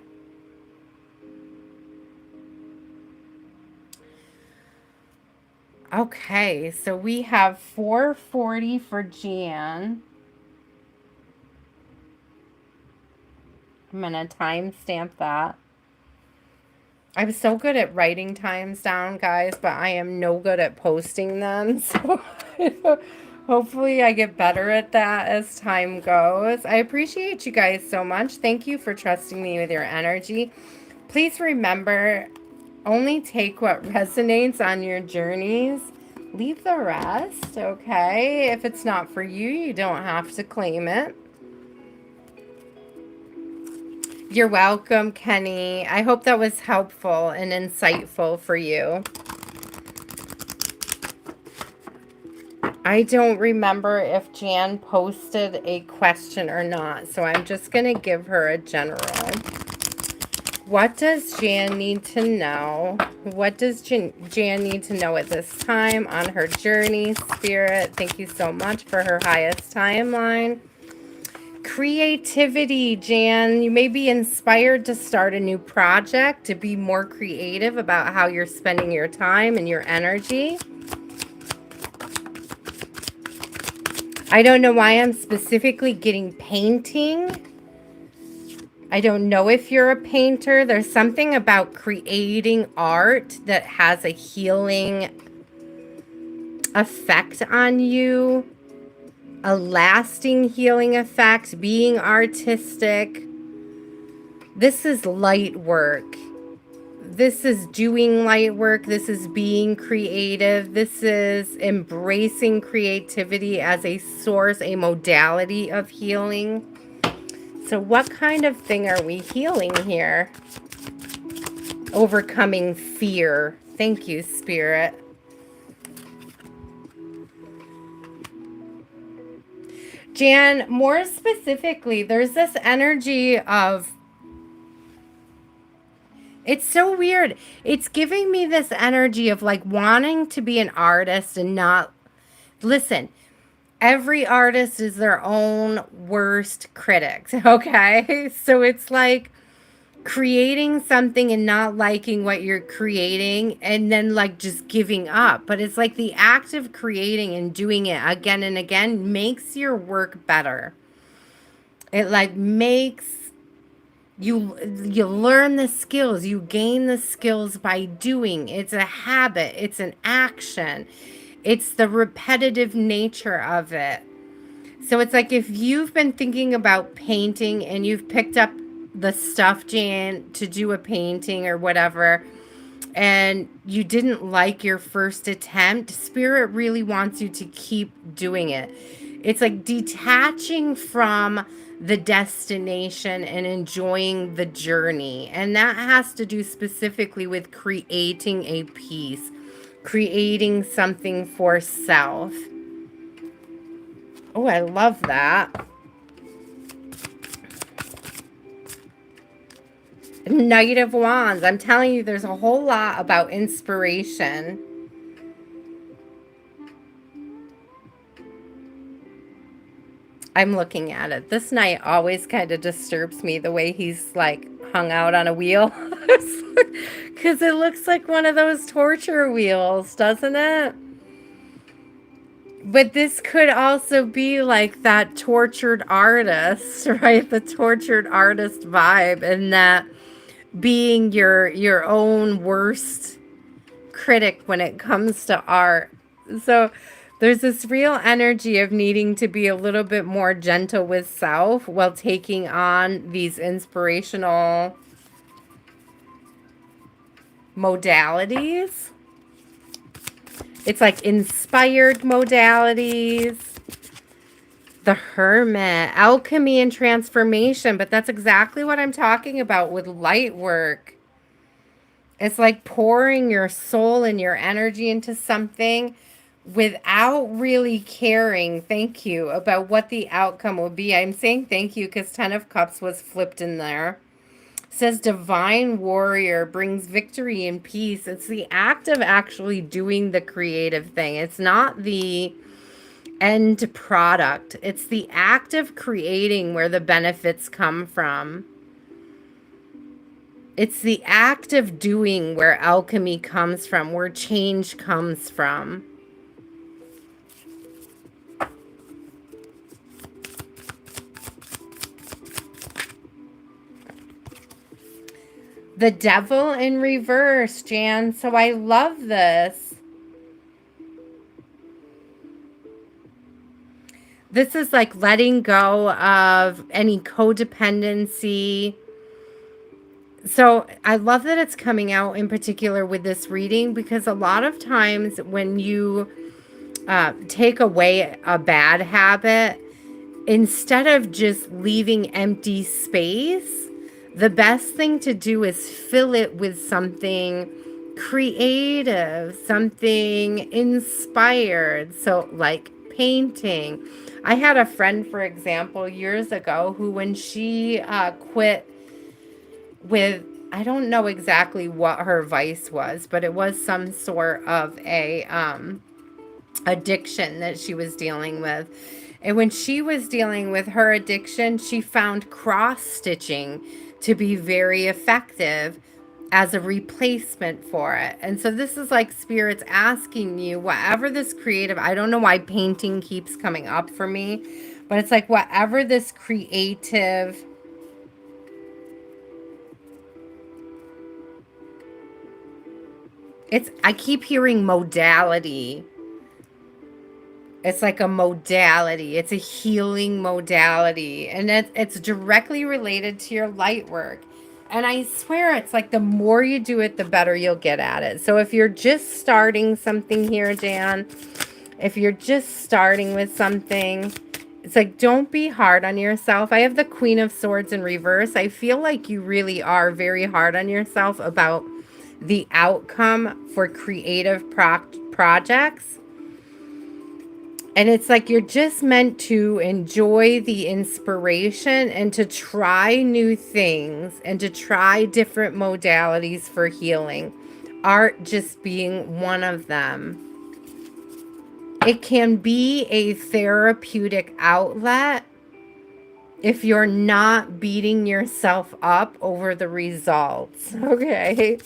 Okay, so we have 440 for Jan. I'm going to timestamp that. I'm so good at writing times down, guys, but I am no good at posting them. So hopefully I get better at that as time goes. I appreciate you guys so much. Thank you for trusting me with your energy. Please remember, only take what resonates on your journeys. Leave the rest, okay? If it's not for you, you don't have to claim it. You're welcome, Kenny. I hope that was helpful and insightful for you. I don't remember if Jan posted a question or not, so I'm just going to give her a general. What does Jan need to know? What does Jan need to know at this time on her journey, Spirit? Thank you so much for her highest timeline. Creativity, Jan. You may be inspired to start a new project, to be more creative about how you're spending your time and your energy. I don't know why I'm specifically getting painting. I don't know if you're a painter. There's something about creating art that has a healing effect on you. A lasting healing effect, being artistic. This is light work. This is doing light work. This is being creative. This is embracing creativity as a source, a modality of healing. So what kind of thing are we healing here? Overcoming fear. Thank you, Spirit. Jan, more specifically, there's this energy of, it's so weird. It's giving me this energy of like wanting to be an artist and not, listen, every artist is their own worst critic, okay? So it's like creating something and not liking what you're creating and then like just giving up. But it's like the act of creating and doing it again and again makes your work better. It like makes you learn the skills, you gain the skills by doing. It's a habit, it's an action. It's the repetitive nature of it. So it's like if you've been thinking about painting and you've picked up the stuff, Jan, to do a painting or whatever, and you didn't like your first attempt, Spirit really wants you to keep doing it. It's like detaching from the destination and enjoying the journey. And that has to do specifically with creating a piece, creating something for self. Oh, I love that. Knight of Wands. I'm telling you, there's a whole lot about inspiration. I'm looking at it. This knight always kind of disturbs me, the way he's like hung out on a wheel. Because it looks like one of those torture wheels, doesn't it? But this could also be like that tortured artist, right? The tortured artist vibe, and that being your own worst critic when it comes to art. So there's this real energy of needing to be a little bit more gentle with self while taking on these inspirational modalities. It's like inspired modalities. The Hermit, alchemy and transformation, but that's exactly what I'm talking about with light work. It's like pouring your soul and your energy into something without really caring, thank you, about what the outcome will be. I'm saying thank you because 10 of Cups was flipped in there. It says divine warrior brings victory and peace. It's the act of actually doing the creative thing. It's not the end product. It's the act of creating where the benefits come from. It's the act of doing where alchemy comes from, where change comes from. The Devil in reverse, Jan. So I love this. This is like letting go of any codependency. So I love that it's coming out in particular with this reading, because a lot of times when you take away a bad habit, instead of just leaving empty space, the best thing to do is fill it with something creative, something inspired. So like painting. I had a friend, for example, years ago who, when she quit with, I don't know exactly what her vice was, but it was some sort of a addiction that she was dealing with. And when she was dealing with her addiction, she found cross stitching to be very effective as a replacement for it. And so this is like spirits asking you, whatever this creative, I don't know why painting keeps coming up for me, but it's like whatever this creative, I keep hearing modality. It's like a modality. It's a healing modality. And it's directly related to your light work. And I swear it's like the more you do it, the better you'll get at it. So if you're just starting something here, Jan, if you're just starting with something, it's like, don't be hard on yourself. I have the Queen of Swords in reverse. I feel like you really are very hard on yourself about the outcome for creative projects. And it's like you're just meant to enjoy the inspiration and to try new things and to try different modalities for healing. Art just being one of them. It can be a therapeutic outlet if you're not beating yourself up over the results. Okay.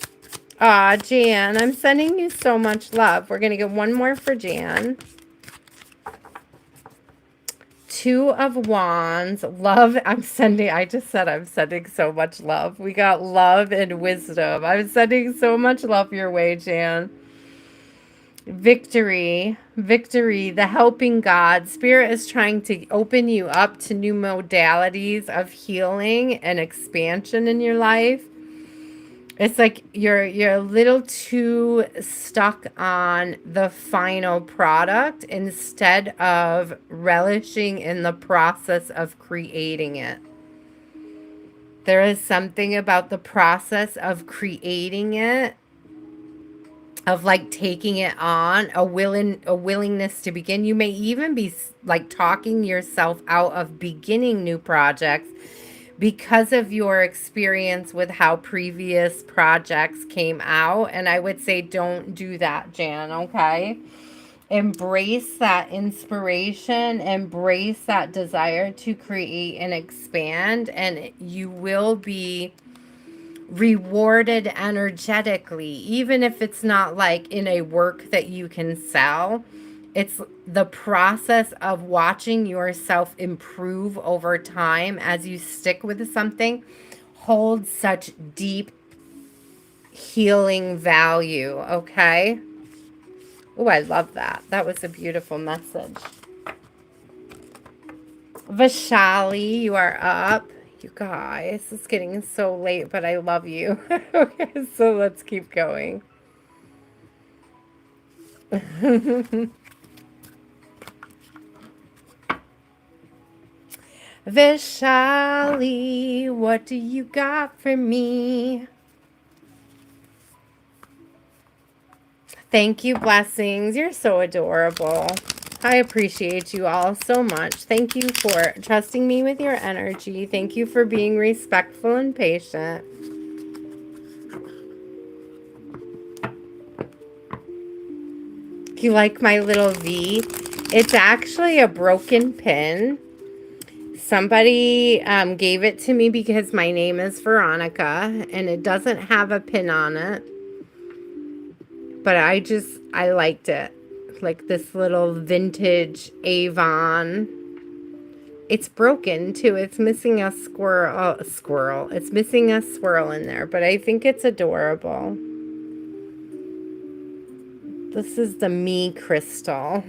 Aw, Jan, I'm sending you so much love. We're going to get one more for Jan. Two of Wands, love. I just said I'm sending so much love. We got love and wisdom. I'm sending so much love your way, Jan. Victory, the helping God. Spirit is trying to open you up to new modalities of healing and expansion in your life. It's like you're a little too stuck on the final product instead of relishing in the process of creating it. There is something about the process of creating it, of like taking it on, a willingness to begin. You may even be like talking yourself out of beginning new projects because of your experience with how previous projects came out. And I would say don't do that, Jan, okay? Embrace that inspiration, embrace that desire to create and expand, and you will be rewarded energetically, even if it's not like in a work that you can sell. It's the process of watching yourself improve over time as you stick with something holds such deep healing value, okay? Oh, I love that. That was a beautiful message. Vashali, you are up. You guys, it's getting so late, but I love you. Okay, so let's keep going. Vishali, what do you got for me? Thank you, blessings. You're so adorable. I appreciate you all so much. Thank you for trusting me with your energy. Thank you for being respectful and patient. You like my little V? It's actually a broken pin. Somebody gave it to me because my name is Veronica and it doesn't have a pin on it. But I liked it. Like this little vintage Avon. It's broken too. It's missing a squirrel. It's missing a swirl in there, but I think it's adorable. This is the me crystal.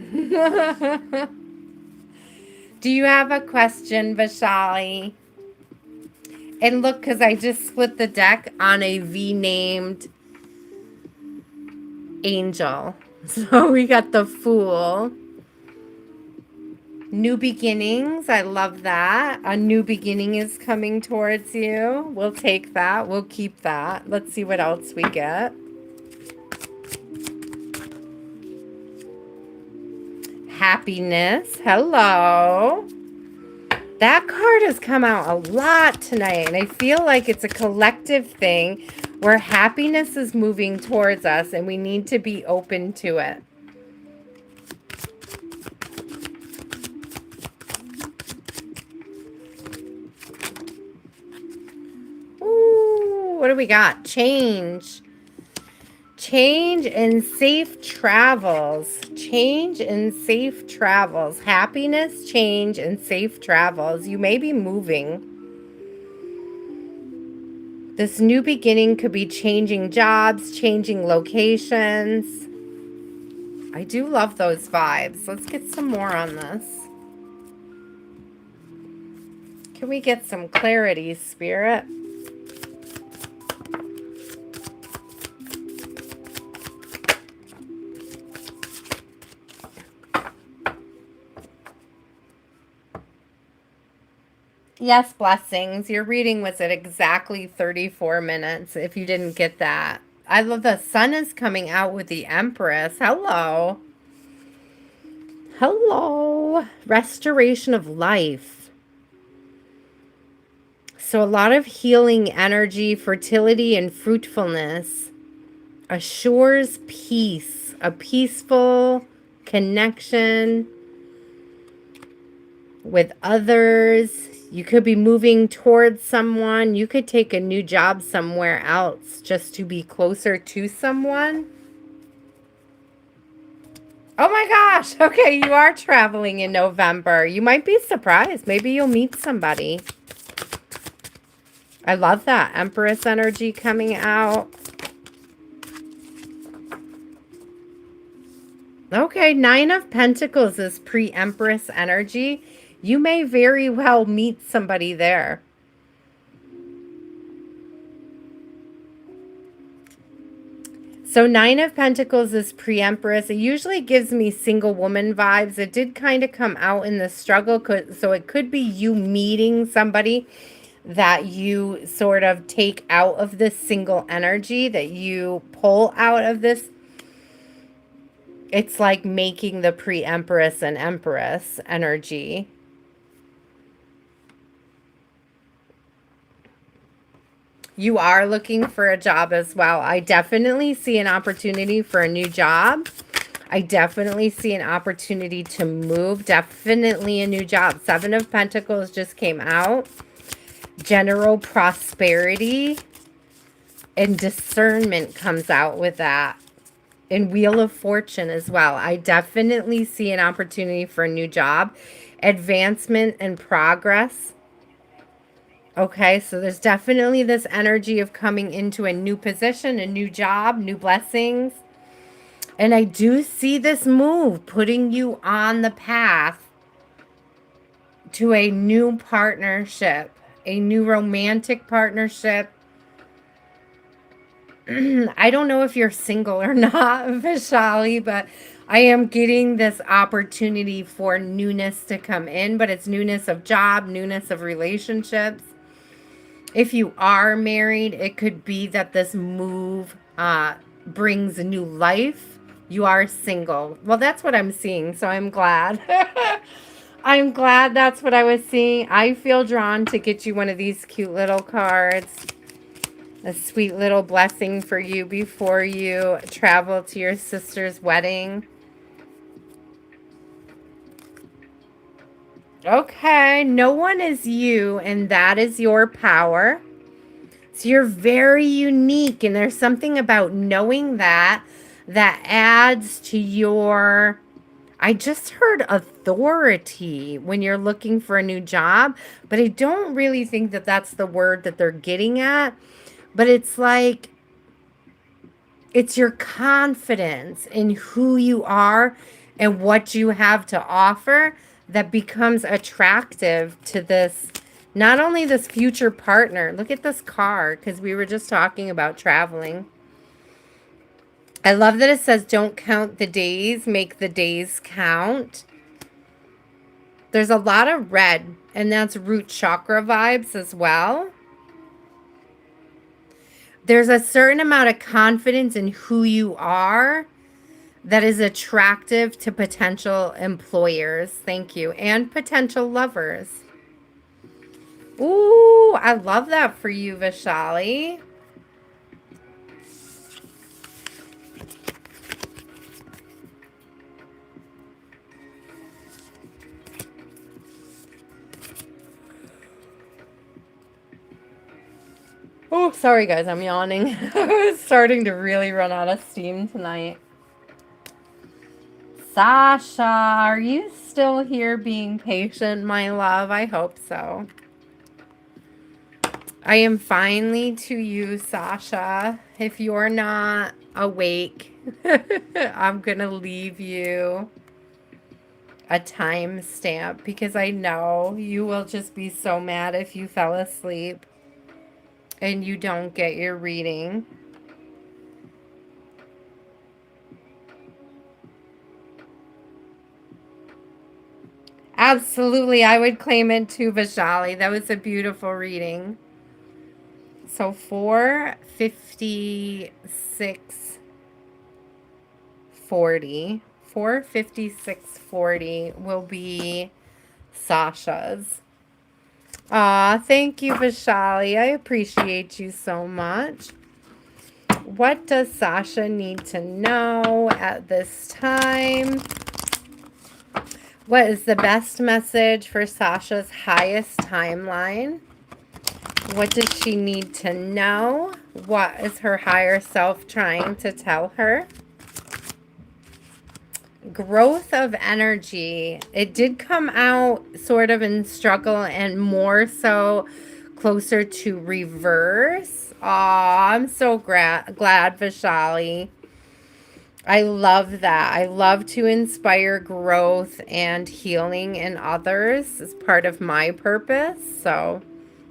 Do you have a question, Vishali? And look, because I just split the deck on a V-named angel. So we got the Fool. New beginnings. I love that. A new beginning is coming towards you. We'll take that. We'll keep that. Let's see what else we get. Happiness. Hello. That card has come out a lot tonight, and I feel like it's a collective thing where happiness is moving towards us, and we need to be open to it. Ooh, what do we got? Change. Change and safe travels. Change and safe travels. Happiness, change, and safe travels. You may be moving. This new beginning could be changing jobs, changing locations. I do love those vibes. Let's get some more on this. Can we get some clarity, Spirit? Yes, blessings. Your reading was at exactly 34 minutes, if you didn't get that. I love the sun is coming out with the Empress. Hello. Hello. Restoration of life. So a lot of healing energy, fertility, and fruitfulness assures peace, a peaceful connection with others. You could be moving towards someone. You could take a new job somewhere else just to be closer to someone. Oh my gosh. Okay, you are traveling in November. You might be surprised. Maybe you'll meet somebody. I love that. Empress energy coming out. Okay, Nine of Pentacles is pre-Empress energy. You may very well meet somebody there. So Nine of Pentacles is pre-Empress. It usually gives me single woman vibes. It did kind of come out in the struggle. So it could be you meeting somebody that you sort of take out of this single energy, that you pull out of this. It's like making the pre-Empress and Empress energy. You are looking for a job as well. I definitely see an opportunity for a new job. I definitely see an opportunity to move. Definitely a new job. Seven of Pentacles just came out. General prosperity and discernment comes out with that. And Wheel of Fortune as well. I definitely see an opportunity for a new job. Advancement and progress. Okay, so there's definitely this energy of coming into a new position, a new job, new blessings. And I do see this move putting you on the path to a new partnership, a new romantic partnership. I don't know if you're single or not, Vishali, but I am getting this opportunity for newness to come in, but it's newness of job, newness of relationships. If you are married, it could be that this move brings a new life. You are single. Well, that's what I'm seeing, so I'm glad. I'm glad that's what I was seeing. I feel drawn to get you one of these cute little cards. A sweet little blessing for you before you travel to your sister's wedding. Okay, no one is you, and that is your power. So you're very unique, and there's something about knowing that that adds to your, I just heard authority when you're looking for a new job, but I don't really think that that's the word that they're getting at. But it's like, it's your confidence in who you are and what you have to offer that becomes attractive to this, not only this future partner. Look at this car, because we were just talking about traveling. I love that it says, don't count the days, make the days count. There's a lot of red, and that's root chakra vibes as well. There's a certain amount of confidence in who you are that is attractive to potential employers. Thank you. And potential lovers. Ooh, I love that for you, Vishali. Oh, sorry guys, I'm yawning. I was starting to really run out of steam tonight. Sasha, are you still here being patient, my love? I hope so. I am finally to you, Sasha. If you're not awake, I'm going to leave you a timestamp because I know you will just be so mad if you fell asleep and you don't get your reading. Absolutely, I would claim it too, Vishali. That was a beautiful reading. So 456.40. 456.40 will be Sasha's. Aw, thank you, Vishali. I appreciate you so much. What does Sasha need to know at this time? What is the best message for Sasha's highest timeline? What does she need to know? What is her higher self trying to tell her? Growth of energy. It did come out sort of in struggle and more so closer to reverse. Aw, I'm so glad, Vishali. I love that. I love to inspire growth and healing in others as part of my purpose. So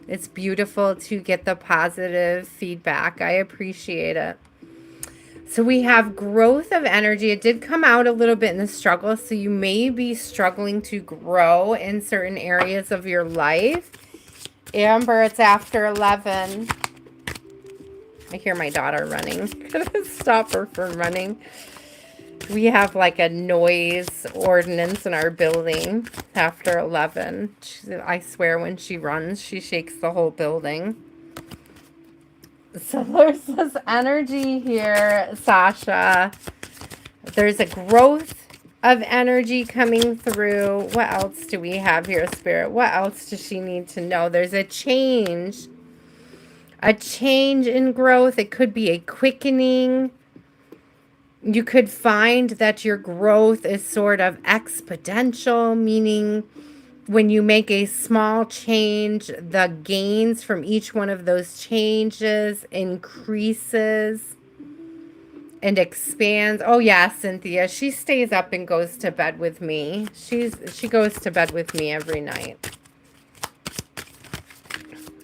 it's beautiful to get the positive feedback. I appreciate it. So we have growth of energy. It did come out a little bit in the struggle. So you may be struggling to grow in certain areas of your life. Amber, it's after 11. I hear my daughter running. Gonna stop her from running. We have like a noise ordinance in our building after 11. I swear when she runs, she shakes the whole building. So there's this energy here, Sasha. There's a growth of energy coming through. What else do we have here, Spirit? What else does she need to know? There's a change. A change in growth. It could be a quickening. You could find that your growth is sort of exponential, meaning when you make a small change, the gains from each one of those changes increases and expands. Oh yeah, Cynthia, she stays up and goes to bed with me. She goes to bed with me every night.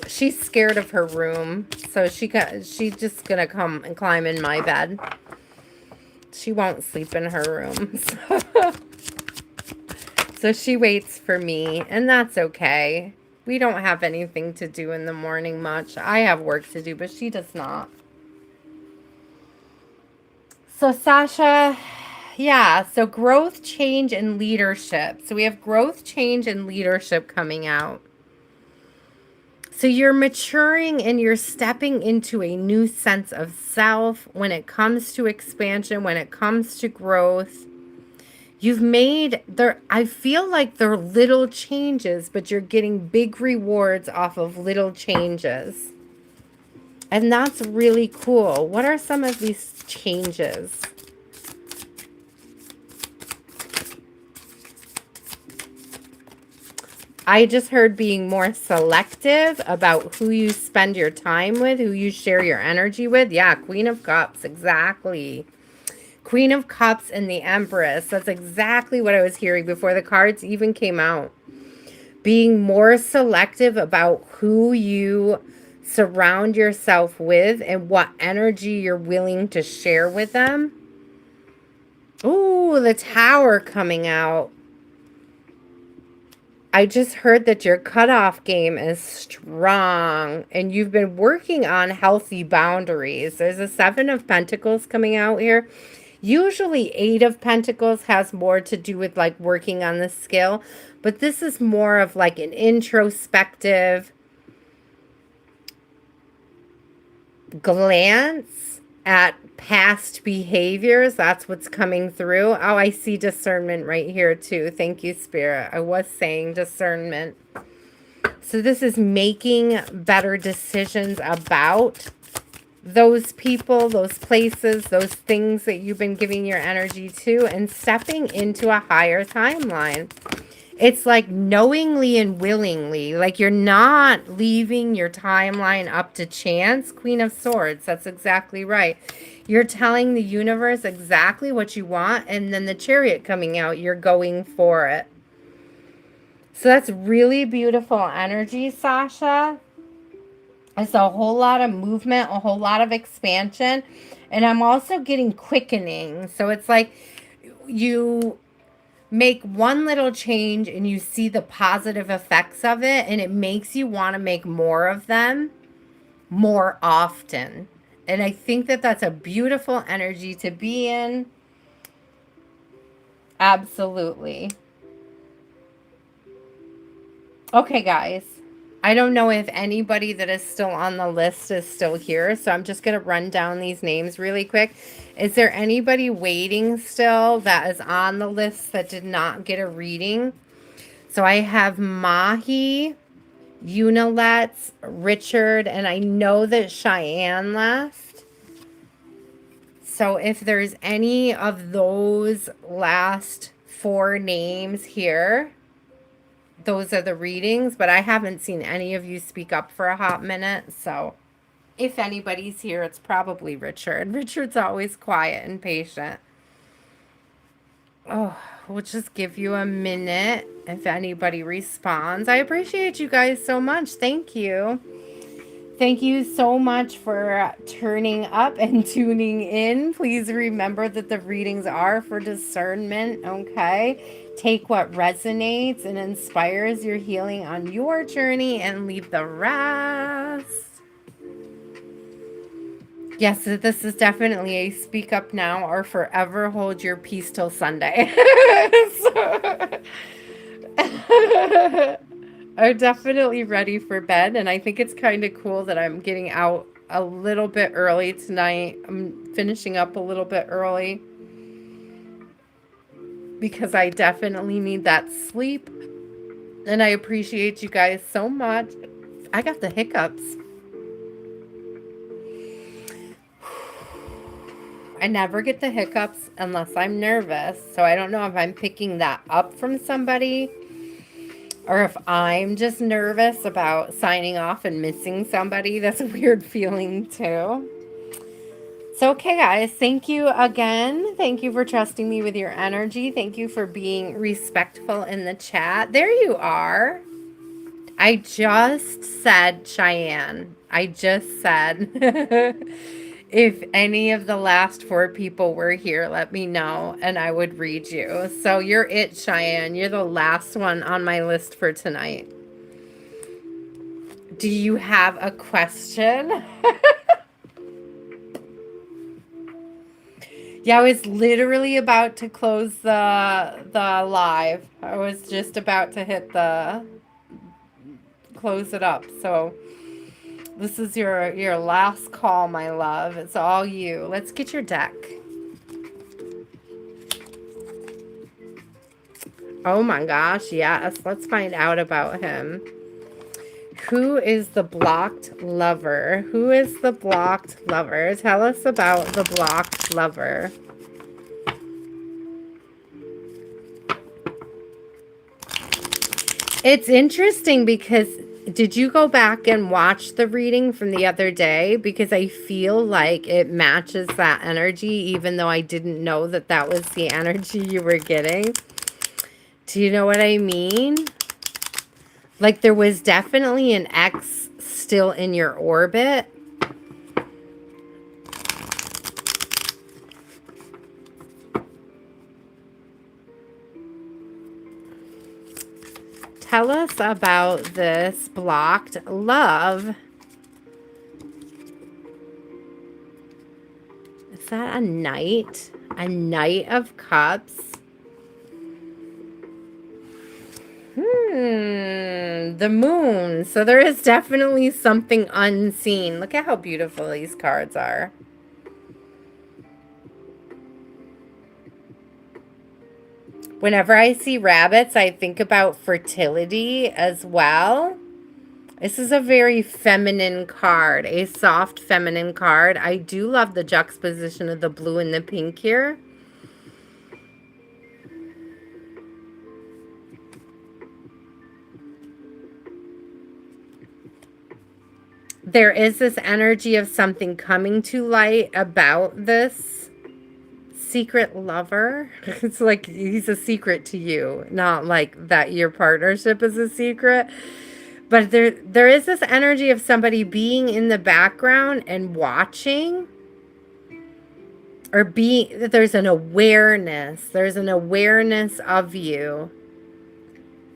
She's scared of her room, so she's just gonna come and climb in my bed. She won't sleep in her room. So she waits for me, and that's okay. We don't have anything to do in the morning much. I have work to do, but she does not. So Sasha, yeah, so growth, change, and leadership. So we have growth, change, and leadership coming out. So you're maturing and you're stepping into a new sense of self when it comes to expansion, when it comes to growth. You've made there, I feel like they're little changes, but you're getting big rewards off of little changes. And that's really cool. What are some of these changes? I just heard being more selective about who you spend your time with, who you share your energy with. Yeah, Queen of Cups, exactly. Queen of Cups and the Empress. That's exactly what I was hearing before the cards even came out. Being more selective about who you surround yourself with and what energy you're willing to share with them. Ooh, the Tower coming out. I just heard that your cutoff game is strong and you've been working on healthy boundaries. There's a 7 of Pentacles coming out here. Usually 8 of Pentacles has more to do with like working on the skill, but this is more of like an introspective glance at past behaviors. That's what's coming through. Oh, I see discernment right here too. Thank you, Spirit. I was saying discernment. So this is making better decisions about those people, those places, those things that you've been giving your energy to and stepping into a higher timeline. It's like knowingly and willingly, like you're not leaving your timeline up to chance. Queen of Swords, that's exactly right. You're telling the universe exactly what you want, and then the Chariot coming out, you're going for it. So that's really beautiful energy, Sasha. It's a whole lot of movement, a whole lot of expansion, and I'm also getting quickening. So it's like you make one little change and you see the positive effects of it, and it makes you want to make more of them more often. And I think that that's a beautiful energy to be in. Absolutely. Okay, guys. I don't know if anybody that is still on the list is still here, so I'm just going to run down these names really quick. Is there anybody waiting still that is on the list that did not get a reading? So I have Mahi, Unilet's, Richard, and I know that Cheyenne left. So if there's any of those last 4 names here, those are the readings, but I haven't seen any of you speak up for a hot minute, so if anybody's here, it's probably Richard. Richard's always quiet and patient. Oh, we'll just give you a minute if anybody responds. I appreciate you guys so much. Thank you. Thank you so much for turning up and tuning in. Please remember that the readings are for discernment, okay? Take what resonates and inspires your healing on your journey and leave the rest. Yes, this is definitely a speak up now or forever hold your peace till Sunday. I'm definitely ready for bed, and I think it's kind of cool that I'm getting out a little bit early tonight. I'm finishing up a little bit early because I definitely need that sleep, and I appreciate you guys so much. I got the hiccups. I never get the hiccups unless I'm nervous, so I don't know if I'm picking that up from somebody or if I'm just nervous about signing off and missing somebody. That's a weird feeling too. So, okay, guys, thank you again. Thank you for trusting me with your energy. Thank you for being respectful in the chat. There you are. I just said Cheyenne. I just said If any of the last 4 people were here, let me know and I would read you. So you're it, Cheyenne. You're the last one on my list for tonight. Do you have a question? Yeah, I was literally about to close the live. I was just about to hit the close it up. So this is your last call, my love. It's all you. Let's get your deck. Oh my gosh, yes. Let's find out about him. Who is the blocked lover? Who is the blocked lover? Tell us about the blocked lover. It's interesting because did you go back and watch the reading from the other day? Because I feel like it matches that energy, even though I didn't know that that was the energy you were getting. Do you know what I mean? Like there was definitely an X still in your orbit. Tell us about this blocked love. Is that a knight? A knight of cups? The moon. So there is definitely something unseen. Look at how beautiful these cards are. Whenever I see rabbits, I think about fertility as well. This is a very feminine card, a soft feminine card. I do love the juxtaposition of the blue and the pink here. There is this energy of something coming to light about this secret lover. It's like he's a secret to you, not like that your partnership is a secret. But there is this energy of somebody being in the background and watching, or there's an awareness. There's an awareness of you.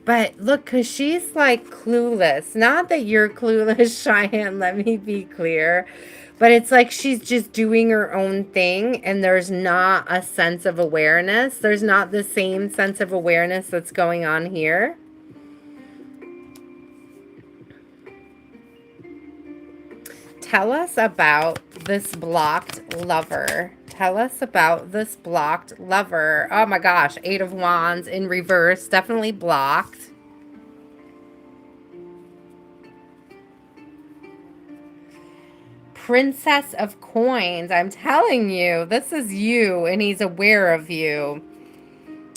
But look, because she's like clueless. Not that you're clueless, Cheyenne, let me be clear. But it's like she's just doing her own thing and there's not a sense of awareness. There's not the same sense of awareness that's going on here. Tell us about this blocked lover. Tell us about this blocked lover. Oh my gosh, 8 of Wands in reverse. Definitely blocked. Princess of Coins. I'm telling you, this is you and he's aware of you.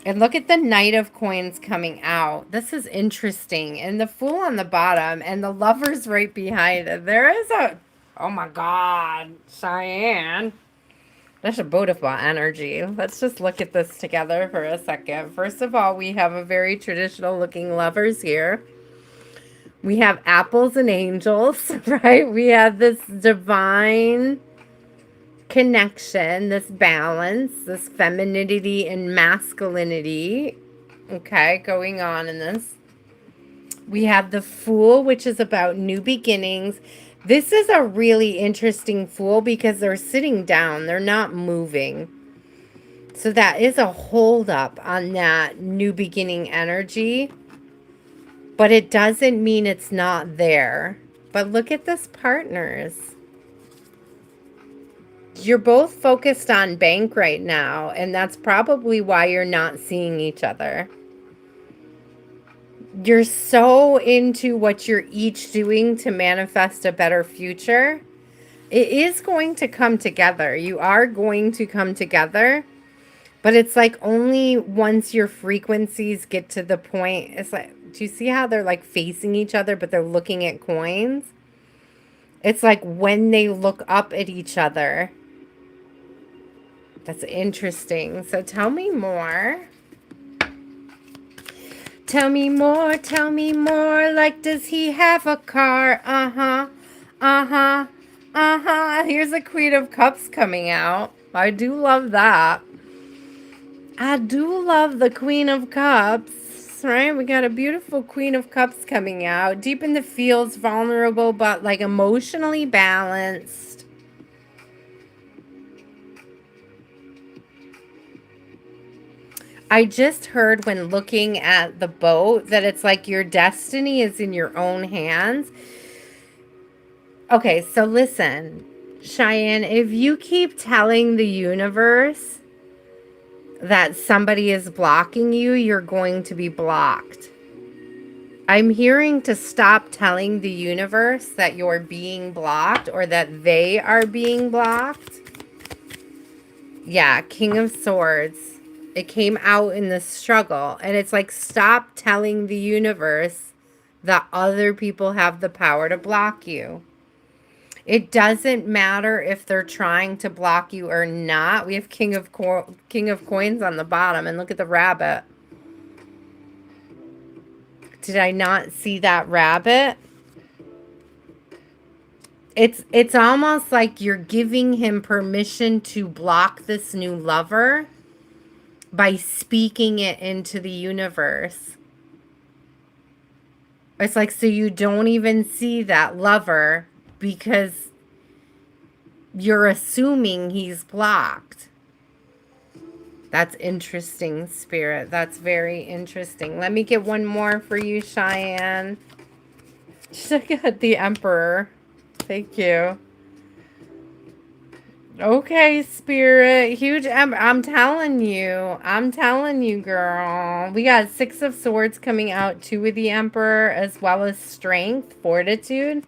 And look at the Knight of Coins coming out. This is interesting. And the Fool on the bottom and the Lovers right behind it. There is a... Oh my God, Cheyenne. That's a beautiful energy. Let's just look at this together for a second. First of all, we have a very traditional looking lovers here. We have apples and angels, right? We have this divine connection, this balance, this femininity and masculinity, okay, going on in this. We have the Fool, which is about new beginnings. This is a really interesting Fool because they're sitting down. They're not moving. So that is a hold up on that new beginning energy. But it doesn't mean it's not there. But look at this, partners. You're both focused on bank right now. And that's probably why you're not seeing each other. You're so into what you're each doing to manifest a better future. It is going to come together. You are going to come together. But it's like only once your frequencies get to the point. It's like, do you see how they're like facing each other, but they're looking at coins? It's like when they look up at each other. That's interesting. So tell me more. Tell me more, tell me more. Like, does he have a car? Uh-huh, uh-huh. Here's a Queen of Cups coming out. I do love that. I do love the Queen of Cups. Right? We got a beautiful Queen of Cups coming out. Deep in the feels, vulnerable, but like emotionally balanced. I just heard when looking at the boat that it's like your destiny is in your own hands. Okay, so listen, Cheyenne, if you keep telling the universe that somebody is blocking you, you're going to be blocked. I'm hearing to stop telling the universe that you're being blocked or that they are being blocked. Yeah, King of Swords. It came out in the struggle. And it's like, stop telling the universe that other people have the power to block you. It doesn't matter if they're trying to block you or not. We have King of Coins on the bottom. And look at the rabbit. Did I not see that rabbit? It's almost like you're giving him permission to block this new lover by speaking it into the universe. It's like, so you don't even see that lover because you're assuming he's blocked. That's interesting, Spirit. That's very interesting. Let me get one more for you, Cheyenne. Look at the Emperor. Thank you. Okay, Spirit. Huge. I'm telling you. I'm telling you, girl. We got 6 of Swords coming out. 2 with the Emperor, as well as Strength, Fortitude.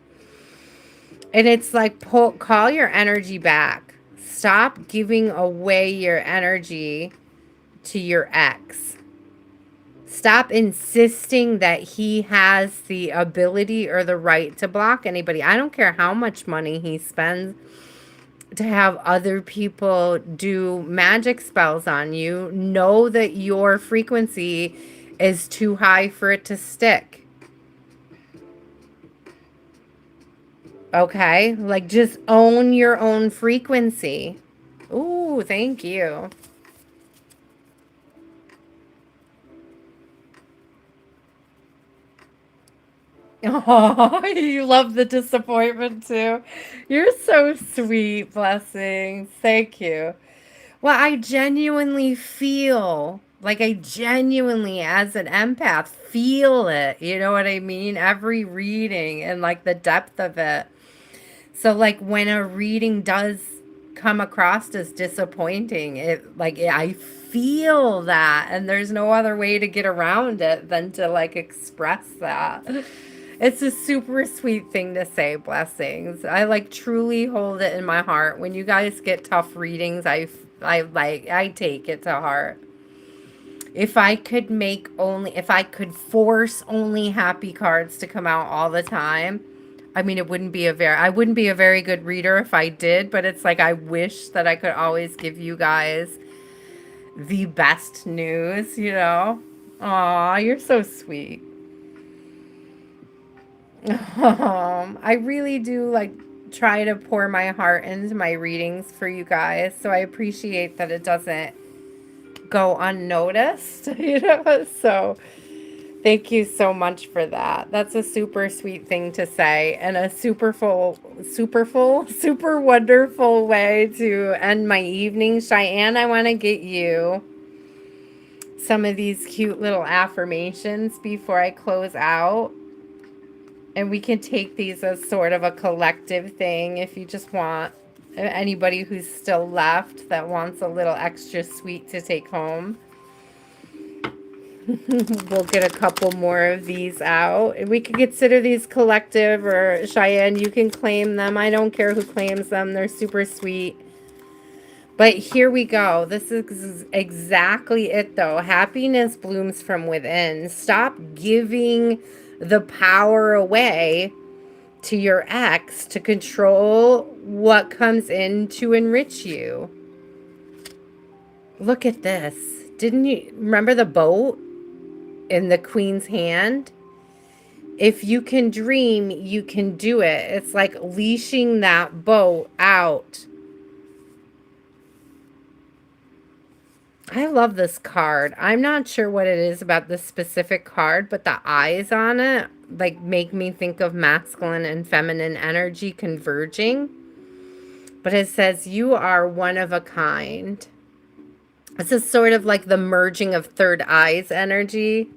And it's like, call your energy back. Stop giving away your energy to your ex. Stop insisting that he has the ability or the right to block anybody. I don't care how much money he spends to have other people do magic spells on you. Know that your frequency is too high for it to stick. Okay? Like, just own your own frequency. Ooh, thank you. Oh, you love the disappointment too. You're so sweet, blessings. Thank you. Well, I genuinely feel like I genuinely, as an empath, feel it. You know what I mean? Every reading and like the depth of it. So, like, when a reading does come across as disappointing, I feel that, and there's no other way to get around it than to like express that. It's a super sweet thing to say, blessings. I like truly hold it in my heart. When you guys get tough readings, I take it to heart. If I could if I could force only happy cards to come out all the time, I mean, I wouldn't be a very good reader if I did, but it's like, I wish that I could always give you guys the best news, you know? Aw, you're so sweet. I really do like try to pour my heart into my readings for you guys, so I appreciate that it doesn't go unnoticed, you know? So thank you so much for that. That's a super sweet thing to say, and a super wonderful way to end my evening. Cheyenne, I want to get you some of these cute little affirmations before I close out. And we can take these as sort of a collective thing if you just want anybody who's still left that wants a little extra sweet to take home. We'll get a couple more of these out. We can consider these collective, or Cheyenne, you can claim them. I don't care who claims them. They're super sweet. But here we go. This is exactly it, though. Happiness blooms from within. Stop giving the power away to your ex to control what comes in to enrich you. Look at this. Didn't you remember the boat in the Queen's hand? If you can dream, you can do it. It's like leashing that boat out. I love this card. I'm not sure what it is about this specific card, but the eyes on it like make me think of masculine and feminine energy converging. But it says you are one of a kind. This is sort of like the merging of third eyes energy.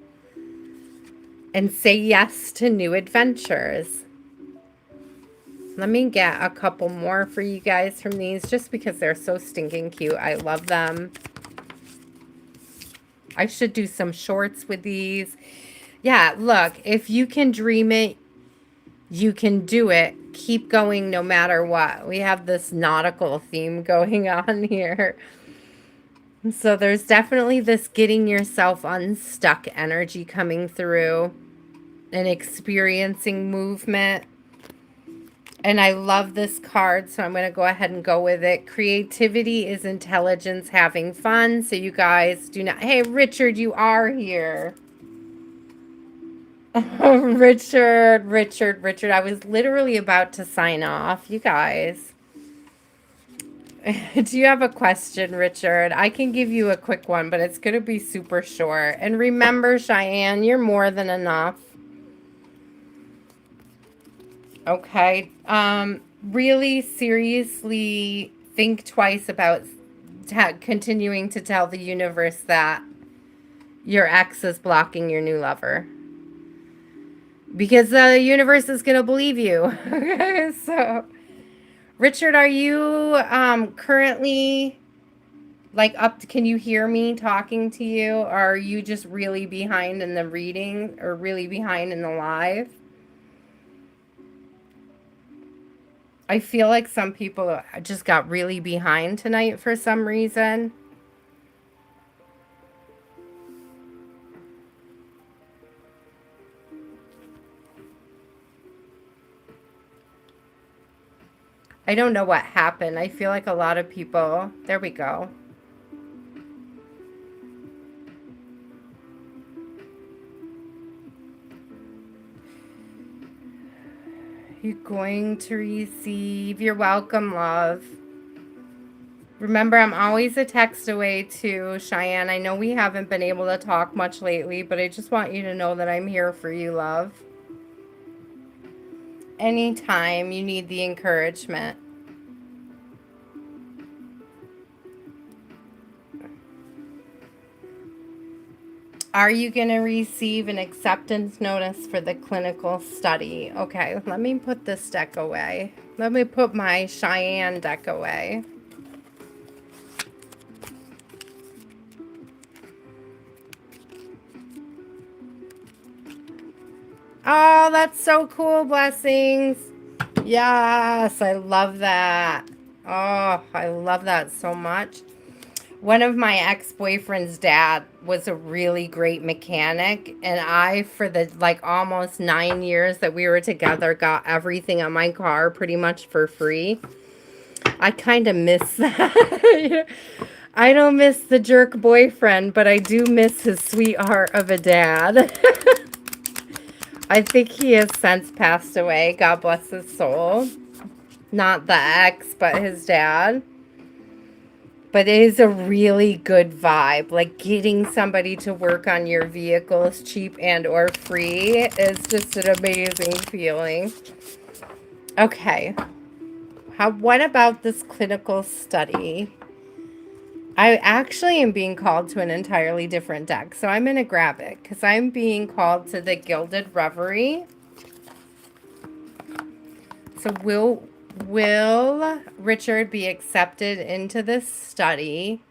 And say yes to new adventures. Let me get a couple more for you guys from these just because they're so stinking cute. I love them. I should do some shorts with these. Yeah, look, if you can dream it, you can do it. Keep going no matter what. We have this nautical theme going on here. So there's definitely this getting yourself unstuck energy coming through and experiencing movement. And I love this card, so I'm going to go ahead and go with it. Creativity is intelligence having fun. So you guys do not... Hey, Richard, you are here. Richard. I was literally about to sign off. You guys. Do you have a question, Richard? I can give you a quick one, but it's going to be super short. And remember, Cheyenne, you're more than enough. Okay. Really seriously think twice about continuing to tell the universe that your ex is blocking your new lover. Because the universe is going to believe you. So, Richard, are you currently like can you hear me talking to you? Or are you just really behind in the reading or really behind in the live? I feel like some people just got really behind tonight for some reason. I don't know what happened. I feel like a lot of people... There we go. You're going to receive... You're welcome, love. Remember, I'm always a text away too, Cheyenne. I know we haven't been able to talk much lately, but I just want you to know that I'm here for you, love. Anytime you need the encouragement. Are you going to receive an acceptance notice for the clinical study? Okay, let me put this deck away. Let me put my Cheyenne deck away. Oh, that's so cool, Blessings. Yes, I love that. Oh, I love that so much. One of my ex-boyfriend's dad was a really great mechanic, and I, for the like almost 9 years that we were together, got everything on my car pretty much for free. I kind of miss that. I don't miss the jerk boyfriend, but I do miss his sweetheart of a dad. I think he has since passed away. God bless his soul. Not the ex, but his dad. But it is a really good vibe. Like getting somebody to work on your vehicles cheap and or free is just an amazing feeling. Okay. What about this clinical study? I actually am being called to an entirely different deck. So I'm going to grab it because I'm being called to the Gilded Reverie. So will Richard be accepted into this study?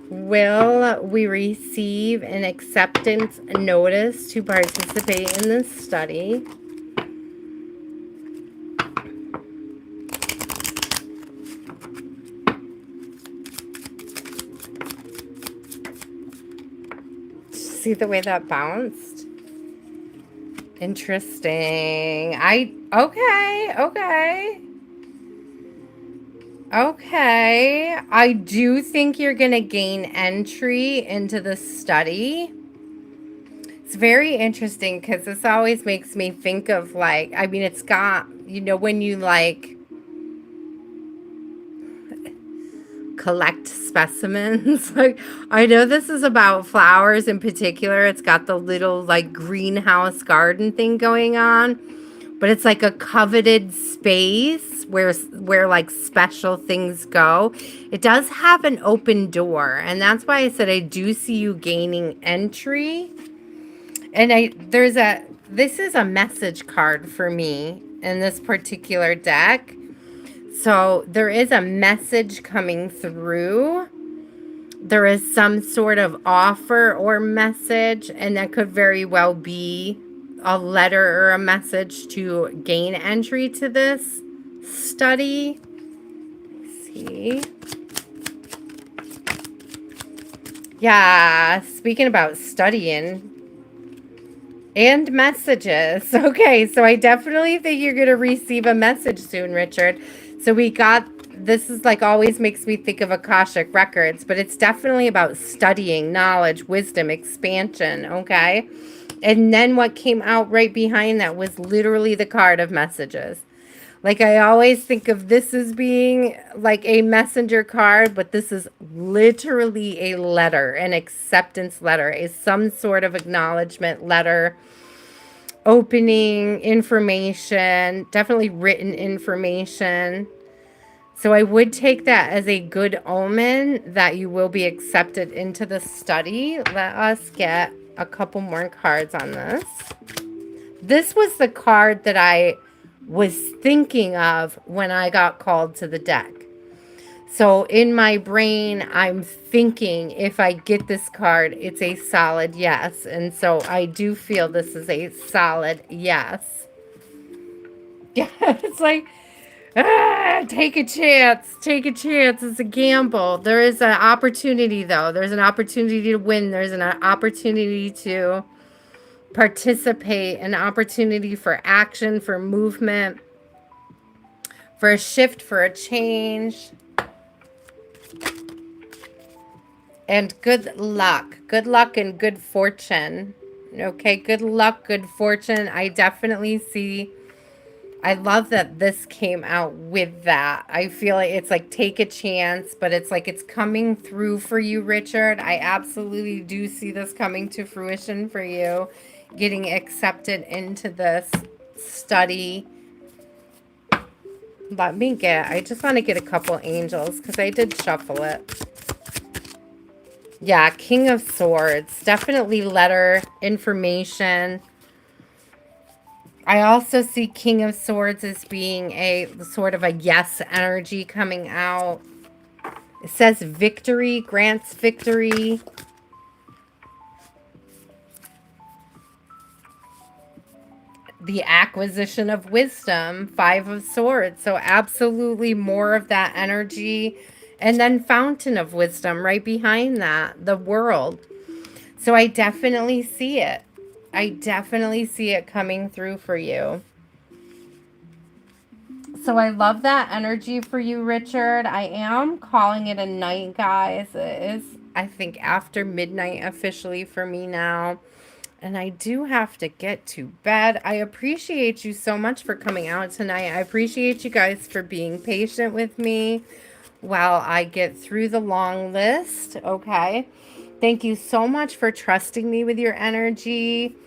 Will we receive an acceptance notice to participate in this study? See the way that bounced? Interesting. Okay. Okay. I do think you're going to gain entry into the study. It's very interesting because this always makes me think of like, I mean, it's got, you know, when you like collect specimens. Like, I know this is about flowers in particular. It's got the little like greenhouse garden thing going on, but it's like a coveted space where like special things go. It does have an open door, and that's why I said I do see you gaining entry. And this is a message card for me in this particular deck. So there is a message coming through. There is some sort of offer or message, and that could very well be a letter or a message to gain entry to this study. Let's see. Yeah, speaking about studying and messages. Okay, so I definitely think you're going to receive a message soon, Richard. So we got, this is like always makes me think of Akashic Records, but it's definitely about studying, knowledge, wisdom, expansion, okay? And then what came out right behind that was literally the card of messages. Like I always think of this as being like a messenger card, but this is literally a letter, an acceptance letter, some sort of acknowledgement letter, opening information, definitely written information. So I would take that as a good omen that you will be accepted into the study. Let us get a couple more cards on this. This was the card that I was thinking of when I got called to the deck. So in my brain, I'm thinking if I get this card, it's a solid yes. And so I do feel this is a solid yes. Yeah, it's like, take a chance. Take a chance. It's a gamble. There is an opportunity, though. There's an opportunity to win. There's an opportunity to participate, an opportunity for action, for movement, for a shift, for a change. And good luck. Good luck and good fortune. Okay, good luck, good fortune. I definitely see. I love that this came out with that. I feel like it's like take a chance, but it's like it's coming through for you, Richard. I absolutely do see this coming to fruition for you. Getting accepted into this study. I just want to get a couple angels because I did shuffle it. Yeah, King of Swords. Definitely letter, information. I also see King of Swords as being a sort of a yes energy coming out. It says victory, grants victory. The acquisition of wisdom, Five of Swords. So absolutely more of that energy. And then Fountain of Wisdom right behind that, the World. So I definitely see it. I definitely see it coming through for you. So I love that energy for you, Richard. I am calling it a night, guys. It is, I think, after midnight officially for me now. And I do have to get to bed. I appreciate you so much for coming out tonight. I appreciate you guys for being patient with me while I get through the long list, okay? Thank you so much for trusting me with your energy.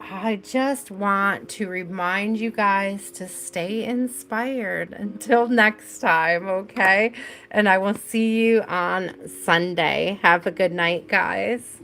I just want to remind you guys to stay inspired until next time, okay? And I will see you on Sunday. Have a good night, guys.